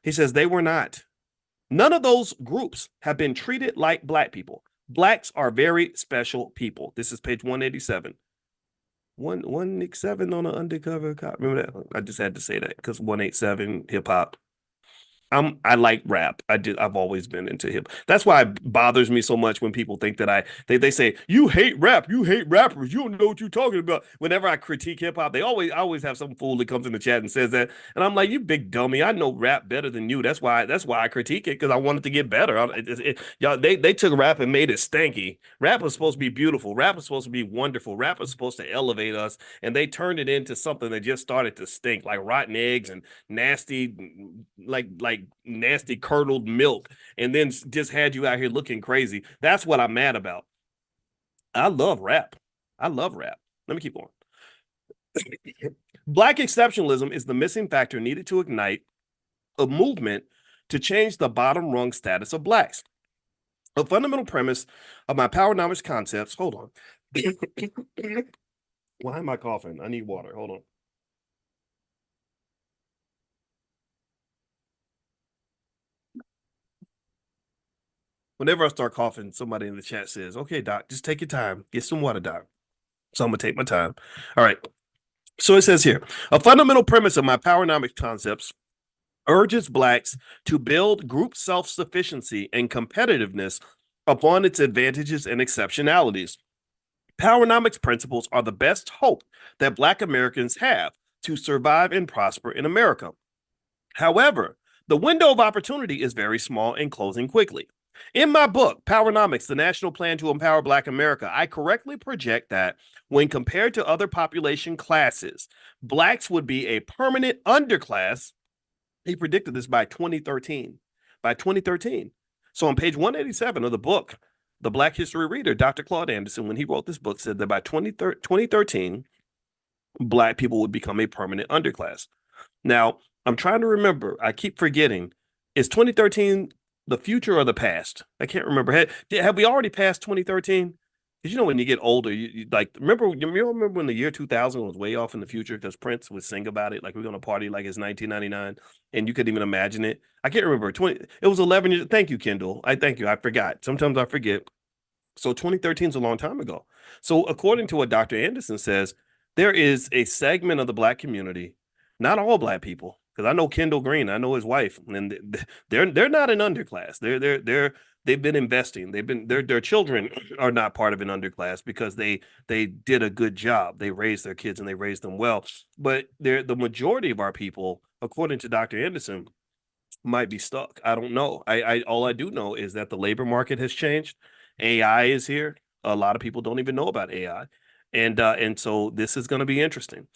He says they were not. None of those groups have been treated like Black people. Blacks are very special people. This is page 187. 187 on an undercover cop. Remember that? I just had to say that because 187 hip hop. I like rap. I've always been into hip. That's why it bothers me so much when people think that they say you hate rap, you hate rappers, you don't know what you're talking about. Whenever I critique hip hop, I always have some fool that comes in the chat and says that, and I'm like, you big dummy, I know rap better than you. That's why I critique it, because I want it to get better. Y'all, they took rap and made it stanky. Rap was supposed to be beautiful. Rap was supposed to be wonderful. Rap was supposed to elevate us, and they turned it into something that just started to stink, like rotten eggs and nasty, like nasty curdled milk, and then just had you out here looking crazy. That's what I'm mad about. I love rap. I love rap. Let me keep on. Black exceptionalism is the missing factor needed to ignite a movement to change the bottom rung status of Blacks. A fundamental premise of my powernomics concepts. Hold on. Why am I coughing? I need water. Hold on. Whenever I start coughing, somebody in the chat says, "Okay, doc, just take your time. Get some water, doc." So I'm going to take my time. All right. So it says here, a fundamental premise of my powernomics concepts urges Blacks to build group self-sufficiency and competitiveness upon its advantages and exceptionalities. Powernomics principles are the best hope that Black Americans have to survive and prosper in America. However, the window of opportunity is very small and closing quickly. In my book, Powernomics, the National Plan to Empower Black America, I correctly project that when compared to other population classes, Blacks would be a permanent underclass. He predicted this by 2013. By 2013. So on page 187 of the book, the Black History Reader, Dr. Claude Anderson, when he wrote this book, said that by 2013, Black people would become a permanent underclass. Now, I'm trying to remember. I keep forgetting. Is 2013 the future or the past? I can't remember. Have we already passed 2013? Because you know when you get older, you like remember. You remember when the year 2000 was way off in the future because Prince would sing about it, like we're gonna party like it's 1999, and you couldn't even imagine it. I can't remember. It was 11 years. Thank you, Kendall. I thank you. I forgot. Sometimes I forget. So 2013 is a long time ago. So according to what Dr. Anderson says, there is a segment of the Black community, not all Black people, because I know Kendall Green, I know his wife, and they're not an underclass. They've been investing. Their children are not part of an underclass because they did a good job. They raised their kids and they raised them well. But the majority of our people, according to Dr. Anderson, might be stuck. I don't know. I all I do know is that the labor market has changed. AI is here. A lot of people don't even know about AI. And so this is going to be interesting.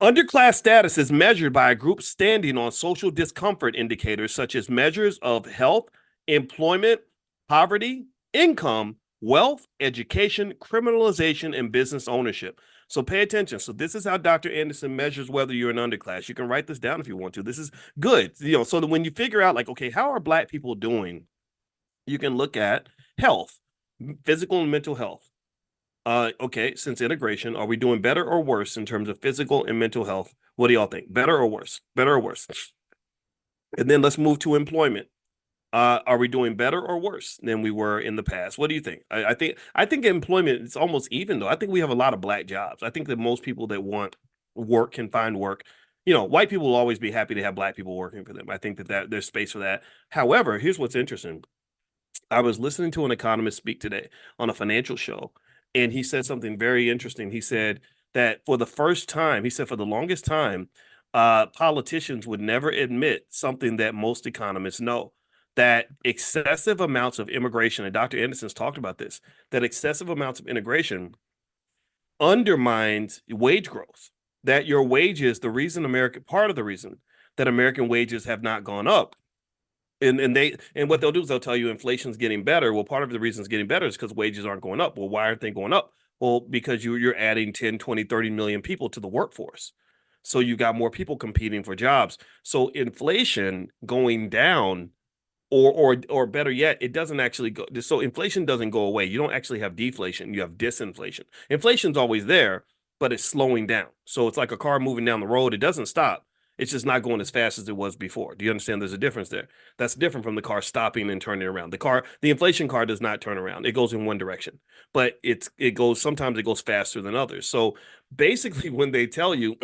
Underclass status is measured by a group standing on social discomfort indicators such as measures of health, employment, poverty, income, wealth, education, criminalization, and business ownership. So pay attention. So this is how Dr. Anderson measures whether you're an underclass. You can write this down if you want to. This is good. So that when you figure out like, okay, how are Black people doing? You can look at health, physical and mental health. Okay, since integration, are we doing better or worse in terms of physical and mental health? What do y'all think? Better or worse? Better or worse? And then let's move to employment. Are we doing better or worse than we were in the past? What do you think? I think employment is almost even though. I think we have a lot of Black jobs. I think that most people that want work can find work. You know, white people will always be happy to have Black people working for them. I think that there's space for that. However, here's what's interesting. I was listening to an economist speak today on a financial show, and he said something very interesting. He said that for the first time, he said for the longest time, politicians would never admit something that most economists know, that excessive amounts of immigration, and Dr. Anderson's talked about this, that excessive amounts of immigration undermines wage growth. That your wages, the reason part of the reason that American wages have not gone up, and what they'll do is they'll tell you inflation's getting better. Well, part of the reason it's getting better is because wages aren't going up. Well, why aren't they going up? Well, because you're adding 10, 20, 30 million people to the workforce. So you got more people competing for jobs. So inflation going down, or better yet, it doesn't actually go. So inflation doesn't go away. You don't actually have deflation. You have disinflation. Inflation's always there, but it's slowing down. So it's like a car moving down the road. It doesn't stop. It's just not going as fast as it was before. Do you understand? There's a difference there. That's different from the car stopping and turning around. The inflation car does not turn around. It goes in one direction, but sometimes it goes faster than others. So basically, when they tell you,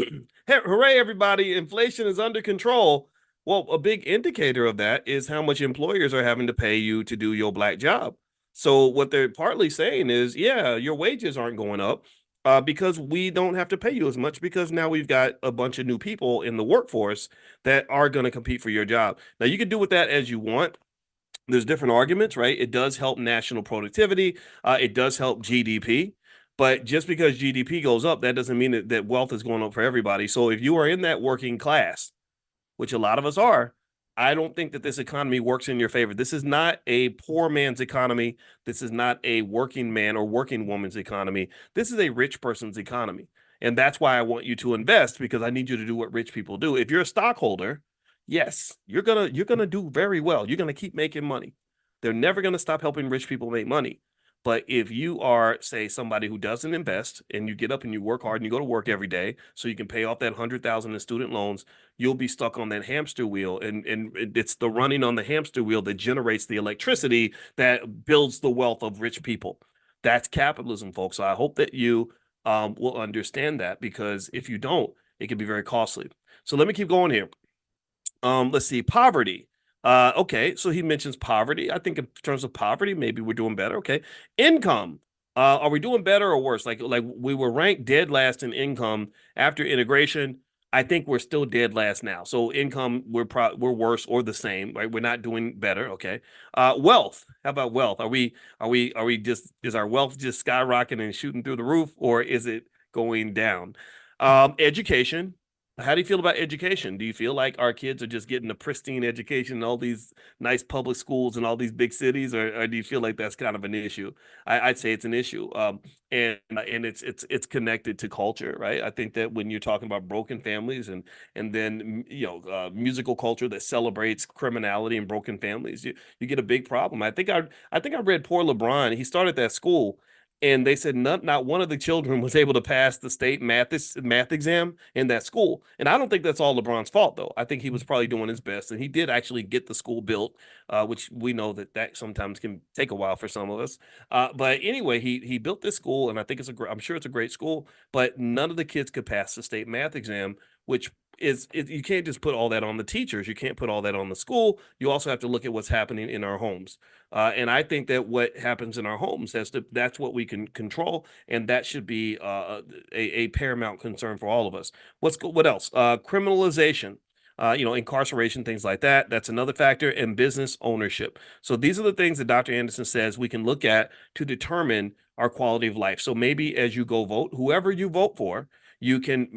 hey, hooray, everybody, inflation is under control. Well, a big indicator of that is how much employers are having to pay you to do your black job. So what they're partly saying is, yeah, your wages aren't going up because we don't have to pay you as much because now we've got a bunch of new people in the workforce that are going to compete for your job. Now you can do with that as you want. There's different arguments, right? It does help national productivity. It does help GDP. But just because GDP goes up, that doesn't mean that wealth is going up for everybody. So if you are in that working class, which a lot of us are, I don't think that this economy works in your favor. This is not a poor man's economy. This is not a working man or working woman's economy. This is a rich person's economy. And that's why I want you to invest, because I need you to do what rich people do. If you're a stockholder, yes, you're gonna do very well. You're gonna keep making money. They're never gonna stop helping rich people make money. But if you are, say, somebody who doesn't invest and you get up and you work hard and you go to work every day so you can pay off that 100,000 in student loans, you'll be stuck on that hamster wheel. And it's the running on the hamster wheel that generates the electricity that builds the wealth of rich people. That's capitalism, folks. So I hope that you will understand that, because if you don't, it can be very costly. So let me keep going here. Let's see, poverty. Okay, so he mentions poverty. I think in terms of poverty, maybe we're doing better. Okay, income. Are we doing better or worse? Like we were ranked dead last in income after integration. I think we're still dead last now. So income, we're worse or the same, right? We're not doing better. Okay. Wealth. How about wealth? Are we just, is our wealth just skyrocketing and shooting through the roof, or is it going down? Education. How do you feel about education? Do you feel like our kids are just getting a pristine education in all these nice public schools in all these big cities, or do you feel like that's kind of an issue? I'd say it's an issue, and it's connected to culture, right? I think that when you're talking about broken families and then musical culture that celebrates criminality and broken families, you get a big problem. I think I read Poor LeBron. He started that school, and they said not one of the children was able to pass the state math exam in that school. And I don't think that's all LeBron's fault, though. I think he was probably doing his best, and he did actually get the school built, which we know that sometimes can take a while for some of us. But anyway, he built this school, and I think I'm sure it's a great school, but none of the kids could pass the state math exam, which you can't just put all that on the teachers. You can't put all that on the school. You also have to look at what's happening in our homes. And I think that what happens in our homes that's what we can control, and that should be a paramount concern for all of us. What else? Criminalization. Incarceration, things like that. That's another factor, and business ownership. So these are the things that Dr. Anderson says we can look at to determine our quality of life. So maybe as you go vote, whoever you vote for, you can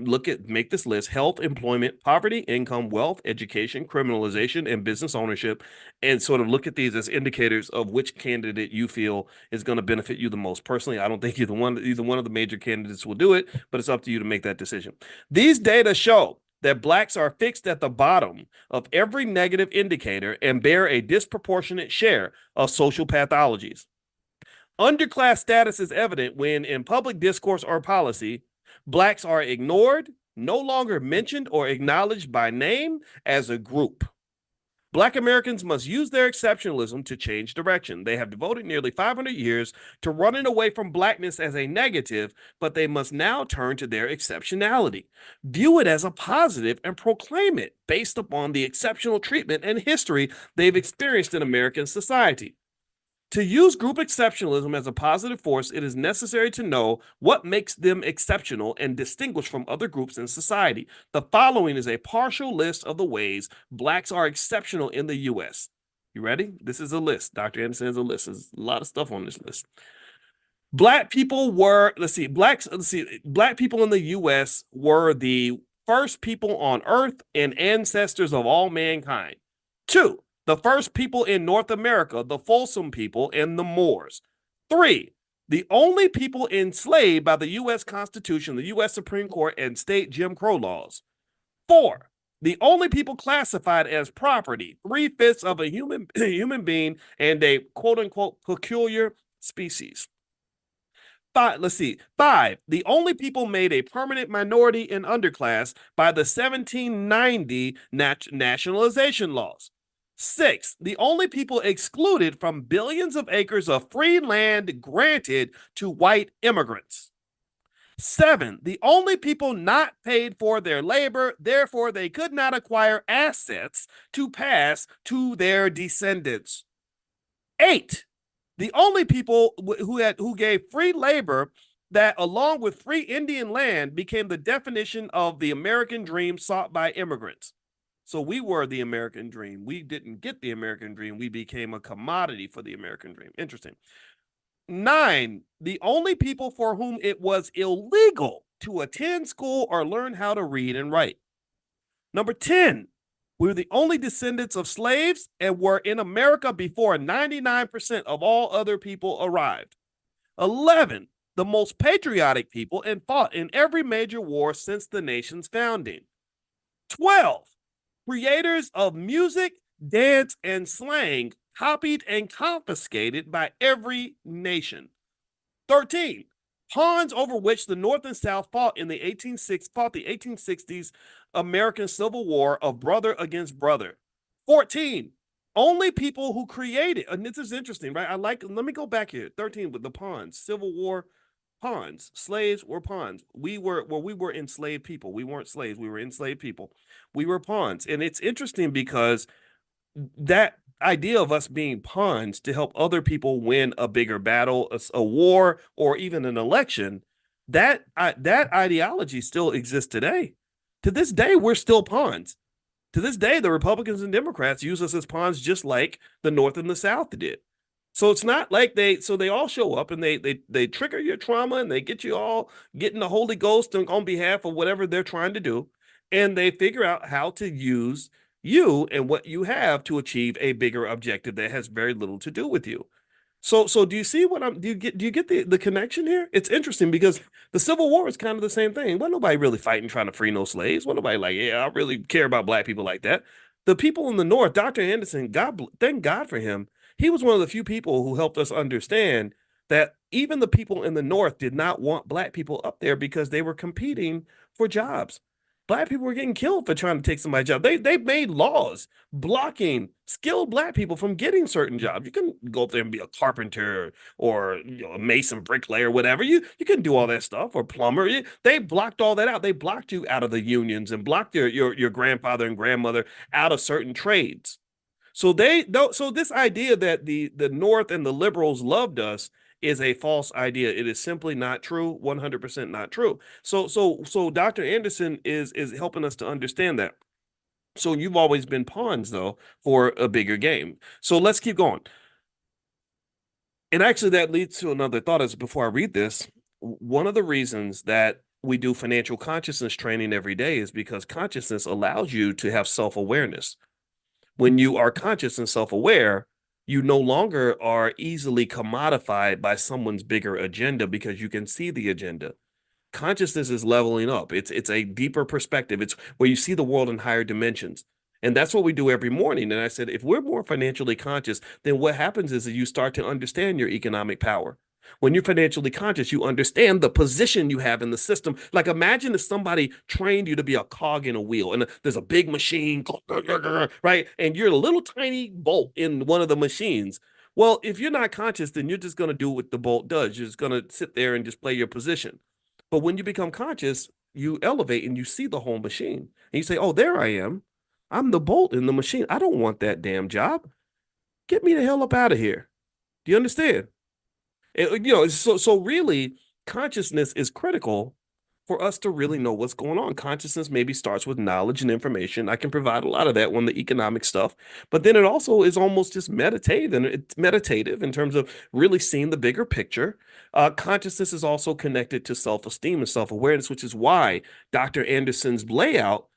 make this list: health, employment, poverty, income, wealth, education, criminalization, and business ownership, and sort of look at these as indicators of which candidate you feel is going to benefit you the most. Personally, I don't think either one of the major candidates will do it, but it's up to you to make that decision. These data show that blacks are fixed at the bottom of every negative indicator and bear a disproportionate share of social pathologies. Underclass status is evident when, in public discourse or policy, blacks are ignored, no longer mentioned or acknowledged by name as a group. Black Americans must use their exceptionalism to change direction. They have devoted nearly 500 years to running away from blackness as a negative, but they must now turn to their exceptionality, view it as a positive, and proclaim it based upon the exceptional treatment and history they've experienced in American society. To use group exceptionalism as a positive force, it is necessary to know what makes them exceptional and distinguished from other groups in society. The following is a partial list of the ways blacks are exceptional in the U.S. You ready? This is a list. Dr. Anderson has a list. There's a lot of stuff on this list. Black people were, black people in the US were the first people on earth and ancestors of all mankind. Two, the first people in North America, the Folsom people and the Moors. Three, the only people enslaved by the US Constitution, the US Supreme Court, and state Jim Crow laws. Four, the only people classified as property, 3/5 of a human being and a quote unquote peculiar species. Five, the only people made a permanent minority in underclass by the 1790 nationalization laws. Six, the only people excluded from billions of acres of free land granted to white immigrants. Seven, the only people not paid for their labor, therefore they could not acquire assets to pass to their descendants. Eight, the only people who gave free labor that, along with free Indian land, became the definition of the American dream sought by immigrants. So we were the American dream. We didn't get the American dream. We became a commodity for the American dream. Interesting. Nine, the only people for whom it was illegal to attend school or learn how to read and write. Number 10, we were the only descendants of slaves and were in America before 99% of all other people arrived. 11, the most patriotic people and fought in every major war since the nation's founding. 12, creators of music, dance, and slang copied and confiscated by every nation. 13, pawns over which the North and South fought in the 1860s American Civil War of brother against brother. 14, only people who created, and this is interesting, right? Let me go back here. 13 with the pawns, Civil War, pawns, slaves were pawns. We were enslaved people. We weren't slaves. We were enslaved people. We were pawns. And it's interesting because that idea of us being pawns to help other people win a bigger battle, a war, or even an election, that ideology still exists today. To this day, we're still pawns. To this day, the Republicans and Democrats use us as pawns just like the North and the South did. So it's not like they all show up and they trigger your trauma and they get you all getting the Holy Ghost on behalf of whatever they're trying to do. And they figure out how to use you and what you have to achieve a bigger objective that has very little to do with you. So do you see what do you get the connection here? It's interesting because the Civil War is kind of the same thing. Well, nobody really fighting trying to free no slaves. Well, nobody like, yeah, I really care about black people like that. The people in the North, Dr. Anderson, thank God for him. He was one of the few people who helped us understand that even the people in the North did not want black people up there because they were competing for jobs. Black people were getting killed for trying to take somebody's job. They made laws blocking skilled black people from getting certain jobs. You couldn't go up there and be a carpenter or a mason, bricklayer, whatever. You couldn't do all that stuff, or plumber. They blocked all that out. They blocked you out of the unions and blocked your grandfather and grandmother out of certain trades. So this idea that the North and the liberals loved us is a false idea. It is simply not true, 100% not true. So Dr. Anderson is helping us to understand that. So you've always been pawns though for a bigger game. So let's keep going. And actually that leads to another thought as before I read this. One of the reasons that we do financial consciousness training every day is because consciousness allows you to have self-awareness. When you are conscious and self-aware, you no longer are easily commodified by someone's bigger agenda because you can see the agenda. Consciousness is leveling up. It's a deeper perspective. It's where you see the world in higher dimensions. And that's what we do every morning. And I said, if we're more financially conscious, then what happens is that you start to understand your economic power. When you're financially conscious, you understand the position you have in the system. Like imagine if somebody trained you to be a cog in a wheel and there's a big machine, right? And you're a little tiny bolt in one of the machines. Well, if you're not conscious, then you're just going to do what the bolt does. You're just going to sit there and just play your position. But when you become conscious, you elevate and you see the whole machine. And you say, oh, there I am. I'm the bolt in the machine. I don't want that damn job. Get me the hell up out of here. Do you understand? So really, consciousness is critical for us to really know what's going on. Consciousness maybe starts with knowledge and information. I can provide a lot of that on the economic stuff, but then it also is almost just meditative, and it's meditative in terms of really seeing the bigger picture. Consciousness is also connected to self-esteem and self-awareness, which is why Dr. Anderson's layout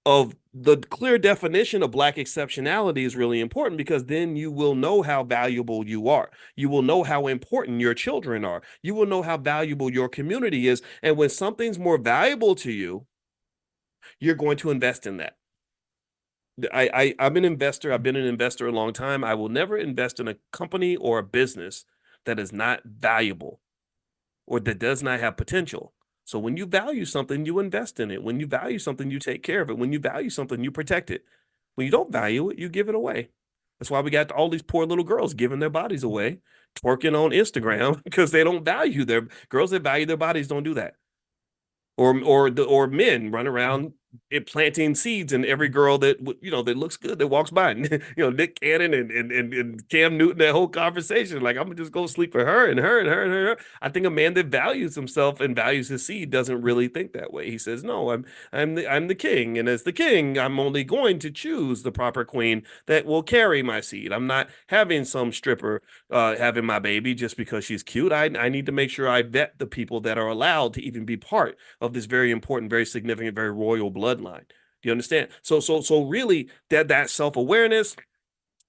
of the clear definition of Black exceptionality is really important, because then you will know how valuable you are. You will know how important your children are. You will know how valuable your community is. And when something's more valuable to you, you're going to invest in that. I'm an investor. I've been an investor a long time. I will never invest in a company or a business that is not valuable or that does not have potential. So when you value something, you invest in it. When you value something, you take care of it. When you value something, you protect it. When you don't value it, you give it away. That's why we got all these poor little girls giving their bodies away, twerking on Instagram because they don't value their girls that value their bodies don't do that. Or men run around planting seeds in every girl that that looks good that walks by. Nick Cannon and Cam Newton, that whole conversation. Like, I'm gonna just go sleep for her and her and her and her. I think a man that values himself and values his seed doesn't really think that way. He says, "No, I'm the king, and as the king, I'm only going to choose the proper queen that will carry my seed. I'm not having some stripper having my baby just because she's cute. I need to make sure I vet the people that are allowed to even be part of this very important, very significant, very royal bloodline." Do you understand? So really, that self-awareness,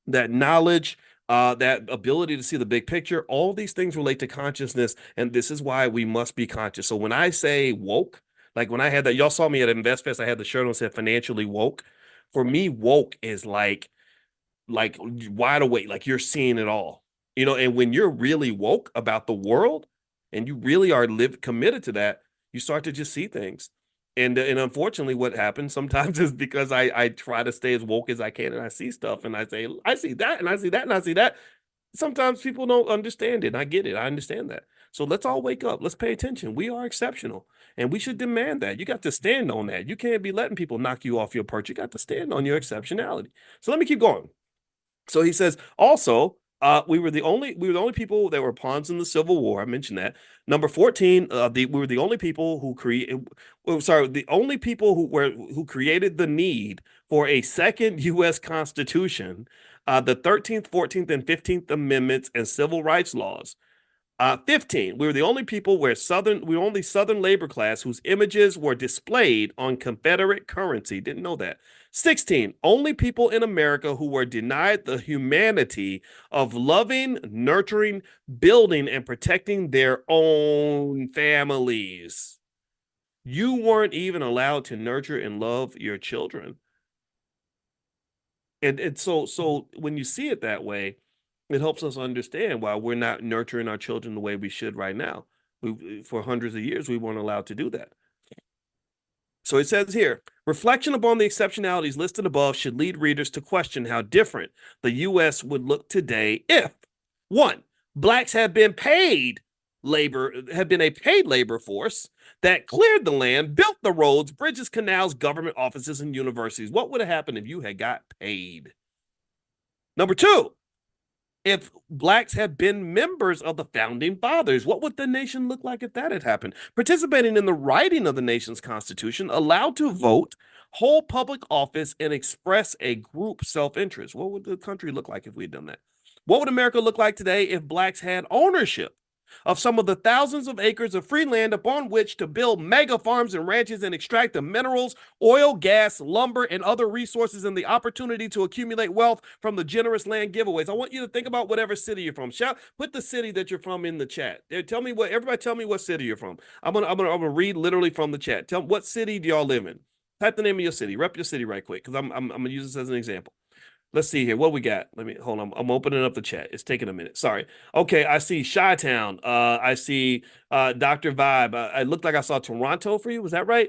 that knowledge, that ability to see the big picture, all these things relate to consciousness, and this is why we must be conscious. So when I say woke, like when I had that, y'all saw me at InvestFest, I had the shirt on that said financially woke. For me, woke is like wide awake, like you're seeing it all. And when you're really woke about the world and you really are committed to that, you start to just see things. And unfortunately, what happens sometimes is because I try to stay as woke as I can, and I see stuff and I say, I see that, and I see that, and I see that. Sometimes people don't understand it. And I get it. I understand that. So let's all wake up. Let's pay attention. We are exceptional, and we should demand that. You got to stand on that. You can't be letting people knock you off your perch. You got to stand on your exceptionality. So let me keep going. So he says also, we were the only people that were pawns in the Civil War. I mentioned that. Number 14, we were the only people who the only people who created the need for a second U.S. Constitution, the 13th, 14th, and 15th Amendments and civil rights laws. 15, we were the only people we were only Southern labor class whose images were displayed on Confederate currency. Didn't know that. 16, only people in America who were denied the humanity of loving, nurturing, building, and protecting their own families. You weren't even allowed to nurture and love your children. And so when you see it that way, it helps us understand why we're not nurturing our children the way we should right now. For hundreds of years, we weren't allowed to do that. So it says here, reflection upon the exceptionalities listed above should lead readers to question how different the U.S. would look today if, one, Blacks had been a paid labor force that cleared the land, built the roads, bridges, canals, government offices, and universities. What would have happened if you had got paid? Number two, if Blacks had been members of the founding fathers, what would the nation look like if that had happened? Participating in the writing of the nation's constitution, allowed to vote, hold public office, and express a group self-interest. What would the country look like if we had done that? What would America look like today if Blacks had ownership of some of the thousands of acres of free land upon which to build mega farms and ranches and extract the minerals, oil, gas, lumber, and other resources, and the opportunity to accumulate wealth from the generous land giveaways? I want you to think about whatever city you're from. Put the city that you're from in the chat. Everybody tell me what city you're from. I'm gonna read literally from the chat. Tell me, what city do y'all live in? Type the name of your city. Rep your city right quick, because I'm gonna use this as an example. Let's see here. What we got? Let me hold on. I'm opening up the chat. It's taking a minute. Sorry. Okay, I see Chi-Town. I see Dr. Vibe. I looked like I saw Toronto for you. Was that right?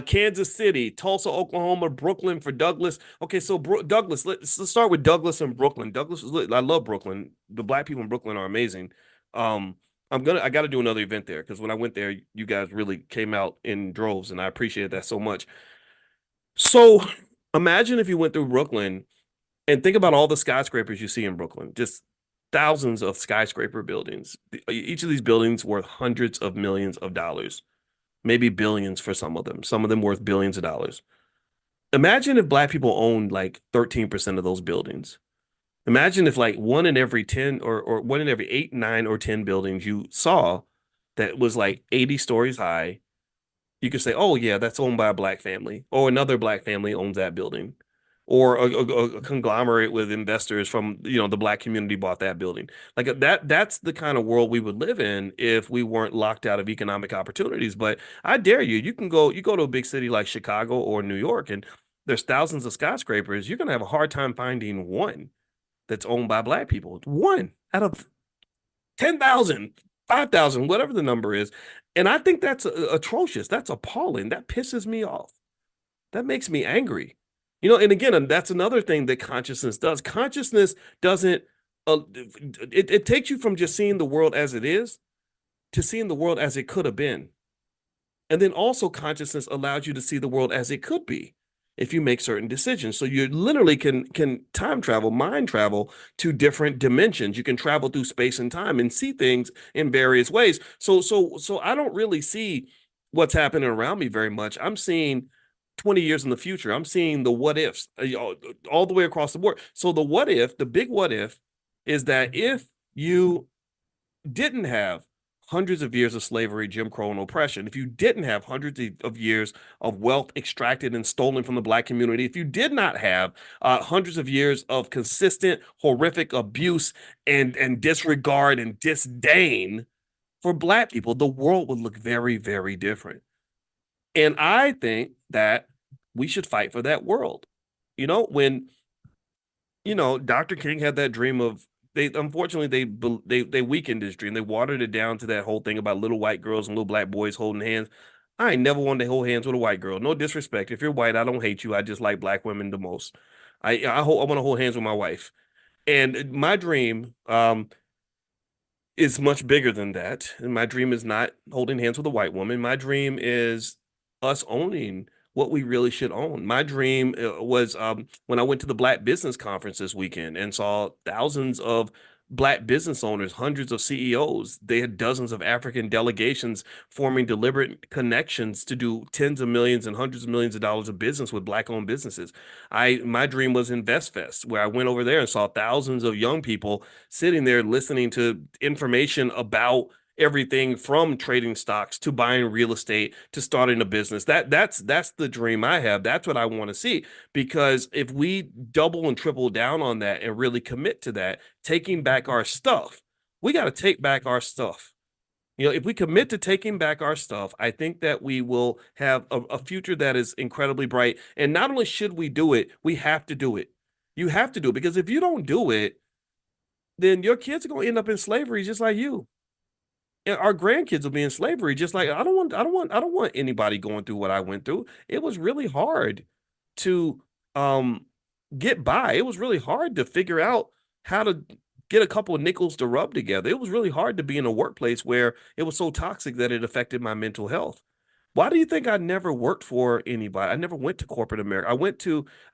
Kansas City, Tulsa, Oklahoma, Brooklyn for Douglas. Okay, so Douglas. Let's start with Douglas and Brooklyn. I love Brooklyn. The Black people in Brooklyn are amazing. I got to do another event there, because when I went there, you guys really came out in droves, and I appreciate that so much. So imagine if you went through Brooklyn and think about all the skyscrapers you see in Brooklyn, just thousands of skyscraper buildings. Each of these buildings worth hundreds of millions of dollars. maybe billions for some of them worth billions of dollars. Imagine if black people owned like 13% of those buildings. Imagine if like one in every 10 or one in every 8, 9, or 10 buildings you saw that was like 80 stories high, you could say, oh, yeah, that's owned by a black family, or another black family owns that building, or a conglomerate with investors from, the black community bought that building. Like that's the kind of world we would live in if we weren't locked out of economic opportunities. But I dare you, you go to a big city like Chicago or New York, and there's thousands of skyscrapers. You're gonna have a hard time finding one that's owned by black people. One out of 10,000, 5,000, whatever the number is. And I think that's atrocious. That's appalling. That pisses me off. That makes me angry. And again, that's another thing that consciousness does. Consciousness doesn't, it takes you from just seeing the world as it is to seeing the world as it could have been. And then also consciousness allows you to see the world as it could be if you make certain decisions. So you literally can time travel, mind travel to different dimensions. You can travel through space and time and see things in various ways. So I don't really see what's happening around me very much. I'm seeing 20 years in the future. I'm seeing the what ifs all the way across the board. So the big what if is that if you didn't have hundreds of years of slavery, Jim Crow, and oppression, if you didn't have hundreds of years of wealth extracted and stolen from the black community, if you did not have hundreds of years of consistent, horrific abuse and disregard and disdain for black people, the world would look very, very different. And I think that we should fight for that world. When Dr. King had that dream of they unfortunately they weakened his dream. They watered it down to that whole thing about little white girls and little black boys holding hands. I ain't never wanted to hold hands with a white girl. No disrespect. If you're white, I don't hate you. I just like black women the most. I want to hold hands with my wife. And my dream is much bigger than that. And my dream is not holding hands with a white woman. My dream is us owning what we really should own. My dream was when I went to the Black Business Conference this weekend and saw thousands of Black business owners, hundreds of CEOs. They had dozens of African delegations forming deliberate connections to do tens of millions and hundreds of millions of dollars of business with Black-owned businesses. My dream was InvestFest, where I went over there and saw thousands of young people sitting there listening to information about everything from trading stocks to buying real estate to starting a business. That's the dream I have. That's what I want to see. Because if we double and triple down on that and really commit to that, taking back our stuff, we got to take back our stuff. If we commit to taking back our stuff, I think that we will have a future that is incredibly bright. And not only should we do it, we have to do it. You have to do it, because if you don't do it, then your kids are going to end up in slavery just like you. And our grandkids will be in slavery just like I don't want anybody going through what I went through. It was really hard to um get by. It was really hard to figure out how to get a couple of nickels to rub together. It was really hard to be in a workplace where it was so toxic that it affected my mental health. Why do you think I never worked for anybody? I never went to corporate America.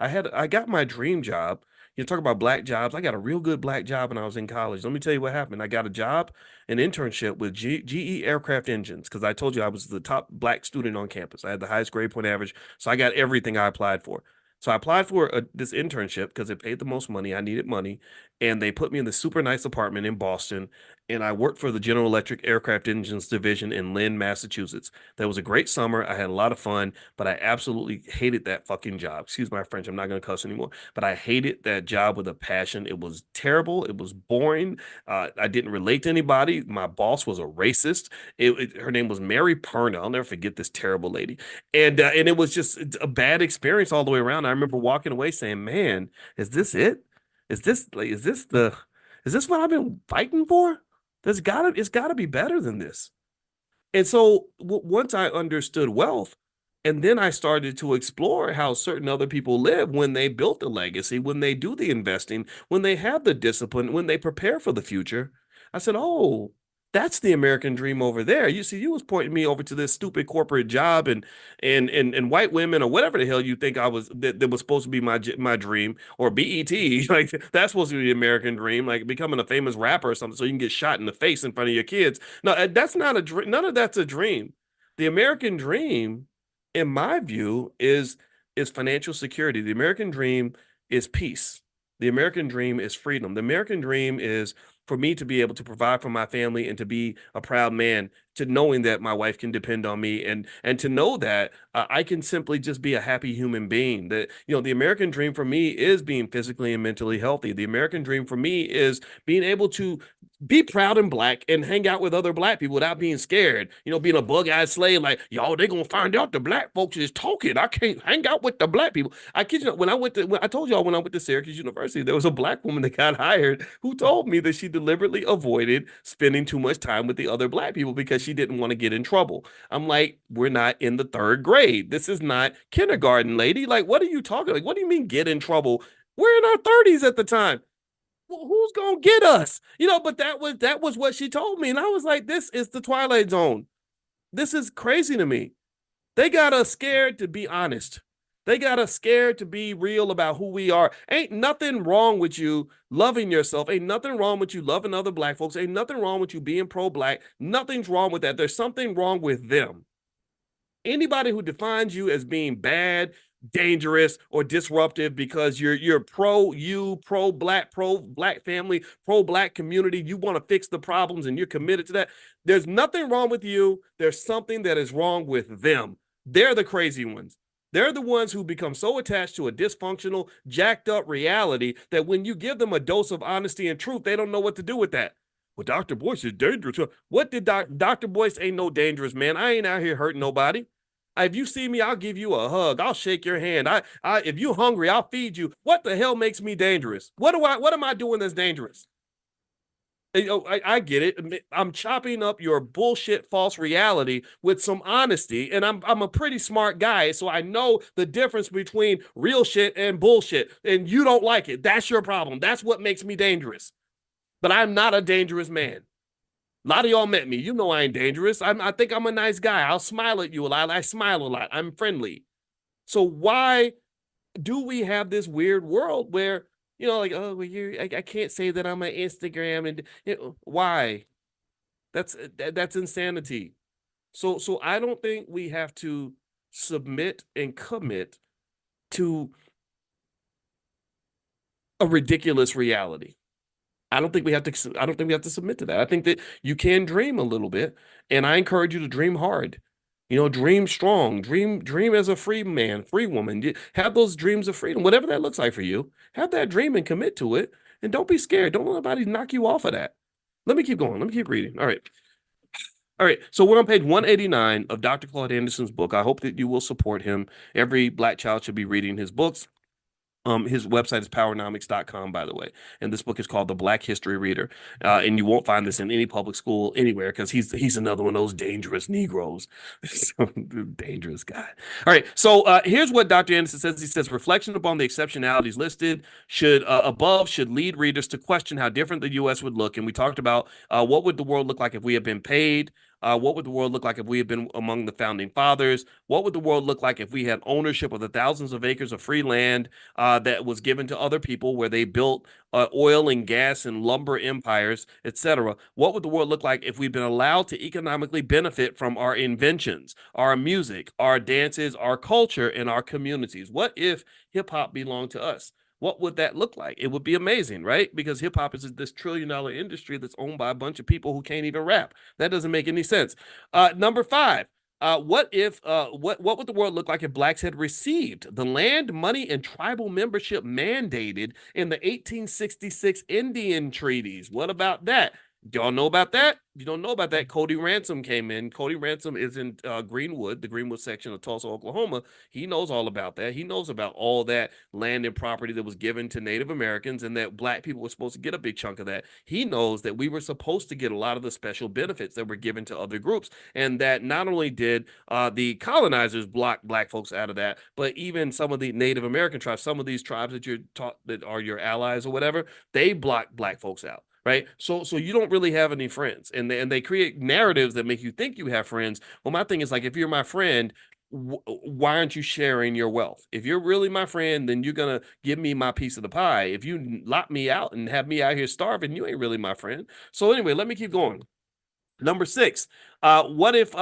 I got my dream job. You talk about black jobs. I got a real good black job when I was in college. Let me tell you what happened. I got a job, an internship with GE Aircraft Engines, because I told you I was the top black student on campus. I had the highest grade point average, so I got everything I applied for. So I applied for this internship because it paid the most money. I needed money, and they put me in the super nice apartment in Boston, and I worked for the General Electric Aircraft Engines division in Lynn, Massachusetts. That was a great summer. I had a lot of fun, but I absolutely hated that fucking job. Excuse my French. I'm not going to cuss anymore, but I hated that job with a passion. It was terrible. It was boring. I didn't relate to anybody. My boss was a racist. Her name was Mary Perna. I'll never forget this terrible lady. And it was just a bad experience all the way around. I remember walking away saying, "Man, is this it? Is this what I've been fighting for? It's gotta be better than this." And so once I understood wealth, and then I started to explore how certain other people live when they built a legacy, when they do the investing, when they have the discipline, when they prepare for the future, I said, "Oh, that's the American dream over there." You see, you was pointing me over to this stupid corporate job and white women or whatever the hell you think that was supposed to be my dream, or BET. Like that's supposed to be the American dream, like becoming a famous rapper or something so you can get shot in the face in front of your kids. No, that's not a dream. None of that's a dream. The American dream, in my view, is financial security. The American dream is peace. The American dream is freedom. The American dream is for me to be able to provide for my family and to be a proud man, to knowing that my wife can depend on me, and to know that I can simply just be a happy human being. That, the American dream for me is being physically and mentally healthy. The American dream for me is being able to be proud and black and hang out with other black people without being scared. Being a bug-eyed slave, like, y'all, they gonna find out the black folks is talking. I can't hang out with the black people. I kid you not, when I told y'all when I went to Syracuse University, there was a black woman that got hired who told me that she deliberately avoided spending too much time with the other black people because she didn't want to get in trouble. I'm like, we're not in the third grade. This is not kindergarten, lady. Like, what are you talking? Like, what do you mean get in trouble? We're in our 30s at the time. Well, who's gonna get us? But that was what she told me, and I was like, this is the Twilight Zone. This is crazy to me. They got us scared to be honest. They got us scared to be real about who we are. Ain't nothing wrong with you loving yourself. Ain't nothing wrong with you loving other black folks. Ain't nothing wrong with you being pro-black. Nothing's wrong with that. There's something wrong with them. Anybody who defines you as being bad, dangerous, or disruptive because you're pro black family, pro black community, you want to fix the problems and you're committed to that. There's nothing wrong with you. There's something that is wrong with them. They're the crazy ones. They're the ones who become so attached to a dysfunctional, jacked up reality that when you give them a dose of honesty and truth, they don't know what to do with that. Well, Dr. Boyce is dangerous. What did Dr. Boyce ain't no dangerous, man. I ain't out here hurting nobody. If you see me, I'll give you a hug. I'll shake your hand. If you're hungry, I'll feed you. What the hell makes me dangerous? What am I doing that's dangerous? I get it. I'm chopping up your bullshit false reality with some honesty, and I'm a pretty smart guy, so I know the difference between real shit and bullshit. And you don't like it. That's your problem. That's what makes me dangerous. But I'm not a dangerous man. A lot of y'all met me. You know I ain't dangerous. I think I'm a nice guy. I'll smile at you a lot. I smile a lot. I'm friendly. So why do we have this weird world where, like, oh, well, I can't say that I'm on Instagram, and why? That's insanity. So I don't think we have to submit and commit to a ridiculous reality. I don't think we have to submit to that. I think that you can dream a little bit, and I encourage you to dream hard. Dream strong, dream as a free man, free woman. Have those dreams of freedom, whatever that looks like for you. Have that dream and commit to it, and don't be scared. Don't let anybody knock you off of that. Let me keep going. Let me keep reading. All right. All right. So we're on page 189 of Dr. Claude Anderson's book. I hope that you will support him. Every black child should be reading his books. His website is powernomics.com, by the way. And this book is called The Black History Reader. And you won't find this in any public school anywhere because he's another one of those dangerous Negroes. Dangerous guy. All right. So here's what Dr. Anderson says. He says, reflection upon the exceptionalities listed above should lead readers to question how different the U.S. would look. And we talked about what would the world look like if we had been paid? What would the world look like if we had been among the founding fathers? What would the world look like if we had ownership of the thousands of acres of free land that was given to other people where they built oil and gas and lumber empires, etc.? What would the world look like if we'd been allowed to economically benefit from our inventions, our music, our dances, our culture, and our communities? What if hip hop belonged to us? What would that look like? It would be amazing, right? Because hip hop is this $1 trillion industry that's owned by a bunch of people who can't even rap. That doesn't make any sense. Number 5. What would the world look like if blacks had received the land, money, and tribal membership mandated in the 1866 Indian treaties? What about that? Do y'all know about that? If you don't know about that, Cody Ransom came in. Cody Ransom is in Greenwood, the Greenwood section of Tulsa, Oklahoma. He knows all about that. He knows about all that land and property that was given to Native Americans and that black people were supposed to get a big chunk of that. He knows that we were supposed to get a lot of the special benefits that were given to other groups, and that not only did the colonizers block black folks out of that, but even some of the Native American tribes, some of these tribes that you're taught that are your allies or whatever, they block black folks out. Right. So you don't really have any friends, and they create narratives that make you think you have friends. Well, my thing is, like, if you're my friend, why aren't you sharing your wealth? If you're really my friend, then you're going to give me my piece of the pie. If you lock me out and have me out here starving, you ain't really my friend. So anyway, let me keep going. Number six, what if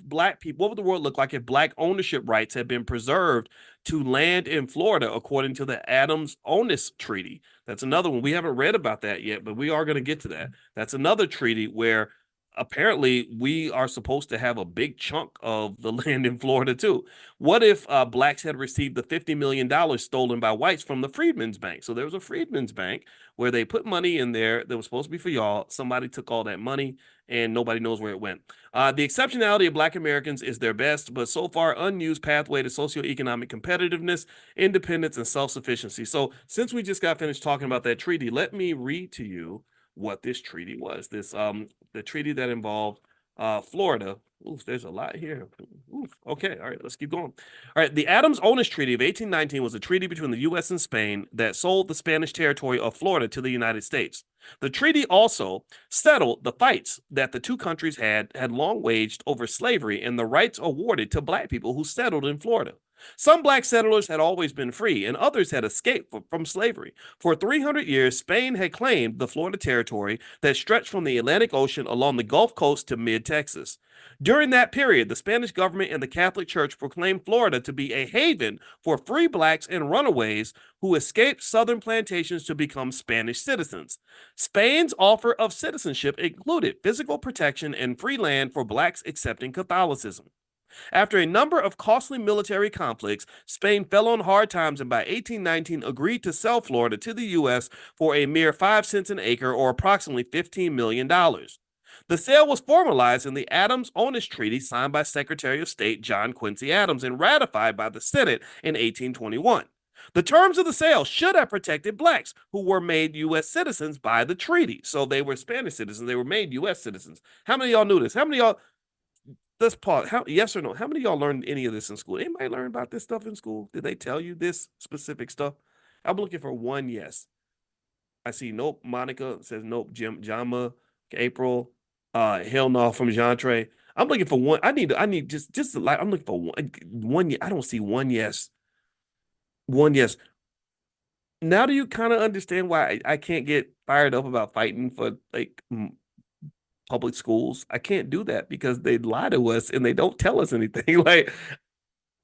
black people, what would the world look like if black ownership rights had been preserved to land in Florida according to the Adams-Onis Treaty? That's another one. We haven't read about that yet, but we are going to get to that. That's another treaty where apparently we are supposed to have a big chunk of the land in Florida too. What if blacks had received the $50 million stolen by whites from the Freedmen's Bank? So there was a Freedmen's Bank where they put money in there that was supposed to be for y'all. Somebody took all that money and nobody knows where it went. The exceptionality of Black Americans is their best, but so far unused pathway to socioeconomic competitiveness, independence, and self-sufficiency. So since we just got finished talking about that treaty, let me read to you what this treaty was. This the treaty that involved Florida. Oof, there's a lot here. Oof. Okay, all right, let's keep going. All right, the Adams-Onis Treaty of 1819 was a treaty between the U.S. and Spain that sold the Spanish territory of Florida to the United States. The treaty also settled the fights that the two countries had long waged over slavery and the rights awarded to black people who settled in Florida. Some black settlers had always been free, and others had escaped from slavery. For 300 years, Spain had claimed the Florida territory that stretched from the Atlantic Ocean along the Gulf Coast to mid-Texas. During that period, the Spanish government and the Catholic Church proclaimed Florida to be a haven for free blacks and runaways who escaped southern plantations to become Spanish citizens. Spain's offer of citizenship included physical protection and free land for blacks accepting Catholicism. After a number of costly military conflicts, Spain fell on hard times and by 1819 agreed to sell Florida to the U.S. for a mere 5 cents an acre or approximately $15 million. The sale was formalized in the Adams-Onis Treaty signed by Secretary of State John Quincy Adams and ratified by the Senate in 1821. The terms of the sale should have protected blacks who were made U.S. citizens by the treaty. So they were Spanish citizens. They were made U.S. citizens. How many of y'all knew this? How many of y'all, let's pause. Yes or no? How many of y'all learned any of this in school? Anybody learn about this stuff in school? Did they tell you this specific stuff? I'm looking for one yes. I see nope. Monica says nope. Jama, April, hell no from Jean Trey. I'm looking for one. I need just like I'm looking for one. I don't see one yes. One yes. Now do you kind of understand why I can't get fired up about fighting for like public schools? I can't do that because they lie to us and they don't tell us anything. Like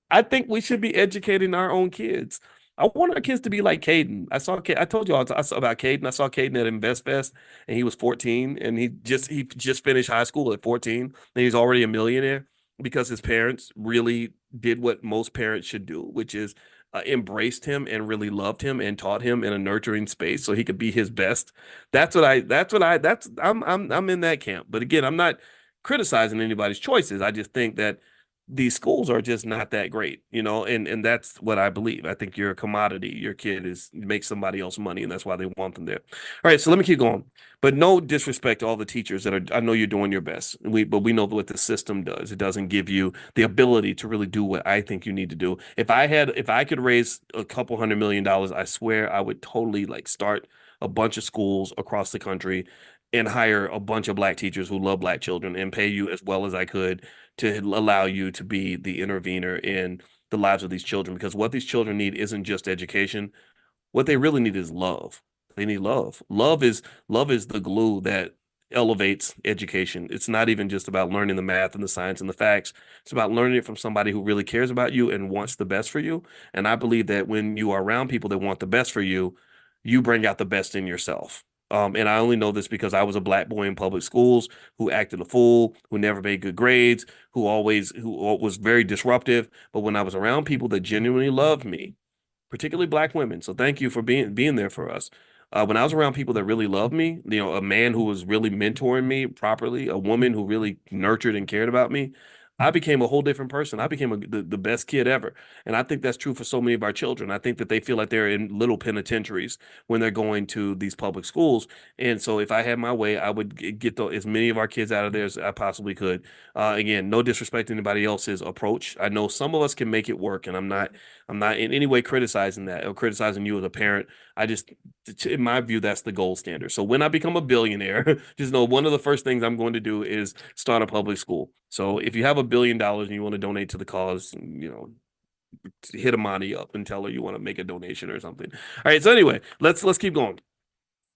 I think we should be educating our own kids. I want our kids to be like Caden. I told you all I saw about Caden. I saw Caden at InvestFest and he was 14 and he just finished high school at 14 and he's already a millionaire because his parents really did what most parents should do, which is embraced him and really loved him and taught him in a nurturing space so he could be his best. I'm in that camp. But again, I'm not criticizing anybody's choices. I just think that these schools are just not that great, and that's what I believe. I think you're a commodity. Your kid makes somebody else money, and that's why they want them there. All right, so let me keep going. But no disrespect to all the teachers that are. I know you're doing your best. But we know what the system does. It doesn't give you the ability to really do what I think you need to do. If I could raise a couple $100 million, I swear I would totally like start a bunch of schools across the country and hire a bunch of black teachers who love black children and pay you as well as I could to allow you to be the intervener in the lives of these children. Because what these children need isn't just education. What they really need is love. They need love. Love is the glue that elevates education. It's not even just about learning the math and the science and the facts. It's about learning it from somebody who really cares about you and wants the best for you. And I believe that when you are around people that want the best for you, you bring out the best in yourself. And I only know this because I was a black boy in public schools who acted a fool, who never made good grades, who was very disruptive. But when I was around people that genuinely loved me, particularly black women, so thank you for being there for us. When I was around people that really loved me, a man who was really mentoring me properly, a woman who really nurtured and cared about me, I became a whole different person. I became the best kid ever. And I think that's true for so many of our children. I think that they feel like they're in little penitentiaries when they're going to these public schools. And so if I had my way, I would get as many of our kids out of there as I possibly could. Again, no disrespect to anybody else's approach. I know some of us can make it work, and I'm not in any way criticizing that or criticizing you as a parent. I just, in my view, that's the gold standard. So when I become a billionaire, just know one of the first things I'm going to do is start a public school. So if you have $1 billion and you want to donate to the cause, hit Amani up and tell her you want to make a donation or something. All right. So anyway, let's keep going.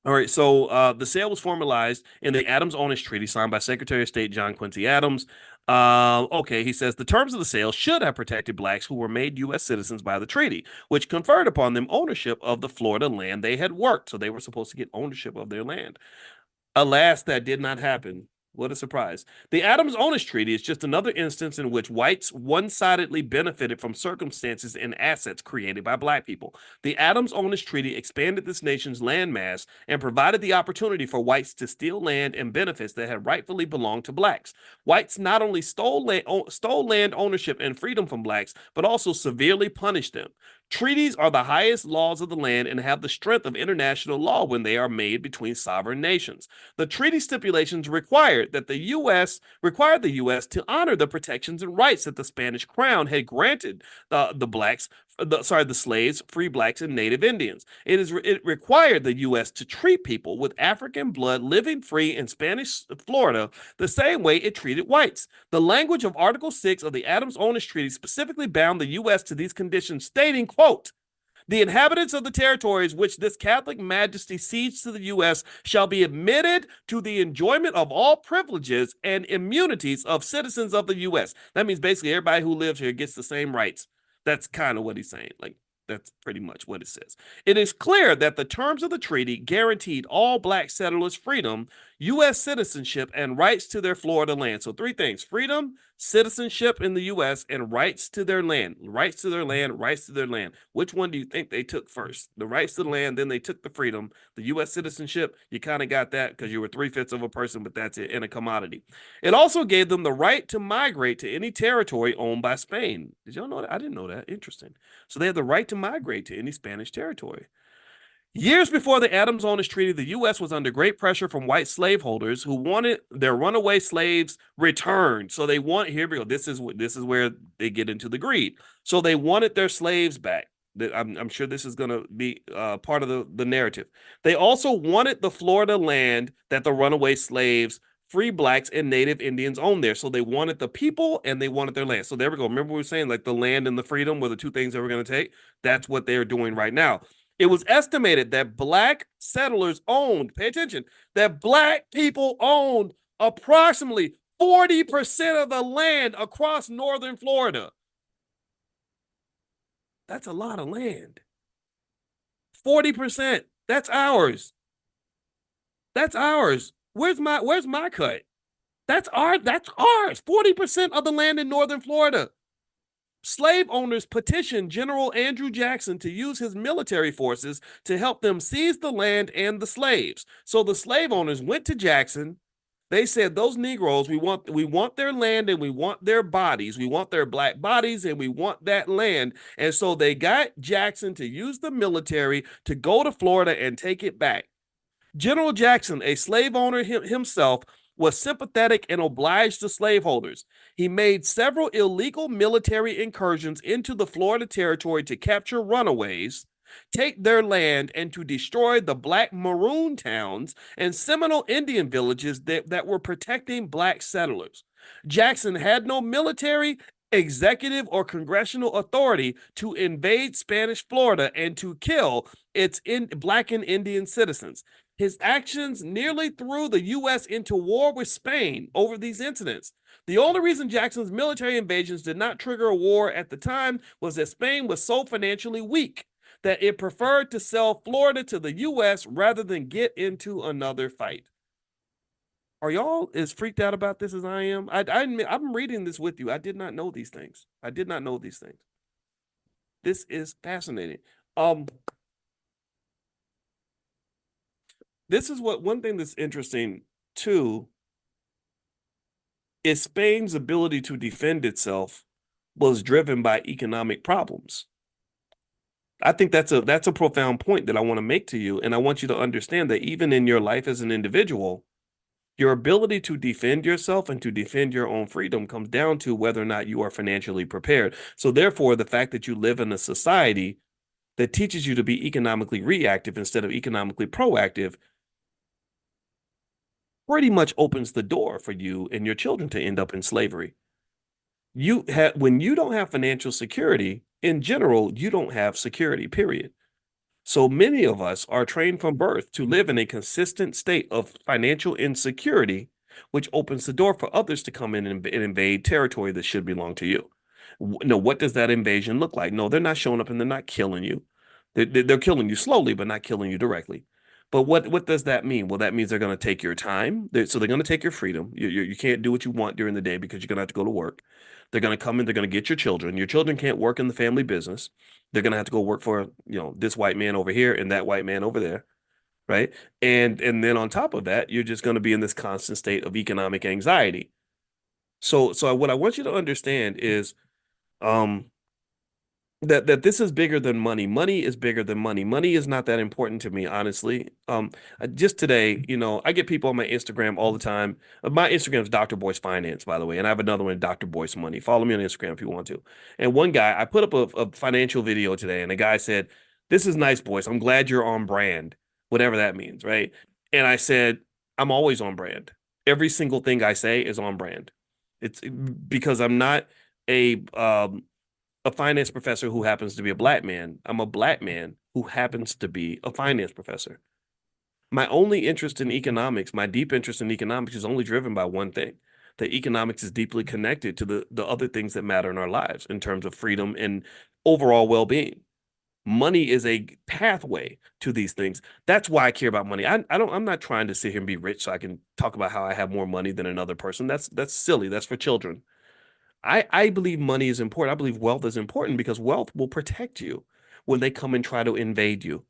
All right, so the sale was formalized in the Adams-Onis Treaty signed by Secretary of State John Quincy Adams. Okay, he says the terms of the sale should have protected blacks who were made U.S. citizens by the treaty, which conferred upon them ownership of the Florida land they had worked. So they were supposed to get ownership of their land. Alas, that did not happen. What a surprise. The Adams-Onis Treaty is just another instance in which whites one-sidedly benefited from circumstances and assets created by black people. The Adams-Onis Treaty expanded this nation's landmass and provided the opportunity for whites to steal land and benefits that had rightfully belonged to blacks. Whites not only stole land ownership and freedom from blacks, but also severely punished them. Treaties are the highest laws of the land and have the strength of international law when they are made between sovereign nations. The treaty stipulations required the U.S. to honor the protections and rights that the Spanish crown had granted the slaves, free blacks, and native Indians. It required the U.S. to treat people with African blood living free in Spanish Florida the same way it treated whites. The language of Article 6 of the Adams-Onis Treaty specifically bound the U.S. to these conditions, stating, quote, the inhabitants of the territories which this Catholic Majesty cedes to the U.S. shall be admitted to the enjoyment of all privileges and immunities of citizens of the U.S. That means basically everybody who lives here gets the same rights. That's kind of what he's saying. Like, that's pretty much what it says. It is clear that the terms of the treaty guaranteed all black settlers freedom, U.S. citizenship, and rights to their Florida land. So three things: freedom, citizenship in the U.S., and rights to their land. Rights to their land, rights to their land. Which one do you think they took first? The rights to the land, then they took the freedom. The U.S. citizenship, you kind of got that because you were 3/5 of a person, but that's it, in a commodity. It also gave them the right to migrate to any territory owned by Spain. Did y'all know that? I didn't know that. Interesting. So they had the right to migrate to any Spanish territory. Years before the Adams-Onis Treaty, the U.S. was under great pressure from white slaveholders who wanted their runaway slaves returned. So here we go. This is where they get into the greed. So they wanted their slaves back. I'm sure this is going to be part of the narrative. They also wanted the Florida land that the runaway slaves, free blacks, and native Indians owned there. So they wanted the people and they wanted their land. So there we go. Remember we were saying like the land and the freedom were the two things that we're going to take? That's what they're doing right now. It was estimated that black settlers owned, pay attention, that black people owned approximately 40% of the land across northern Florida. That's a lot of land. 40%. That's ours. That's ours. Where's my cut? That's ours. 40% of the land in northern Florida. Slave owners petitioned General Andrew Jackson to use his military forces to help them seize the land and the slaves. So the slave owners went to Jackson. They said, those Negroes, we want their land and we want their bodies. We want their black bodies and we want that land. And so they got Jackson to use the military to go to Florida and take it back. General Jackson, a slave owner himself, was sympathetic and obliged the slaveholders. He made several illegal military incursions into the Florida territory to capture runaways, take their land, and to destroy the black maroon towns and Seminole Indian villages that were protecting black settlers. Jackson had no military, executive, or congressional authority to invade Spanish Florida and to kill its black and Indian citizens. His actions nearly threw the U.S. into war with Spain over these incidents. The only reason Jackson's military invasions did not trigger a war at the time was that Spain was so financially weak that it preferred to sell Florida to the U.S. rather than get into another fight. Are y'all as freaked out about this as I am? I'm reading this with you. I did not know these things. This is fascinating. This is one thing that's interesting too is Spain's ability to defend itself was driven by economic problems. I think that's a profound point that I want to make to you, and I want you to understand that even in your life as an individual, your ability to defend yourself and to defend your own freedom comes down to whether or not you are financially prepared. So therefore, the fact that you live in a society that teaches you to be economically reactive instead of economically proactive pretty much opens the door for you and your children to end up in slavery. When you don't have financial security, in general, you don't have security, period. So many of us are trained from birth to live in a consistent state of financial insecurity, which opens the door for others to come in and invade territory that should belong to you. No, what does that invasion look like? No, they're not showing up and they're not killing you. They're killing you slowly, but not killing you directly. But what does that mean? Well, that means they're going to take your time. So they're going to take your freedom. You can't do what you want during the day because you're going to have to go to work. They're going to come in. They're going to get your children. Your children can't work in the family business. They're going to have to go work for, this white man over here and that white man over there, right? And then on top of that, you're just going to be in this constant state of economic anxiety. So what I want you to understand is um that this is bigger than money. Money is bigger than money. Money is not that important to me, honestly. Just today, I get people on my Instagram all the time. My Instagram is Dr. Boyce Finance, by the way, and I have another one, Dr. Boyce Money. Follow me on Instagram if you want to. And one guy, I put up a financial video today, and the guy said, "This is nice, Boyce. I'm glad you're on brand, whatever that means, right?" And I said, "I'm always on brand. Every single thing I say is on brand. It's because I'm not a finance professor who happens to be a black man. I'm a black man who happens to be a finance professor. My only interest in economics, my deep interest in economics is only driven by one thing. That economics is deeply connected to the other things that matter in our lives in terms of freedom and overall well-being. Money is a pathway to these things. That's why I care about money. I'm not trying to sit here and be rich so I can talk about how I have more money than another person. That's silly. That's for children. I believe money is important. I believe wealth is important because wealth will protect you when they come and try to invade you.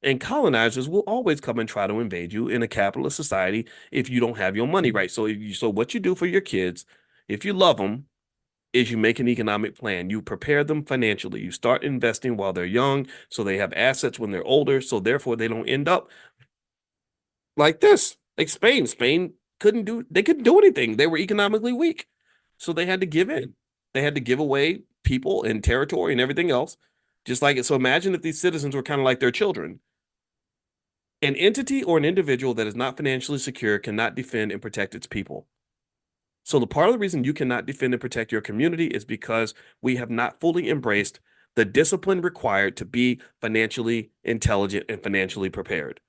And colonizers will always come and try to invade you in a capitalist society if you don't have your money right. So what you do for your kids, if you love them, is you make an economic plan. You prepare them financially. You start investing while they're young, so they have assets when they're older. So therefore, they don't end up like this, like Spain. Spain couldn't do anything. They were economically weak. So they had to give in. They had to give away people and territory and everything else. Just like it. So imagine if these citizens were kind of like their children. An entity or an individual that is not financially secure cannot defend and protect its people. So the part of the reason you cannot defend and protect your community is because we have not fully embraced the discipline required to be financially intelligent and financially prepared.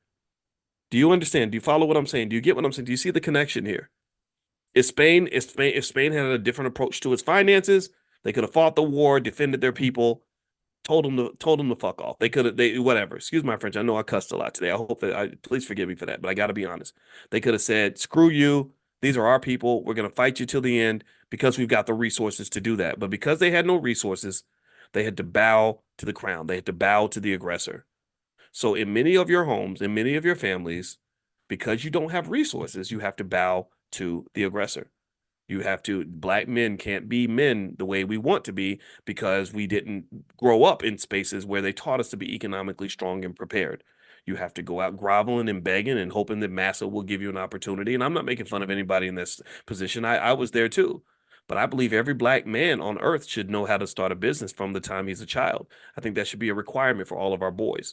Do you understand? Do you follow what I'm saying? Do you get what I'm saying? Do you see the connection here? If Spain had a different approach to its finances, they could have fought the war, defended their people, told them to fuck off. They could have they whatever. Excuse my French. I know I cussed a lot today. I hope that please forgive me for that, but I got to be honest. They could have said, "Screw you. These are our people. We're going to fight you till the end because we've got the resources to do that." But because they had no resources, they had to bow to the crown. They had to bow to the aggressor. So in many of your homes, in many of your families, because you don't have resources, you have to bow to the aggressor. Black men can't be men the way we want to be because we didn't grow up in spaces where they taught us to be economically strong and prepared. You have to go out groveling and begging and hoping that massa will give you an opportunity. And I'm not making fun of anybody in this position. I was there too. But I believe every black man on earth should know how to start a business from the time he's a child. I think that should be a requirement for all of our boys.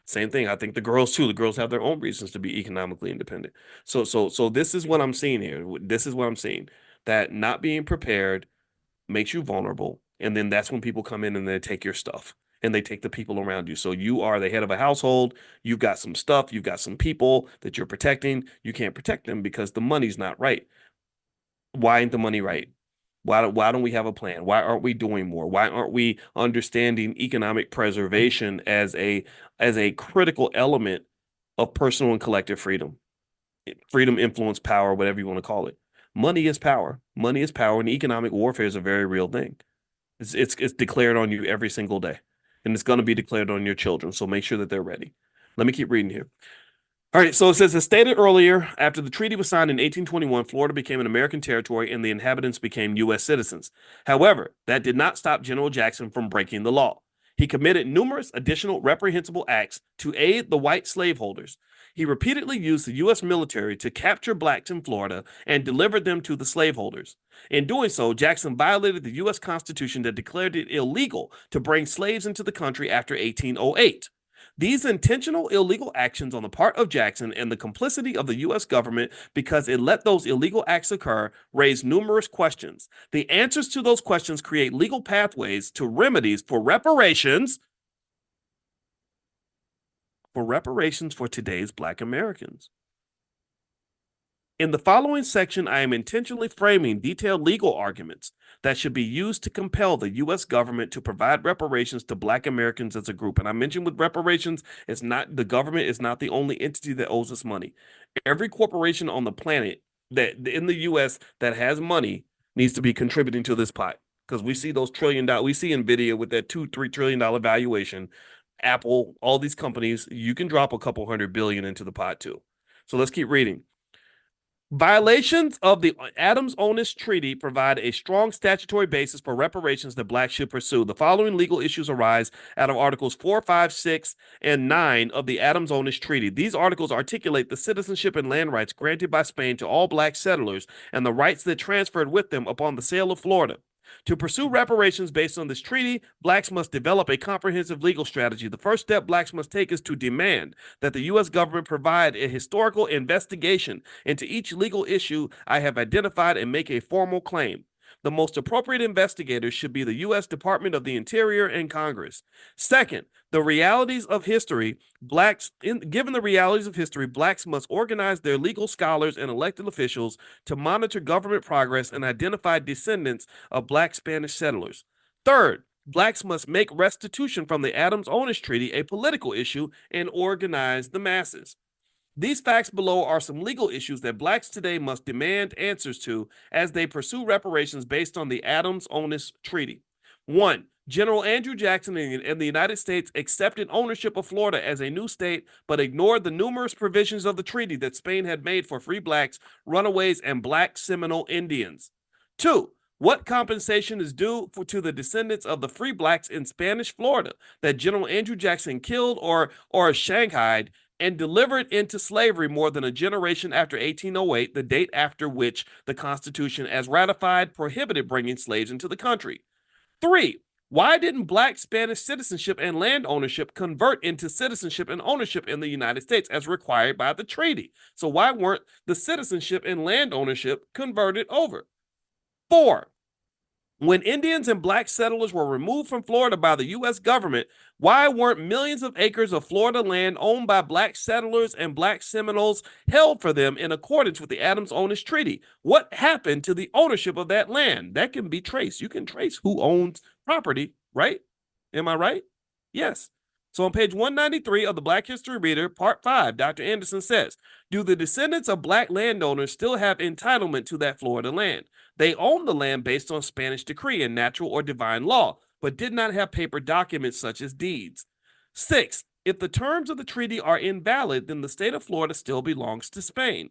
Same thing. I think the girls too. The girls have their own reasons to be economically independent. So this is what I'm seeing here. This is what I'm seeing. That not being prepared makes you vulnerable, and then that's when people come in and they take your stuff and they take the people around you. So you are the head of a household. You've got some stuff. You've got some people that you're protecting. You can't protect them because the money's not right. Why ain't the money right? Why don't we have a plan? Why aren't we doing more? Why aren't we understanding economic preservation as a critical element of personal and collective freedom? Freedom, influence, power, whatever you want to call it. Money is power. Money is power, and economic warfare is a very real thing. It's declared on you every single day, and it's going to be declared on your children. So make sure that they're ready. Let me keep reading here. All right, so it says, as stated earlier, after the treaty was signed in 1821, Florida became an American territory and the inhabitants became U.S. citizens. However, that did not stop General Jackson from breaking the law. He committed numerous additional reprehensible acts to aid the white slaveholders. He repeatedly used the U.S. military to capture blacks in Florida and delivered them to the slaveholders. In doing so, Jackson violated the U.S. Constitution that declared it illegal to bring slaves into the country after 1808. These intentional illegal actions on the part of Jackson and the complicity of the U.S. government, because it let those illegal acts occur, raise numerous questions. The answers to those questions create legal pathways to remedies for reparations for reparations for today's Black Americans. In the following section, I am intentionally framing detailed legal arguments that should be used to compel the U.S. government to provide reparations to Black Americans as a group. And I mentioned with reparations, it's not the government is not the only entity that owes us money. Every corporation on the planet that in the U.S. that has money needs to be contributing to this pot, because we see those we see Nvidia with that $2-3 trillion valuation. Apple, all these companies, you can drop a couple $100 billion into the pot too. So let's keep reading. Violations of the Adams-Onis Treaty provide a strong statutory basis for reparations that Blacks should pursue. The following legal issues arise out of Articles 4, 5, 6, and 9 of the Adams-Onis Treaty. These articles articulate the citizenship and land rights granted by Spain to all Black settlers and the rights that transferred with them upon the sale of Florida. To pursue reparations based on this treaty, Blacks must develop a comprehensive legal strategy. The first step Blacks must take is to demand that the U.S. government provide a historical investigation into each legal issue I have identified and make a formal claim. The most appropriate investigators should be the U.S. Department of the Interior and Congress. Second, given the realities of history, Blacks must organize their legal scholars and elected officials to monitor government progress and identify descendants of Black Spanish settlers. Third, Blacks must make restitution from the Adams-Onis Treaty a political issue and organize the masses. These facts below are some legal issues that Blacks today must demand answers to as they pursue reparations based on the Adams-Onis Treaty. 1. General Andrew Jackson and the United States accepted ownership of Florida as a new state, but ignored the numerous provisions of the treaty that Spain had made for free Blacks, runaways, and Black Seminole Indians. 2. What compensation is due to the descendants of the free Blacks in Spanish Florida that General Andrew Jackson killed or shanghaied and delivered into slavery more than a generation after 1808, the date after which the Constitution, as ratified, prohibited bringing slaves into the country? 3. Why didn't Black Spanish citizenship and land ownership convert into citizenship and ownership in the United States as required by the treaty? So why weren't the citizenship and land ownership converted over? 4. When Indians and Black settlers were removed from Florida by the U.S. government, why weren't millions of acres of Florida land owned by Black settlers and Black Seminoles held for them in accordance with the Adams-Onis Treaty? What happened to the ownership of that land? That can be traced. You can trace who owns property, right? Am I right? Yes. So on page 193 of the Black History Reader, Part 5, Dr. Anderson says, do the descendants of Black landowners still have entitlement to that Florida land? They owned the land based on Spanish decree and natural or divine law, but did not have paper documents such as deeds. 6. If the terms of the treaty are invalid, then the state of Florida still belongs to Spain.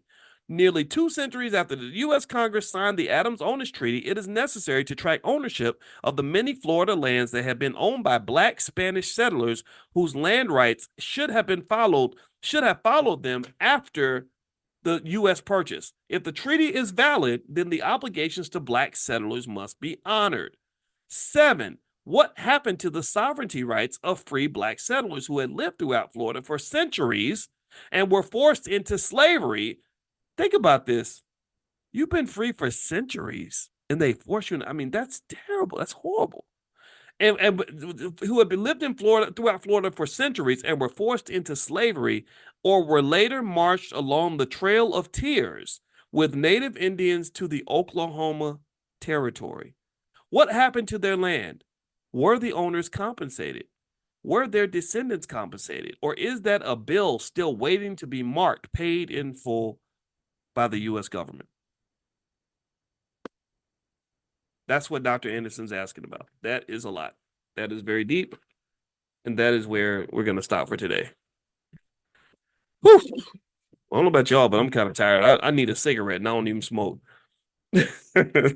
Nearly 2 centuries after the U.S. Congress signed the Adams-Onis Treaty, it is necessary to track ownership of the many Florida lands that have been owned by Black Spanish settlers whose land rights should have followed them after the U.S. purchase. If the treaty is valid, then the obligations to Black settlers must be honored. 7. What happened to the sovereignty rights of free Black settlers who had lived throughout Florida for centuries and were forced into slavery? Think about this. You've been free for centuries and they force you. I mean, that's terrible. That's horrible. And who had been lived in Florida throughout Florida for centuries and were forced into slavery or were later marched along the Trail of Tears with Native Indians to the Oklahoma Territory. What happened to their land? Were the owners compensated? Were their descendants compensated? Or is that a bill still waiting to be marked, paid in full by the U.S. government? That's what Dr. Anderson's asking about. That is a lot. That is very deep. And that is where we're going to stop for today. Whew. I don't know about y'all, but I'm kind of tired. I need a cigarette and I don't even smoke. If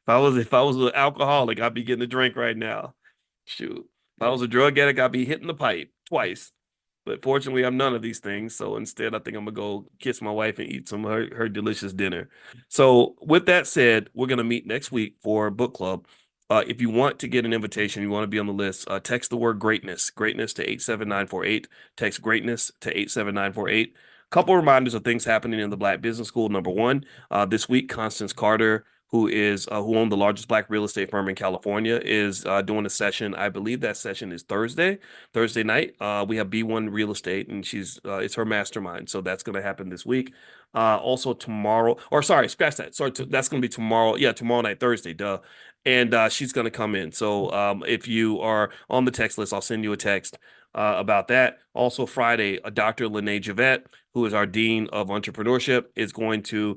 I was an alcoholic, I'd be getting a drink right now. Shoot. If I was a drug addict, I'd be hitting the pipe twice. But fortunately, I'm none of these things. So instead, I think I'm going to go kiss my wife and eat some of her delicious dinner. So with that said, we're going to meet next week for book club. If you want to get an invitation, you want to be on the list, text the word greatness to 87948. Text greatness to 87948. Couple reminders of things happening in the Black Business School. Number one, this week, Constance Carter who owned the largest Black real estate firm in California, is doing a session. I believe that session is Thursday night. We have B1 Real Estate, and she's it's her mastermind, so that's going to happen this week. Also tomorrow, or sorry, scratch that. Sorry, that's going to be tomorrow. Yeah, tomorrow night, Thursday, duh. And she's going to come in. So if you are on the text list, I'll send you a text about that. Also, Friday, Dr. Lene Javette, who is our Dean of Entrepreneurship, is going to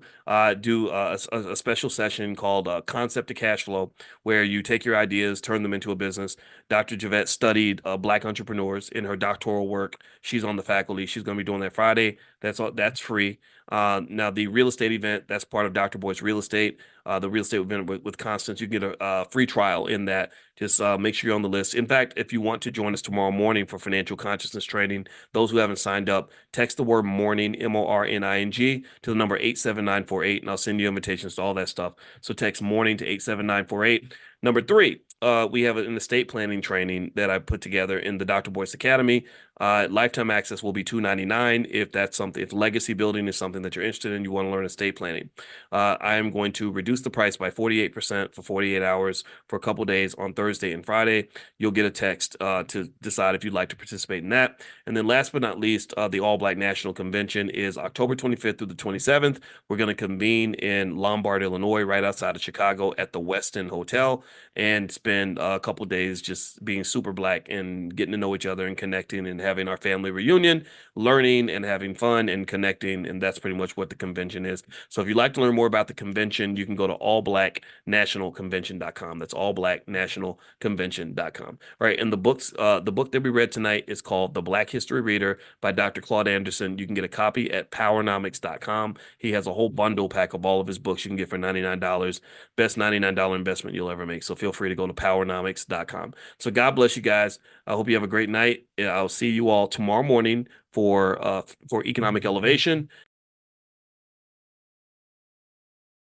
do a special session called Concept to Cash Flow, where you take your ideas, turn them into a business. Dr. Javette studied Black entrepreneurs in her doctoral work. She's on the faculty. She's going to be doing that Friday. That's free. Now, the real estate event, that's part of Dr. Boyce Real Estate. The real estate event with Constance, you can get a free trial in that. Just make sure you're on the list. In fact, if you want to join us tomorrow morning for financial consciousness training, those who haven't signed up, text the word morning, MORNING, to the number 87948, and I'll send you invitations to all that stuff. So text morning to 87948. Number three, we have an estate planning training that I put together in the Dr. Boyce Academy. Lifetime access will be $299 if that's something, if legacy building is something that you're interested in, you want to learn estate planning. I am going to reduce the price by 48% for 48 hours for a couple days on Thursday and Friday. You'll get a text to decide if you'd like to participate in that. And then last but not least, the All Black National Convention is October 25th through the 27th. We're going to convene in Lombard, Illinois, right outside of Chicago at the Westin Hotel, and spend a couple days just being super Black and getting to know each other and connecting and having our family reunion, learning and having fun and connecting. And that's pretty much what the convention is. So if you'd like to learn more about the convention, you can go to allblacknationalconvention.com. That's allblacknationalconvention.com. All right. And the book that we read tonight is called The Black History Reader by Dr. Claude Anderson. You can get a copy at powernomics.com. He has a whole bundle pack of all of his books you can get for $99. Best $99 investment you'll ever make. So feel free to go to powernomics.com. So God bless you guys. I hope you have a great night. I'll see you all tomorrow morning for economic elevation.